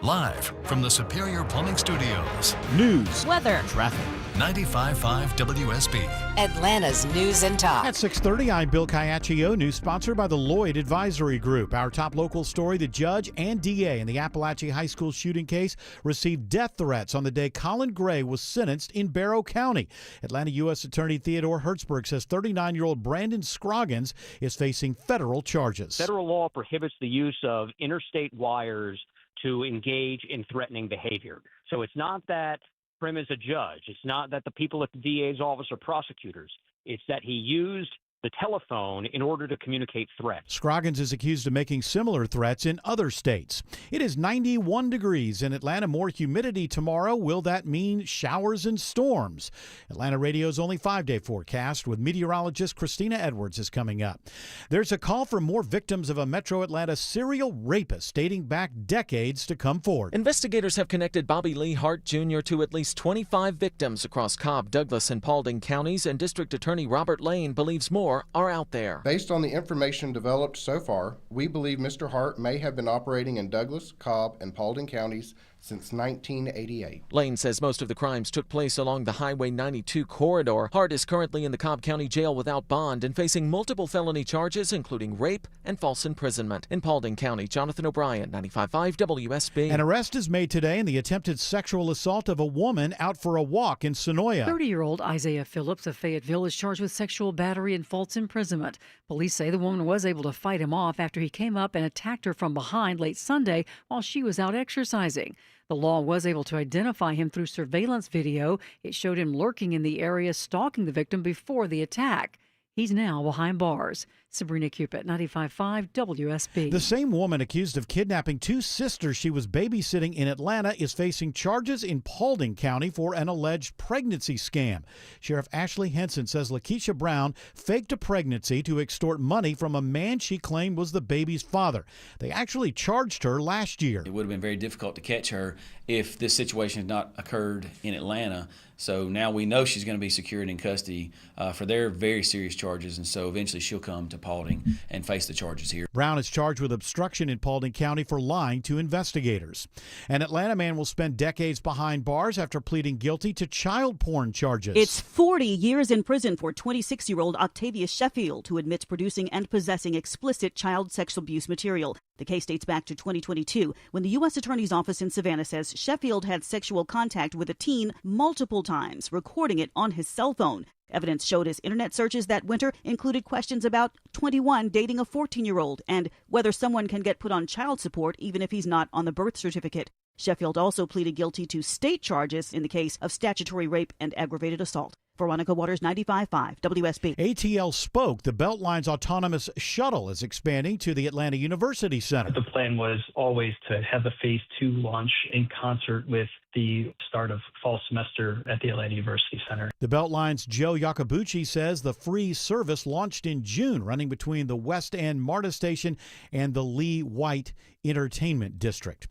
Live from the Superior Plumbing Studios. News, weather, traffic. 95.5 WSB. Atlanta's news and talk. At 6:30, I'm Bill Caiaccio, news sponsored by the Lloyd Advisory Group. Our top local story, the judge and DA in the Appalachia High School shooting case received death threats on the day Colin Gray was sentenced in Barrow County. Atlanta U.S. Attorney Theodore Hertzberg says 39-year-old Brandon Scroggins is facing federal charges. Federal law prohibits the use of interstate wires to engage in threatening behavior. So it's not that Prim is a judge. It's not that the people at the DA's office are prosecutors. It's that he used the telephone in order to communicate threats. Scroggins is accused of making similar threats in other states. It is 91 degrees in Atlanta. More humidity tomorrow. Will that mean showers and storms? Atlanta Radio's only 5-day forecast with meteorologist Christina Edwards is coming up. There's a call for more victims of a Metro Atlanta serial rapist dating back decades to come forward. Investigators have connected Bobby Lee Hart Jr. to at least 25 victims across Cobb, Douglas, and Paulding counties, and District Attorney Robert Lane believes more are out there. Based on the information developed so far, we believe Mr. Hart may have been operating in Douglas, Cobb, and Paulding counties since 1988. Lane says most of the crimes took place along the Highway 92 corridor. Hart is currently in the Cobb County Jail without bond and facing multiple felony charges, including rape and false imprisonment. In Paulding County, Jonathan O'Brien, 95.5 WSB. An arrest is made today in the attempted sexual assault of a woman out for a walk in Sonoya. 30-year-old Isaiah Phillips of Fayetteville is charged with sexual battery and false imprisonment. Police say the woman was able to fight him off after he came up and attacked her from behind late Sunday while she was out exercising. The law was able to identify him through surveillance video. It showed him lurking in the area, stalking the victim before the attack. He's now behind bars. Sabrina Cupid, 95.5 WSB. The same woman accused of kidnapping two sisters she was babysitting in Atlanta is facing charges in Paulding County for an alleged pregnancy scam. Sheriff Ashley Henson says Lakeisha Brown faked a pregnancy to extort money from a man she claimed was the baby's father. They actually charged her last year. It would have been very difficult to catch her if this situation had not occurred in Atlanta. So now we know she's going to be secured in custody for their very serious charges, and so eventually she'll come to Paulding and face the charges here. Brown is charged with obstruction in Paulding County for lying to investigators. An Atlanta man will spend decades behind bars after pleading guilty to child porn charges. It's 40 years in prison for 26-year-old Octavia Sheffield, who admits producing and possessing explicit child sexual abuse material. The case dates back to 2022, when the U.S. Attorney's Office in Savannah says Sheffield had sexual contact with a teen multiple times, recording it on his cell phone. Evidence showed his internet searches that winter included questions about 21 dating a 14-year-old and whether someone can get put on child support even if he's not on the birth certificate. Sheffield also pleaded guilty to state charges in the case of statutory rape and aggravated assault. Veronica Waters, 95.5 WSB. ATL spoke. The Beltline's autonomous shuttle is expanding to the Atlanta University Center. The plan was always to have the Phase 2 launch in concert with the start of fall semester at the Atlanta University Center. The Beltline's Joe Iacobucci says the free service launched in June, running between the West End MARTA station and the Lee White Entertainment District.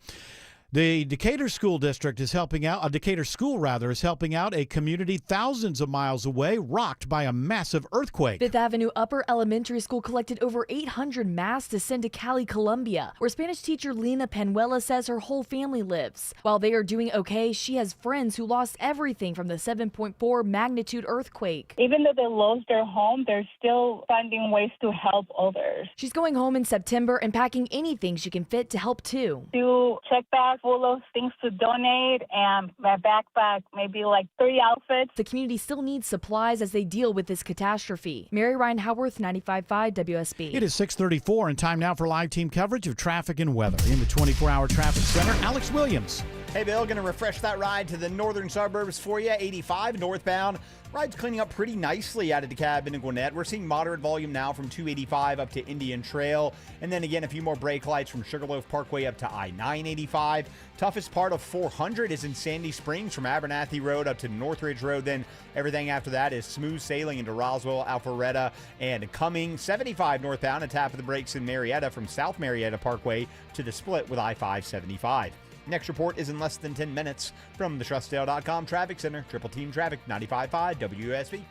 The Decatur School District is helping out, Decatur School is helping out a community thousands of miles away rocked by a massive earthquake. Fifth Avenue Upper Elementary School collected over 800 masks to send to Cali, Colombia, where Spanish teacher Lena Penuela says her whole family lives. While they are doing okay, she has friends who lost everything from the 7.4 magnitude earthquake. Even though they lost their home, they're still finding ways to help others. She's going home in September and packing anything she can fit to help too. Do check bags full of things to donate, and my backpack, maybe like 3 outfits. The community still needs supplies as they deal with this catastrophe. Mary Ryan Howarth, 95.5 WSB. It is 6:34 and time now for live team coverage of traffic and weather. In the 24-hour traffic center, Alex Williams. Hey, Bill, going to refresh that ride to the northern suburbs for you. 85 northbound. Ride's cleaning up pretty nicely out of DeKalb into Gwinnett. We're seeing moderate volume now from 285 up to Indian Trail. And then again, a few more brake lights from Sugarloaf Parkway up to I-985. Toughest part of 400 is in Sandy Springs from Abernathy Road up to Northridge Road. Then everything after that is smooth sailing into Roswell, Alpharetta, and Cumming. 75 northbound, a tap of the brakes in Marietta from South Marietta Parkway to the split with I-575. Next report is in less than 10 minutes from the TrustDale.com Traffic Center. Triple Team Traffic, 95.5 WSB.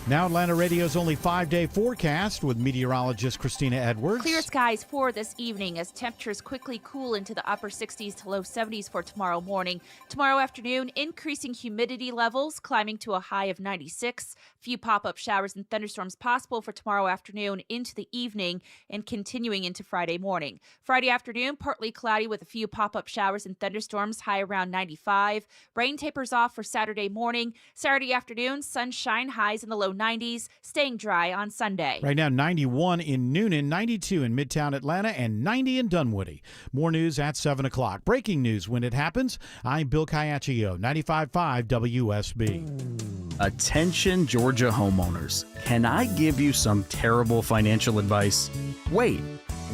Now Atlanta Radio's only 5-day forecast with meteorologist Christina Edwards. Clear skies for this evening as temperatures quickly cool into the upper 60s to low 70s for tomorrow morning. Tomorrow afternoon, increasing humidity levels climbing to a high of 96. Few pop-up showers and thunderstorms possible for tomorrow afternoon into the evening and continuing into Friday morning. Friday afternoon, partly cloudy with a few pop-up showers and thunderstorms, high around 95. Rain tapers off for Saturday morning. Saturday afternoon, sunshine, highs in the low 90s, staying dry on Sunday. Right now, 91 in Noonan, 92 in Midtown Atlanta, and 90 in Dunwoody. More news at 7 o'clock. Breaking news when it happens. I'm Bill Caiaccio, 95.5 WSB. Attention, Georgia homeowners. Can I give you some terrible financial advice? Wait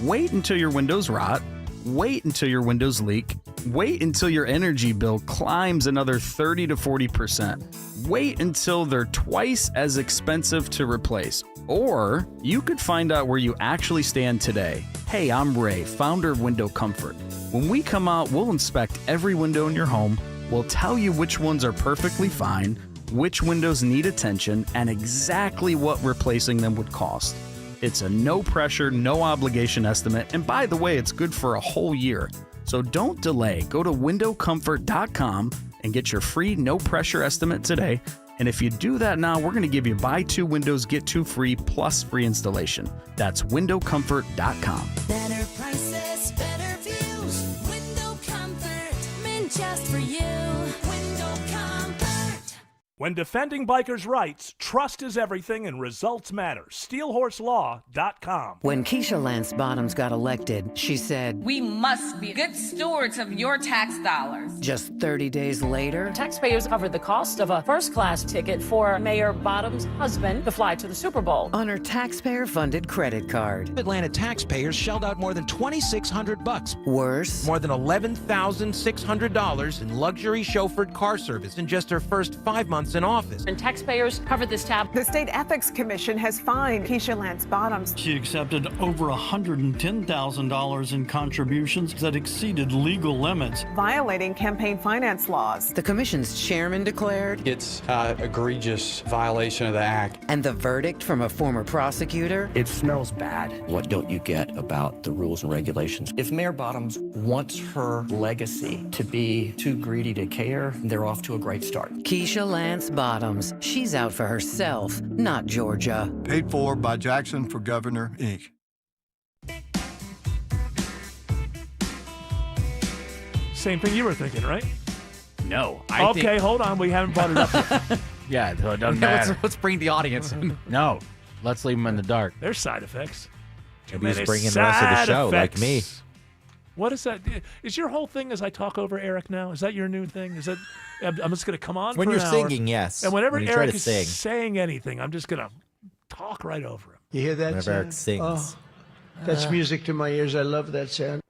until your windows rot. Wait until your windows leak. Wait until your energy bill climbs another 30 to 40%. Wait until they're twice as expensive to replace. Or you could find out where you actually stand today. Hey, I'm Ray, founder of Window Comfort. When we come out, we'll inspect every window in your home. We'll tell you which ones are perfectly fine, which windows need attention, and exactly what replacing them would cost. It's a no pressure, no obligation estimate, and by the way, it's good for a whole year. So don't delay. Go to windowcomfort.com and get your free no pressure estimate today. And if you do that now, we're going to give you buy 2 windows, get 2 free plus free installation. That's windowcomfort.com. Better prices, better views. Window Comfort, meant just for you. Window Comfort. When defending bikers' rights, trust is everything and results matter. SteelHorseLaw.com. When Keisha Lance Bottoms got elected, she said, "We must be good stewards of your tax dollars." Just 30 days later, taxpayers covered the cost of a first-class ticket for Mayor Bottoms' husband to fly to the Super Bowl on her taxpayer-funded credit card. Atlanta taxpayers shelled out more than $2,600. Worse, more than $11,600 in luxury chauffeured car service in just her first 5 months in office. And taxpayers covered this tab. The State Ethics Commission has fined Keisha Lance Bottoms. She accepted over $110,000 in contributions that exceeded legal limits, violating campaign finance laws. The commission's chairman declared it's an egregious violation of the act. And the verdict from a former prosecutor? It smells bad. What don't you get about the rules and regulations? If Mayor Bottoms wants her legacy to be too greedy to care, they're off to a great start. Keisha Lance Bottoms. She's out for herself, not Georgia. Paid for by Jackson for Governor, Inc. Same thing you were thinking, right? No. Okay, hold on. We haven't brought it up yet. Yeah, it doesn't matter. Let's bring the audience in. No. Let's leave them in the dark. There's side effects. Maybe he's bringing the rest of the show, like me. What is that? Is your whole thing as I talk over Eric now? Is that your new thing? Is that I'm just going to come on when for you're an hour, singing? Yes. And whenever when you Eric try to is sing. saying anything, I'm just going to talk right over him. You hear that whenever sound? Eric sings. Oh, that's music to my ears. I love that sound.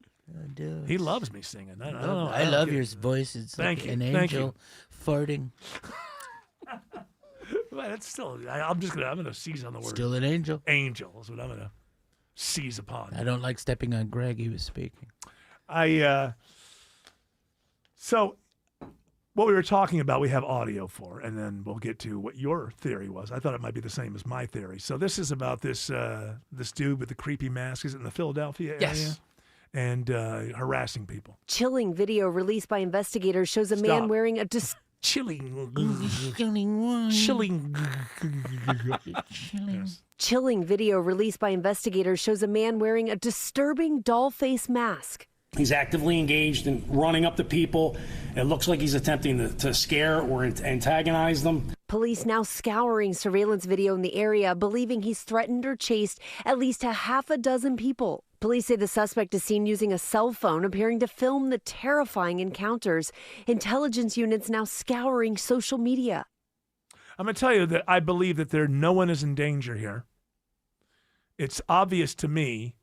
He loves me singing. I don't know. I love your voice. It's Thank like you. an Thank angel farting. Well, that's still. I'm gonna seize on the word. Still an angel. Angel is what I'm gonna seize upon. I don't like stepping on Greg. He was speaking. So what we were talking about, we have audio for, and then we'll get to what your theory was. I thought it might be the same as my theory. So this is about this dude with the creepy mask. Is it in the Philadelphia area? Yes. And harassing people. Chilling video released by investigators shows a man wearing a chilling Chilling video released by investigators shows a man wearing a disturbing doll face mask. He's actively engaged in running up to people. It looks like he's attempting to scare or antagonize them. Police now scouring surveillance video in the area, believing he's threatened or chased at least a half a dozen people. Police say the suspect is seen using a cell phone, appearing to film the terrifying encounters. Intelligence units now scouring social media. I'm going to tell you that I believe that no one is in danger here. It's obvious to me.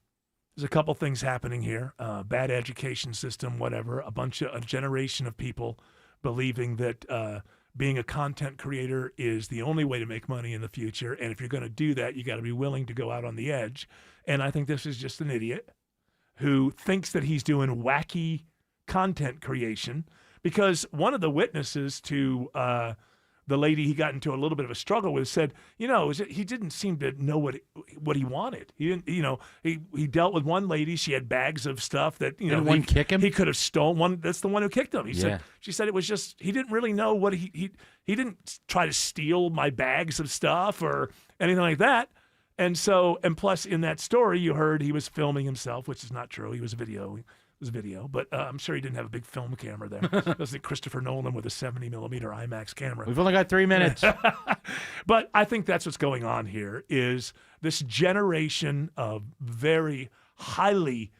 There's a couple things happening here. Bad education system, whatever. A generation of people believing that being a content creator is the only way to make money in the future. And if you're going to do that, you got to be willing to go out on the edge. And I think this is just an idiot who thinks that he's doing wacky content creation, because one of the witnesses to the lady he got into a little bit of a struggle with said, he didn't seem to know what he wanted. He didn't, he dealt with one lady. She had bags of stuff that, Did one kick him? He could have stolen one. That's the one who kicked him. She said it was just, he didn't really know what he didn't try to steal my bags of stuff or anything like that. And plus in that story, you heard he was filming himself, which is not true. He was video. But I'm sure he didn't have a big film camera there. It was like Christopher Nolan with a 70 millimeter IMAX camera. We've only got 3 minutes. But I think that's what's going on here is this generation of very highly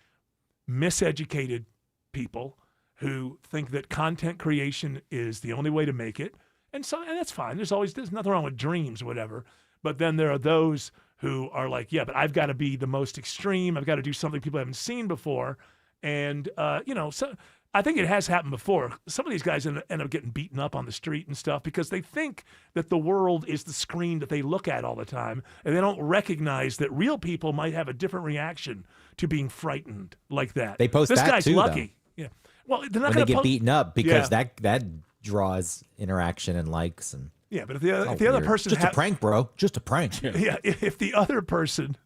miseducated people who think that content creation is the only way to make it. And that's fine. There's nothing wrong with dreams or whatever. But then there are those who are like, yeah, but I've got to be the most extreme. I've got to do something people haven't seen before. And, so I think it has happened before. Some of these guys end up getting beaten up on the street and stuff because they think that the world is the screen that they look at all the time. And they don't recognize that real people might have a different reaction to being frightened like that. They post this that guy's too, lucky. though. Yeah. Well, they're not When going they to get beaten up because Yeah. that draws interaction and likes and. Yeah, but if the other person just a prank, bro, just a prank. Yeah, if the other person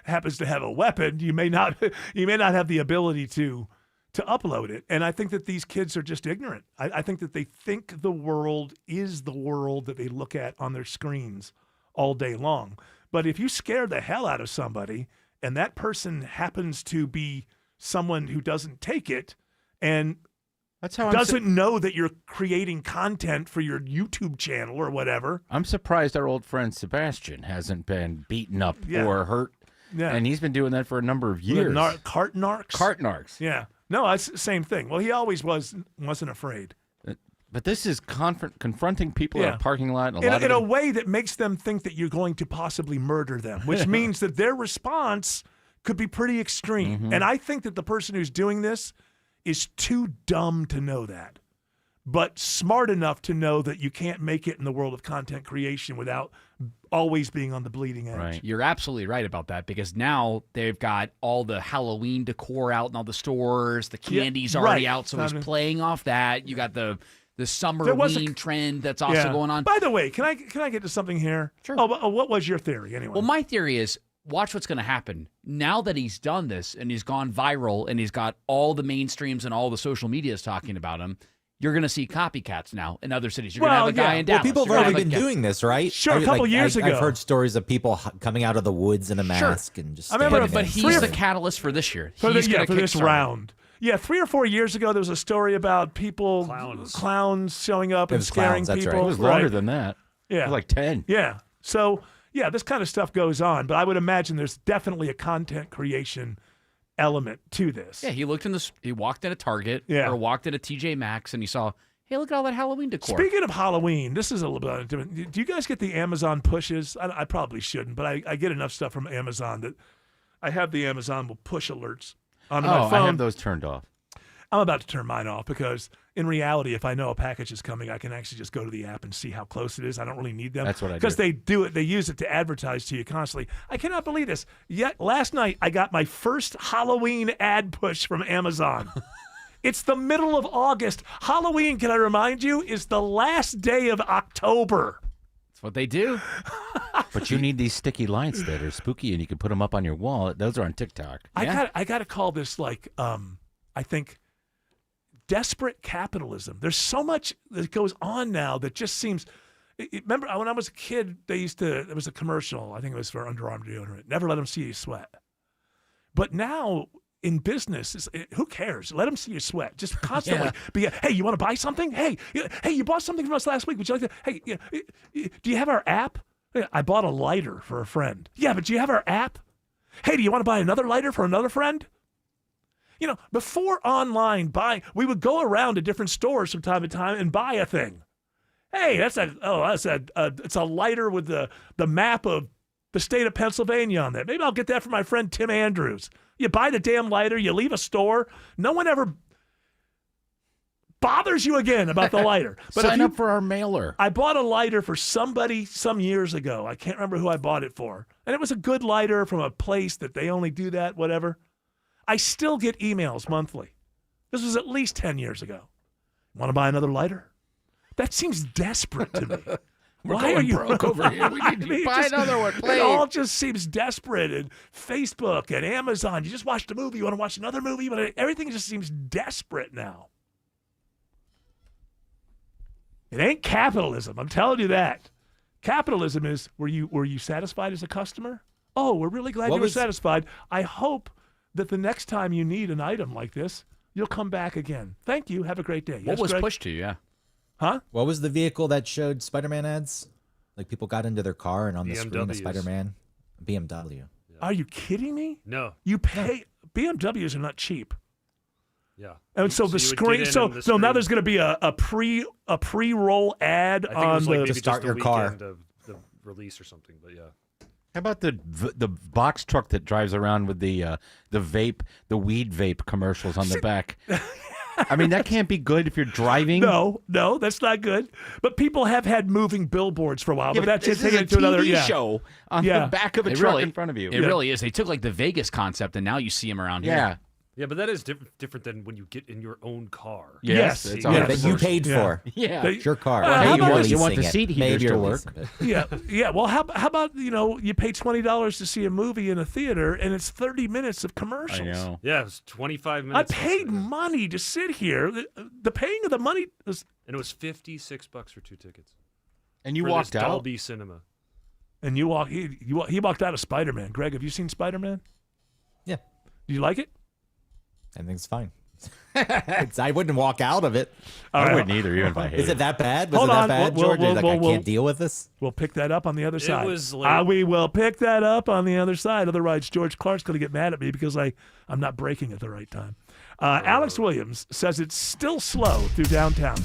happens to have a weapon, you may not have the ability to upload it. And I think that these kids are just ignorant. I think that they think the world is the world that they look at on their screens all day long. But if you scare the hell out of somebody and that person happens to be someone who doesn't take it and doesn't know that you're creating content for your YouTube channel or whatever. I'm surprised our old friend Sebastian hasn't been beaten up or hurt. Yeah. And he's been doing that for a number of years. Cart narcs? Cart narcs. Yeah. No, it's the same thing. Well, he always wasn't afraid. But this is confronting people in a parking lot. In a way that makes them think that you're going to possibly murder them, which means that their response could be pretty extreme. Mm-hmm. And I think that the person who's doing this is too dumb to know that, but smart enough to know that you can't make it in the world of content creation without always being on the bleeding edge. Right. You're absolutely right about that because now they've got all the Halloween decor out in all the stores. The candy's already out, so he's playing off that. You got the Summerween trend that's also going on. By the way, can I get to something here? Sure. Oh, what was your theory anyway? Well, my theory is watch what's going to happen. Now that he's done this and he's gone viral and he's got all the mainstreams and all the social medias talking about him, you're going to see copycats now in other cities. You're going to have a guy in Dallas. Well, people have already been doing this, right? Sure, a couple years ago. I've heard stories of people coming out of the woods in a mask and just. I remember, but he's the catalyst for this year. For this round. Yeah, 3 or 4 years ago, there was a story about clowns showing up and scaring people. Right. It was longer than that. Yeah, it was like 10. Yeah, so yeah, this kind of stuff goes on, but I would imagine there's definitely a content creation element to this. Yeah, he walked in a Target or walked in a TJ Maxx and he saw, hey, look at all that Halloween decor. Speaking of Halloween, this is a little bit different. Do you guys get the Amazon pushes? I probably shouldn't, but I get enough stuff from Amazon that I have the Amazon push alerts on my phone. I have those turned off. I'm about to turn mine off because in reality, if I know a package is coming, I can actually just go to the app and see how close it is. I don't really need them. That's what I do. Because they use it to advertise to you constantly. I cannot believe this. Yet last night, I got my first Halloween ad push from Amazon. It's the middle of August. Halloween, can I remind you, is the last day of October. That's what they do. But you need these sticky lights that are spooky and you can put them up on your wall. Those are on TikTok. I got to call this I think desperate capitalism. There's so much that goes on now that just seems. Remember when I was a kid, there was a commercial. I think it was for Under Armour deodorant. Never let them see you sweat. But now in business, who cares? Let them see you sweat. Just constantly be. Hey, you want to buy something? Hey, you bought something from us last week. Would you like to? Hey, do you have our app? I bought a lighter for a friend. Yeah, but do you have our app? Hey, do you want to buy another lighter for another friend? Before online buying, we would go around to different stores from time to time and buy a thing. Hey, it's a lighter with the map of the state of Pennsylvania on that. Maybe I'll get that for my friend Tim Andrews. You buy the damn lighter, you leave a store, no one ever bothers you again about the lighter. But Sign up for our mailer. I bought a lighter for somebody some years ago. I can't remember who I bought it for. And it was a good lighter from a place that they only do that, whatever. I still get emails monthly. This was at least 10 years ago. Want to buy another lighter? That seems desperate to me. Why are you broke over here? We need to buy another one, please. It all just seems desperate. And Facebook and Amazon, you just watched a movie, you want to watch another movie, but everything just seems desperate now. It ain't capitalism, I'm telling you that. Capitalism is were you satisfied as a customer? oh, we're really glad you were satisfied. I hope that the next time you need an item like this, you'll come back again. Thank you. Have a great day. What was pushed to you? Yeah. Huh? What was the vehicle that showed Spider-Man ads? Like people got into their car and on the screen of Spider-Man? BMW. Are you kidding me? No. You pay BMWs are not cheap. Yeah. And so the screen. So now there's going to be a pre-roll ad I think it on was like the maybe to start just your the car. weekend of the release or something. But yeah. How about the box truck that drives around with the vape, the weed vape commercials on the back? I mean, that can't be good if you're driving. No, that's not good. But people have had moving billboards for a while. Yeah, but that's this just is a taking it to another TV show on the back of a truck in front of you. It really is. They took like the Vegas concept, and now you see them around here. Yeah, but that is different than when you get in your own car. Yes. That you paid for. Yeah. It's your car. You want the seat heaters to work. Yeah. Well, how about you pay $20 to see a movie in a theater and it's 30 minutes of commercials? I know. Yeah, it was 25 minutes. I paid money to sit here. The paying of the money was, and it was $56 for 2 tickets. And you for walked this out. Dolby Cinema. And he walked out of Spider-Man. Greg, have you seen Spider-Man? Yeah. Do you like it? I think it's fine. I wouldn't walk out of it. I wouldn't either, even if I hated it. Is it that bad? Was Hold it that on. bad, George? I can't deal with this? We'll pick that up on the other side. was like- We will pick that up on the other side. Otherwise, George Clark's going to get mad at me because I'm not braking at the right time. Alex Williams says it's still slow through downtown.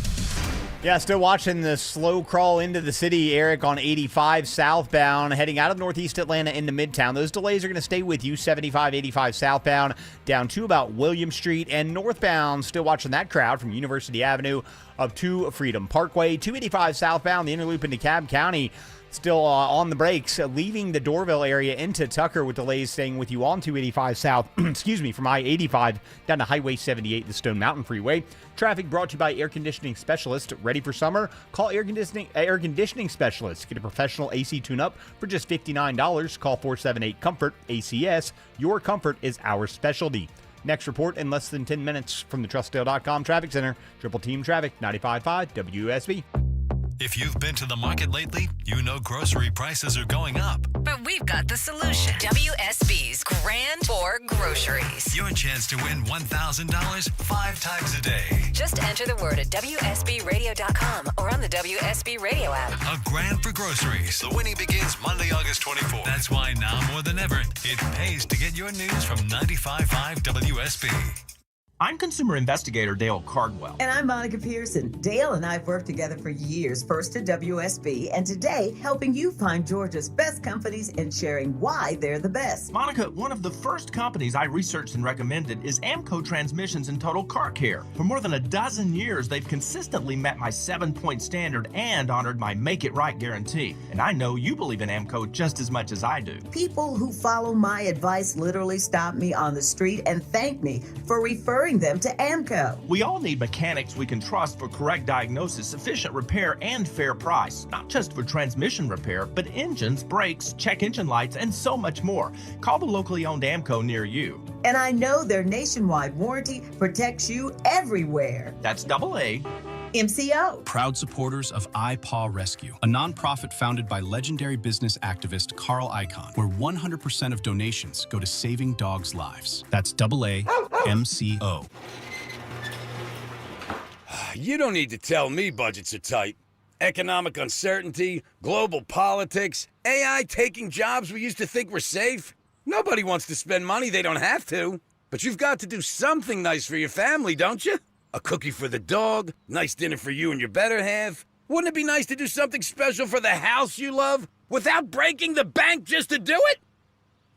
Yeah, still watching the slow crawl into the city, Eric, on 85 southbound, heading out of northeast Atlanta into Midtown. Those delays are going to stay with you, 75, 85 southbound, down to about William Street, and northbound, still watching that crowd from University Avenue up to Freedom Parkway. 285 southbound, the inner loop into DeKalb County, still on the brakes, leaving the Dorville area into Tucker with delays staying with you on 285 south, from I-85 down to Highway 78, the Stone Mountain Freeway. Traffic brought to you by Air Conditioning Specialist. Ready for summer? Call Air Conditioning Specialist. Get a professional AC tune-up for just $59. Call 478-COMFORT. ACS. Your comfort is our specialty. Next report in less than 10 minutes from the TrustDale.com Traffic Center. Triple Team Traffic, 95.5 WSB. If you've been to the market lately, you know grocery prices are going up. But we've got the solution. WSB's Grand for Groceries. Your chance to win $1,000 5 times a day. Just enter the word at WSBradio.com or on the WSB Radio app. A grand for groceries. The winning begins Monday, August 24th. That's why now more than ever, it pays to get your news from 95.5 WSB. I'm consumer investigator Dale Cardwell. And I'm Monica Pearson. Dale and I have worked together for years, first at WSB, and today helping you find Georgia's best companies and sharing why they're the best. Monica, one of the first companies I researched and recommended is Amco Transmissions and Total Car Care. For more than a dozen years, they've consistently met my 7-point standard and honored my Make It Right guarantee. And I know you believe in Amco just as much as I do. People who follow my advice literally stop me on the street and thank me for referring them to Amco. We all need mechanics we can trust for correct diagnosis, efficient repair, and fair price. Not just for transmission repair, but engines, brakes, check engine lights, and so much more. Call the locally owned Amco near you. And I know their nationwide warranty protects you everywhere. That's AA. MCO. Proud supporters of iPaw Rescue, a nonprofit founded by legendary business activist Carl Icahn, where 100% of donations go to saving dogs' lives. That's AA MCO. You don't need to tell me budgets are tight. Economic uncertainty, global politics, AI taking jobs we used to think were safe. Nobody wants to spend money they don't have to. But you've got to do something nice for your family, don't you? A cookie for the dog, nice dinner for you and your better half. Wouldn't it be nice to do something special for the house you love without breaking the bank just to do it?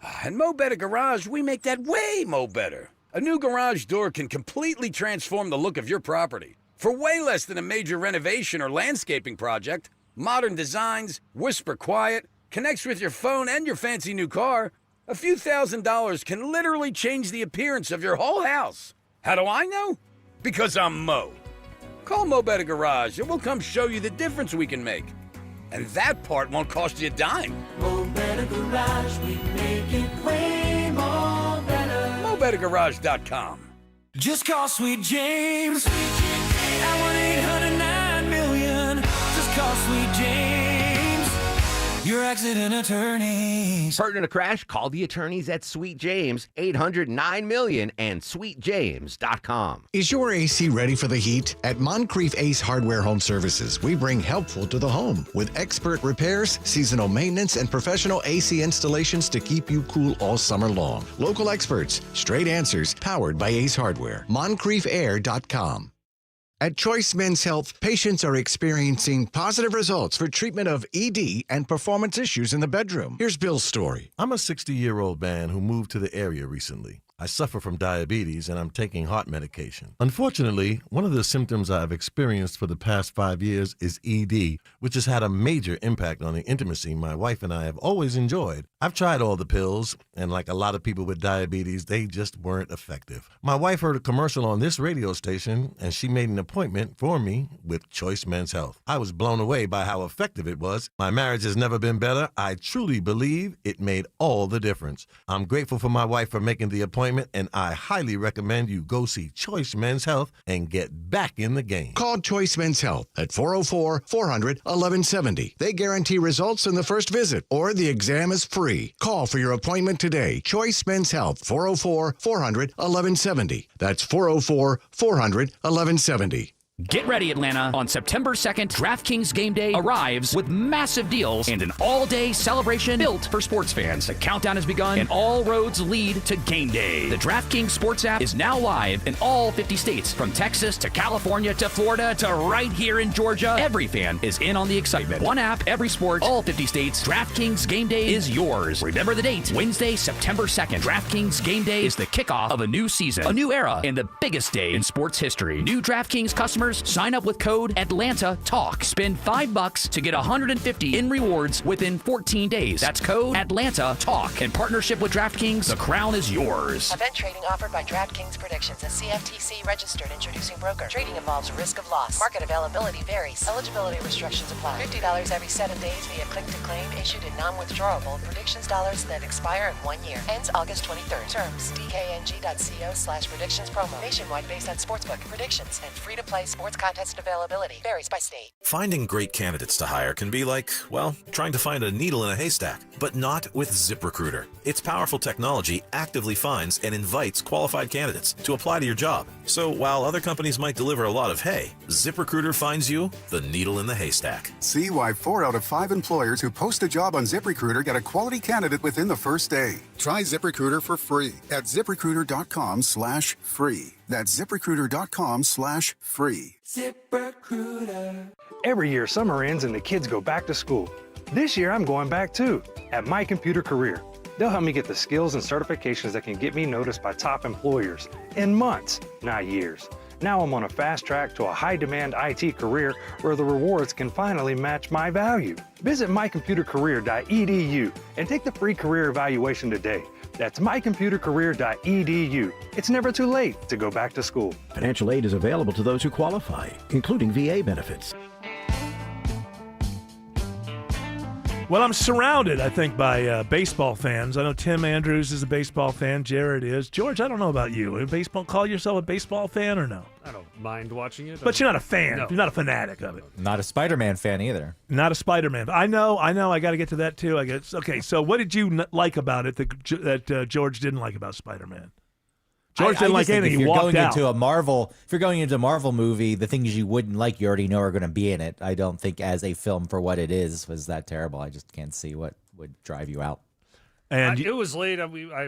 At Mo Better Garage, we make that way mo better. A new garage door can completely transform the look of your property. For way less than a major renovation or landscaping project, modern designs, whisper quiet, connects with your phone and your fancy new car, a few $1,000s can literally change the appearance of your whole house. How do I know? Because I'm Mo. Call Mo Better Garage and we'll come show you the difference we can make. And that part won't cost you a dime. Mo Better Garage, we make it way more better. MoBetterGarage.com. Just call Sweet James at 1-800-9-million. Just call Sweet James. Your accident attorneys. Hurt in a crash? Call the attorneys at Sweet James, 800-9-MILLION, and sweetjames.com. Is your AC ready for the heat? At Moncrief Ace Hardware Home Services, we bring helpful to the home with expert repairs, seasonal maintenance, and professional AC installations to keep you cool all summer long. Local experts, straight answers, powered by Ace Hardware. MoncriefAir.com. At Choice Men's Health, patients are experiencing positive results for treatment of ED and performance issues in the bedroom. Here's Bill's story. I'm a 60-year-old man who moved to the area recently. I suffer from diabetes and I'm taking heart medication. Unfortunately, one of the symptoms I've experienced for the past 5 years is ED, which has had a major impact on the intimacy my wife and I have always enjoyed. I've tried all the pills, and like a lot of people with diabetes, they just weren't effective. My wife heard a commercial on this radio station, and she made an appointment for me with Choice Men's Health. I was blown away by how effective it was. My marriage has never been better. I truly believe it made all the difference. I'm grateful for my wife for making the appointment, and I highly recommend you go see Choice Men's Health and get back in the game. Call Choice Men's Health at 404-400-1170. They guarantee results in the first visit, or the exam is free. Call for your appointment today. Choice Men's Health, 404-400-1170. That's 404-400-1170. Get ready, Atlanta. On September 2nd, DraftKings Game Day arrives with massive deals and an all-day celebration built for sports fans. The countdown has begun, and all roads lead to Game Day. The DraftKings Sports app is now live in all 50 states, from Texas to California to Florida to right here in Georgia. Every fan is in on the excitement. One app, every sport, all 50 states. DraftKings Game Day is yours. Remember the date, Wednesday, September 2nd. DraftKings Game Day is the kickoff of a new season, a new era, and the biggest day in sports history. New DraftKings customers sign up with code ATLANTATALK. Spend $5 to get $150 in rewards within 14 days. That's code ATLANTATALK. In partnership with DraftKings, the crown is yours. Event trading offered by DraftKings Predictions, a CFTC registered introducing broker. Trading involves risk of loss. Market availability varies. Eligibility restrictions apply. $50 every 7 days via click to claim, issued in non-withdrawable predictions dollars that expire in 1 year. Ends August 23rd. Terms dkng.co/predictions promo. Nationwide based on sportsbook predictions and free to play sports contest availability varies by state. Finding great candidates to hire can be like, well, trying to find a needle in a haystack, but not with ZipRecruiter. Its powerful technology actively finds and invites qualified candidates to apply to your job. So while other companies might deliver a lot of hay, ZipRecruiter finds you the needle in the haystack. See why 4 out of 5 employers who post a job on ZipRecruiter get a quality candidate within the first day. Try ZipRecruiter for free at ZipRecruiter.com/free. That's ZipRecruiter.com/free. ZipRecruiter. Every year, summer ends and the kids go back to school. This year, I'm going back too, at My Computer Career. They'll help me get the skills and certifications that can get me noticed by top employers in months, not years. Now I'm on a fast track to a high-demand IT career where the rewards can finally match my value. Visit mycomputercareer.edu and take the free career evaluation today. That's mycomputercareer.edu. It's never too late to go back to school. Financial aid is available to those who qualify, including VA benefits. Well, I'm surrounded, I think, by baseball fans. I know Tim Andrews is a baseball fan. Jared is. George, I don't know about you. Call yourself a baseball fan or no? I don't mind watching it. But you're not a fan. No. You're not a fanatic of it. Not a Spider-Man fan either. Not a Spider-Man. I know. I got to get to that too. I guess. Okay, so what did you like about it that George didn't like about Spider-Man? George didn't like anything. He walked out. If you're going into a Marvel movie, the things you wouldn't like, you already know are going to be in it. I don't think as a film for what it is was that terrible. I just can't see what would drive you out. And it was late. I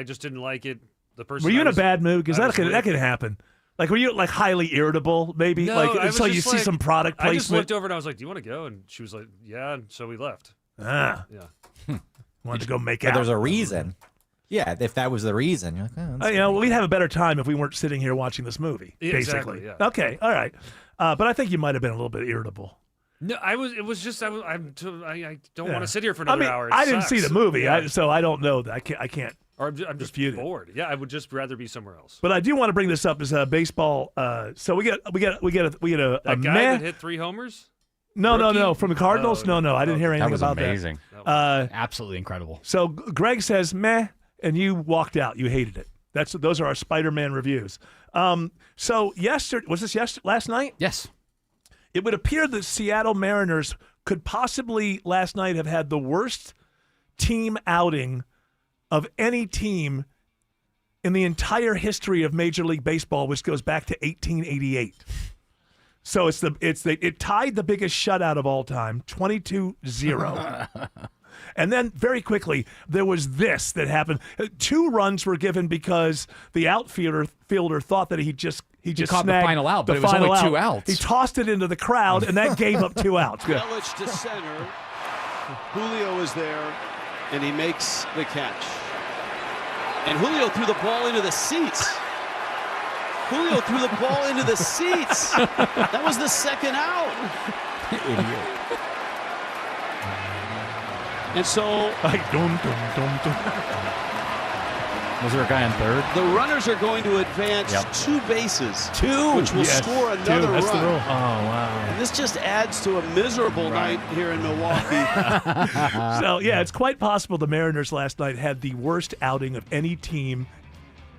just didn't like it. The person. Were you in a bad mood? Because that could happen. Like, were you like highly irritable? Maybe until you see some product placement. I just looked over and I was like, "Do you want to go?" And she was like, "Yeah." And so we left. Yeah. Wanted to go make out. But there's a reason. Yeah, if that was the reason, you're like, we'd have a better time if we weren't sitting here watching this movie. Yeah, basically, exactly, yeah. Okay, all right. But I think you might have been a little bit irritable. No, I was. It was just I don't want to sit here for another hour. I didn't see the movie, so I don't know that. I can't. Or I'm just bored. Yeah, I would just rather be somewhere else. But I do want to bring this up as baseball. So we get a that guy that hit 3 homers. No. From the Cardinals? No. I didn't hear anything about amazing. that. Absolutely incredible. So Greg says meh, and you walked out. You hated it. Those are our Spider-Man reviews. So last night? Yes. It would appear the Seattle Mariners could possibly last night have had the worst team outing of any team in the entire history of Major League Baseball, which goes back to 1888. So it tied the biggest shutout of all time, 22-0. And then very quickly, there was this that happened. 2 runs were given because the outfielder thought that he just caught the final out, but it was only 2 outs. He tossed it into the crowd, and that gave up 2 outs. Yelich to center. Julio is there, and he makes the catch. And Julio threw the ball into the seats. Julio threw the ball into the seats. That was the second out. Idiot. And so... Was there a guy on third? The runners are going to advance 2 bases. Which will score another run. That's the rule. Oh, wow. And this just adds to a miserable night here in Milwaukee. So, yeah, it's quite possible the Mariners last night had the worst outing of any team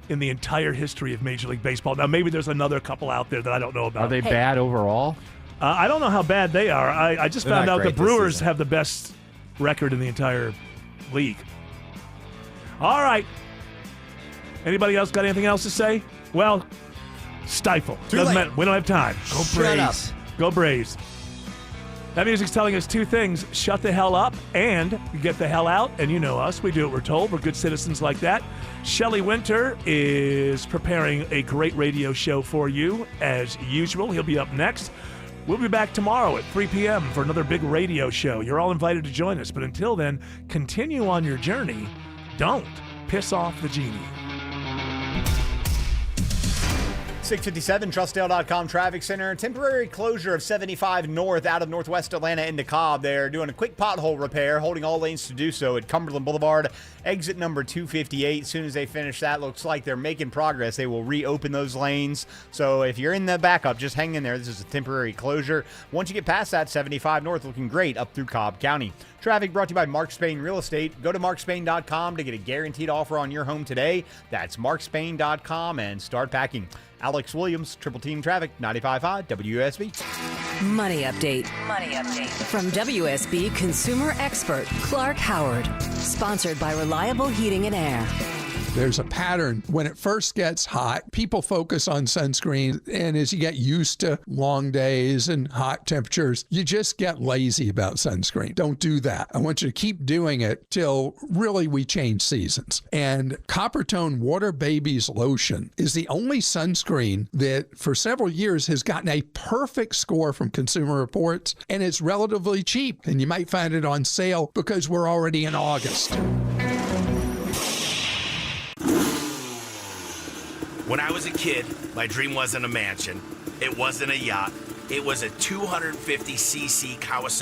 in the entire history of Major League Baseball. Now, maybe there's another couple out there that I don't know about. Are they bad overall? I don't know how bad they are. I just found out the Brewers have the best record in the entire league. All right. Anybody else got anything else to say? Well, stifle. Doesn't matter. We don't have time. Go Braves. Go Braves. That music's telling us 2 things. Shut the hell up and get the hell out. And you know us. We do what we're told. We're good citizens like that. Shelley Winter is preparing a great radio show for you as usual. He'll be up next. We'll be back tomorrow at 3 p.m. for another big radio show. You're all invited to join us. But until then, continue on your journey. Don't piss off the genie. 657 Trustdale.com Traffic Center. Temporary closure of 75 North out of Northwest Atlanta into Cobb. They're doing a quick pothole repair, holding all lanes to do so at Cumberland Boulevard, exit number 258. As soon as they finish that, looks like they're making progress. They will reopen those lanes. So if you're in the backup, just hang in there. This is a temporary closure. Once you get past that, 75 North looking great up through Cobb County. Traffic brought to you by Mark Spain Real Estate. Go to markspain.com to get a guaranteed offer on your home today. That's markspain.com and start packing. Alex Williams, Triple Team Traffic, 95.5 WSB. Money Update. Money Update. From WSB Consumer Expert Clark Howard. Sponsored by Reliable Heating and Air. There's a pattern. When it first gets hot, people focus on sunscreen. And as you get used to long days and hot temperatures, you just get lazy about sunscreen. Don't do that. I want you to keep doing it till really we change seasons. And Coppertone Water Babies Lotion is the only sunscreen that for several years has gotten a perfect score from Consumer Reports. And it's relatively cheap. And you might find it on sale because we're already in August. When I was a kid, my dream wasn't a mansion. It wasn't a yacht. It was a 250cc Kawasaki